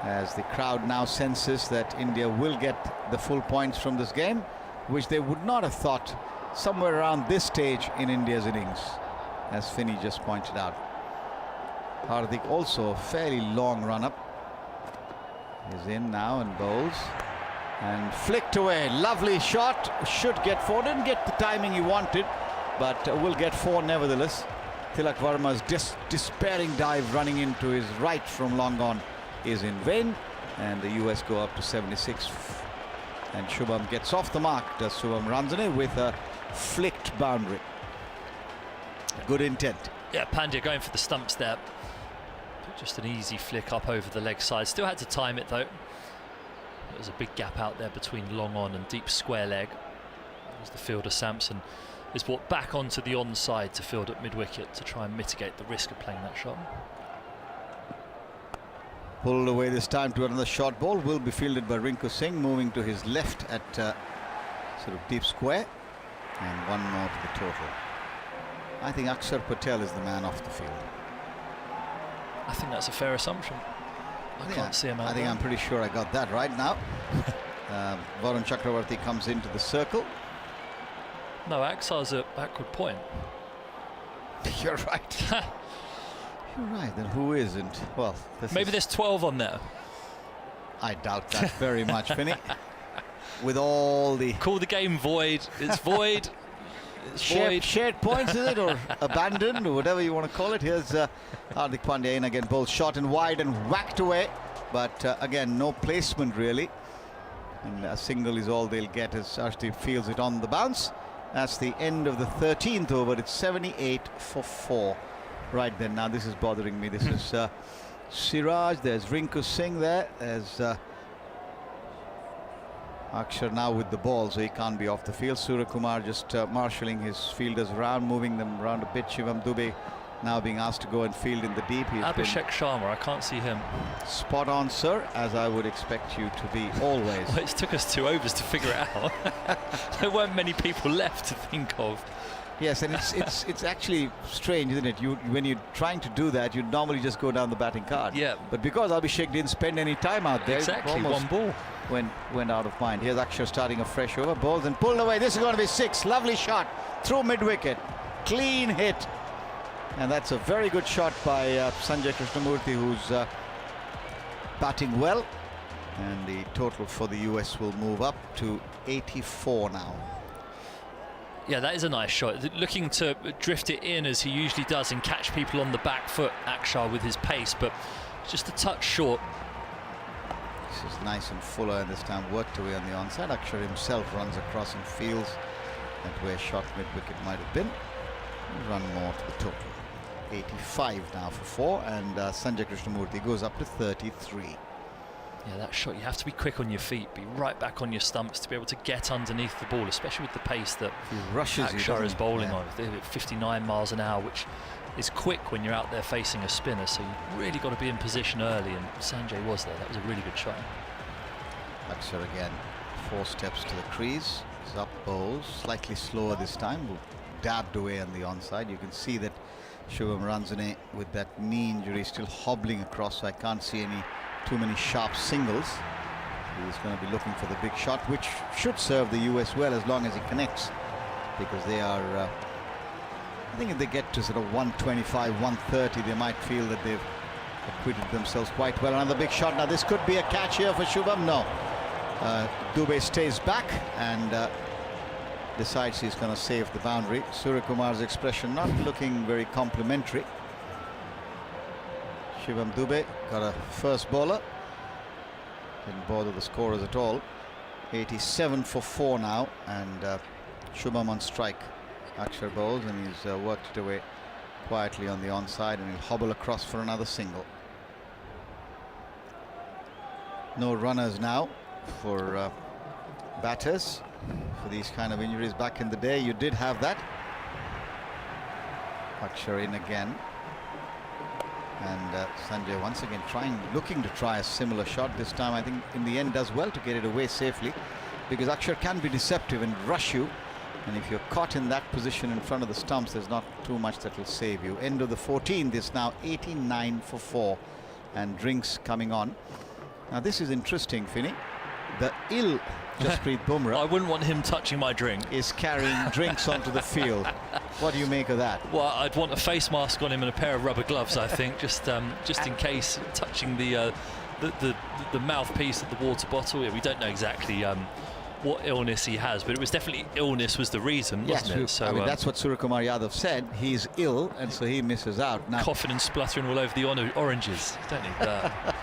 as the crowd now senses that India will get the full points from this game, which they would not have thought somewhere around this stage in India's innings, as Finney just pointed out. Hardik also a fairly long run-up. Is in now and bowls, and flicked away. Lovely shot. Should get 4. Didn't get the timing he wanted, but will get 4 nevertheless. Tilak Verma's despairing dive running into his right from long on is in vain, and the US go up to 76. And Shubham gets off the mark, does Shubham Ranjane, with a flicked boundary. Good intent. Yeah, Pandya going for the stumps there. Just an easy flick up over the leg side. Still had to time it though. There's a big gap out there between long on and deep square leg. As the fielder Sampson is brought back onto the onside to field at mid-wicket to try and mitigate the risk of playing that shot. Pulled away this time to another short ball. Will be fielded by Rinku Singh, moving to his left at sort of deep square. And 1 more to the total. I think Akshar Patel is the man off the field. I think that's a fair assumption. I can't see him out I think there. I'm pretty sure I got that right now. Varun Chakravarti comes into the circle. No, Aksar's a backward point. You're right. You're right. Then who isn't? Well, maybe there's 12 on there. I doubt that very much, Finney. With all the... Call the game void. It's void. It's void. Shared points, is it? Or abandoned, or whatever you want to call it. Here's Hardik Pandya in again. Ball shot and wide and whacked away. But again, no placement really. And a single is all they'll get as Arshdeep fields it on the bounce. That's the end of the 13th over. It's 78 for 4. Right then, now this is bothering me. This is Siraj. There's Rinku Singh there. There's Akshar now with the ball, so he can't be off the field. Suryakumar just marshalling his fielders around, moving them around a bit. Shivam Dube now being asked to go and field in the deep. Abhishek Sharma, I can't see him. Spot on, sir, as I would expect you to be always. Well, it took us 2 overs to figure it out. There weren't many people left to think of. Yes, and it's actually strange, isn't it? When you're trying to do that, you'd normally just go down the batting card. Yeah. But because Abhishek didn't spend any time out there, exactly, one ball went out of mind. Here's Akshar starting a fresh over, balls and pulled away. This is going to be 6. Lovely shot through mid-wicket, clean hit, and that's a very good shot by Sanjay Krishnamurthy, who's batting well. And the total for the US will move up to 84 now. Yeah, that is a nice shot. Looking to drift it in as he usually does and catch people on the back foot, Akshar, with his pace, but just a touch short. This is nice and Fuller, and this time worked away on the onside. Akshar himself runs across and fields at where shot mid-wicket might have been. Run more to the total. 85 now for 4, and Sanjay Krishnamurthy goes up to 33. Yeah, that shot, you have to be quick on your feet, be right back on your stumps to be able to get underneath the ball, especially with the pace that Akshar is bowling on. They're at 59 miles an hour, which is quick when you're out there facing a spinner, so you've really got to be in position early, and Sanjay was there. That was a really good shot. Akshar again, 4 steps to the crease. He's up bowls, slightly slower this time, dabbed away on the onside. You can see that Shivam Ranjane, with that knee injury, still hobbling across, so I can't see too many sharp singles. He's going to be looking for the big shot, which should serve the US well as long as he connects, because they are I think if they get to sort of 125, 130, they might feel that they've acquitted themselves quite well. Another big shot. Now this could be a catch here for Shubham. No, Dube stays back and decides he's going to save the boundary. Suryakumar's expression not looking very complimentary. Shivam Dube got a first bowler. Didn't bother the scorers at all. 87 for 4 now, and Shubham on strike. Akshar bowls, and he's worked it away quietly on the onside, and he'll hobble across for another single. No runners now for batters for these kind of injuries. Back in the day, you did have that. Akshar in again. And Sanjay once again looking to try a similar shot. This time I think in the end does well to get it away safely, because Akshar can be deceptive and rush you, and if you're caught in that position in front of the stumps, there's not too much that will save you. End of the 14th is now 89 for 4, and drinks coming on. Now this is interesting, Finney. The ill Jasprit Bumrah, I wouldn't want him touching my drink, is carrying drinks onto the field. What do you make of that? Well, I'd want a face mask on him and a pair of rubber gloves, I think, just in case, touching the mouthpiece of the water bottle. Yeah, we don't know exactly what illness he has, but it was definitely illness was the reason, wasn't it? So I mean, that's what Suryakumar Yadav said. He's ill, and so he misses out. Now, coughing and spluttering all over the oranges. Don't need that.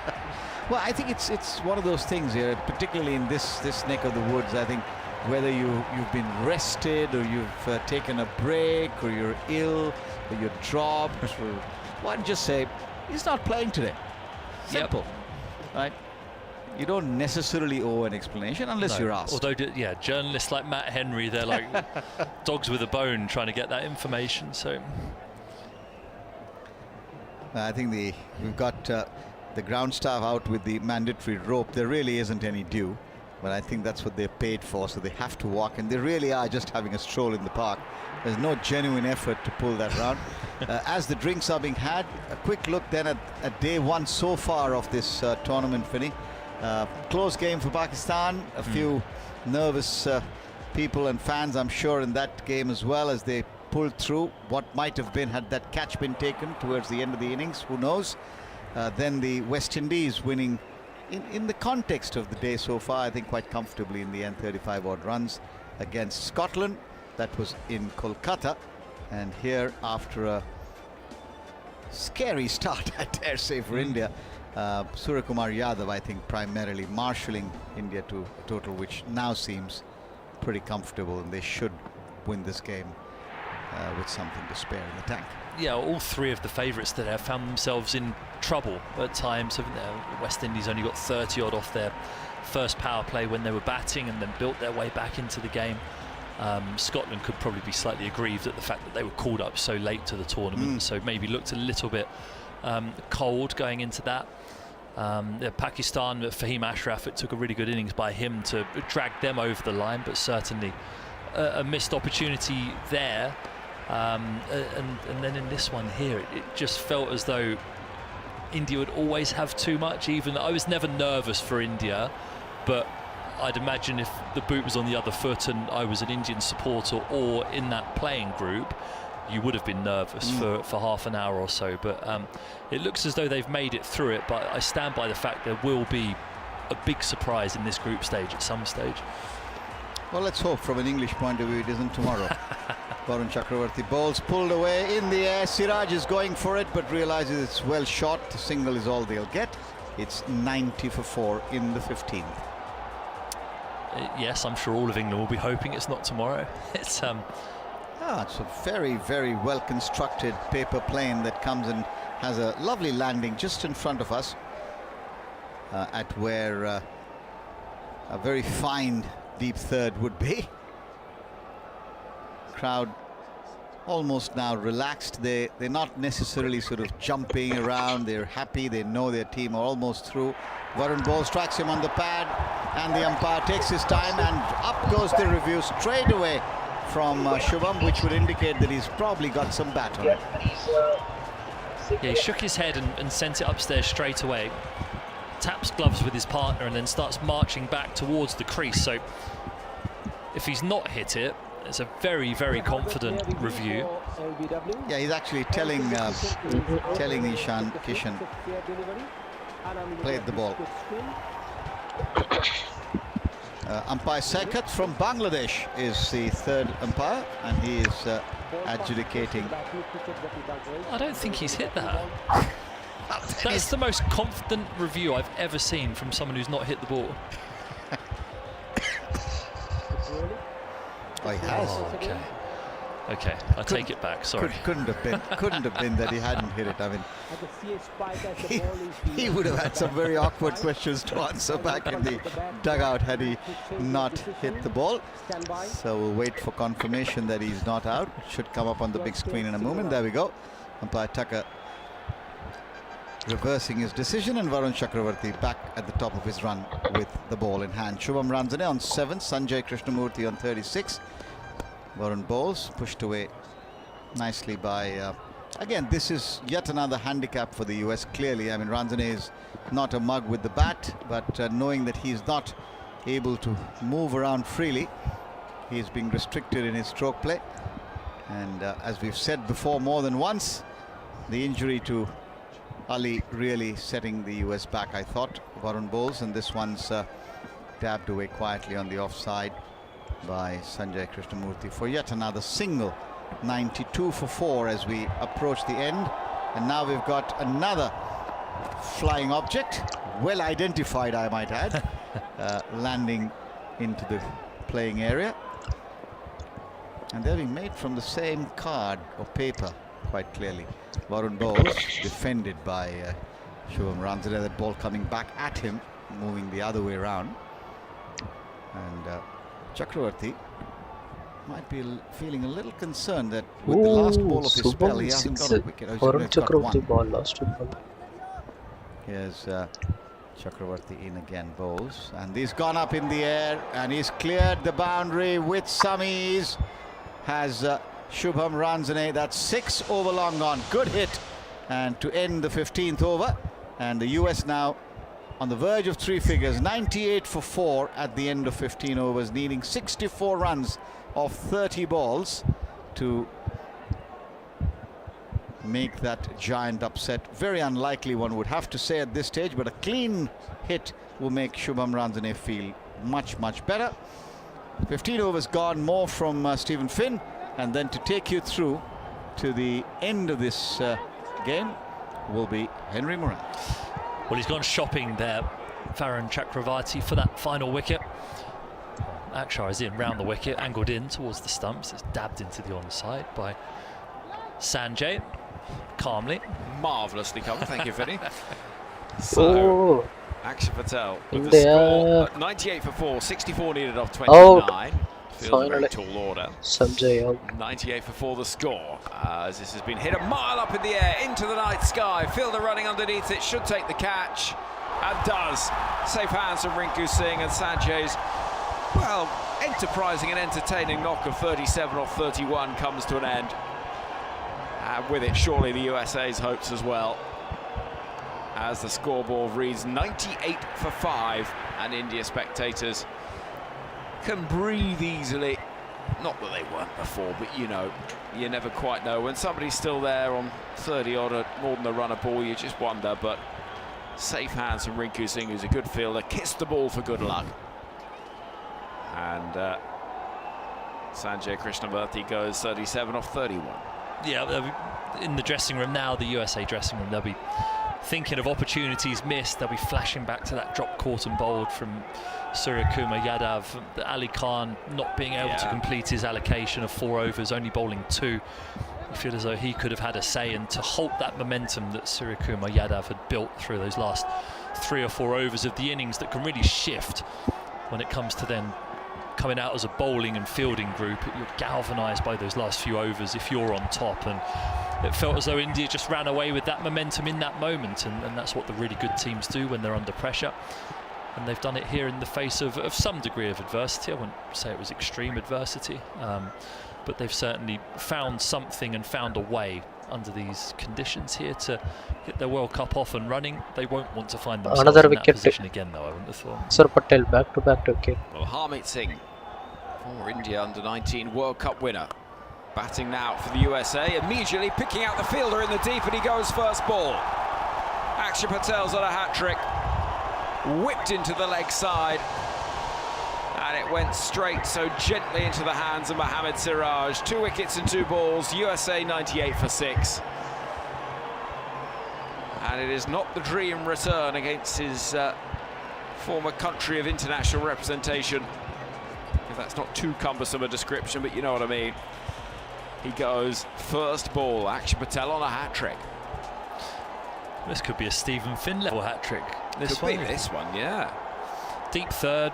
Well, I think it's one of those things here, particularly in this neck of the woods. I think whether you've been rested, or you've taken a break, or you're ill, or you're dropped, or why don't you just say he's not playing today? Simple, right? You don't necessarily owe an explanation unless you're asked. Although, yeah, journalists like Matt Henry, they're like dogs with a bone trying to get that information. So I think we've got the ground staff out with the mandatory rope. There really isn't any due. but I think that's what they're paid for, so they have to walk, and they really are just having a stroll in the park. There's no genuine effort to pull that round. As the drinks are being had, a quick look then at day one so far of this tournament, Finney. Close game for Pakistan, a few nervous people and fans, I'm sure, in that game as well, as they pulled through what might have been had that catch been taken towards the end of the innings, who knows. Then the West Indies winning in the context of the day so far, I think quite comfortably in the end, 35 odd runs against Scotland. That was in Kolkata, and here after a scary start, I dare say, for India, Suryakumar Yadav, I think, primarily marshalling India to a total which now seems pretty comfortable, and they should win this game with something to spare in the tank. Yeah, all three of the favourites that have found themselves in trouble at times, haven't they? West Indies only got 30 odd off their first power play when they were batting, and then built their way back into the game. Scotland could probably be slightly aggrieved at the fact that they were called up so late to the tournament, so maybe looked a little bit cold going into that. Pakistan, Fahim Ashraf, it took a really good innings by him to drag them over the line, but certainly a missed opportunity there. And then in this one here, it just felt as though India would always have too much. Even I was never nervous for India, but I'd imagine if the boot was on the other foot and I was an Indian supporter or in that playing group, you would have been nervous for half an hour or so. But it looks as though they've made it through it, but I stand by the fact there will be a big surprise in this group stage at some stage. Well, let's hope from an English point of view it isn't tomorrow. Varun Chakravarti bowls pulled away in the air. Siraj is going for it, but realizes it's well shot. The single is all they'll get. It's 90 for 4 in the 15th. Yes, I'm sure all of England will be hoping it's not tomorrow. It's a very, very well constructed paper plane that comes and has a lovely landing just in front of us at where a very fine deep third would be. Crowd almost now relaxed. They're not necessarily sort of jumping around. They're happy. They know their team are almost through. Varun ball strikes him on the pad, and the umpire takes his time, and up goes the review straight away from Shubham, which would indicate that he's probably got some bat on it. Yeah, he shook his head and sent it upstairs straight away. Taps gloves with his partner and then starts marching back towards the crease. So if he's not hit it, it's a very, very confident review. Yeah, he's actually telling Ishan Kishan, played the ball. Umpire Saikat from Bangladesh is the third umpire, and he is adjudicating. I don't think he's hit that. That's the most confident review I've ever seen from someone who's not hit the ball. Oh, he has. Oh, okay, I take it back. Sorry. Couldn't have been that he hadn't hit it. I mean, he would have had some very awkward questions to answer back in the dugout had he not hit the ball. So we'll wait for confirmation that he's not out. Should come up on the big screen in a moment. There we go. Umpire Tucker reversing his decision, and Varun Chakravarti back at the top of his run with the ball in hand. Shubham Ranzane on 7, Sanjay Krishnamurthy on 36. Varun bowls, pushed away nicely by again, this is yet another handicap for the US, clearly. I mean, Ranzane is not a mug with the bat, but knowing that he's not able to move around freely, he is being restricted in his stroke play. And as we've said before more than once, the injury to Ali really setting the US back, I thought. Varun bowls, and this one's dabbed away quietly on the offside by Sanjay Krishnamurthy for yet another single. 92 for 4 as we approach the end, and now we've got another flying object, well identified I might add, landing into the playing area, and they're being made from the same card or paper quite clearly. Varun bowls, defended by Shubham Ranzane. That ball coming back at him, moving the other way around, and Chakravarti might be feeling a little concerned that with the last ball of his spell, he hasn't got a wicket. Varun Chakravarti ball last ball. Here's Chakravarti in again, bowls, and he's gone up in the air and he's cleared the boundary with some ease. Has Shubham Ranjane. That's 6 over long on. Good hit, and to end the 15th over, and the US now on the verge of 3 figures, 98 for 4 at the end of 15 overs, needing 64 runs of 30 balls to make that giant upset. Very unlikely, one would have to say at this stage, but a clean hit will make Shubham Ranjane feel much, much better. 15 overs gone, more from Stephen Finn, and then to take you through to the end of this game will be Henry Moran. Well, he's gone shopping there, Varun Chakravarti, for that final wicket. Akshar is in round the wicket, angled in towards the stumps. It's dabbed into the onside by Sanjay, calmly. Marvellously covered, thank you, Vinny. So, Akshar Patel with the score 98 for 4, 64 needed off 29. Feels a very tall order. 98 for 4 the score, as this has been hit a mile up in the air into the night sky. Fielder running underneath it, should take the catch, and does. Safe hands from Rinku Singh, and Sanjay's, well, enterprising and entertaining knock of 37 off 31 comes to an end. And with it, surely the USA's hopes as well, as the scoreboard reads 98 for 5, and India spectators can breathe easily. Not that they weren't before, but you know, you never quite know. When somebody's still there on 30 odd, more than a run a ball, you just wonder. But safe hands from Rinku Singh, who's a good fielder, kissed the ball for good luck. And Sanjay Krishnamurthy goes 37 off 31. Yeah, in the dressing room now, the USA dressing room, they'll be thinking of opportunities missed. They'll be flashing back to that drop caught and bowled from Suryakumar Yadav. Ali Khan not being able to complete his allocation of 4 overs, only bowling 2. I feel as though he could have had a say in to halt that momentum that Suryakumar Yadav had built through those last 3 or 4 overs of the innings that can really shift when it comes to then coming out as a bowling and fielding group. You're galvanised by those last few overs if you're on top, and it felt as though India just ran away with that momentum in that moment, and that's what the really good teams do when they're under pressure. And they've done it here in the face of some degree of adversity. I wouldn't say it was extreme adversity, but they've certainly found something and found a way under these conditions here to get their World Cup off and running. They won't want to find themselves in that position again, though, I wouldn't have thought. Sir Patel, back-to-back wicket. Well, Harmeet Singh, former India under-19 World Cup winner, batting now for the USA, immediately picking out the fielder in the deep, and he goes first ball. Akshar Patel's on a hat-trick, whipped into the leg side, and it went straight so gently into the hands of Mohammad Siraj. 2 wickets and 2 balls, USA 98 for 6. And it is not the dream return against his former country of international representation, if that's not too cumbersome a description, but you know what I mean. He goes first ball, Akshar Patel on a hat-trick. This could be a Stephen Finn level hat-trick. This could be this one, yeah. Deep third,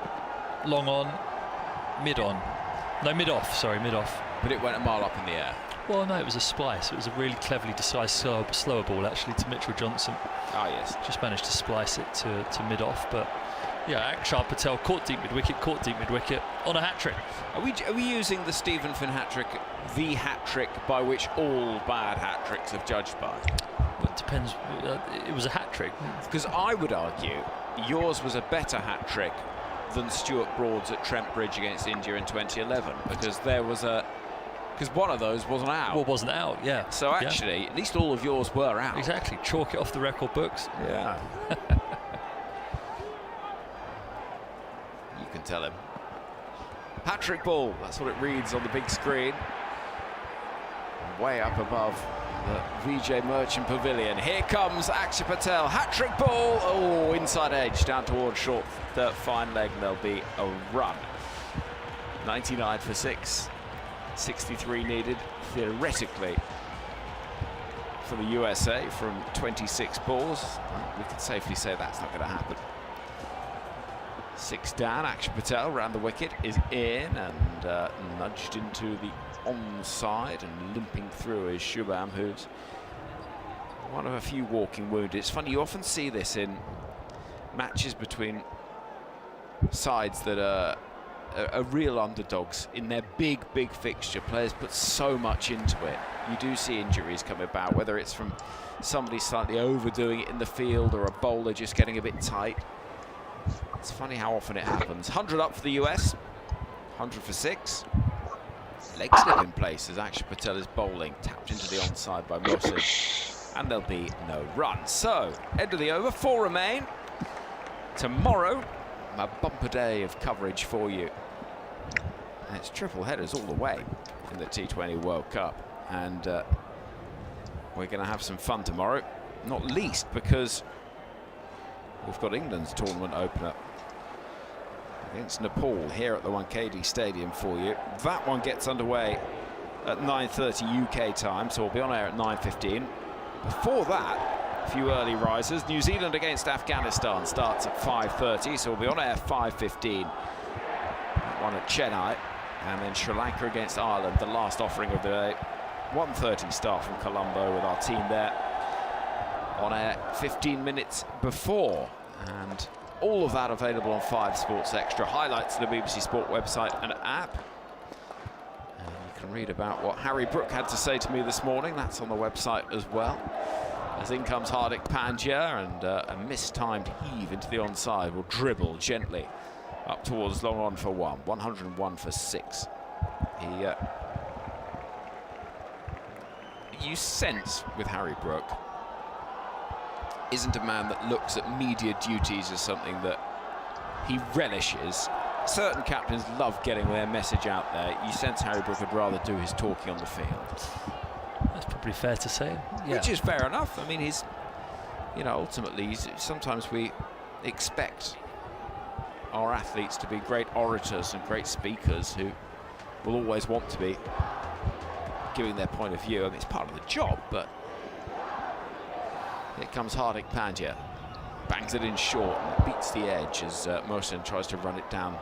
long on, mid on. No, mid off, sorry, mid off. But it went a mile up in the air. Well, no, it was a splice. It was a really cleverly decised slower ball, actually, to Mitchell Johnson. Ah, yes. Just managed to splice it to mid off, but yeah, Akshar Patel caught deep mid-wicket, on a hat-trick. Are we using the Stephen Finn hat-trick, the hat-trick by which all bad hat-tricks are judged by? Well, it depends. It was a hat-trick. Because I would argue yours was a better hat-trick than Stuart Broad's at Trent Bridge against India in 2011, because there was because one of those wasn't out. Well, wasn't out, yeah. So actually, at least all of yours were out. Exactly. Chalk it off the record books. Yeah. You can tell him. Hat-trick ball, that's what it reads on the big screen. Way up above the Vijay Merchant Pavilion. Here comes Akshar Patel, hat-trick ball. Oh, inside edge, down towards short fine leg, and there'll be a run. 99 for 6. 63 needed, theoretically, for the USA from 26 balls. We can safely say that's not going to happen. 6 down, Akshar Patel round the wicket is in and nudged into the onside, and limping through is Shubham, who's one of a few walking wounded. It's funny, you often see this in matches between sides that are real underdogs in their big fixture. Players put so much into it. You do see injuries come about, whether it's from somebody slightly overdoing it in the field or a bowler just getting a bit tight. It's funny how often it happens. 100 up for the US, 100 for 6. Leg slip in place as Akshar Patel is bowling, tapped into the onside by Mohsin, and there'll be no run. So, end of the over, 4 remain. Tomorrow, a bumper day of coverage for you. And it's triple headers all the way in the T20 World Cup. And we're going to have some fun tomorrow, not least because we've got England's tournament opener against Nepal here at the Wankhede Stadium for you. That one gets underway at 9:30 UK time, so we'll be on air at 9:15. Before that, a few early risers. New Zealand against Afghanistan starts at 5:30, so we'll be on air 5:15. That one at Chennai, and then Sri Lanka against Ireland, the last offering of the day. 1:30 start from Colombo with our team there on air 15 minutes before, and all of that available on 5 Sports Extra. Highlights to the BBC Sport website and app. And you can read about what Harry Brook had to say to me this morning. That's on the website as well. As in comes Hardik Pandya, and a mistimed heave into the onside will dribble gently up towards long on for 1. 101 for 6. You sense with Harry Brook isn't a man that looks at media duties as something that he relishes. Certain captains love getting their message out there. You sense Harry Brook would rather do his talking on the field. That's probably fair to say. Yeah. Which is fair enough. I mean, he's, you know, ultimately, sometimes we expect our athletes to be great orators and great speakers who will always want to be giving their point of view. I mean, it's part of the job, but here comes Hardik Pandya, bangs it in short and beats the edge as Mohsin tries to run it down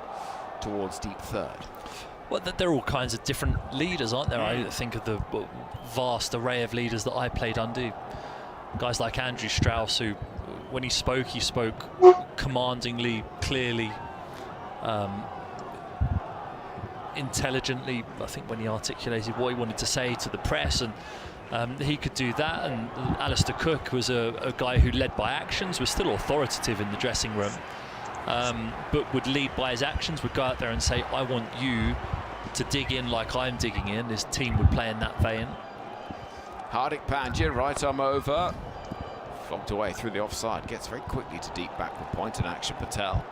towards deep third. Well, there are all kinds of different leaders, aren't there? I think of the vast array of leaders that I played under. Guys like Andrew Strauss, who, when he spoke commandingly, clearly, intelligently. I think when he articulated what he wanted to say to the press, and he could do that. And Alistair Cook was a guy who led by actions, was still authoritative in the dressing room, but would lead by his actions, would go out there and say, I want you to dig in like I'm digging in. His team would play in that vein. Hardik Pandya, right arm over, flogged away through the offside, gets very quickly to deep backward point, and Akshar Patel.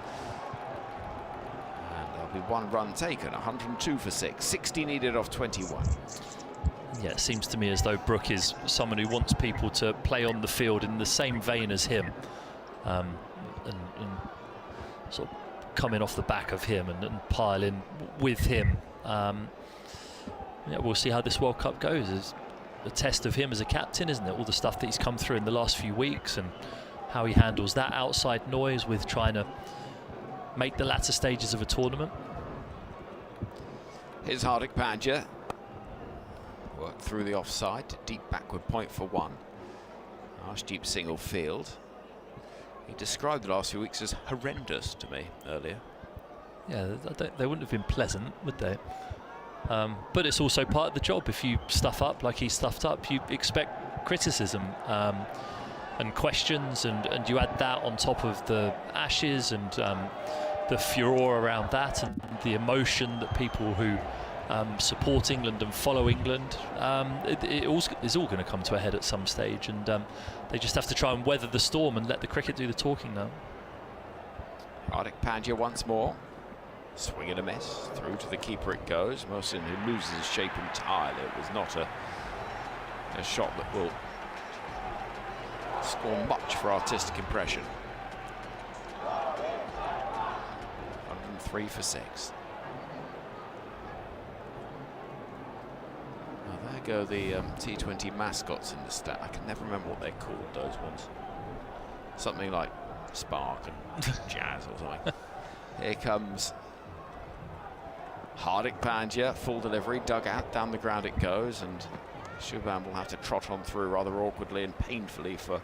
And there'll be 1 run taken, 102 for 6, 60 needed off 21. Yeah, it seems to me as though Brook is someone who wants people to play on the field in the same vein as him, and sort of come in off the back of him and pile in with him. Yeah, we'll see how this World Cup goes. It's a test of him as a captain, isn't it? All the stuff that he's come through in the last few weeks and how he handles that outside noise with trying to make the latter stages of a tournament. Here's Hardik Pandya. Work through the offside, deep backward point for 1. Arshdeep single field. He described the last few weeks as horrendous to me earlier. Yeah, they wouldn't have been pleasant, would they? But it's also part of the job. If you stuff up like he stuffed up, you expect criticism and questions, and you add that on top of the Ashes and the furore around that and the emotion that people who support England and follow England, it all is all going to come to a head at some stage, and they just have to try and weather the storm and let the cricket do the talking now. Hardik Pandya once more. Swing and a miss. Through to the keeper it goes. Mohsin, who loses his shape entirely. It was not a shot that will score much for artistic impression. 103 for 6. Now there go the T20 mascots in the stat. I can never remember what they're called, those ones. Something like Spark and Jazz or something. Here comes Hardik Pandya, full delivery, dug out, down the ground it goes, and Shubham will have to trot on through rather awkwardly and painfully for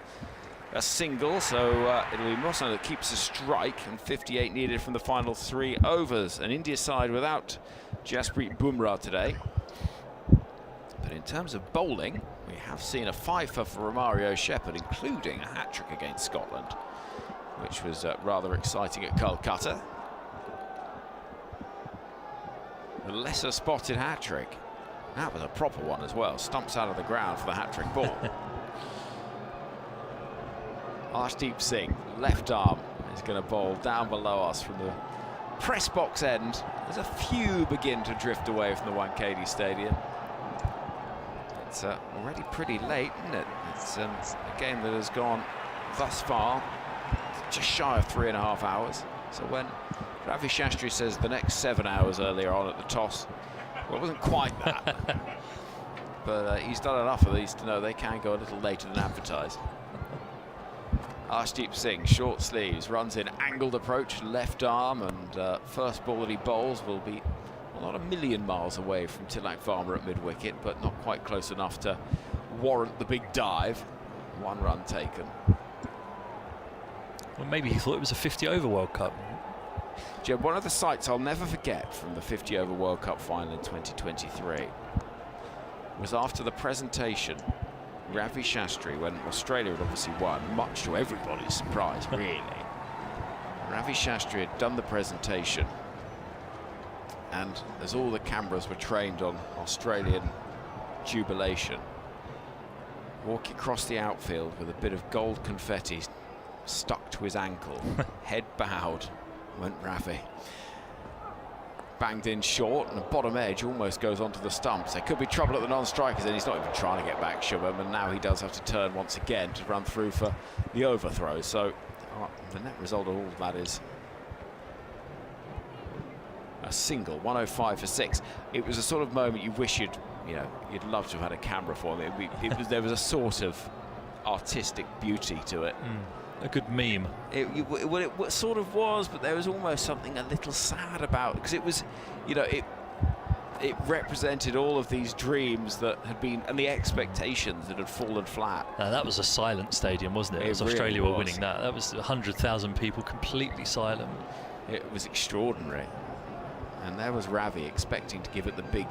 a single, so it'll be Mossano that keeps a strike, and 58 needed from the final 3 overs. An India side without Jasprit Bumrah today. But in terms of bowling, we have seen a fifer for Romario Shepherd, including a hat-trick against Scotland, which was rather exciting at Kolkata. A lesser spotted hat-trick. That was a proper one as well. Stumps out of the ground for the hat-trick ball. Arshdeep Singh, left arm, is going to bowl down below us from the press box end. There's a few begin to drift away from the Wankhede Stadium. It's already pretty late, isn't it? It's a game that has gone thus far just shy of 3.5 hours. So when Ravi Shastri says the next 7 hours earlier on at the toss, well, it wasn't quite that. But he's done enough of these to know they can go a little later than advertised. Arshdeep Singh, short sleeves, runs in angled approach, left arm, and first ball that he bowls will be not a million miles away from Tilak Varma at mid-wicket, but not quite close enough to warrant the big dive. 1 run taken. Well, maybe he thought it was a 50-over World Cup. Jeb, one of the sights I'll never forget from the 50-over World Cup final in 2023 was after the presentation, Ravi Shastri, when Australia had obviously won, much to everybody's surprise, really. Ravi Shastri had done the presentation, and as all the cameras were trained on Australian jubilation, walking across the outfield with a bit of gold confetti stuck to his ankle, head bowed, went Ravi. Banged in short, and the bottom edge almost goes onto the stumps. There could be trouble at the non-strikers, and he's not even trying to get back, Shubham, and now he does have to turn once again to run through for the overthrow. So the net result of all of that is a single, 105 for 6. It was a sort of moment you wish you'd love to have had a camera for him. There was a sort of artistic beauty to it. A good meme. It sort of was, but there was almost something a little sad about it, because it was, it represented all of these dreams that had been, and the expectations that had fallen flat. That was a silent stadium, wasn't it? As really Australia were was. winning that. That was 100,000 people completely silent. It was extraordinary. And there was Ravi expecting to give it the big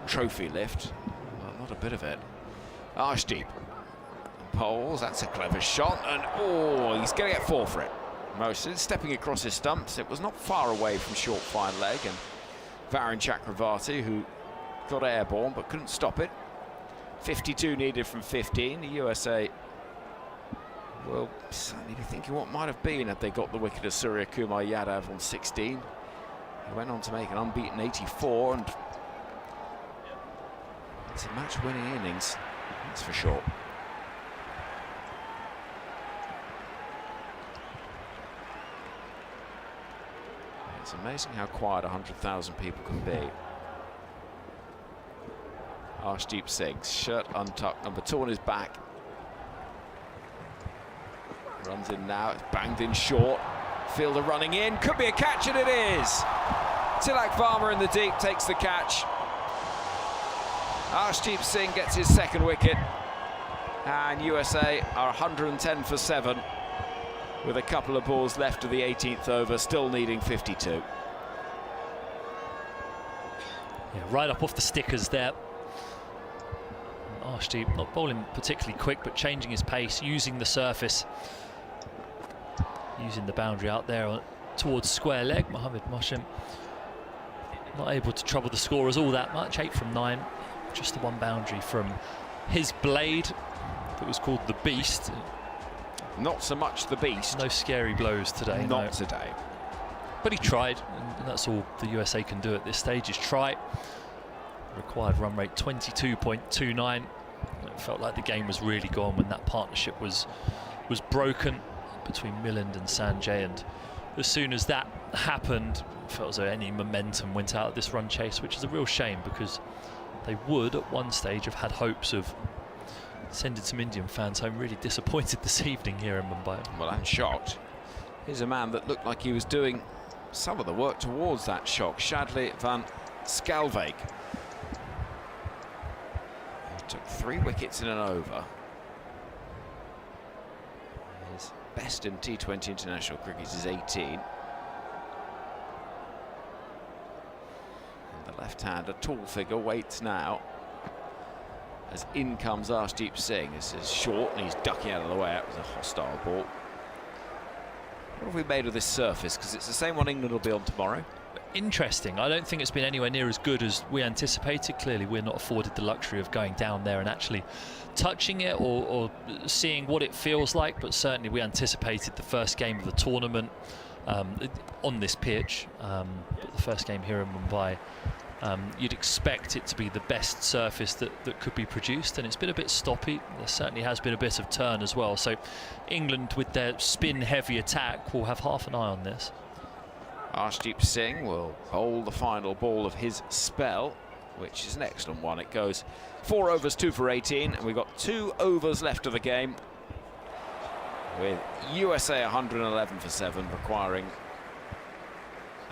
trophy lift. Well, not a bit of it. Arshdeep poles, that's a clever shot, and he's going to get 4 for it. Mosen stepping across his stumps. It was not far away from short fine leg, and Varun Chakravarti, who got airborne but couldn't stop it. 52 needed from 15. The USA will certainly be thinking what might have been had they got the wicket of Suryakumar Yadav on 16. He went on to make an unbeaten 84, and it's a match-winning innings, that's for sure. It's amazing how quiet 100,000 people can be. Arshdeep Singh, shirt untucked, number 2 on his back. Runs in now, it's banged in short. Fielder running in, could be a catch, and it is! Tilak Varma in the deep takes the catch. Arshdeep Singh gets his 2nd wicket, and USA are 110 for 7 with a couple of balls left of the 18th over, still needing 52. Yeah, right up off the stickers there. Arshdeep not bowling particularly quick, but changing his pace, using the surface, using the boundary out there towards square leg. Mohammed Mohsin not able to trouble the scorers all that much. 8 from 9, just the 1 boundary from his blade that was called the Beast. Not so much the Beast. No scary blows today. Not today. But he tried, and that's all the USA can do at this stage, is try. Required run rate 22.29. It felt like the game was really gone when that partnership was broken between Milland and Sanjay, and as soon as that happened, it felt as though any momentum went out of this run chase, which is a real shame, because they would at one stage have had hopes of sending some Indian fans home really disappointed this evening here in Mumbai. Well, and shocked. Here's a man that looked like he was doing some of the work towards that shock. Shadley van Schalvik. He took 3 wickets in an over. best in T20 international cricket is 18. And the left-hander, tall figure, waits now. As in comes Jasprit Singh. This is short and he's ducking out of the way. It was a hostile ball. What have we made of this surface? Because it's the same one England will be on tomorrow. Interesting. I don't think it's been anywhere near as good as we anticipated. Clearly, we're not afforded the luxury of going down there and actually touching it or seeing what it feels like, but certainly we anticipated the first game of the tournament on this pitch, but the first game here in Mumbai. You'd expect it to be the best surface that could be produced, and it's been a bit stoppy. There certainly has been a bit of turn as well, so England with their spin-heavy attack will have half an eye on this. Jasprit Singh will bowl the final ball of his spell, which is an excellent one. It goes 4 overs, 2 for 18, and we've got 2 overs left of the game, with USA 111 for 7, requiring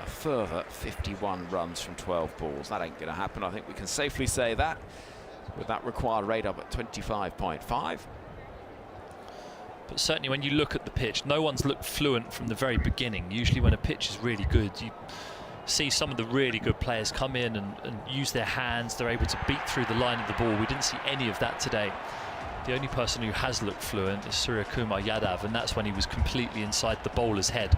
a further 51 runs from 12 balls. That ain't going to happen. I think we can safely say that, with that required rate up at 25.5. But certainly when you look at the pitch, no one's looked fluent from the very beginning. Usually when a pitch is really good, you see some of the really good players come in and use their hands. They're able to beat through the line of the ball. We didn't see any of that today. The only person who has looked fluent is Suryakumar Yadav, and that's when he was completely inside the bowler's head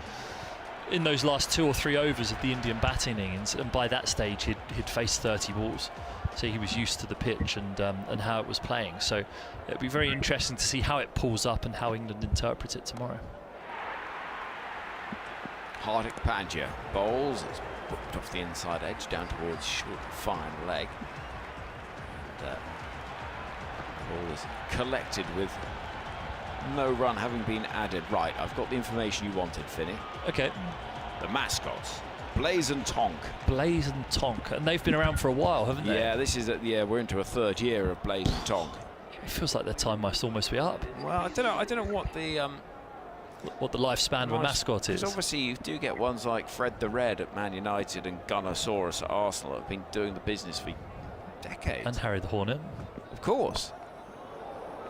in those last 2 or 3 overs of the Indian batting innings, and by that stage he'd faced 30 balls. So he was used to the pitch and how it was playing. So it'll be very interesting to see how it pulls up and how England interpret it tomorrow. Hardik Pandya bowls. It's booked off the inside edge down towards short, fine leg. And the ball is collected with no run having been added. Right, I've got the information you wanted, Finney. Okay. The mascots. Blaze and Tonk. Blaze and Tonk, and they've been around for a while, haven't they? Yeah, this is we're into a 3rd year of Blaze and Tonk. It feels like their time must almost be up. Well, I don't know what the lifespan of a mascot is. Obviously, you do get ones like Fred the Red at Man United and Gunnersaurus at Arsenal that have been doing the business for decades. And Harry the Hornet. Of course.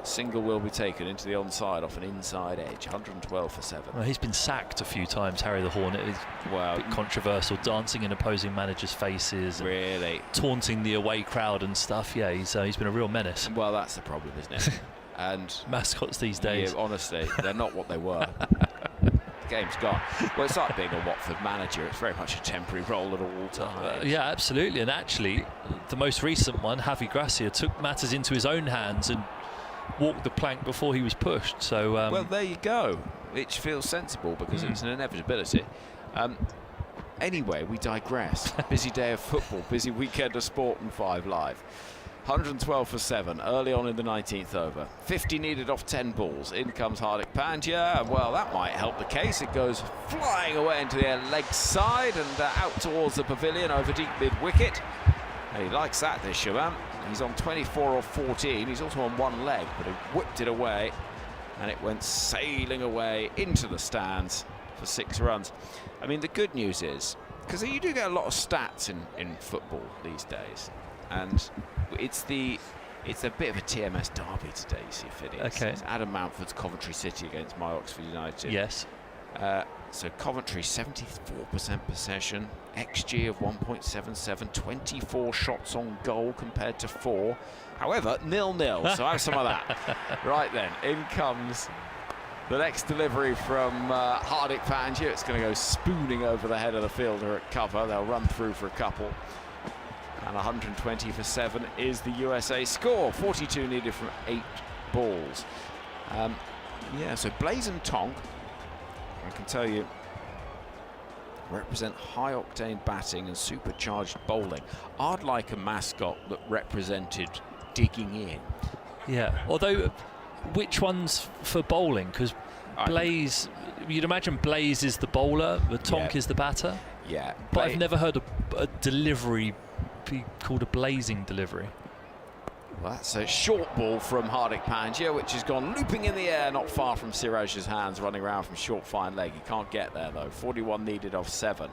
Single will be taken into the onside off an inside edge, 112 for 7. Well, he's been sacked a few times, Harry the Hornet. He's a bit controversial, dancing in opposing managers' faces. Really? Taunting the away crowd and stuff. Yeah, he's been a real menace. Well, that's the problem, isn't it? And mascots these days. Yeah, honestly, they're not what they were. The game's gone. Well, it's like being a Watford manager. It's very much a temporary role at all times. Yeah, absolutely. And actually, the most recent one, Javi Gracia, took matters into his own hands and walked the plank before he was pushed. So well, there you go, which feels sensible because it's an inevitability. Anyway, we digress. Busy day of football, busy weekend of sport and 5 Live. 112 for 7 early on in the 19th over. 50 needed off 10 balls. In comes Hardik Pandya. Well, that might help the case. It goes flying away into the leg side and out towards the pavilion over deep mid-wicket. He likes that, this Shabam. He's on 24 or 14. He's also on 1 leg, but he whipped it away, and it went sailing away into the stands for 6 runs. I mean, the good news is, because you do get a lot of stats in football these days, and it's a bit of a TMS derby today, you see, Finney. Okay. It's Adam Mountford's Coventry City against my Oxford United. Yes. So Coventry 74% possession, XG of 1.77, 24 shots on goal compared to 4. However, 0-0, so have some of that. Right then, in comes the next delivery from Hardik Pandya. It's going to go spooning over the head of the fielder at cover. They'll run through for a couple. And 120 for 7 is the USA score. 42 needed from 8 balls. Yeah, so Blaze and Tonk, I can tell you, represent high-octane batting and supercharged bowling. I'd like a mascot that represented digging in. Yeah, although which one's for bowling? Because Blaze, you'd imagine Blaze is the bowler, but Tonk is the batter. Yeah. But I've never heard a delivery be called a blazing delivery. Well, that's a short ball from Hardik Pandya, which has gone looping in the air, not far from Siraj's hands, running around from short, fine leg. He can't get there, though. 41 needed off 7.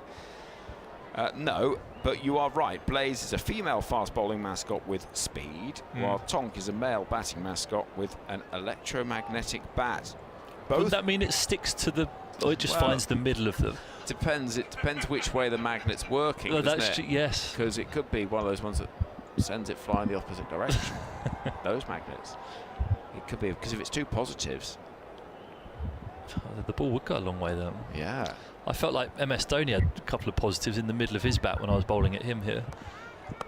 No, but you are right. Blaze is a female fast bowling mascot with speed, while Tonk is a male batting mascot with an electromagnetic bat. Would that mean it sticks to the, or it just finds the middle of them? Depends. It depends which way the magnet's working. Oh, doesn't it? Yes. Because it could be one of those ones that sends it flying the opposite direction. Those magnets. It could be because if it's two positives. The ball would go a long way then. Yeah. I felt like MS Dhoni had a couple of positives in the middle of his bat when I was bowling at him here.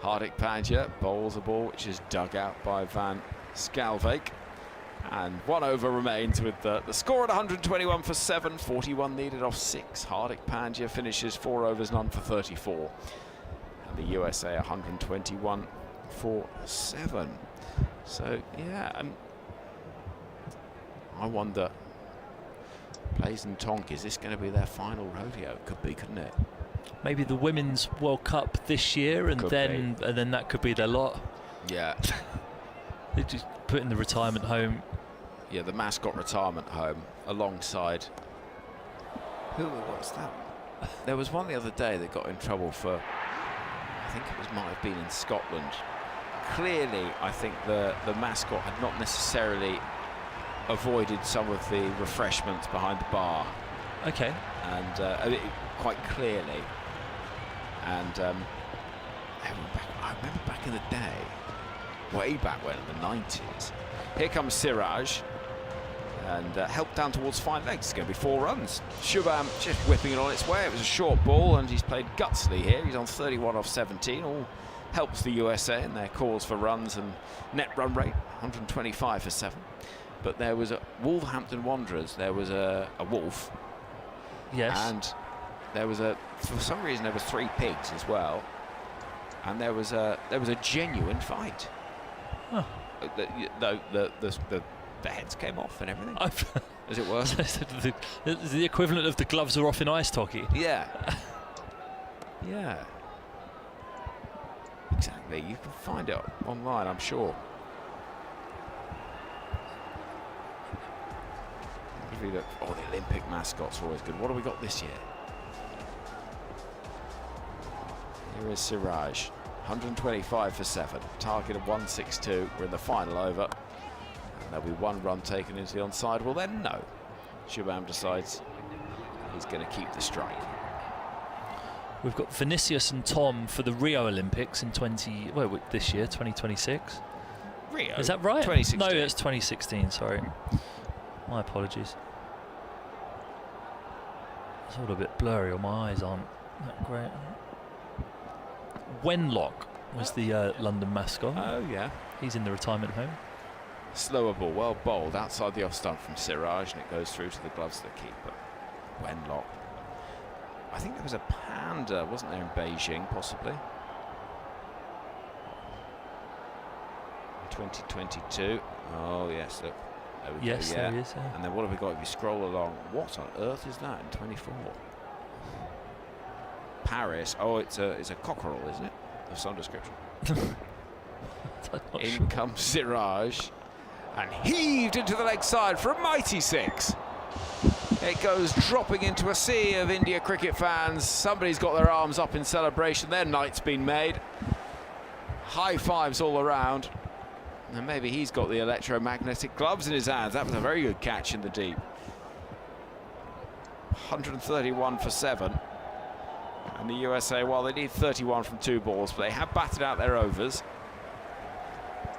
Hardik Pandya bowls a ball which is dug out by Van Schalvik. And 1 over remains with the score at 121 for 7, 41 needed off 6. Hardik Pandya finishes 4 overs, none for 34. And the USA 121 for 7. So, yeah, and I wonder, Blaise and Tonk, is this going to be their final rodeo? Could be, couldn't it? Maybe the Women's World Cup this year, and then that could be their lot. Yeah. They just put in the retirement home. Yeah, the mascot retirement home alongside. Who was that? There was one the other day that got in trouble for, I think it might have been in Scotland. Clearly, I think the mascot had not necessarily avoided some of the refreshments behind the bar. Okay. And quite clearly. And I remember back in the day, way back when, in the 90s. Here comes Siraj, and helped down towards fine legs. It's going to be 4 runs. Shubham just whipping it on its way. It was a short ball, and he's played gutsily here. He's on 31 off 17. All helps the USA in their cause for runs and net run rate, 125 for 7. But there was a Wolverhampton Wanderers. There was a wolf. Yes. And there was for some reason there were 3 pigs as well. And there was a genuine fight. Huh. The heads came off and everything. As it were. the equivalent of the gloves are off in ice hockey. Yeah. Yeah. Exactly. You can find it online, I'm sure. Oh, the Olympic mascots are always good. What have we got this year? Here is Siraj. 125 for 7. Target of 162. We're in the final over. And there'll be 1 run taken into the onside. Well, then, no. Shubham decides he's going to keep the strike. We've got Vinicius and Tom for the Rio Olympics in this year, 2026. Rio? Is that right? 2016. No, it's 2016, sorry. My apologies. It's all a bit blurry, or my eyes aren't that great. Wenlock was the London mascot. Oh, yeah. He's in the retirement home. Slower ball, well bowled, outside the off stump from Siraj, and it goes through to the gloves of the keeper. Wenlock. I think there was a panda, wasn't there, in Beijing, possibly? 2022. Oh, yes, look. There we yes, go, yeah. there is. Yeah. And then what have we got if you scroll along? What on earth is that in 24? Paris. Oh, it's a cockerel, isn't it? Of some description. In comes Siraj, and heaved into the leg side for a mighty 6. It goes dropping into a sea of India cricket fans. Somebody's got their arms up in celebration. Their night's been made. High fives all around. And maybe he's got the electromagnetic gloves in his hands. That was a very good catch in the deep. 131 for 7. And the USA, well, they need 31 from 2 balls, but they have batted out their overs.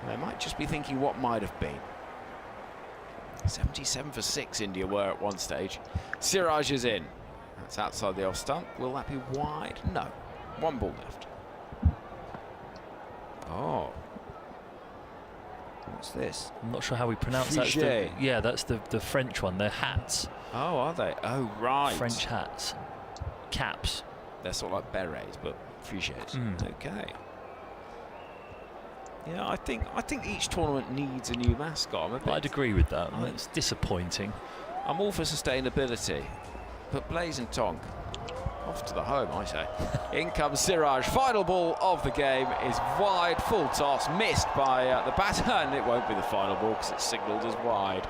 They might just be thinking what might have been. 77 for 6 India were at one stage. Siraj is in. That's outside the off stump. Will that be wide? No. 1 ball left. Oh. What's this? I'm not sure how we pronounce that. Yeah, that's the French one. They're hats. Oh, are they? Oh, right. French hats. Caps. They're sort of like berets, but fugés. Okay. Yeah, I think each tournament needs a new mascot. I'd agree with that. It's disappointing. I'm all for sustainability, but Blaise and Tonk, off to the home, I say. In comes Siraj. Final ball of the game is wide, full toss, missed by the batter, and it won't be the final ball because it's signalled as wide.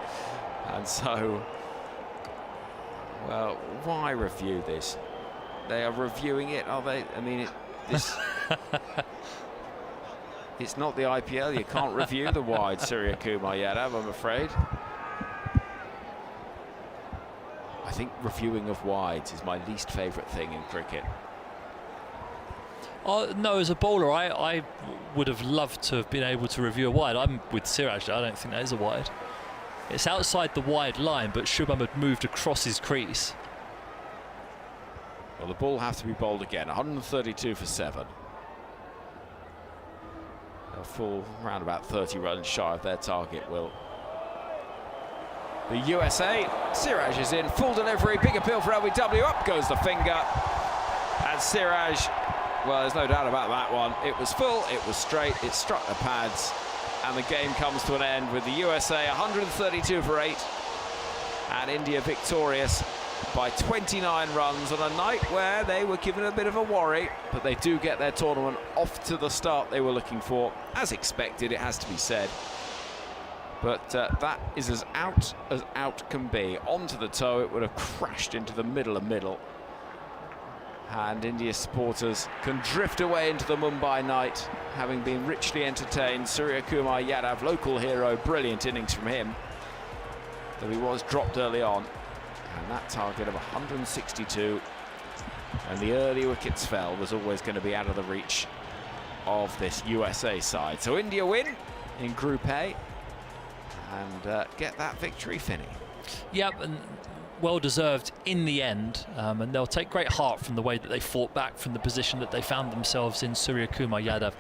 And so, well, why review this? They are reviewing it, are they? I mean, this. It's not the IPL. You can't review the wide Suryakumar Yadav, I'm afraid. think reviewing of wides is my least favourite thing in cricket. No, as a bowler, I would have loved to have been able to review a wide. I'm with Siraj. I don't think that is a wide. It's outside the wide line, but Shubham had moved across his crease. Well, the ball has to be bowled again. 132 for 7. They'll fall around about 30 runs shy of their target, Will. The USA, Siraj is in, full delivery, big appeal for LBW, up goes the finger. And Siraj, well, there's no doubt about that one. It was full, it was straight, it struck the pads, and the game comes to an end with the USA 132 for 8, and India victorious by 29 runs on a night where they were given a bit of a worry, but they do get their tournament off to the start they were looking for, as expected, it has to be said. But that is as out can be. Onto the toe, it would have crashed into the middle. And India supporters can drift away into the Mumbai night, having been richly entertained. Suryakumar Yadav, local hero, brilliant innings from him, though he was dropped early on. And that target of 162, and the early wickets fell, was always going to be out of the reach of this USA side. So India win in Group A and get that victory, Finney. Yep, and well deserved in the end, and they'll take great heart from the way that they fought back from the position that they found themselves in. Suryakumar Yadav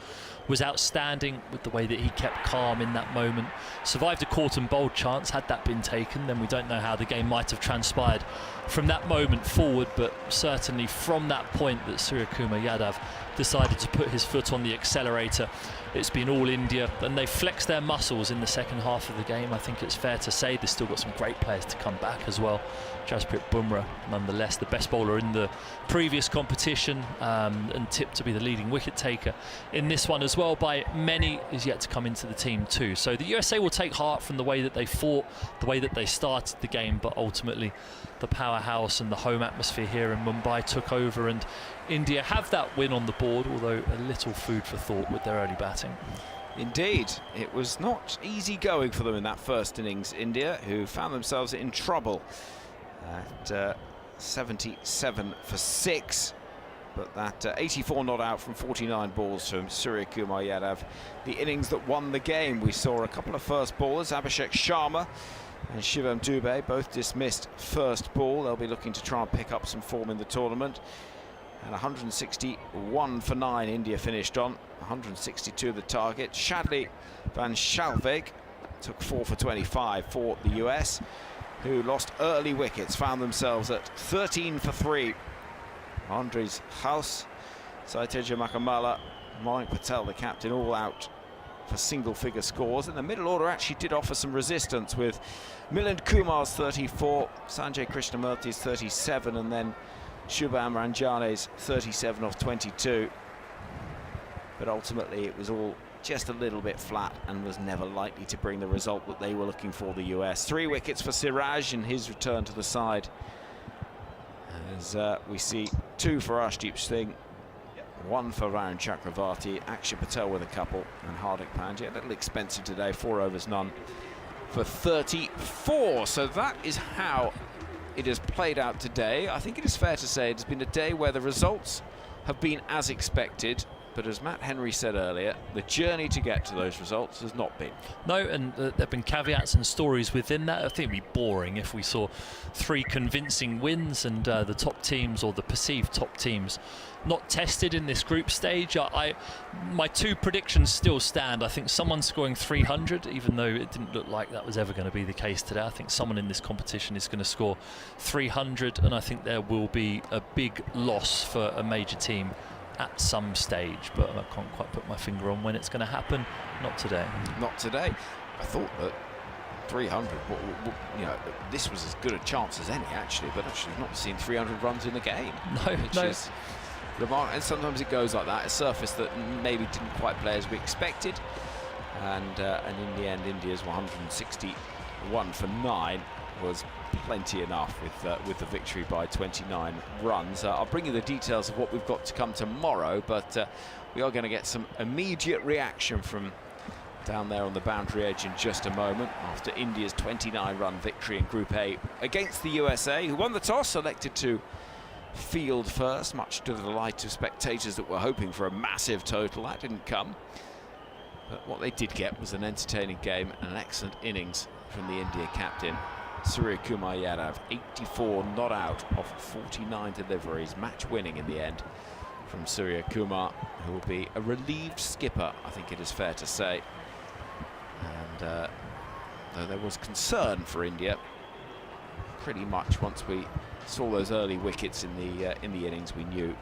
was outstanding with the way that he kept calm in that moment. Survived a caught and bowled chance. Had that been taken, then we don't know how the game might have transpired from that moment forward, but certainly from that point that Suryakumar Yadav decided to put his foot on the accelerator, it's been all India, and they flexed their muscles in the second half of the game. I think it's fair to say they've still got some great players to come back as well. Jasprit Bumrah, nonetheless, the best bowler in the previous competition, and tipped to be the leading wicket taker in this one as well by many, is yet to come into the team too. So the USA will take heart from the way that they fought, the way that they started the game, but ultimately the powerhouse and the home atmosphere here in Mumbai took over, and India have that win on the board, although a little food for thought with their early batting. Indeed, it was not easy going for them in that first innings, India, who found themselves in trouble at 77 for 6. But that 84 not out from 49 balls from Suryakumar Yadav, the innings that won the game. We saw a couple of first ballers, Abhishek Sharma and Shivam Dube, both dismissed first ball. They'll be looking to try and pick up some form in the tournament. And 161 for 9 India finished on, 162 the target. Shadley van Schalweg took 4 for 25 for the US, who lost early wickets, found themselves at 13 for 3. Andres House, Saiteja Makamala, Mayank Patel, the captain, all out for single-figure scores. And the middle order actually did offer some resistance, with Milind Kumar's 34, Sanjay Krishnamurthy's 37, and then Shubham Ranjane's 37 off 22. But ultimately it was all just a little bit flat and was never likely to bring the result that they were looking for, the US. 3 wickets for Siraj in his return to the side, as we see 2 for Arshdeep Singh, 1 for Varun Chakravarti, Akshar Patel with a couple, and Hardik Pandya. A little expensive today, 4 overs none for 34. So that is how it has played out today. I think it is fair to say it's been a day where the results have been as expected, but as Matt Henry said earlier, the journey to get to those results has not been. No, and there have been caveats and stories within that. I think it'd be boring if we saw 3 convincing wins and the top teams, or the perceived top teams, not tested in this group stage. My 2 predictions still stand. I think someone scoring 300, even though it didn't look like that was ever going to be the case today. I think someone in this competition is going to score 300, and I think there will be a big loss for a major team at some stage, but I can't quite put my finger on when it's going to happen. Not today. Not today. I thought that 300, you know, this was as good a chance as any, actually, but actually not seen 300 runs in the game. No. And sometimes it goes like that, a surface that maybe didn't quite play as we expected, and in the end India's 161 for 9 was plenty enough with the victory by 29 runs. I'll bring you the details of what we've got to come tomorrow, but we are going to get some immediate reaction from down there on the boundary edge in just a moment after India's 29-run victory in Group A against the USA, who won the toss, elected to field first, much to the delight of spectators that were hoping for a massive total. That didn't come. But what they did get was an entertaining game and an excellent innings from the India captain, Suryakumar Yadav. 84 not out of 49 deliveries, match winning in the end from Suryakumar, who will be a relieved skipper, I think it is fair to say. And though there was concern for India, pretty much once we saw those early wickets in the innings, we knew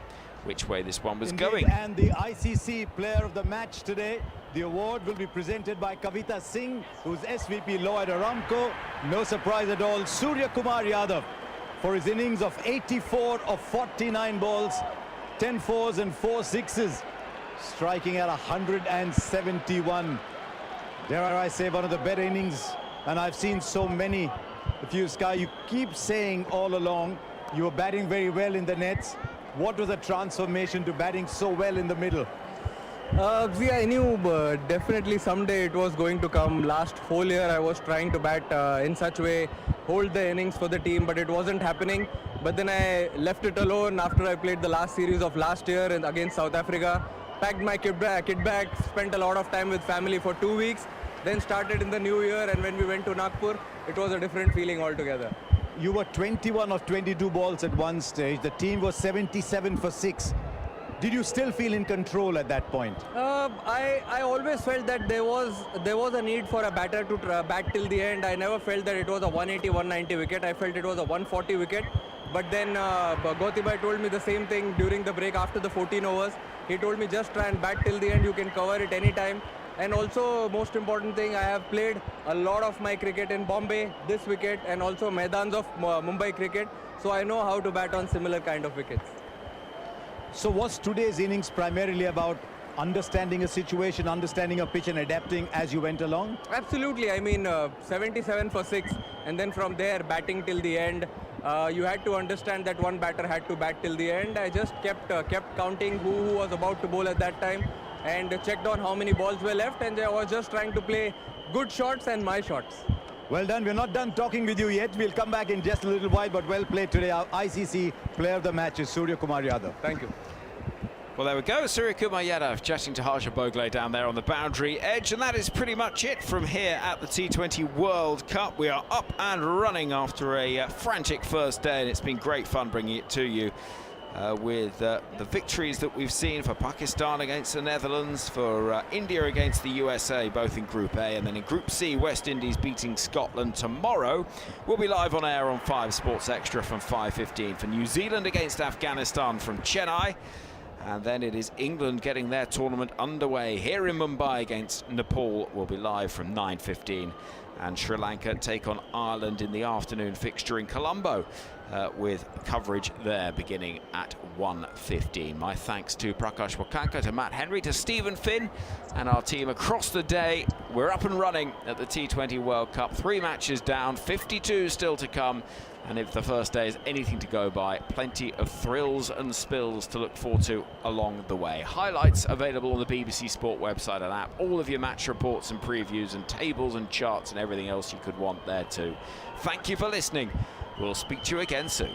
which way this one was going. And the ICC Player of the Match today, the award will be presented by Kavita Singh, who's SVP Law at Aramco. No surprise at all, Suryakumar Yadav, for his innings of 84 of 49 balls, 10 fours and 4 sixes, striking at 171. Dare I say, one of the better innings, and I've seen so many. If you, Sky, you keep saying all along you were batting very well in the nets. What was the transformation to batting so well in the middle? See, I knew definitely someday it was going to come. Last whole year I was trying to bat in such way, hold the innings for the team, but it wasn't happening. But then I left it alone after I played the last series of last year against South Africa. Packed my kit bag, spent a lot of time with family for 2 weeks, then started in the new year, and when we went to Nagpur, it was a different feeling altogether. You were 21 of 22 balls at one stage. The team was 77 for 6. Did you still feel in control at that point? I always felt that there was a need for a batter to bat till the end. I never felt that it was a 180, 190 wicket. I felt it was a 140 wicket. But then Gautibai told me the same thing during the break after the 14 overs. He told me just try and bat till the end. You can cover it anytime. And also, most important thing, I have played a lot of my cricket in Bombay, this wicket, and also Maidans of Mumbai cricket. So I know how to bat on similar kind of wickets. So was today's innings primarily about understanding a situation, understanding a pitch and adapting as you went along? Absolutely. I mean, 77 for 6, and then from there, batting till the end. You had to understand that one batter had to bat till the end. I just kept counting who was about to bowl at that time, and checked on how many balls were left, and I was just trying to play good shots and my shots. Well done. We're not done talking with you yet. We'll come back in just a little while, but well played today. Our ICC Player of the Match is Suryakumar Yadav. Thank you. Well, there we go. Suryakumar Yadav chatting to Harsha Bhogle down there on the boundary edge. And that is pretty much it from here at the T20 World Cup. We are up and running after a frantic first day, and it's been great fun bringing it to you. With the victories that we've seen for Pakistan against the Netherlands, for India against the USA, both in Group A, and then in Group C, West Indies beating Scotland tomorrow. We'll be live on air on 5 Sports Extra from 5:15 for New Zealand against Afghanistan from Chennai. And then it is England getting their tournament underway here in Mumbai against Nepal. We'll be live from 9:15. And Sri Lanka take on Ireland in the afternoon fixture in Colombo, with coverage there beginning at 1:15. My thanks to Prakash Wakanka, to Matt Henry, to Stephen Finn and our team across the day. We're up and running at the T20 World Cup. 3 matches down, 52 still to come. And if the first day is anything to go by, plenty of thrills and spills to look forward to along the way. Highlights available on the BBC Sport website and app. All of your match reports and previews and tables and charts and everything else you could want there too. Thank you for listening. We'll speak to you again soon.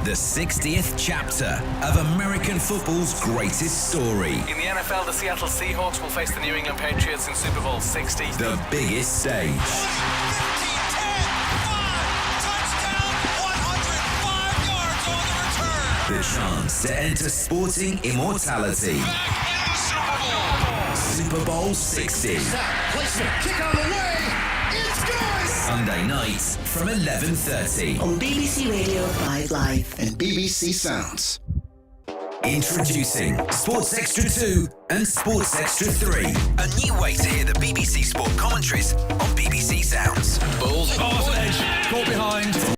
The 60th chapter of American football's greatest story. In the NFL, the Seattle Seahawks will face the New England Patriots in Super Bowl 60. The biggest stage. The chance to enter sporting immortality. Super Bowl 60. Kick on the way. It's good. Sunday nights from 11:30 on BBC Radio 5 Live and BBC Sounds. Introducing Sports Extra 2 and Sports Extra 3. A new way to hear the BBC Sport commentaries on BBC Sounds. Balls. Oh, edge. Caught behind.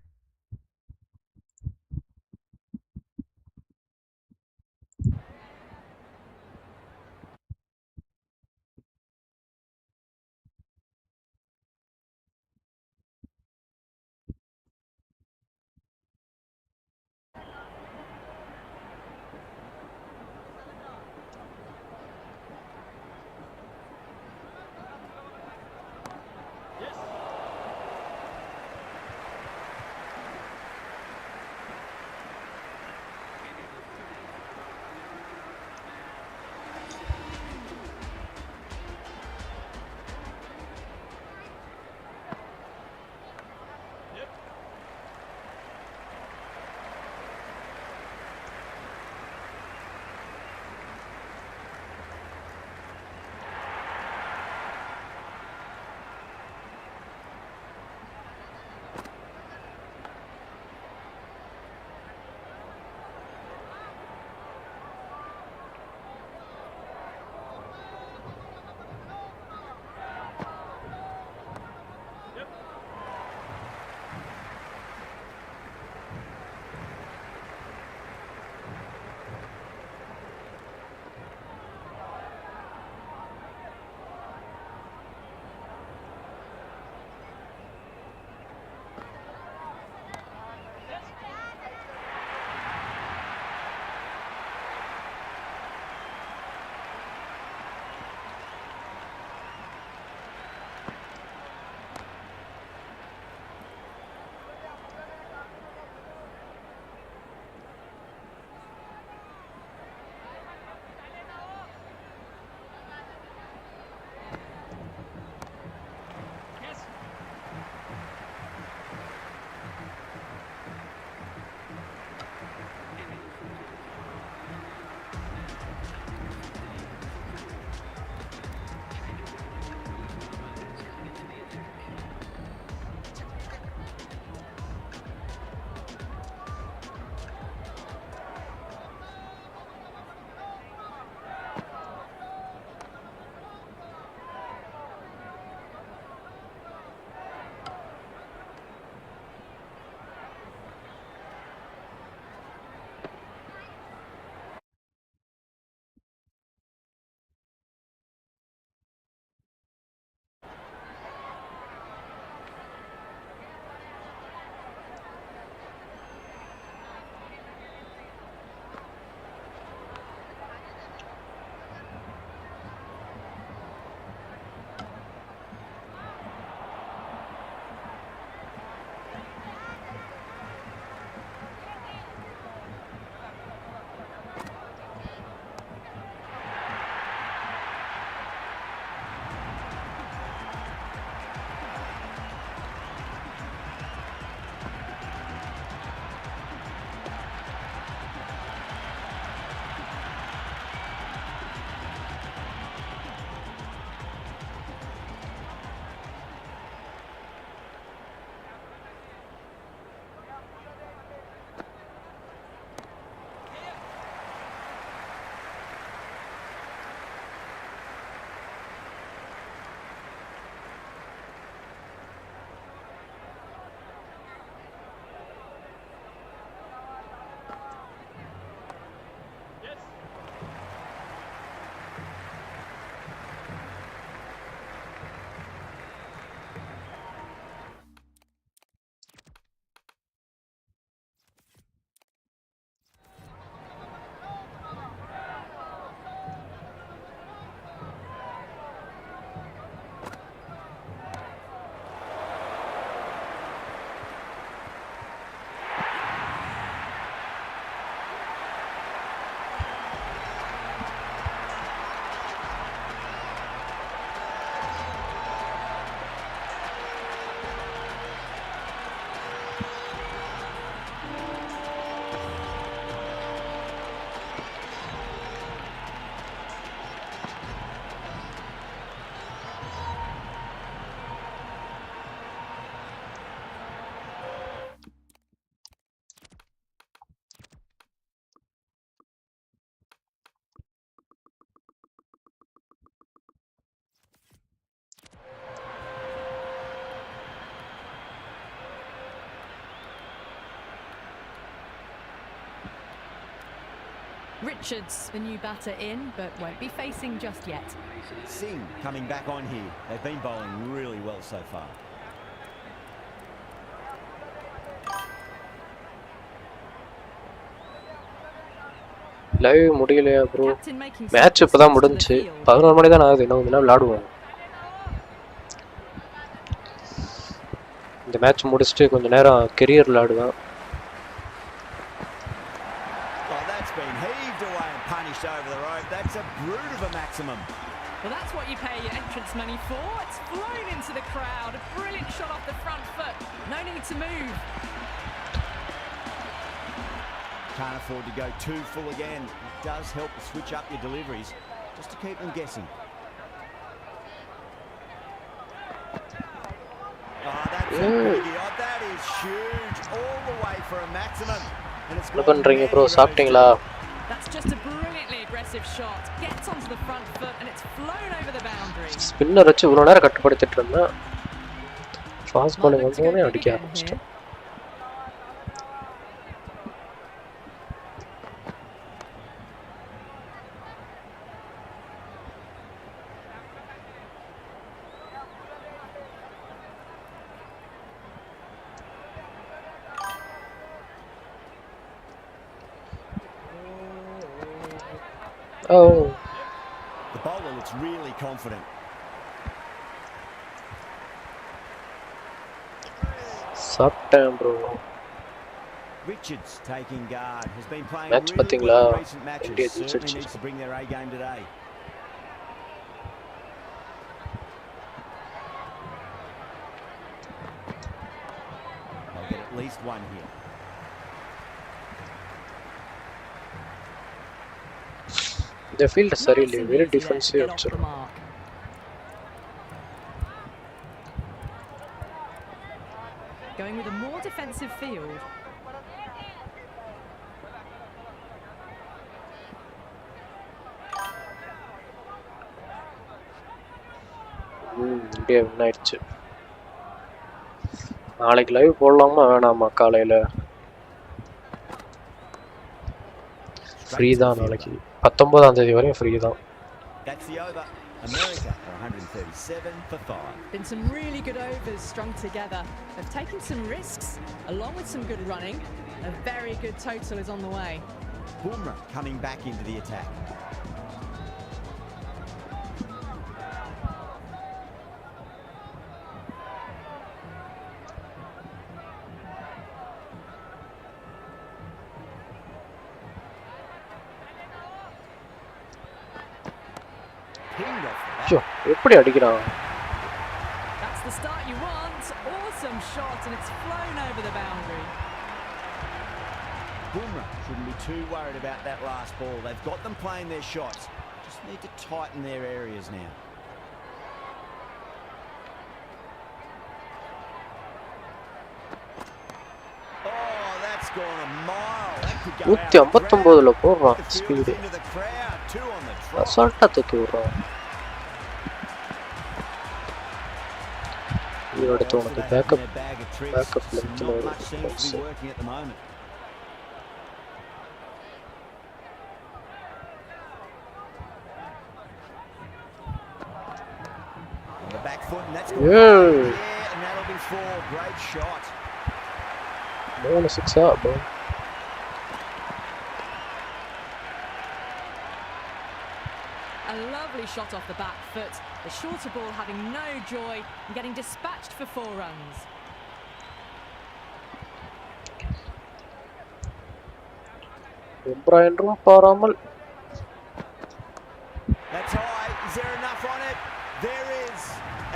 Richards, the new batter in, but won't be facing just yet. Singh coming back on here. They've been bowling really well so far. Live முடியலையா bro? Match இப்பதான் முடிஞ்சுச்சு. 11 மணி தான் ஆகுது. இன்னும் கொஞ்ச நேரம் விளையாடுவோம். இந்த மேட்ச் முடிச்சுட்டு கொஞ்ச நேரம் கெரியர் விளையாடுவேன். Over the rope. That's a brute of a maximum. Well, that's what you pay your entrance money for. It's flown into the crowd. A brilliant shot off the front foot. No need to move. Can't afford to go too full again. It does help to switch up your deliveries just to keep them guessing. Oh, that's a biggie. Oh, that is huge. All the way for a maximum. And it's என்ன பண்றீங்க bro? சாப்பிட்டீங்களா? That's just a brilliantly aggressive shot. Gets onto the front foot and it's flown over the boundary. Spinner வச்சு இவ்வளவு நேரம் கட்டுப்படுத்திட்டு இருந்தேன். Fast பாலிங் வந்தோடனே அடிக்க ஆரம்பிச்சிட்டேன். Oh. The bowler looks really confident. Sapped bro. Richards taking guard has been playing match really well in recent matches. India certainly needs to bring their A game today. They'll get at least one here. The field is very defensive. Going with a more defensive field. India night. நாளைக்கு live போடலாமா வேணாமா? காலையில free தான். நாளைக்கு 19ஆம் தேதி வரையும் free தான். That's the over. America are 137 for 5. Been some really good overs strung together. They've taken some risks along with some good running. A very good total is on the way. Bumrah coming back into the attack. எப்படி அடிக்கிறான்? That's the start you want. Awesome shot and it's flown over the boundary. Bumrah shouldn't be too worried about that last ball. They've got them playing their shots. Just need to tighten their areas now. Oh, that's gone a mile. That could go out. 159ல போறான் speed. அசால்ட்டா தூக்கி விடுறான். அடுத்து உனக்கு backup லென்த்ல மூணு சிக்ஸா bro. A lovely shot off the back foot. The shorter ball having no joy and getting dispatched for 4 runs. Bumrah என்றும் பாராமல். That's high. Is there enough on it? There is.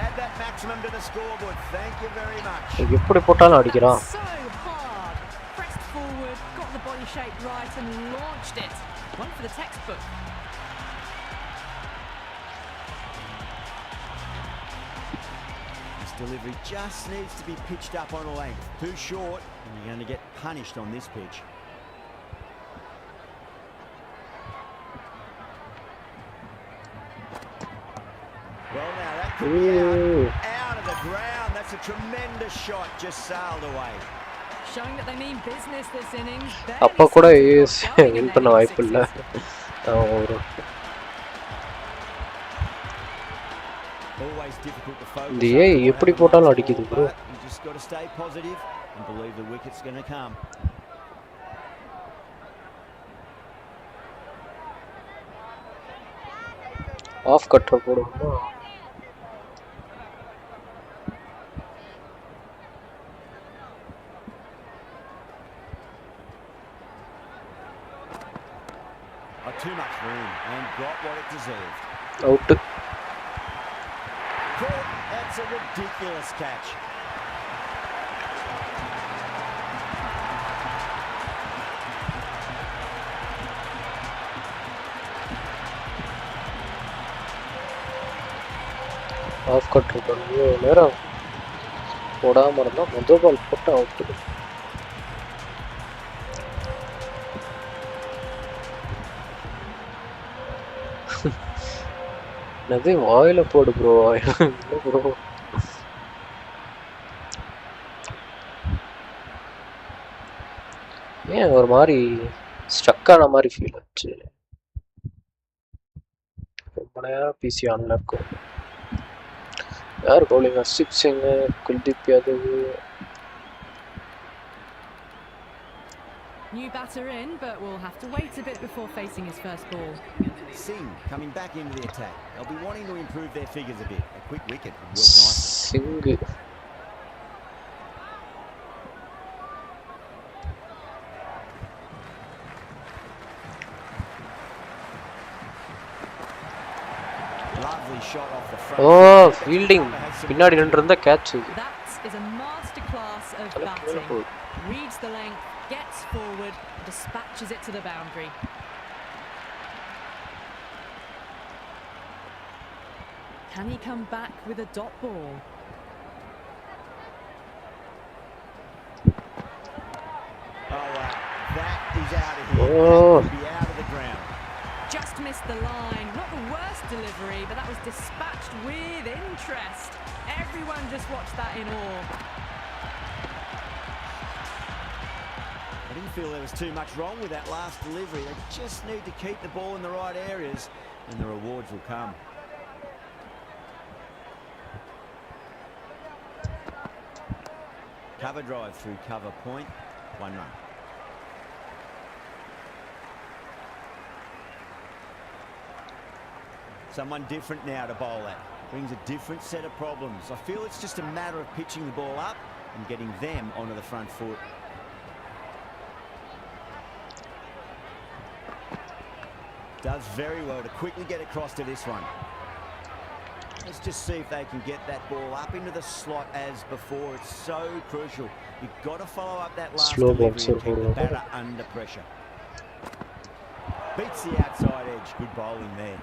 Add that maximum to the scoreboard. Thank you very much. எப்படி போட்டாலும் அடிக்கிறான். So hard. Pressed forward, got the body shape right and launched it. One for the textbook. Delivery just needs to be pitched up on a length. Too short, and you're going to get punished on this pitch. Well, now that could be out of the ground. That's a tremendous shot, just sailed away. Showing that they mean business this innings. அப்ப கூட as win பண்ண வாய்ப்பு இல்ல. Always difficult to focus. இந்த ஏ எப்படி போட்டாலும் அடிக்குது bro. You just got to stay positive and believe the wicket's going to come. Off cutter போடுவோமா? Too much room and got what it deserved. Out. That's a ridiculous catch. Of cutter பண்ணி நேரம் போடாம இருந்தா முதல் பால் போட்டு out. அது வாயில போடு ப்ரோ. இல்ல ப்ரோ, ஏன் ஒரு மாதிரி ஸ்டக் ஆன மாதிரி ஃபீல் ஆச்சு. ரொம்ப நேரம் பிசி ஆன்ல இருக்கும். யார் bowling? Heirship Singh, Kuldeep Yadav. New batter in, but will have to wait a bit before facing his first ball. Singh coming back into the attack. They'll be wanting to improve their figures a bit. A quick wicket would work nicely. Singh. Lovely shot off the front. Oh, fielding. பின்னாடி நின்னுருந்தா catch. That is a masterclass of batting. Reads the length, gets forward, dispatches it to the boundary. Can he come back with a dot ball? Oh wow, that is out of here. That could be out of the ground. Just missed the line. Not the worst delivery, but that was dispatched with interest. Everyone just watched that in awe. I didn't feel there was too much wrong with that last delivery. They just need to keep the ball in the right areas and the rewards will come. Cover drive through cover point, 1 run. Someone different now to bowl at. Brings a different set of problems. I feel it's just a matter of pitching the ball up and getting them onto the front foot. Does very well to quickly get across to this one. Let's just see if they can get that ball up into the slot as before. It's so crucial. You've got to follow up that last delivery and keep the batter under pressure. Beats the outside edge. Good bowling there.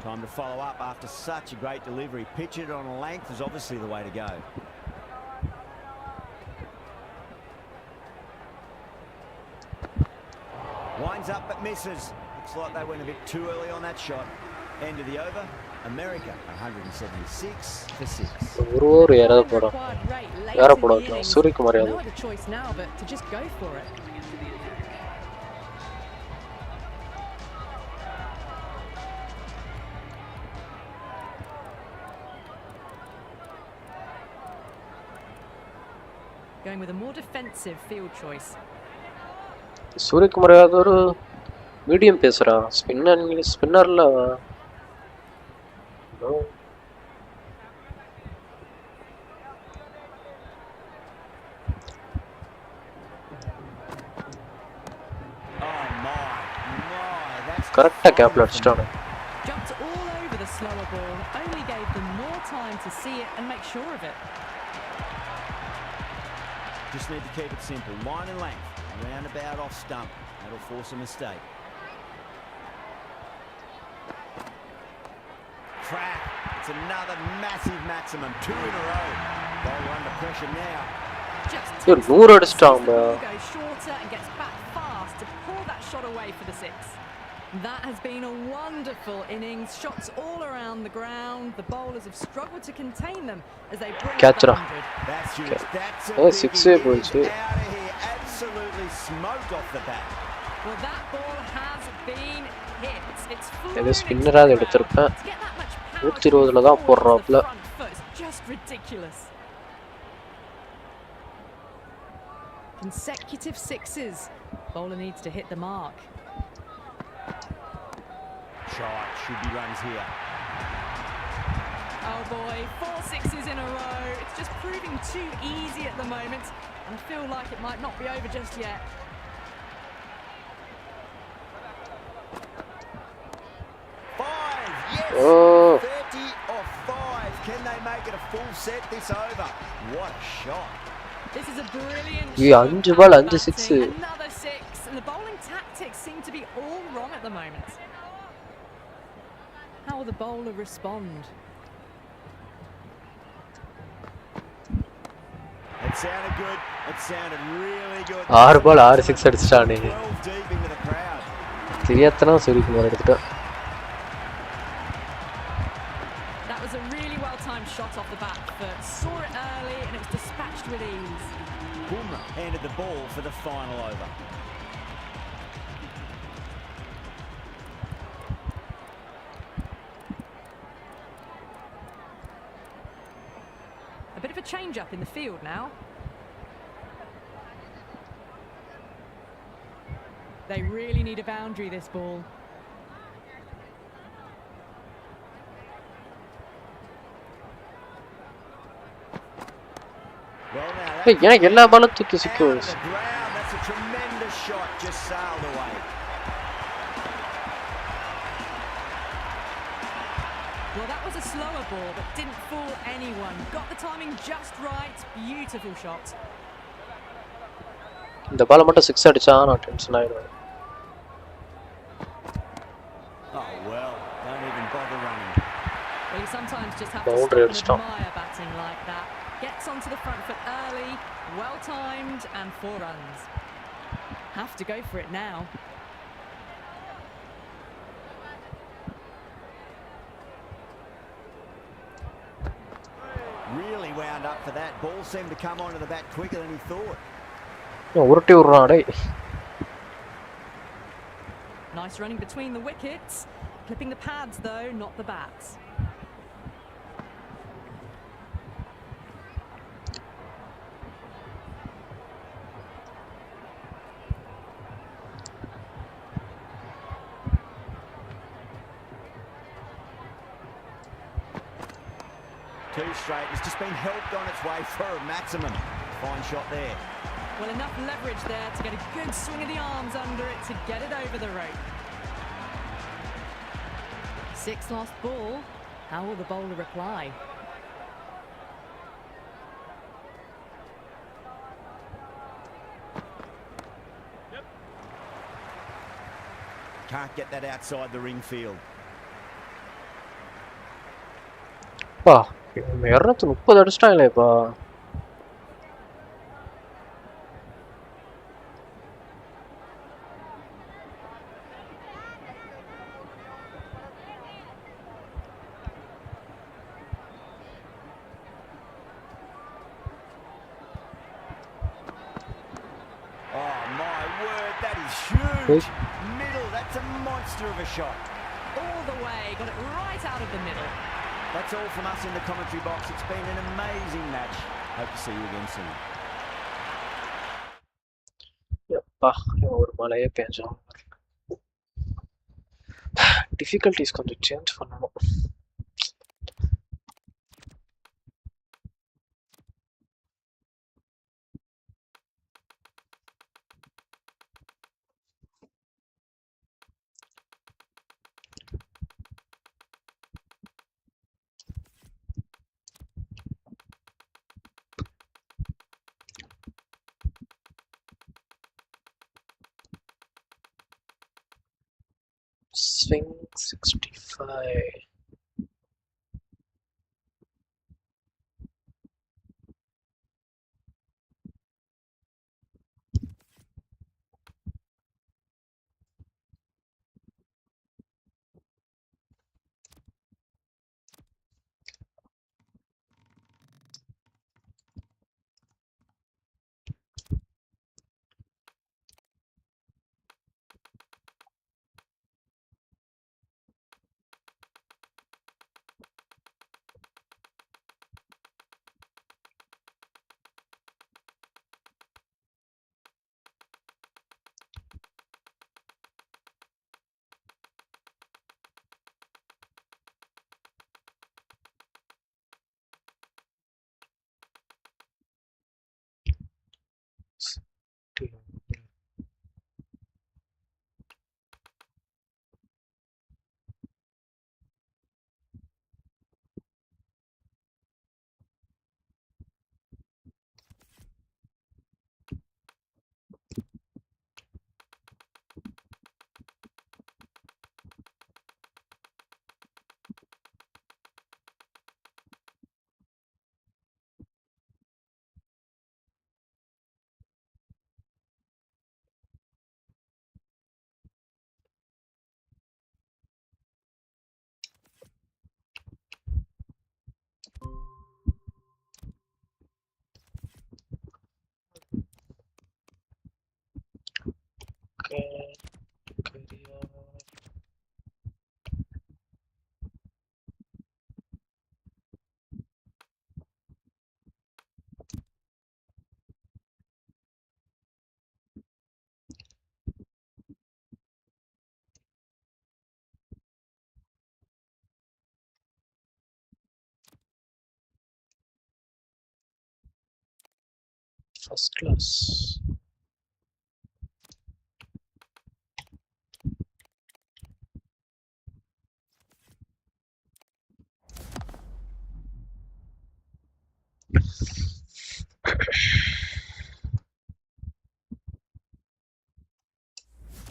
Time to follow up after such a great delivery. Pitch it on a length is obviously the way to go. Winds up but misses. Looks like they went a bit too early on that shot. End of the over. America 176 for 6. Suryakumar Yadav. No other choice now but to just go for it. Going with a more defensive field choice. Suryakumar Yadav ஒரு medium பேசுறா. ஸ்பின்னர்ல கரெக்டா கேப்ல அடிச்சிட்டானே. Jumped all over the slower ball, only gave them more time to see it and make sure of it. Just need to keep it simple. Line and length. Roundabout off stump. That'll force a mistake. Crack. It's another massive maximum. 2 in a row. Bowler under pressure now. You're நூறு அடிச்சிட்டான். Goes shorter and gets back fast to pull that shot away for the 6. That has been a wonderful innings. Shots all around the ground. The bowlers have struggled to contain them as they bring up the 100. That's huge. That's a six biggie. boy, It is out of here. Absolutely smoked off the bat. Well, that ball has been hit. It's இது flown ஸ்பின்னரா into the எடுத்திருப்பேன். ground. To get that much power 120ல தான் towards போடுறாப்ல. the front foot is just ridiculous. Consecutive sixes. Bowler needs to hit the mark. Shot, should be runs here. Oh boy, 4 sixes in a row. It's just proving too easy at the moment, and I feel like it might not be over just yet. Five, yes! Oh. 30 off 5. Can they make it a full set this over? What a shot. This is a brilliant ഈ shot 5 of ball batting. 5 6. Another 6, and the bowling tactics seem to be all wrong at the moment. How will the bowler respond? It sounded good. It sounded really good. 6 ball 6 6 அடிச்சிட்டானே. 12 deep into the crowd. தெரியாதனா Suryakumar எடுத்துட்டான். That was a really well-timed shot off the back foot. Saw it early and it was dispatched with ease. Bumrah handed the ball for the final over. A bit of a change-up in the field now. They really need a boundary, this ball. Well, now எனக்கு எல்லா பாலும் தூக்கி சிக்கும். that's a tremendous shot, just sailed away. Well, that was a slower ball, but didn't fool anyone. Got the timing just right. Beautiful shot. இந்த பால மட்டும் 6 அடிச்சா நான் tension ஆயிடுவேன். Oh well, don't even bother running. Well, you sometimes just have Boundary to stop and admire batting like that. Gets onto the front foot early, well timed, and 4 runs. Have to go for it now. Really wound up for that. Ball seemed to come onto the bat quicker than he thought. உருட்டி விடுறான் டேய். Nice running between the wickets. Clipping the pads though, not the bats. Too straight. It's just been helped on its way for a maximum. Fine shot there. Well, enough leverage there to get a good swing of the arms under it to get it over the rope. 6 lost ball. How will the bowler reply? Can't get that outside the ring field. பா 230 அடிச்சிட்டாங்களேப்பா. Oh my word, that is huge. Middle, that's a monster of a shot. All the way, got it right out of the middle. That's all from us in the commentary box. It's been an amazing match. Hope to see you again soon. யப்பா ஒரு மழையே பெஞ்சோம். Difficulties கொஞ்சம் change பண்ணணும். Swing 65. First class.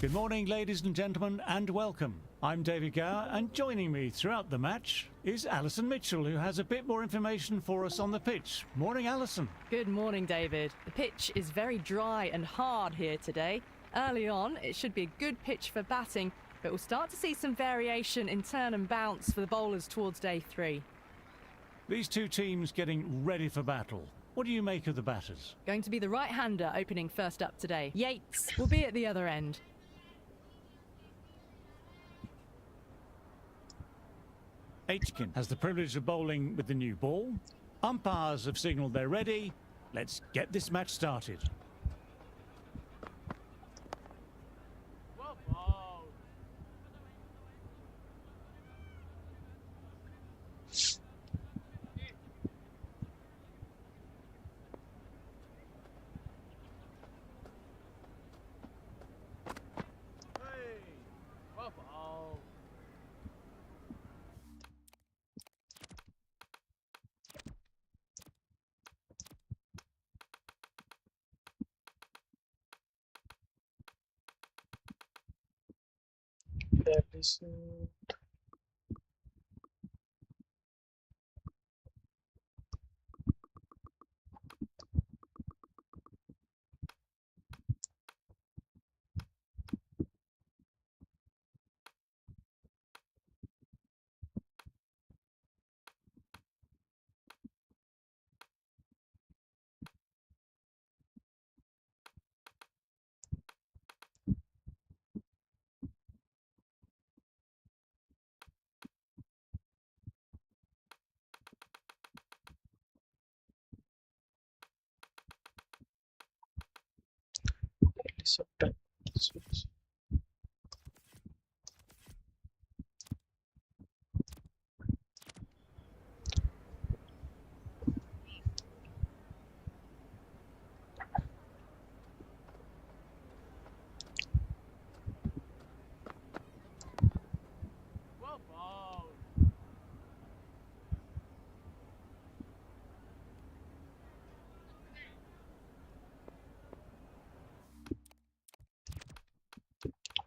Good morning, ladies and gentlemen, and welcome. I'm David Gower, and joining me throughout the match is Alison Mitchell, who has a bit more information for us on the pitch. Morning, Alison. Good morning, David. The pitch is very dry and hard here today. Early on, it should be a good pitch for batting, but we'll start to see some variation in turn and bounce for the bowlers towards day 3. These two teams getting ready for battle. What do you make of the batters? Going to be the right-hander opening first up today. Yates will be at the other end. Aitken has the privilege of bowling with the new ball. Umpires have signalled they're ready. Let's get this match started.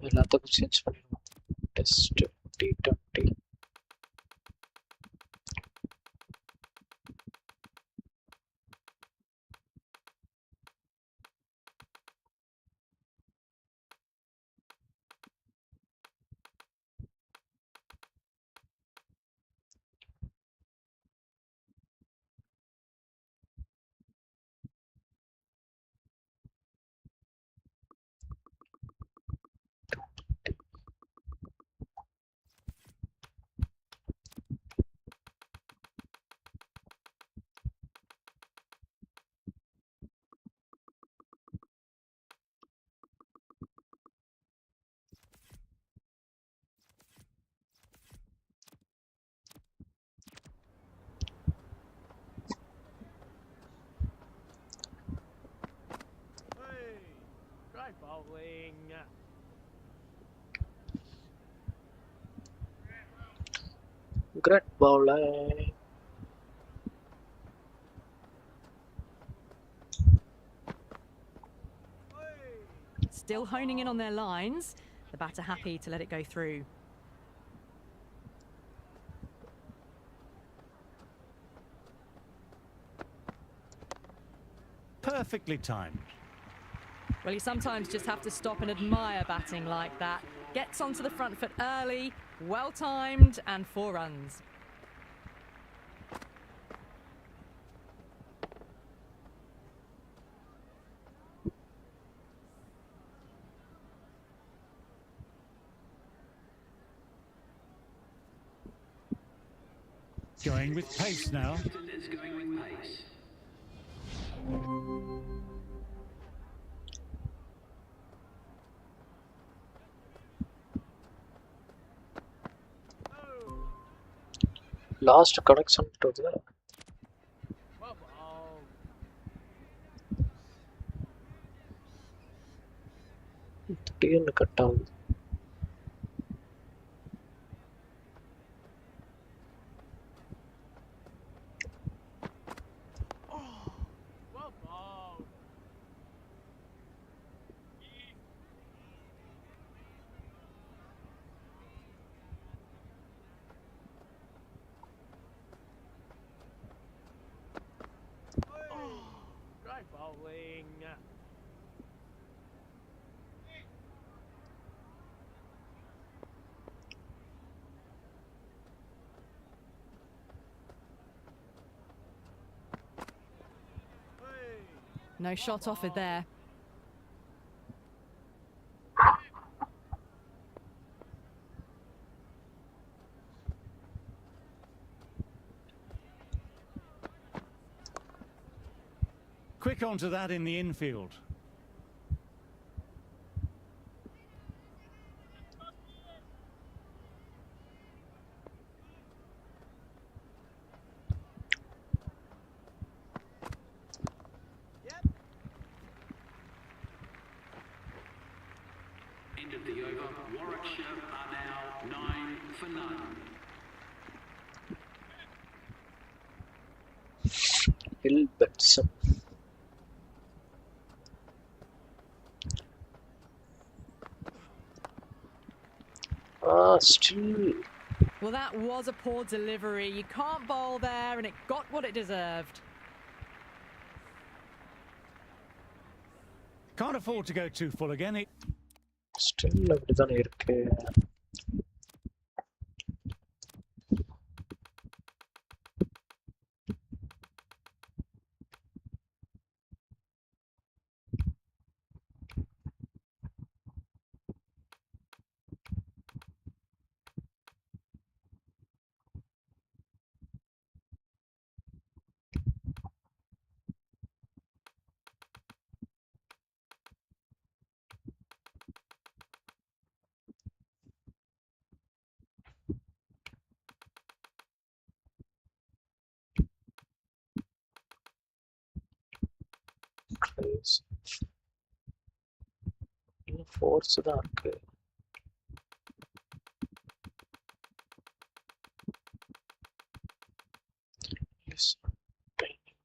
எல்லாத்துக்கும் change பண்ணிடுவோம். Test T20. Great bowling. Still honing in on their lines. The batter happy to let it go through. Perfectly timed. Well, you sometimes just have to stop and admire batting like that. Gets onto the front foot early, well timed, and 4 runs. Going with pace now. Last connection to the cut down. Great bowling. No shot offered there. Quick onto that in the infield. End of the over. Warwickshire are now 9 for none. Hilbertson. Still. Well, that was a poor delivery. You can't bowl there, and it got what it deserved. Can't afford to go too full again. Still அப்படிதான் இருக்கு. இன்னும் force தான் இருக்கு.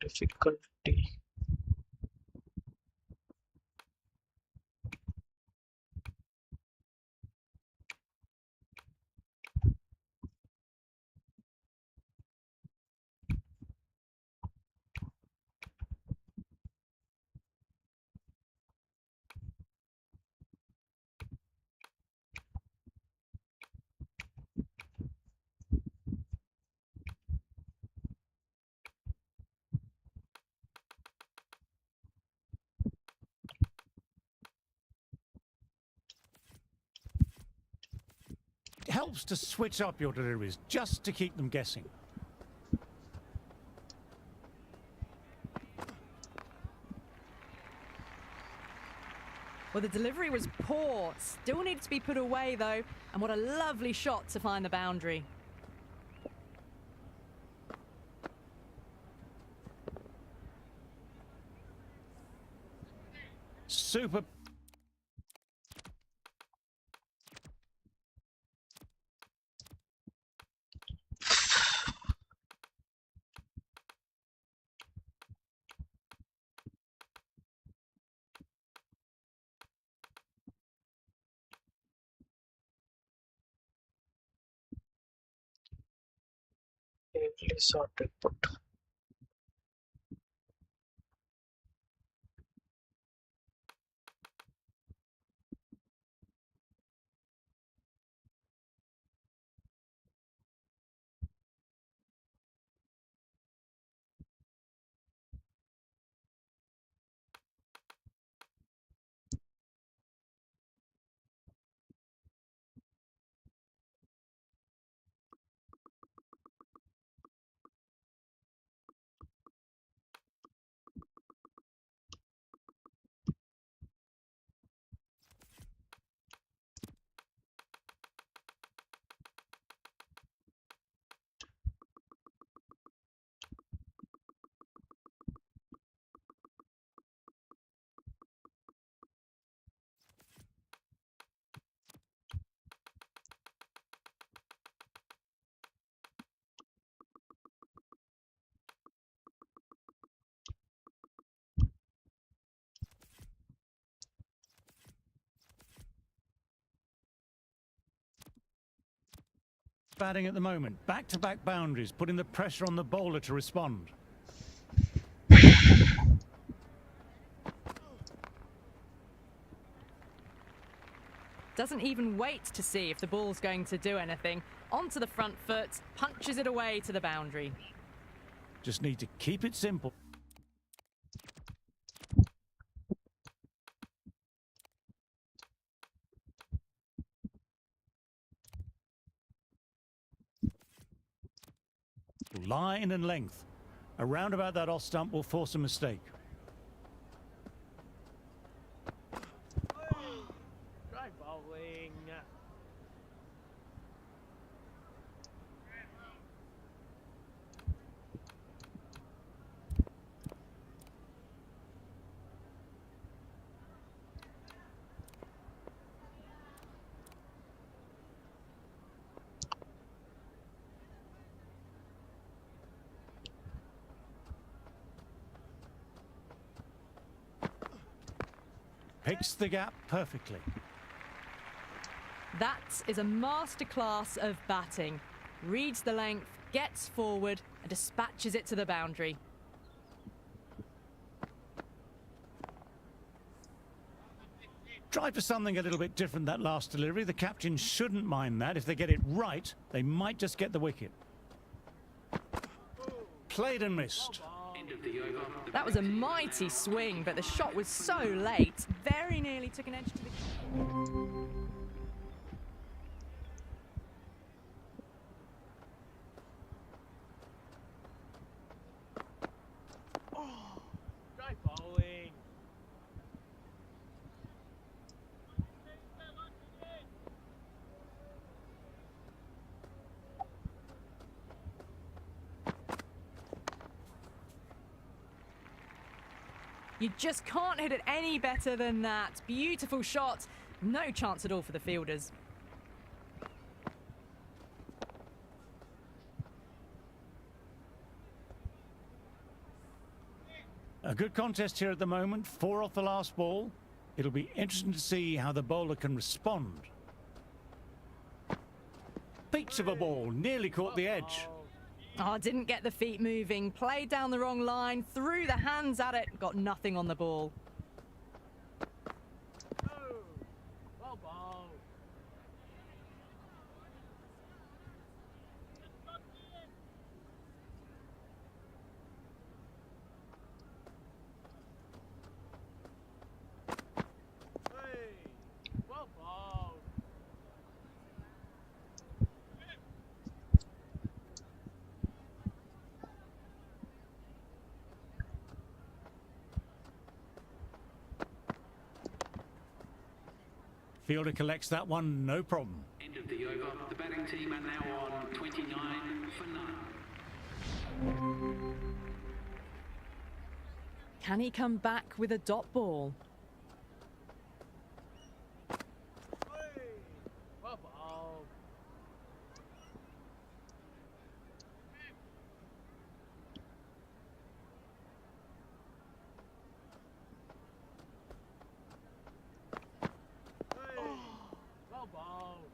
Difficulty. It helps to switch up your deliveries just to keep them guessing. Well, the delivery was poor. Still needs to be put away, though. And what a lovely shot to find the boundary. Super. Heavily sorted put. Batting at the moment, back-to-back boundaries, putting the pressure on the bowler to respond. Doesn't even wait to see if the ball's going to do anything. Onto the front foot, punches it away to the boundary. Just need to keep it simple. Line and length. Around about that off stump will force a mistake. Try bowling. Picks the gap perfectly. That is a masterclass of batting. Reads the length, gets forward and dispatches it to the boundary. Try for something a little bit different that last delivery. The captain shouldn't mind that. If they get it right, they might just get the wicket. Played and missed. That was a mighty swing, but the shot was so late. Very nearly took an edge to the... Try bowling. You just can't hit it any better than that. Beautiful shot. No chance at all for the fielders. A good contest here at the moment. 4 off the last ball. It'll be interesting to see how the bowler can respond. Beats of a ball, nearly caught the edge. Oh, didn't get the feet moving. Played down the wrong line, threw the hands at it, got nothing on the ball. Well bowled. Well bowled. Fielder collects that one, no problem. End of the over. The batting team are now on 29 for none. Can he come back with a dot ball? Well bowled. Well bowled.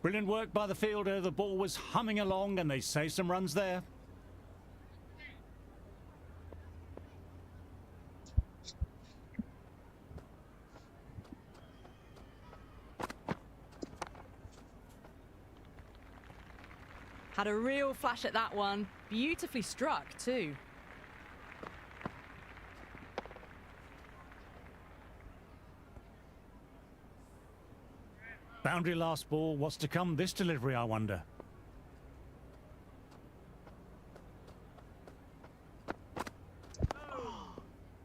Brilliant work by the fielder. The ball was humming along and they save some runs there. Had a real flash at that one. Beautifully struck too. Boundary last ball. What's to come this delivery, I wonder?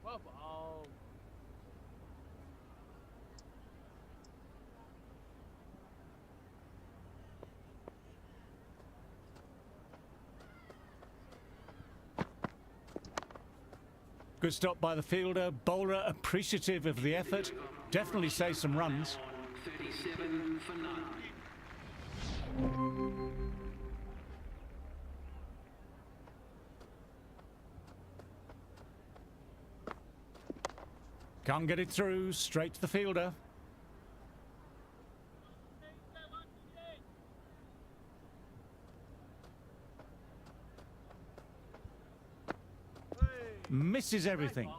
Well bowled. Good stop by the fielder. Bowler appreciative of the effort. Definitely saves some runs. 37 for none. Can't get it through, straight to the fielder. Misses everything.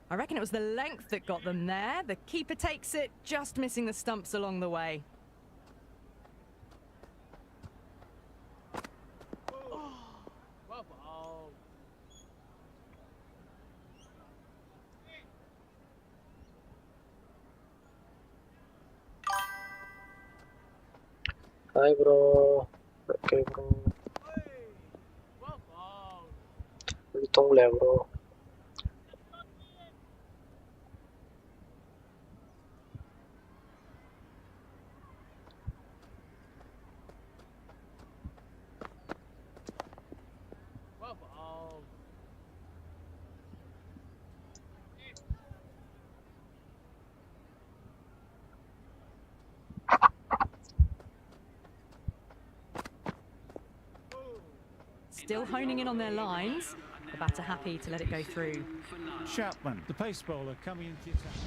I reckon it was the length that got them there. The keeper takes it, just missing the stumps along the way. Hi bro. Okay bro. தூங்கலையா bro? Still honing in on their lines. The batter happy to let it go through. Chapman, the pace bowler, coming into the attack.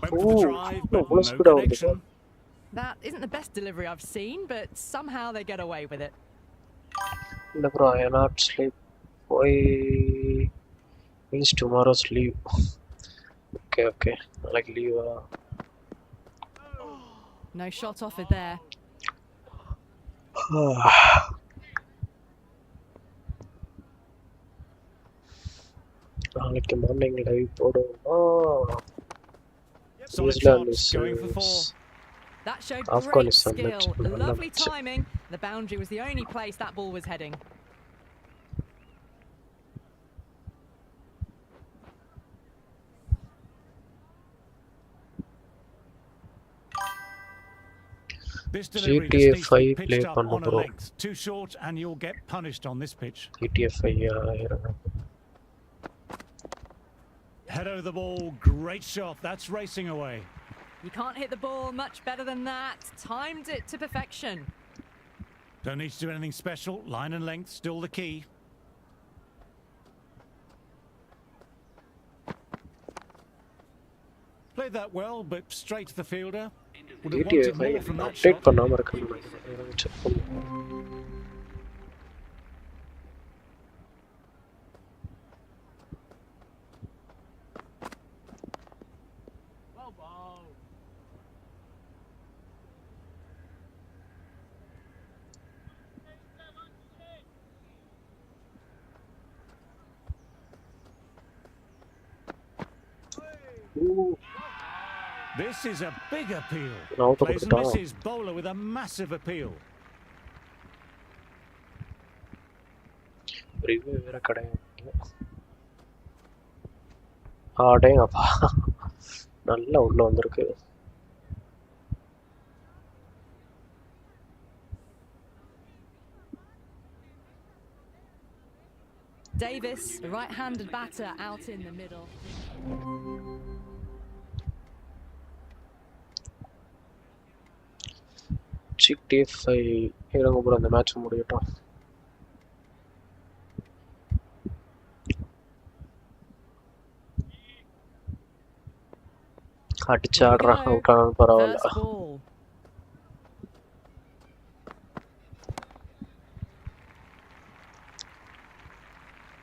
Went for the drive, but no connection. That isn't the best delivery I've seen, but somehow they get away with it. No bro, I cannot sleep. Why means tomorrow's leave. Okay. Like leave. No shot offered there. Like morning live photo. New Zealand is going for 4. That showed great skill. Lovely timing. The boundary was the only place that ball was heading. This delivery just needs to be pitched up on a length. Too short and you'll get punished on this pitch. Head over the ball, great shot, that's racing away. You can't hit the ball much better than that. Timed it to perfection. Don't need to do anything special, line and length still the key. Played that well, but straight to the fielder. Would have wanted more from that shot. This is a big appeal. Plays and misses, bowler with a massive appeal. அடேங்கப்பா நல்லா உள்ள வந்திருக்கு. Davis, the right-handed batter, out in the middle. T20 இறங்க போற அந்த match முடியட்டும். அடிச்சு ஆடுறான், அவுட் ஆனாலும் பரவாயில்ல.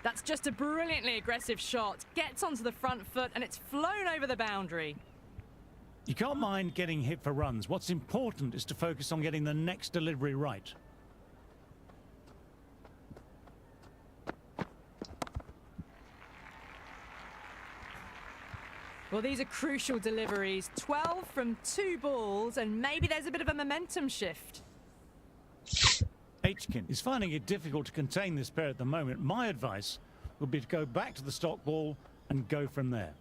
That's just a brilliantly aggressive shot. Gets onto the front foot and it's flown over the boundary. You can't mind getting hit for runs. What's important is to focus on getting the next delivery right. Well, these are crucial deliveries. 12 from 2 balls, and maybe there's a bit of a momentum shift. Aitken is finding it difficult to contain this pair at the moment. My advice would be to go back to the stock ball and go from there.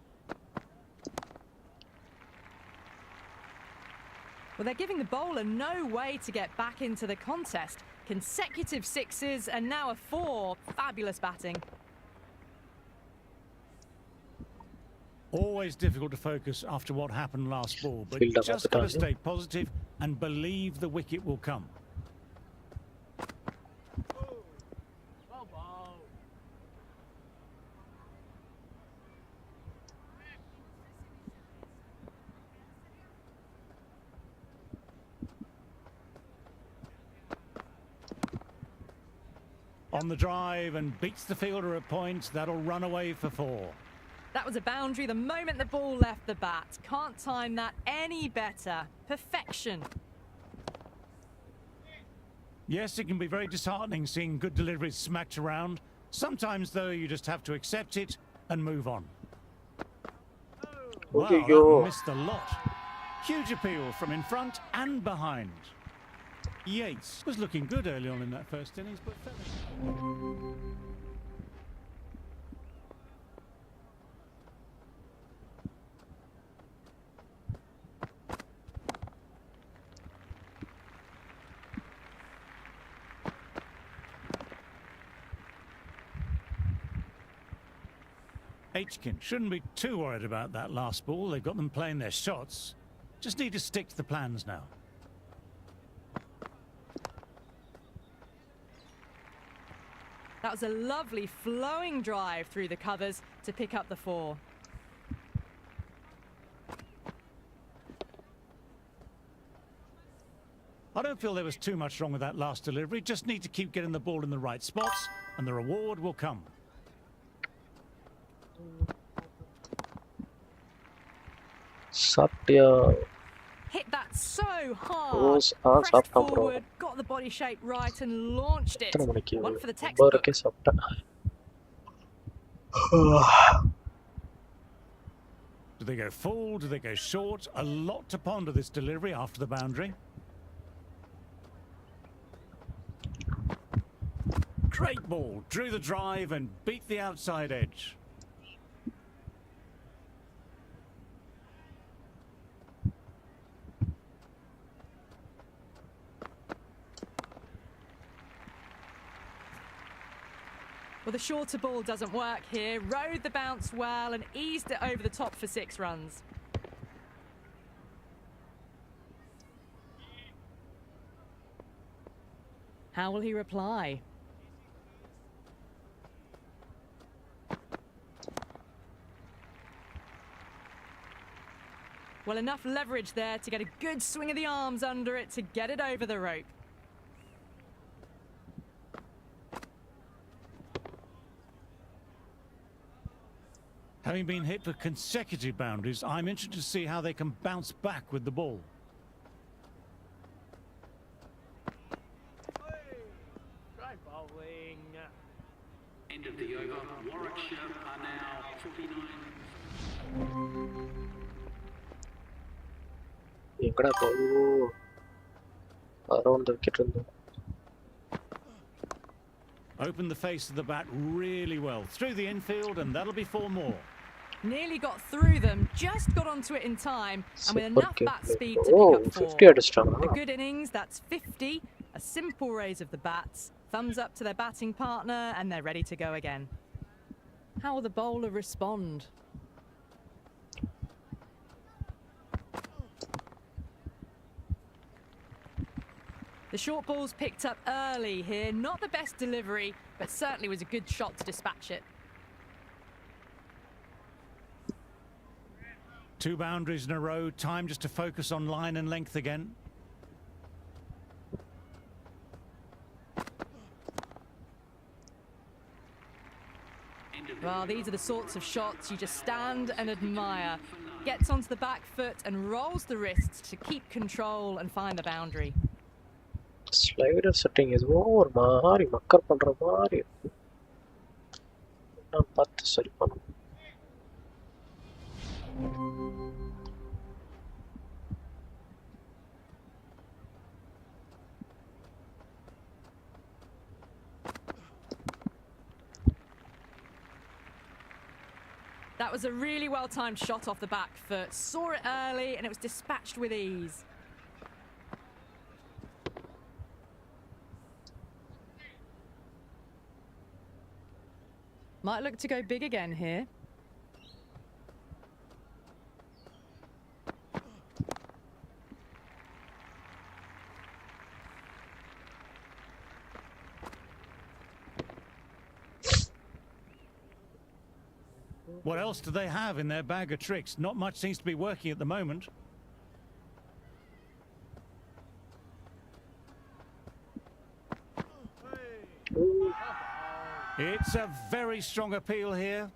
Well, they're giving the bowler no way to get back into the contest. Consecutive 6s and now a 4. Fabulous batting. Always difficult to focus after what happened last ball, but just got to stay positive and believe the wicket will come. On the drive and beats the fielder at points. That'll run away for 4. That was a boundary the moment the ball left the bat. Can't time that any better. Perfection. Yes, it can be very disheartening seeing good deliveries smacked around. Sometimes, though, you just have to accept it and move on. Wow, that missed a lot. Huge appeal from in front and behind. Yates was looking good early on in that first innings, but fell. Aitken shouldn't be too worried about that last ball. They've got them playing their shots. Just need to stick to the plans now. That was a lovely flowing drive through the covers to pick up the 4. I don't feel there was too much wrong with that last delivery. Just need to keep getting the ball in the right spots and the reward will come. Satya. Hit that so hard. Pressed forward, got the body shape right and launched it. One for the textbook. Do they go full? Do they go short? A lot to ponder this delivery after the boundary. Great ball. Drew the drive and beat the outside edge. Well, the shorter ball doesn't work here. Rode the bounce well and eased it over the top for 6 runs. How will he reply? Well, enough leverage there to get a good swing of the arms under it to get it over the rope. Having been hit for consecutive boundaries, I'm interested to see how they can bounce back with the ball. Try bowling. End of the over. Warwickshire are now 49. Around the wicket. Opened the face of the bat really well. Through the infield, and that'll be 4 more. Nearly got through them, just got onto it in time, and with enough bat speed to pick up 4. 50 A good innings, that's 50. A simple raise of the bats. Thumbs up to their batting partner, and they're ready to go again. How will the bowler respond? The short ball's picked up early here. Not the best delivery, but certainly was a good shot to dispatch it. 2 boundaries in a row. Time just to focus on line and length again. Well, these are the sorts of shots you just stand and admire. Gets onto the back foot and rolls the wrists to keep control and find the boundary. Slider setting is over. Mahari makkar pandra mari. Na path sari panum. That was a really well-timed shot off the back foot. Saw it early and it was dispatched with ease. Might look to go big again here. What else do they have in their bag of tricks? Not much seems to be working at the moment. It's a very strong appeal here.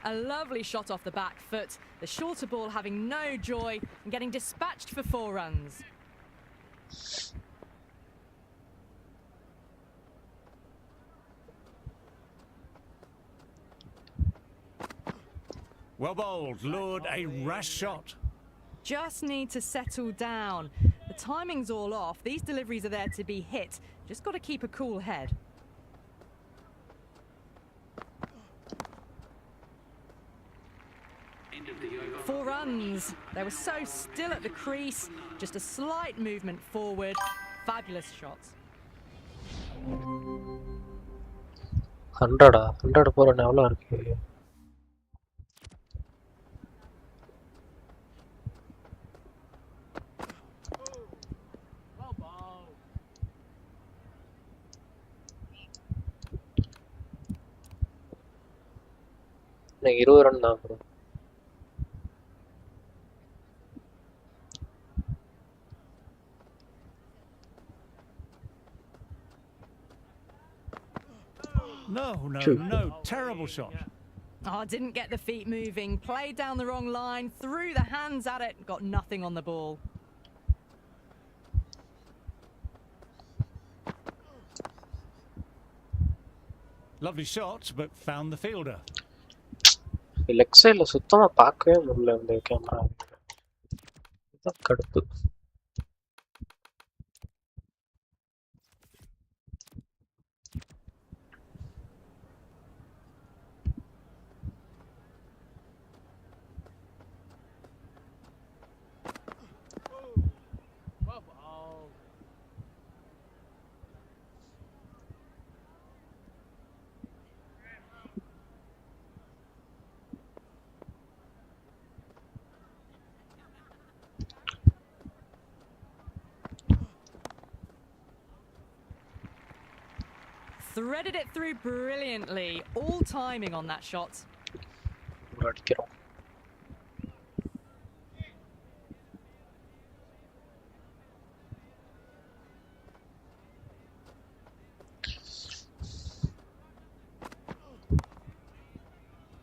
A lovely shot off the back foot. The shorter ball having no joy and getting dispatched for 4 runs. Well bowled, lured, a rash shot. Just need to settle down. The timing's all off. These deliveries are there to be hit. Just got to keep a cool head. End of the over. 4 runs. They were so still at the crease. Just a slight movement forward. Fabulous shots. 100 போற எவ்வளவு இருக்கு? எனக்கு 20 run தான் bro. No, terrible shot. Oh, didn't get the feet moving, played down the wrong line, threw the hands at it, got nothing on the ball. Lovely shot, but found the fielder. Leg சைடில் சுத்தமாக பார்க்கவே முடியல இந்த camera. இதுதான் கடுப்பு. Threaded it through brilliantly. All timing on that shot. அடிக்கிறோம்.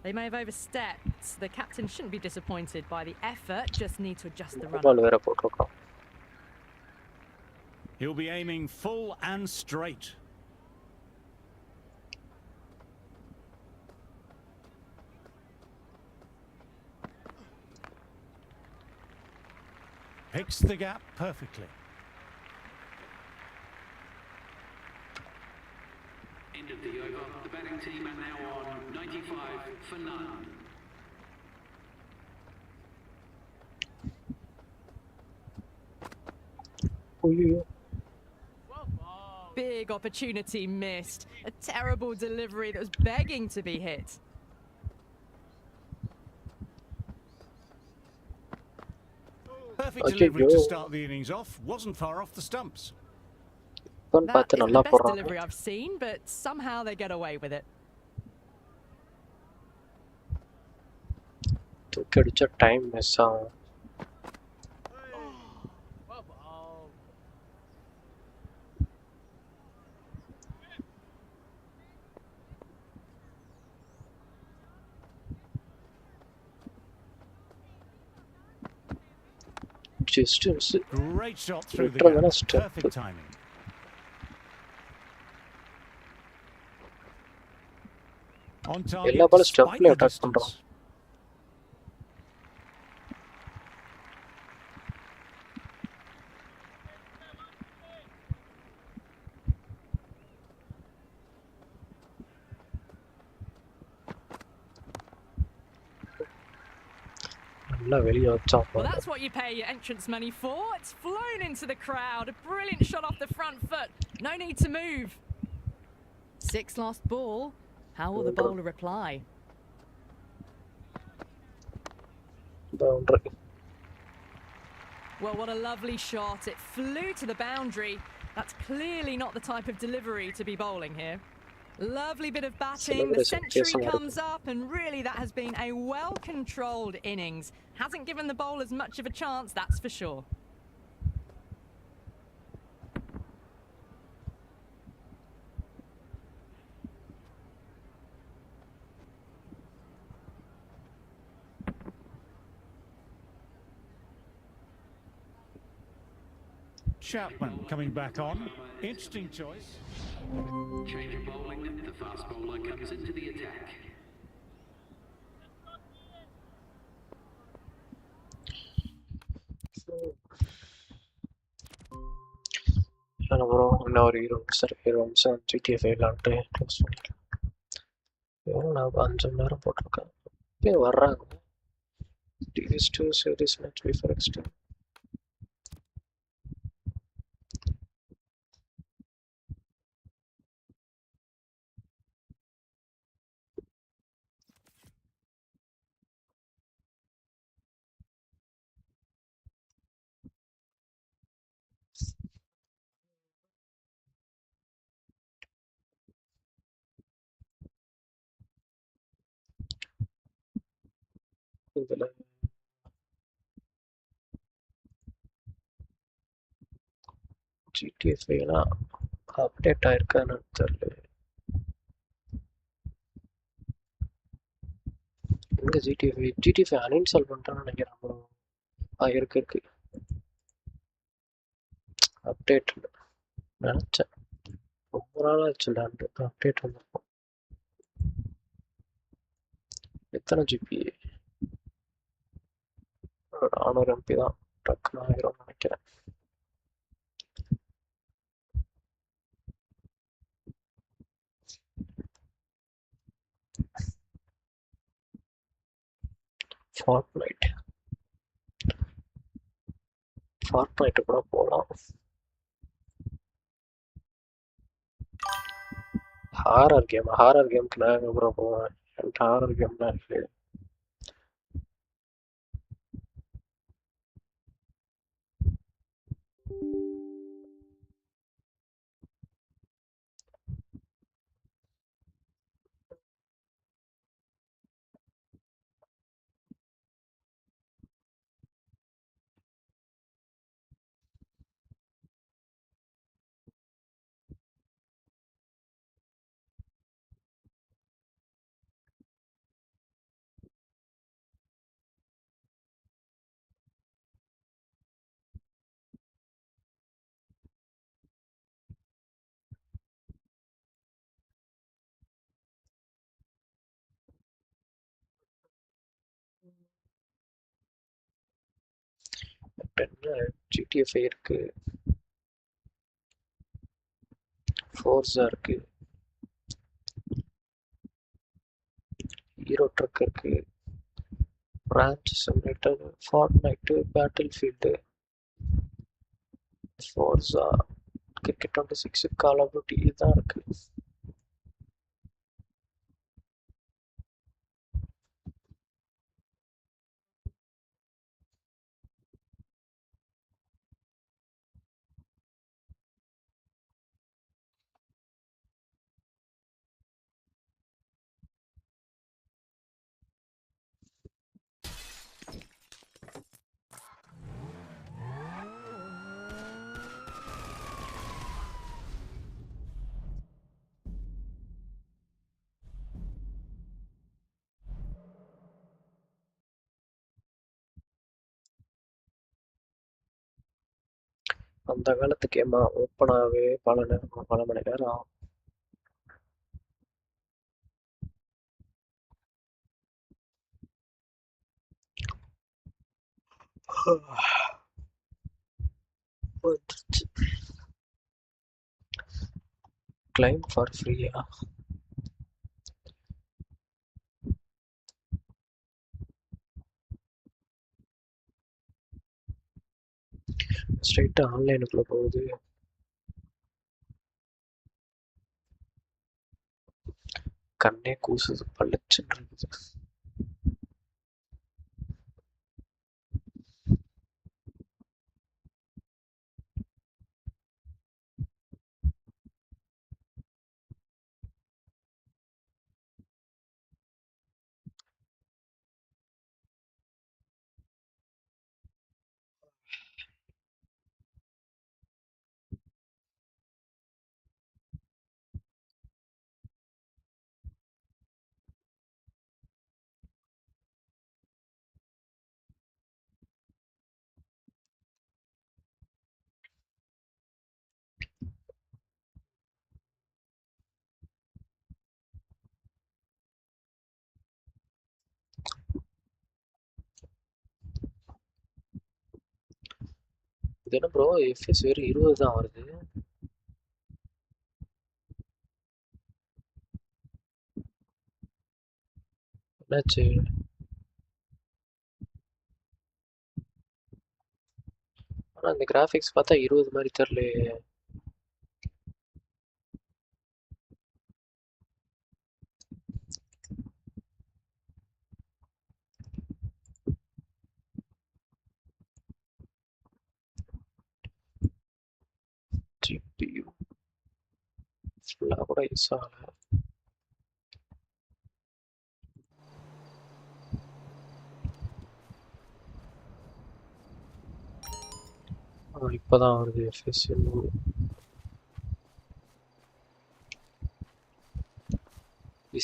They may have overstepped. The captain shouldn't be disappointed by the effort. Just need to adjust the run. பால் வேற போட்டுருக்கோம். He'll be aiming full and straight. Picks the gap perfectly. End of the over. The batting team are now on 95 for none. Big opportunity missed. A terrible delivery that was begging to be hit. Perfect delivery to start the innings off. Wasn't far off the stumps. That isn't the best delivery I've seen, but somehow they get away with it. தூக்கடிச்ச time miss ஆகும். Great shot through the gap. Perfect timing. On target despite the distance. Well, that's what you pay your entrance money for. It's flown into the crowd. A brilliant shot off the front foot. No need to move. 6 last ball. How will the bowler reply? Boundary. Well, what a lovely shot. It flew to the boundary. That's clearly not the type of delivery to be bowling here. Lovely bit of batting, the century comes up, and really that has been a well-controlled innings. Hasn't given the bowlers much of a chance, that's for sure. Chapman coming back on. Interesting choice. Change of bowling. The fast bowler comes into the attack. இன்னும் ஒரு 20 நிமிஷம் GTA 5 விளாண்டு close பண்ணிக்கலாம். நான் 5 மணி நேரம் போட்டிருக்கேன். இப்போ வர்றாங்க. These two series match before extra. இதில் GTA 5 அப்டேட் ஆயிருக்கான்னு தெரியல. எங்க GTA 5 அன்இன்ஸ்டால் பண்ணிட்டான்னு நினைக்கிறேன். இருக்கு அப்டேட் நினைச்சேன். ரொம்ப நாள் ஆச்சு விளாண்டு. அப்டேட் வந்திருக்கும். எத்தனை ஜிபி? 400 MB தான். டக்குன்னு ஆயிரும் நினைக்கிறேன். Fortnite கூட போகலாம். ஹாரர் கேமுக்கு நான் எங்க ப்ரோ போவேன்? என்கிட்ட ஹாரர் கேம்லாம் இருக்கு. GTA 5 இருக்கு, Forza இருக்கு, ஹீரோ ட்ரக் இருக்கு, branch simulator, Fortnite, Battlefield, Forza, Cricket 26, Call of Duty இதுதான் இருக்கு. அந்த காலத்து கேமா ஓப்பனாகவே பல மணி நேரம் ஆகும். கிளைம் ஃபார் ஃப்ரீயா? ஸ்ட்ரைட்டா ஆன்லைனுக்குள்ள போகுது. கண்ணே கூசுது, பளிச்சுன்னு இருக்குது. இது என்ன ப்ரோ எஃப்எஸ் வெறும் 20 தான் வருது. என்னாச்சு? ஆனால் இந்த கிராஃபிக்ஸ் பார்த்தா 20 மாதிரி தெரியலையே. GPU ஃபுல்லாக கூட யூஸ் ஆகலை. இப்போதான் வருது எஃப்எஸ்.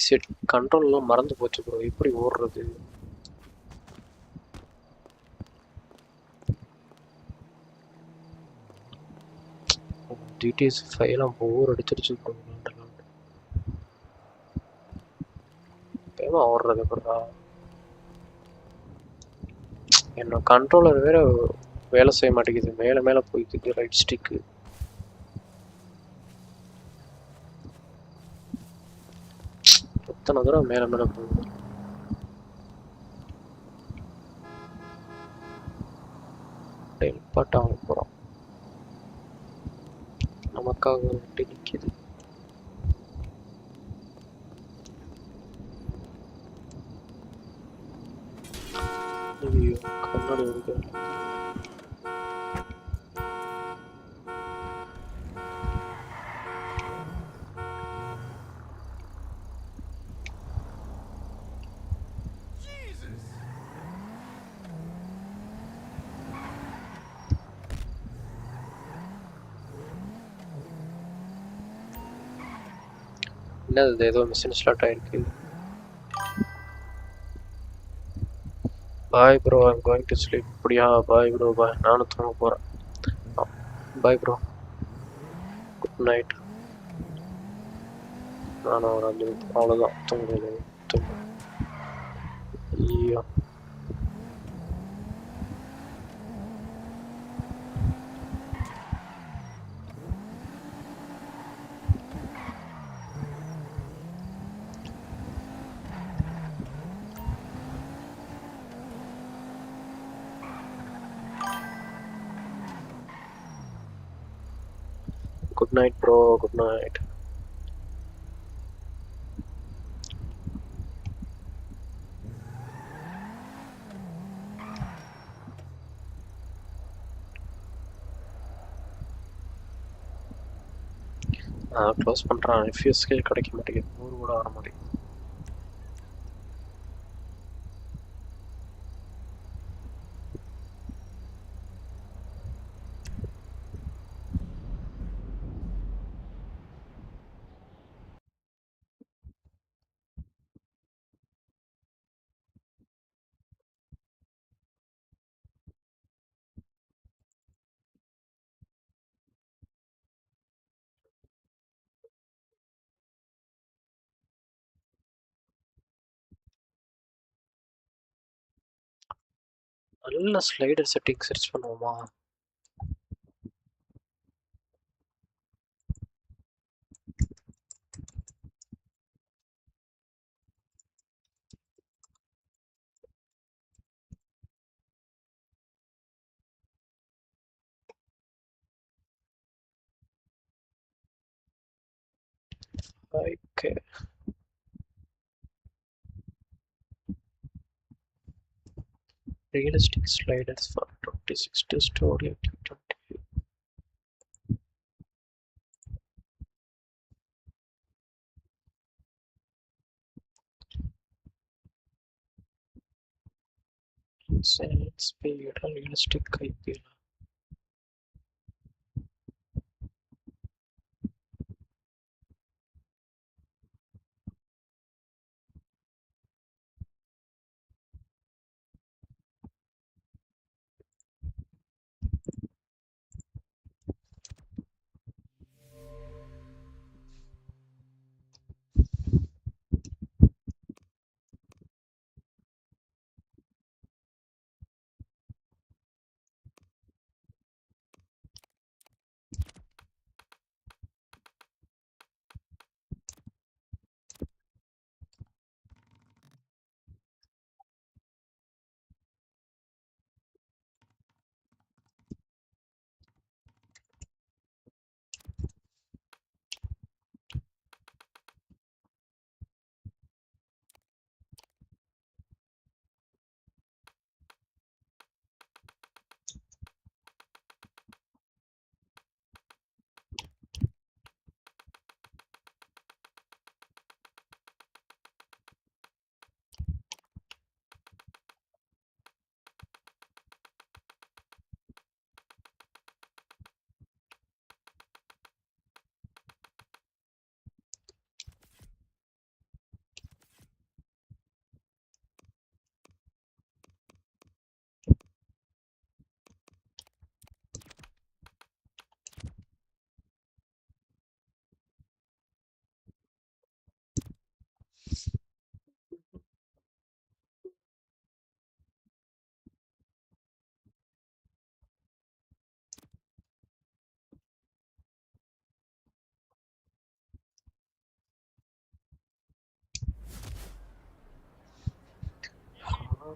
செட் கண்ட்ரோல்லாம் மறந்து போச்சு ப்ரோ. எப்படி ஓடுறது? டிடிஎஸ் ஃபைலாம் போர் அடிச்சிருச்சு ப்ரோ. வேகமாக ஓடுறது ப்ரோ. என்னோட கண்ட்ரோலர் வேற வேலை செய்ய மாட்டேங்குது. மேலே மேலே போயிட்டு ரைட் ஸ்டிக்கு. எத்தனை தடவை மேலே மேலே போகுது. நிப்பாட்டாக போகிறோம். நமக்காக விட்டு நிற்கிது. கண்ணாடி வருது. என்னது ஏதோ மிஷின் ஸ்டார்ட் ஆயிருக்கு. Bye bro, I'm going to sleep. அப்படியா? பாய் ப்ரோ, பாய். நானும் தூங்க போகிறேன். Bye bro, good night. நானும் ஒரு 5 நிமிஷம் அவ்வளோதான் தூங்குறேன். ஐயோ, good night bro, good night. Close பண்ணுறான். எஃப்எஸ்கே கிடைக்க மாட்டேங்குது. 100 கூட வர மாட்டேங்குது. நல்ல ஸ்லைடர் செட்டிங் சர்ச் பண்ணுவோமா? Okay, realistic sliders for 2060 story T20. Insane speed, realistic IPL.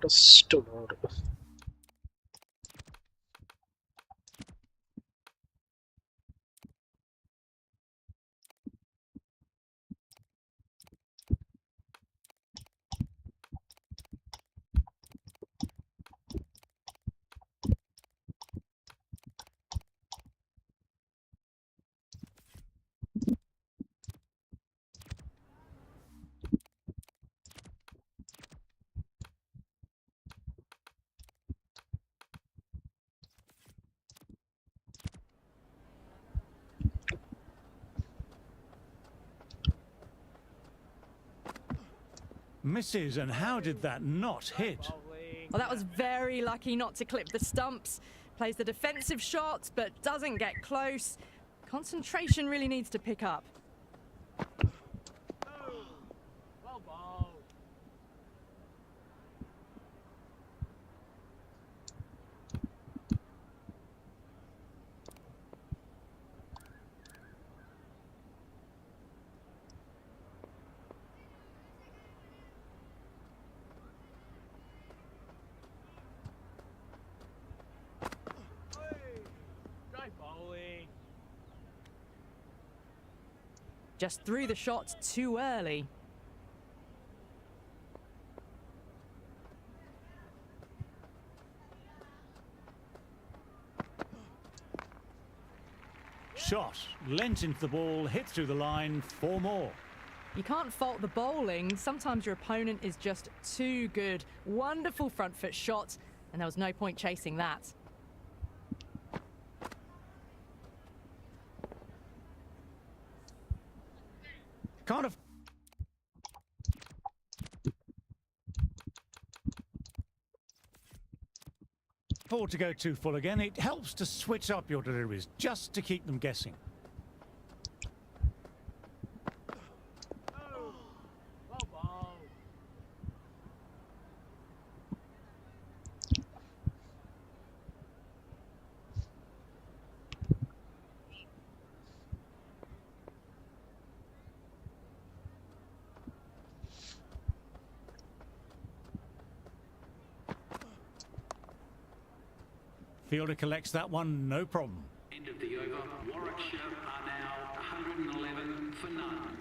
shortest mode. Misses, and how did that not hit? Well, that was very lucky not to clip the stumps. Plays the defensive shots, but doesn't get close. Concentration really needs to pick up. Just threw the shot too early. Shot, lent into the ball, hit through the line, 4 more. You can't fault the bowling. Sometimes your opponent is just too good. Wonderful front foot shot, and there was no point chasing that. Can't afford to go too full again. It helps to switch up your deliveries just to keep them guessing. Fielder collects that one, no problem. End of the over. Warwickshire are now 111 for none.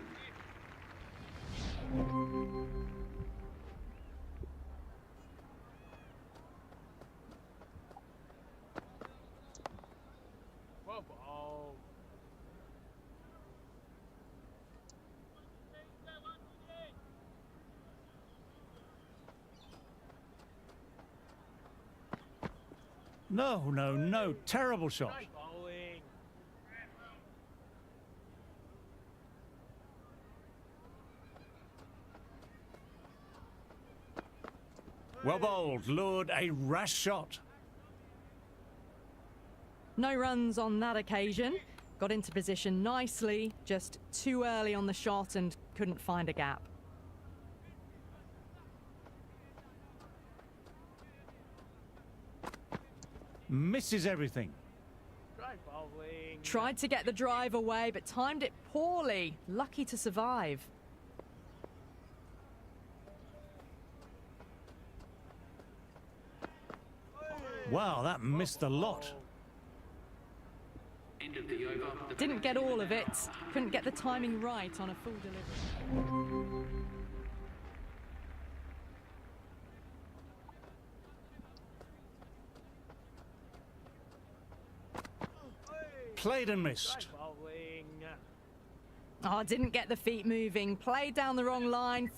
No, no, no, terrible shot. Well bowled, lured a rash shot. No runs on that occasion. Got into position nicely, just too early on the shot and couldn't find a gap. Misses everything. Tried to get the drive away, but timed it poorly. Lucky to survive. Wow, that missed a lot. End of the over. Didn't get all of it. Couldn't get the timing right on a full delivery. Played and missed. Oh, didn't get the feet moving. Played down the wrong line.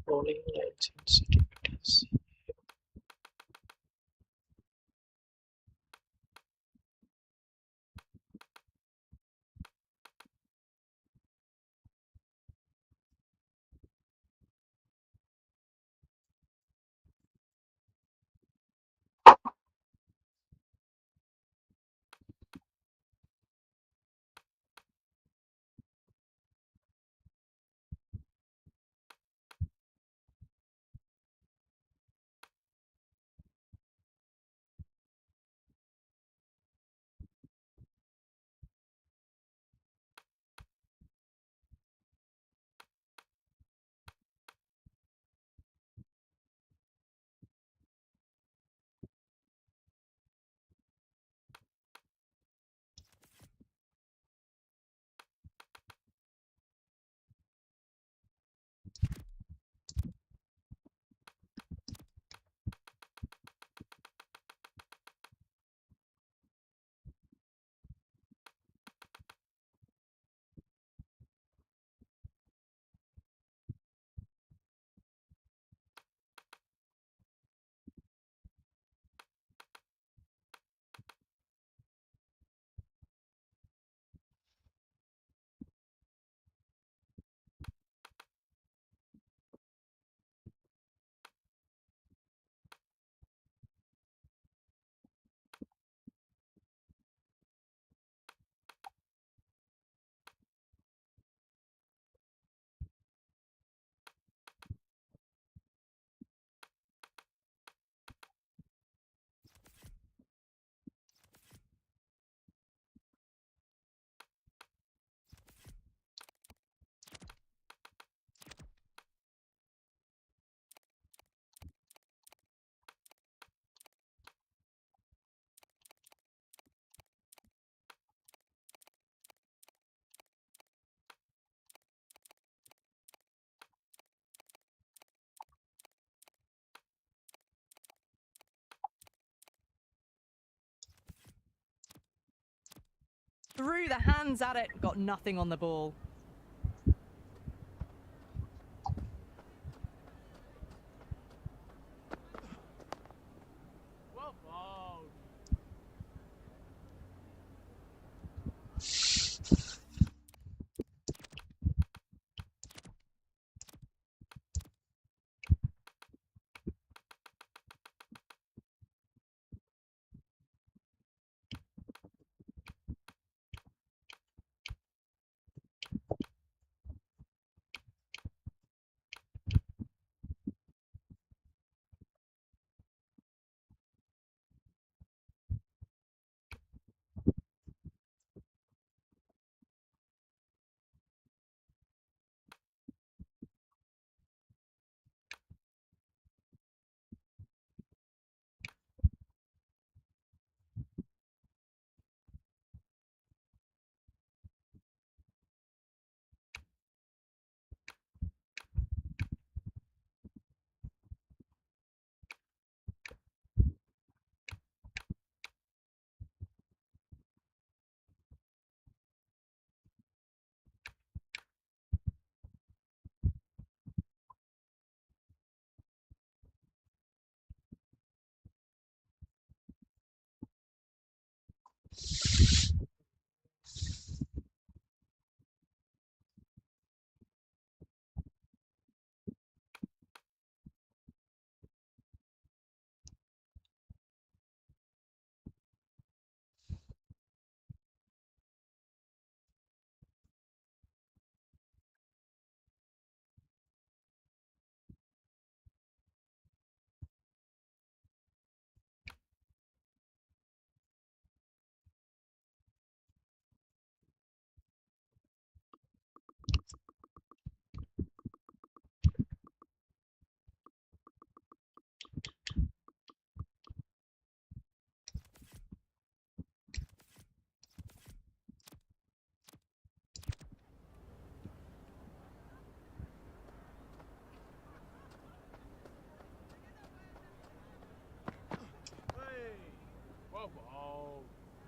Bowling line sensitivities. threw the hands at it, got nothing on the ball.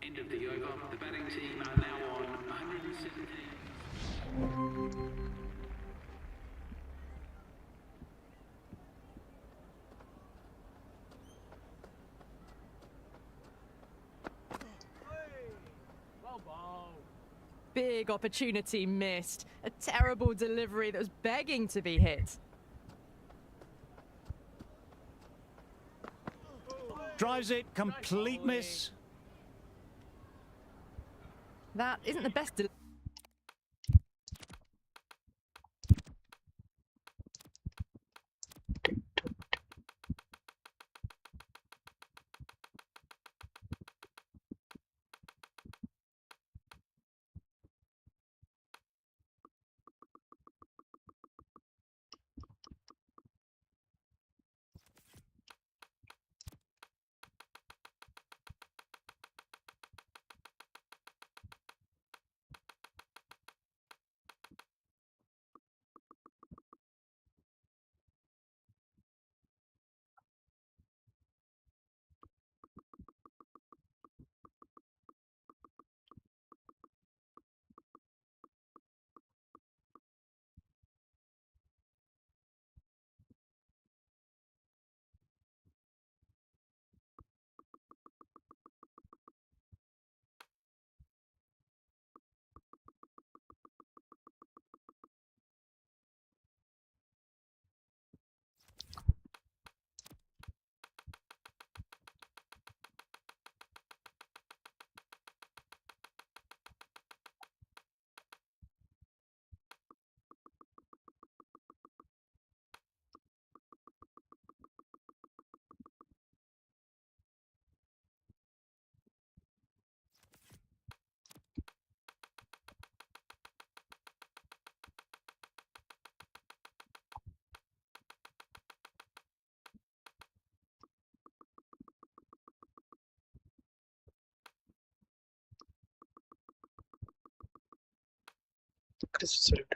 End of the over. The batting team are now on 117. Big opportunity missed. A terrible delivery that was begging to be hit. Drives it, complete miss. That isn't the best delivery.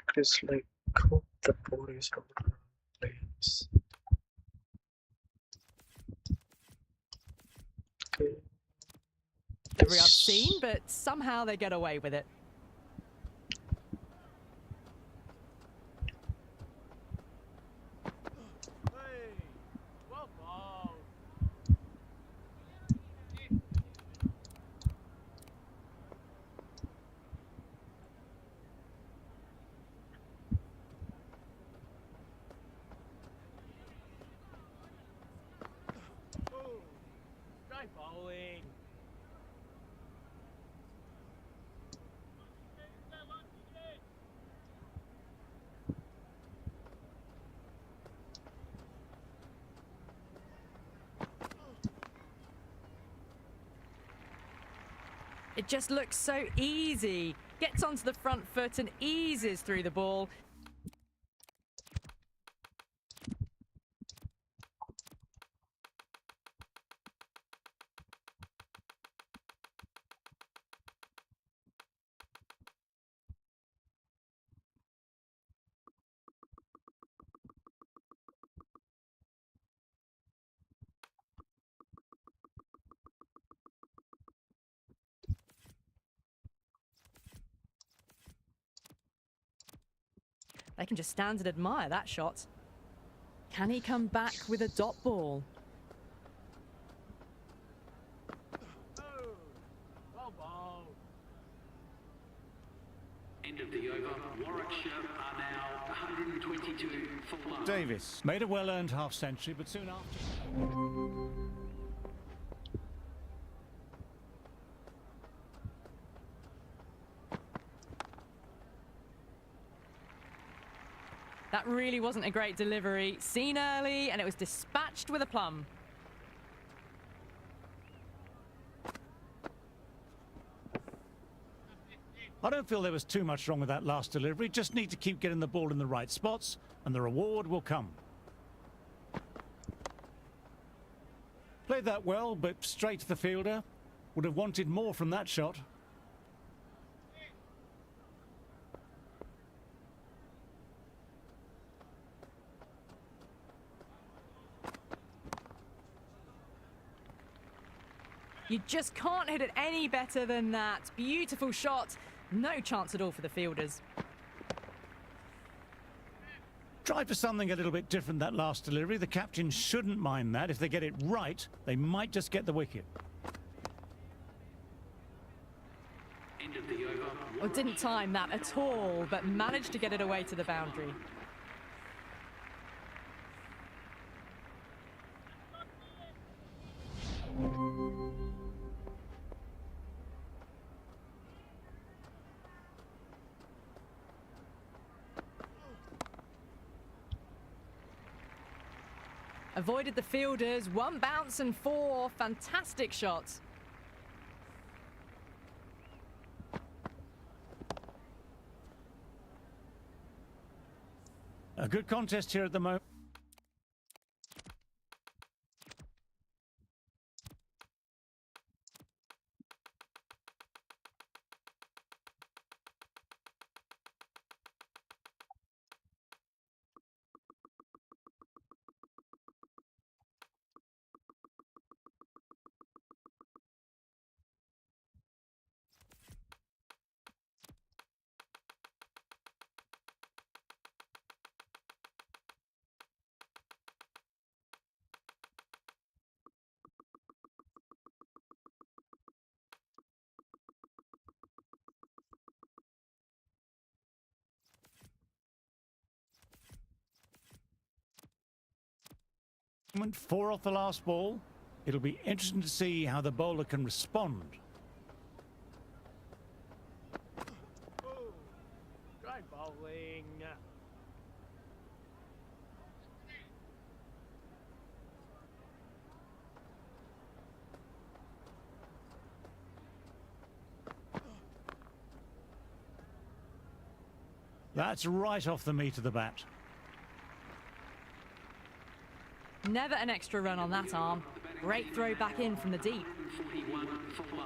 Chris like hope the ball is on the players. Okay. Every I've seen, but somehow they get away with it. It just looks so easy. Gets onto the front foot and eases through the ball. They can just stand and admire that shot. Can he come back with a dot ball? End of the over. Warwickshire are now 122 for 1. Davis made a well-earned half-century, but soon after... That really wasn't a great delivery. Seen early, and it was dispatched with a plum. I don't feel there was too much wrong with that last delivery. Just need to keep getting the ball in the right spots, and the reward will come. Played that well, but straight to the fielder. Would have wanted more from that shot. You just can't hit it any better than that. Beautiful shot. No chance at all for the fielders. Tried for something a little bit different that last delivery. The captain shouldn't mind that. If they get it right, they might just get the wicket. End of the over. Well, didn't time that at all, but managed to get it away to the boundary. Avoided the fielders, one bounce and 4 fantastic shots. A good contest here at the moment. moment, 4 off the last ball. It'll be interesting to see how the bowler can respond. Great bowling. That's right off the meat of the bat. Never an extra run on that arm. Great throw back in from the deep.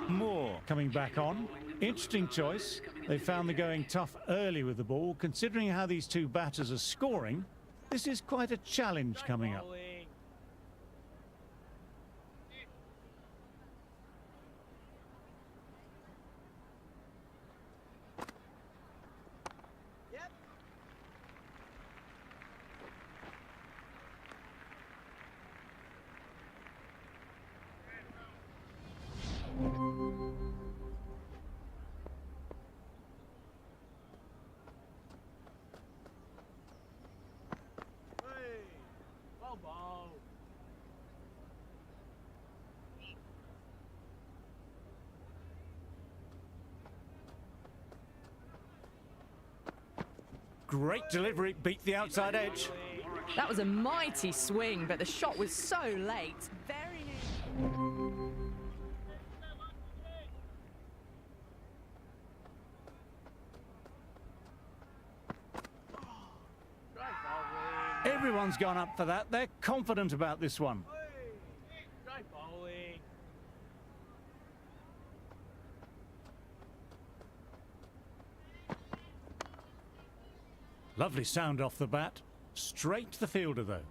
Moore coming back on. Interesting choice. They found the going tough early with the ball. Considering how these two batters are scoring, this is quite a challenge coming up. Great delivery, beat the outside edge. That was a mighty swing, but the shot was so late. Very near. Everyone's gone up for that. They're confident about this one. Lovely sound off the bat. Straight to the fielder, though.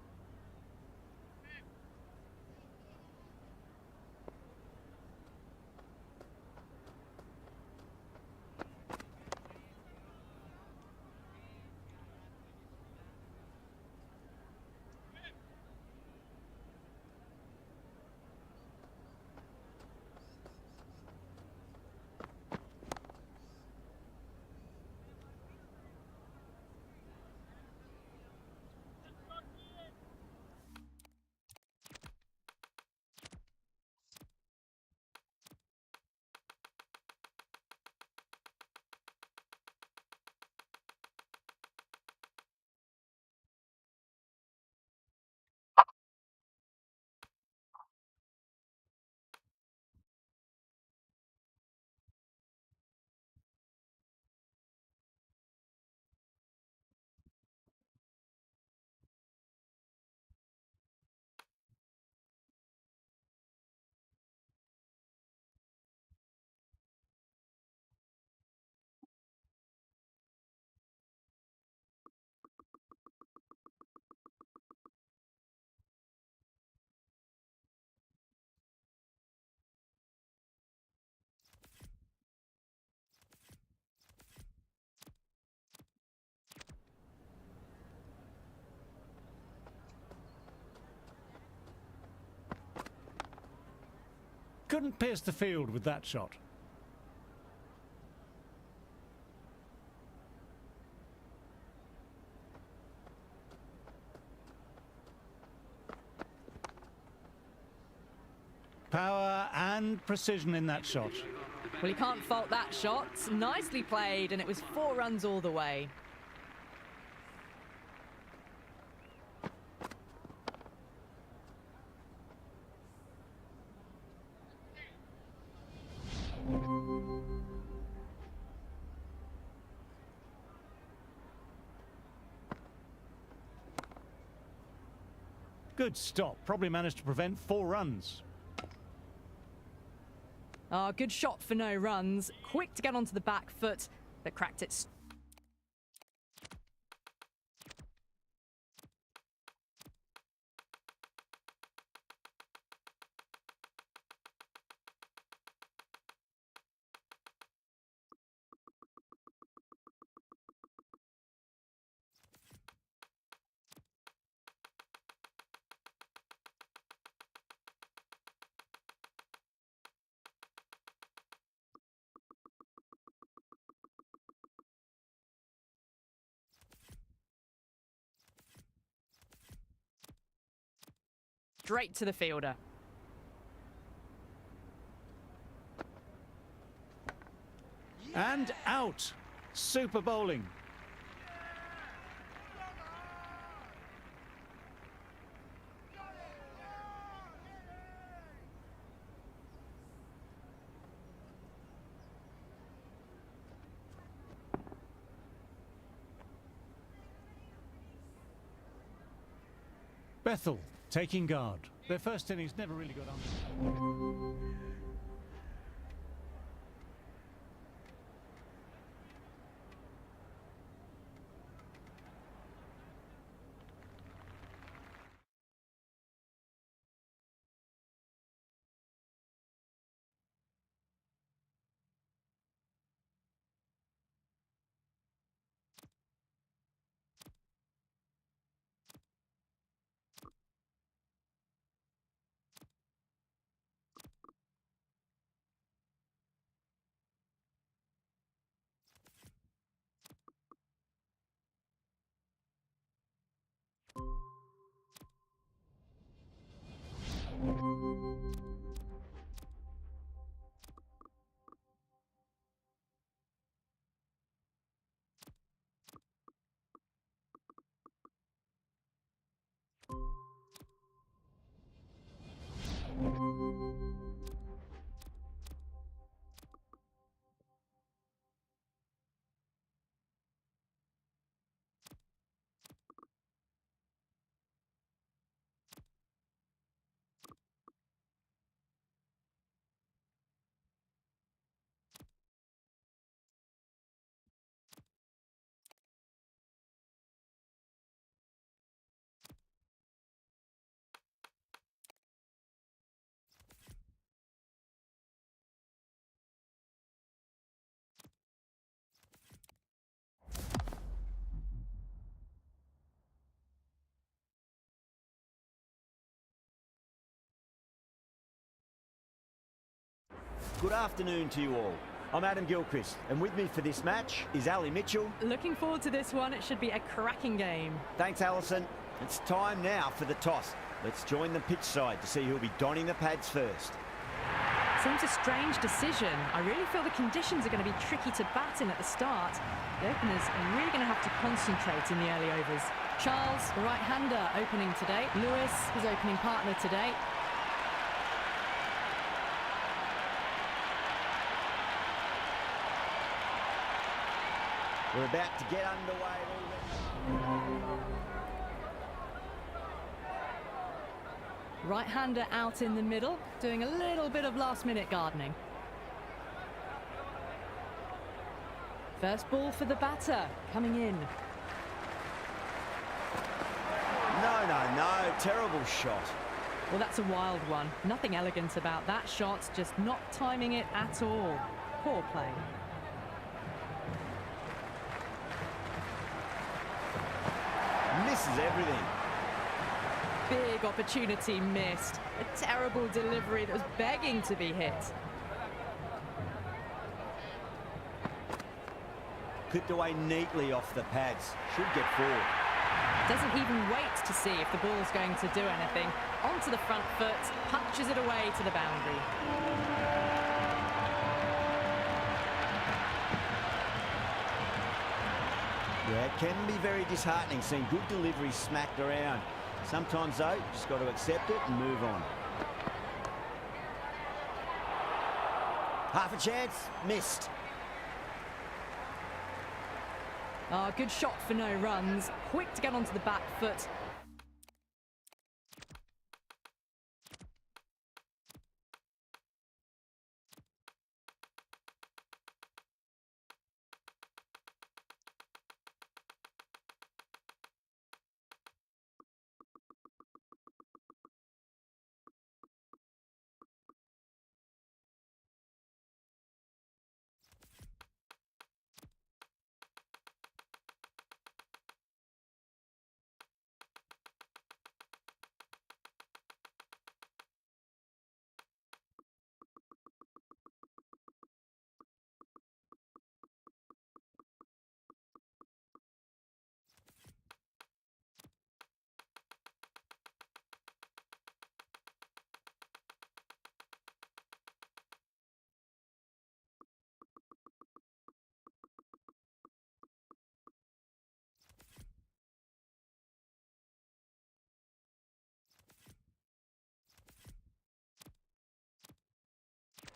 Couldn't pierce the field with that shot. Power and precision in that shot. Well, you can't fault that shot. Nicely played, and it was 4 runs all the way. Good stop. Probably managed to prevent 4 runs. Good shot for no runs. Quick to get onto the back foot, but cracked it. Straight to the fielder. And out. Super bowling. Bethel taking guard. Their first innings never really got under. Good afternoon to you all. I'm Adam Gilchrist, and with me for this match is Ali Mitchell. Looking forward to this one. It should be a cracking game. Thanks, Alison. It's time now for the toss. Let's join the pitch side to see who'll be donning the pads first. Seems a strange decision. I really feel the conditions are going to be tricky to bat in at the start. The openers are really going to have to concentrate in the early overs. Charles, the right-hander, opening today. Lewis, his opening partner today. We're about to get underway already. Right-hander out in the middle, doing a little bit of last-minute gardening. First ball for the batter, coming in. No, terrible shot. Well, that's a wild one. Nothing elegant about that shot, just not timing it at all. Poor play. Misses everything. Big opportunity missed. A terrible delivery that was begging to be hit. Clipped away neatly off the pads. Should get forward. Doesn't even wait to see if the ball's going to do anything. Onto the front foot, punches it away to the boundary. Yeah, it can be very disheartening seeing good delivery smacked around. Sometimes, though, you just got to accept it and move on. Half a chance, missed. Oh, good shot for no runs. Quick to get onto the back foot.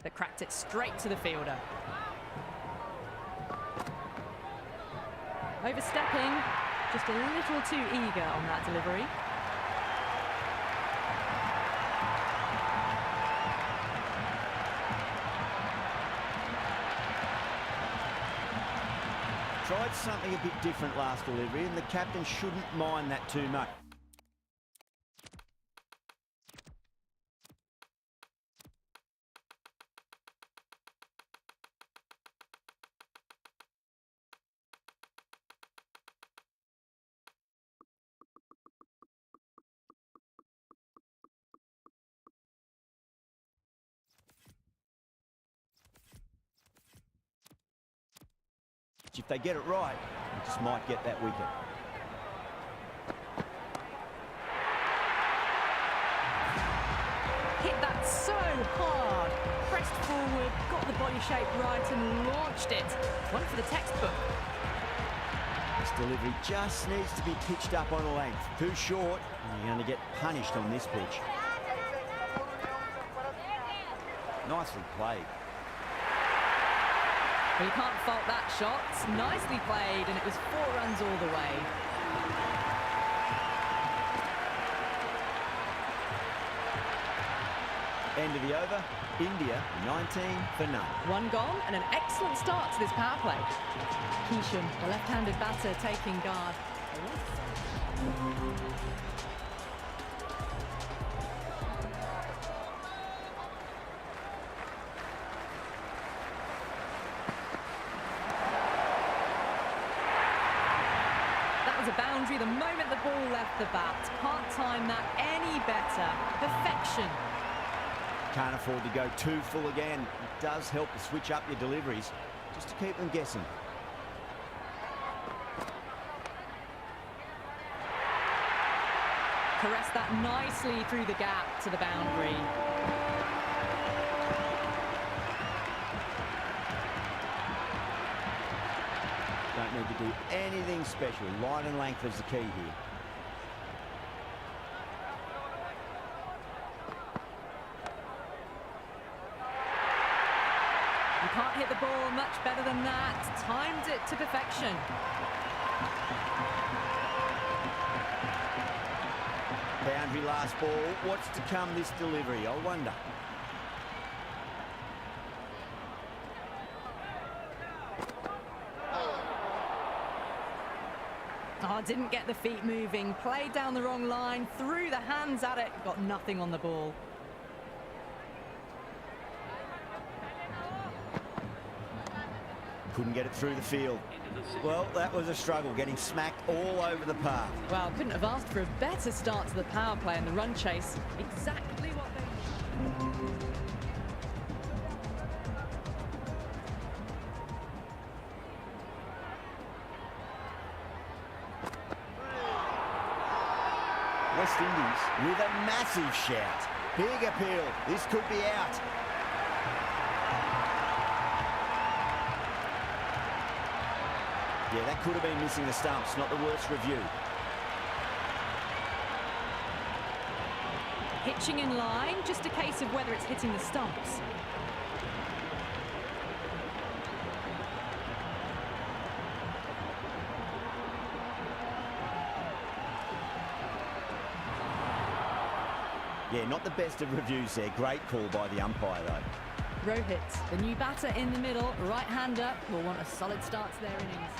That cracked it straight to the fielder. Overstepping, just a little too eager on that delivery. Tried something a bit different last delivery, and the captain shouldn't mind that too much. If they get it right, they just might get that wicket. Hit that so hard. Pressed forward, got the body shape right and launched it. One for the textbook. This delivery just needs to be pitched up on a length. Too short, and you're going to get punished on this pitch. Nicely played. Well, you can't fault that shot. Nicely played, and it was 4 runs all the way. End of the over. India 19 for none. 1 gone, and an excellent start to this power play. Keesham, the left-handed batter, taking guard. A boundary the moment the ball left the bat. Can't time that any better. Perfection. Can't afford to go too full again. It does help to switch up your deliveries just to keep them guessing. Caressed that nicely through the gap to the boundary. Don't need to do anything special. Line and length is the key here. You can't hit the ball much better than that. Timed it to perfection. Boundary last ball. What's to come this delivery? I wonder. Oh, didn't get the feet moving. Played down the wrong line. Threw the hands at it. Got nothing on the ball. Couldn't get it through the field. Well, that was a struggle, getting smacked all over the park. Well, couldn't have asked for a better start to the power play and the run chase. Exactly what they... West Indies with a massive shout. Big appeal. This could be out. Yeah, that could have been missing the stumps. Not the worst review. Pitching in line, just a case of whether it's hitting the stumps. Yeah, not the best of reviews there. Great call by the umpire, though. Rohit, the new batter in the middle, right-hander, will want a solid start to their innings.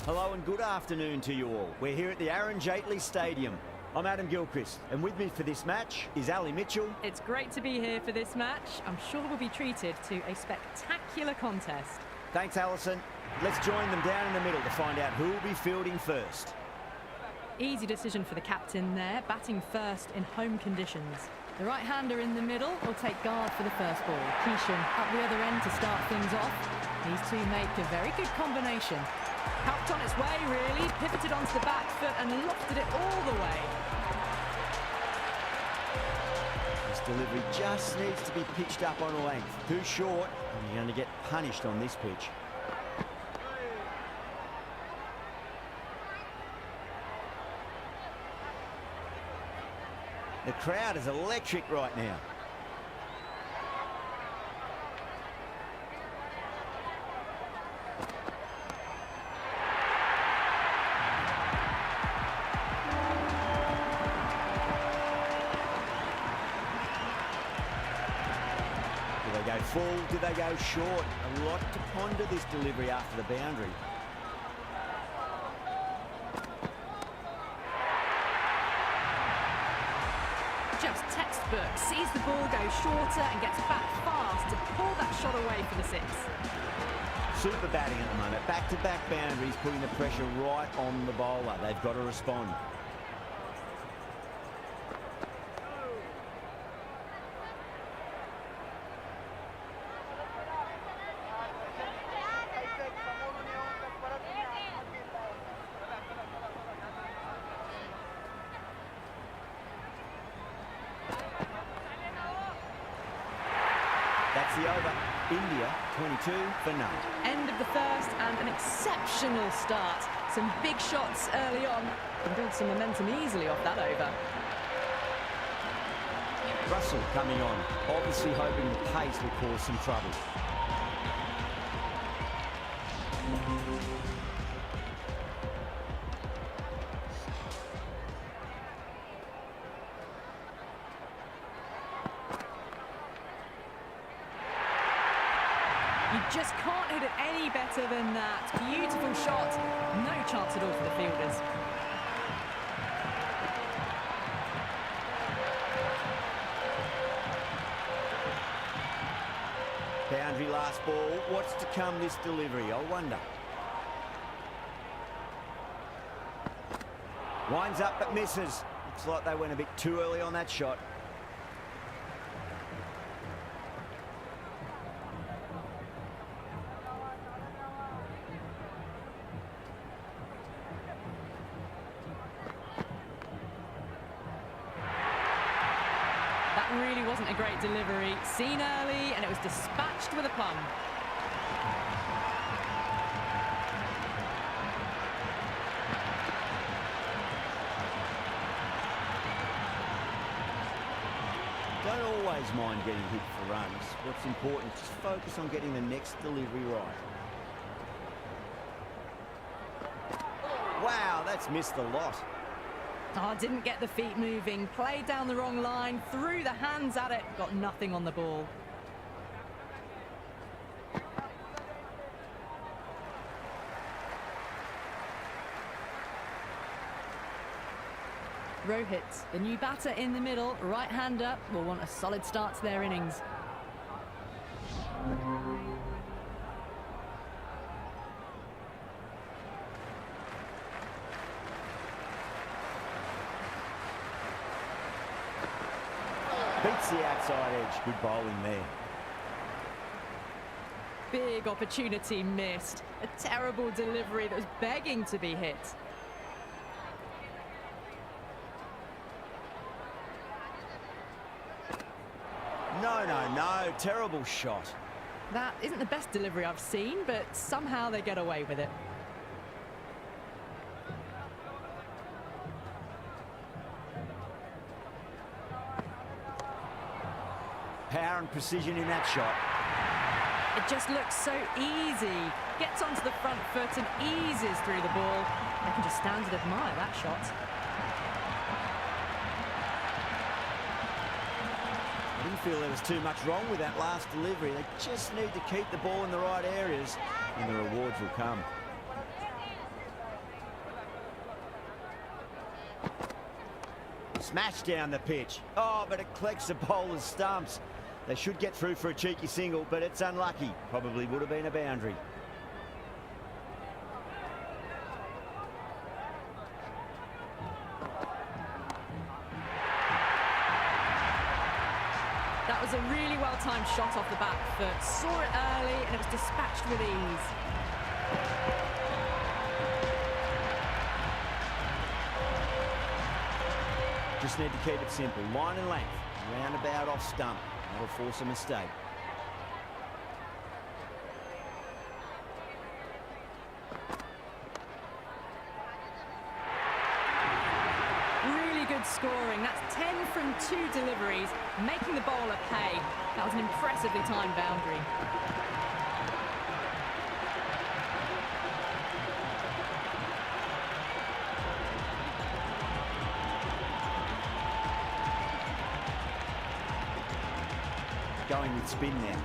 Hello and good afternoon to you all. We're here at the Aaron Jaitley Stadium. I'm Adam Gilchrist, and with me for this match is Ali Mitchell. It's great to be here for this match. I'm sure we'll be treated to a spectacular contest. Thanks, Alison. Let's join them down in the middle to find out who will be fielding first. Easy decision for the captain there, batting first in home conditions. The right-hander in the middle will take guard for the first ball. Keeshan up the other end to start things off. These two make a very good combination. Helped on its way, really, pivoted onto the back foot and lofted it all the way. This delivery just needs to be pitched up on a length. Too short, and you're going to get punished on this pitch. The crowd is electric right now. full? Do they go short? A lot to ponder this delivery after the boundary. Just textbook, sees the ball go shorter and gets back fast to pull that shot away for the six. Super batting at the moment. Back-to-back boundaries, putting the pressure right on the bowler. They've got to respond. That's the over. India 22 for none. End of the first and an exceptional start. Some big shots early on. Can build some momentum easily off that over. Russell coming on, obviously hoping the pace will cause some trouble. You just can't hit it any better than that. Beautiful shot. No chance at all for the fielders. Boundary last ball. What's to come this delivery? I wonder. Winds up but misses. Looks like they went a bit too early on that shot. Really wasn't a great delivery. Seen early and it was dispatched with a plum. Don't always mind getting hit for runs. What's important is just focus on getting the next delivery right. Wow, that's missed the lot. Oh, didn't get the feet moving, played down the wrong line, threw the hands at it, got nothing on the ball. Rohit, the new batter in the middle, right-hander, will want a solid start to their innings. Beats the outside edge. Good bowling there. Big opportunity missed. A terrible delivery that was begging to be hit. No. Terrible shot. That isn't the best delivery I've seen, but somehow they get away with it. Power and precision in that shot. It just looks so easy. Gets onto the front foot and eases through the ball. I can just stand and admire that shot. I didn't feel there was too much wrong with that last delivery. They just need to keep the ball in the right areas and the rewards will come. Smash down the pitch. Oh, but it collects the bowler's stumps. They should get through for a cheeky single, but it's unlucky. Probably would have been a boundary. That was a really well-timed shot off the back foot. Saw it early and it was dispatched with ease. Just need to keep it simple. Line and length. Roundabout off stump. That'll force a mistake. Really good scoring. That's 10 from 2 deliveries, making the bowler pay. That was an impressively timed boundary. Going with spin now.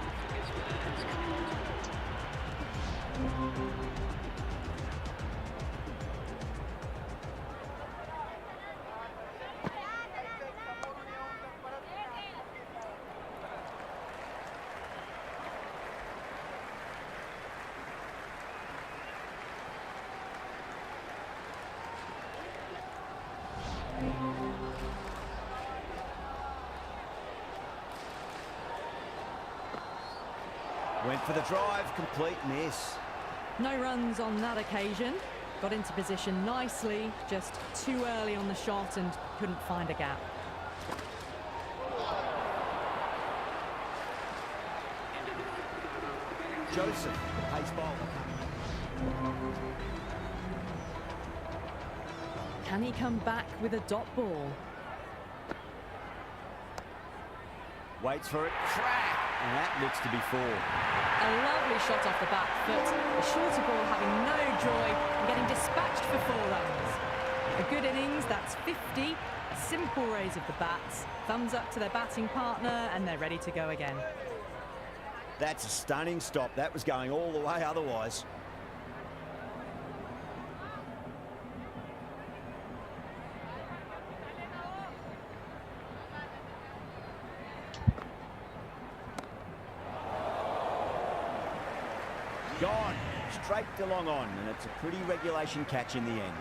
Went for the drive, complete miss. No runs on that occasion. Got into position nicely, just too early on the shot and couldn't find a gap. Joseph, the pace bowler. Can he come back with a dot ball? Waits for it, crack, and that looks to be 4. A lovely shot off the back foot. The shorter ball having no joy and getting dispatched for 4 runs. A good innings, that's 50. A simple raise of the bats. Thumbs up to their batting partner and they're ready to go again. That's a stunning stop. That was going all the way otherwise. Gone, straight to long on, and it's a pretty regulation catch in the end.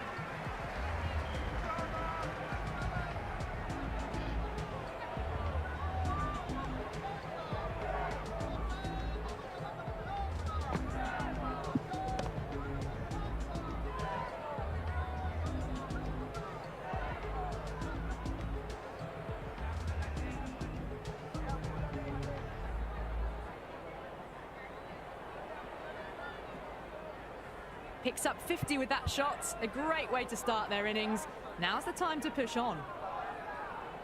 Picks up 50 with that shot. A great way to start their innings. Now's the time to push on.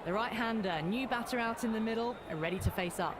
The right-hander, new batter out in the middle, and ready to face up.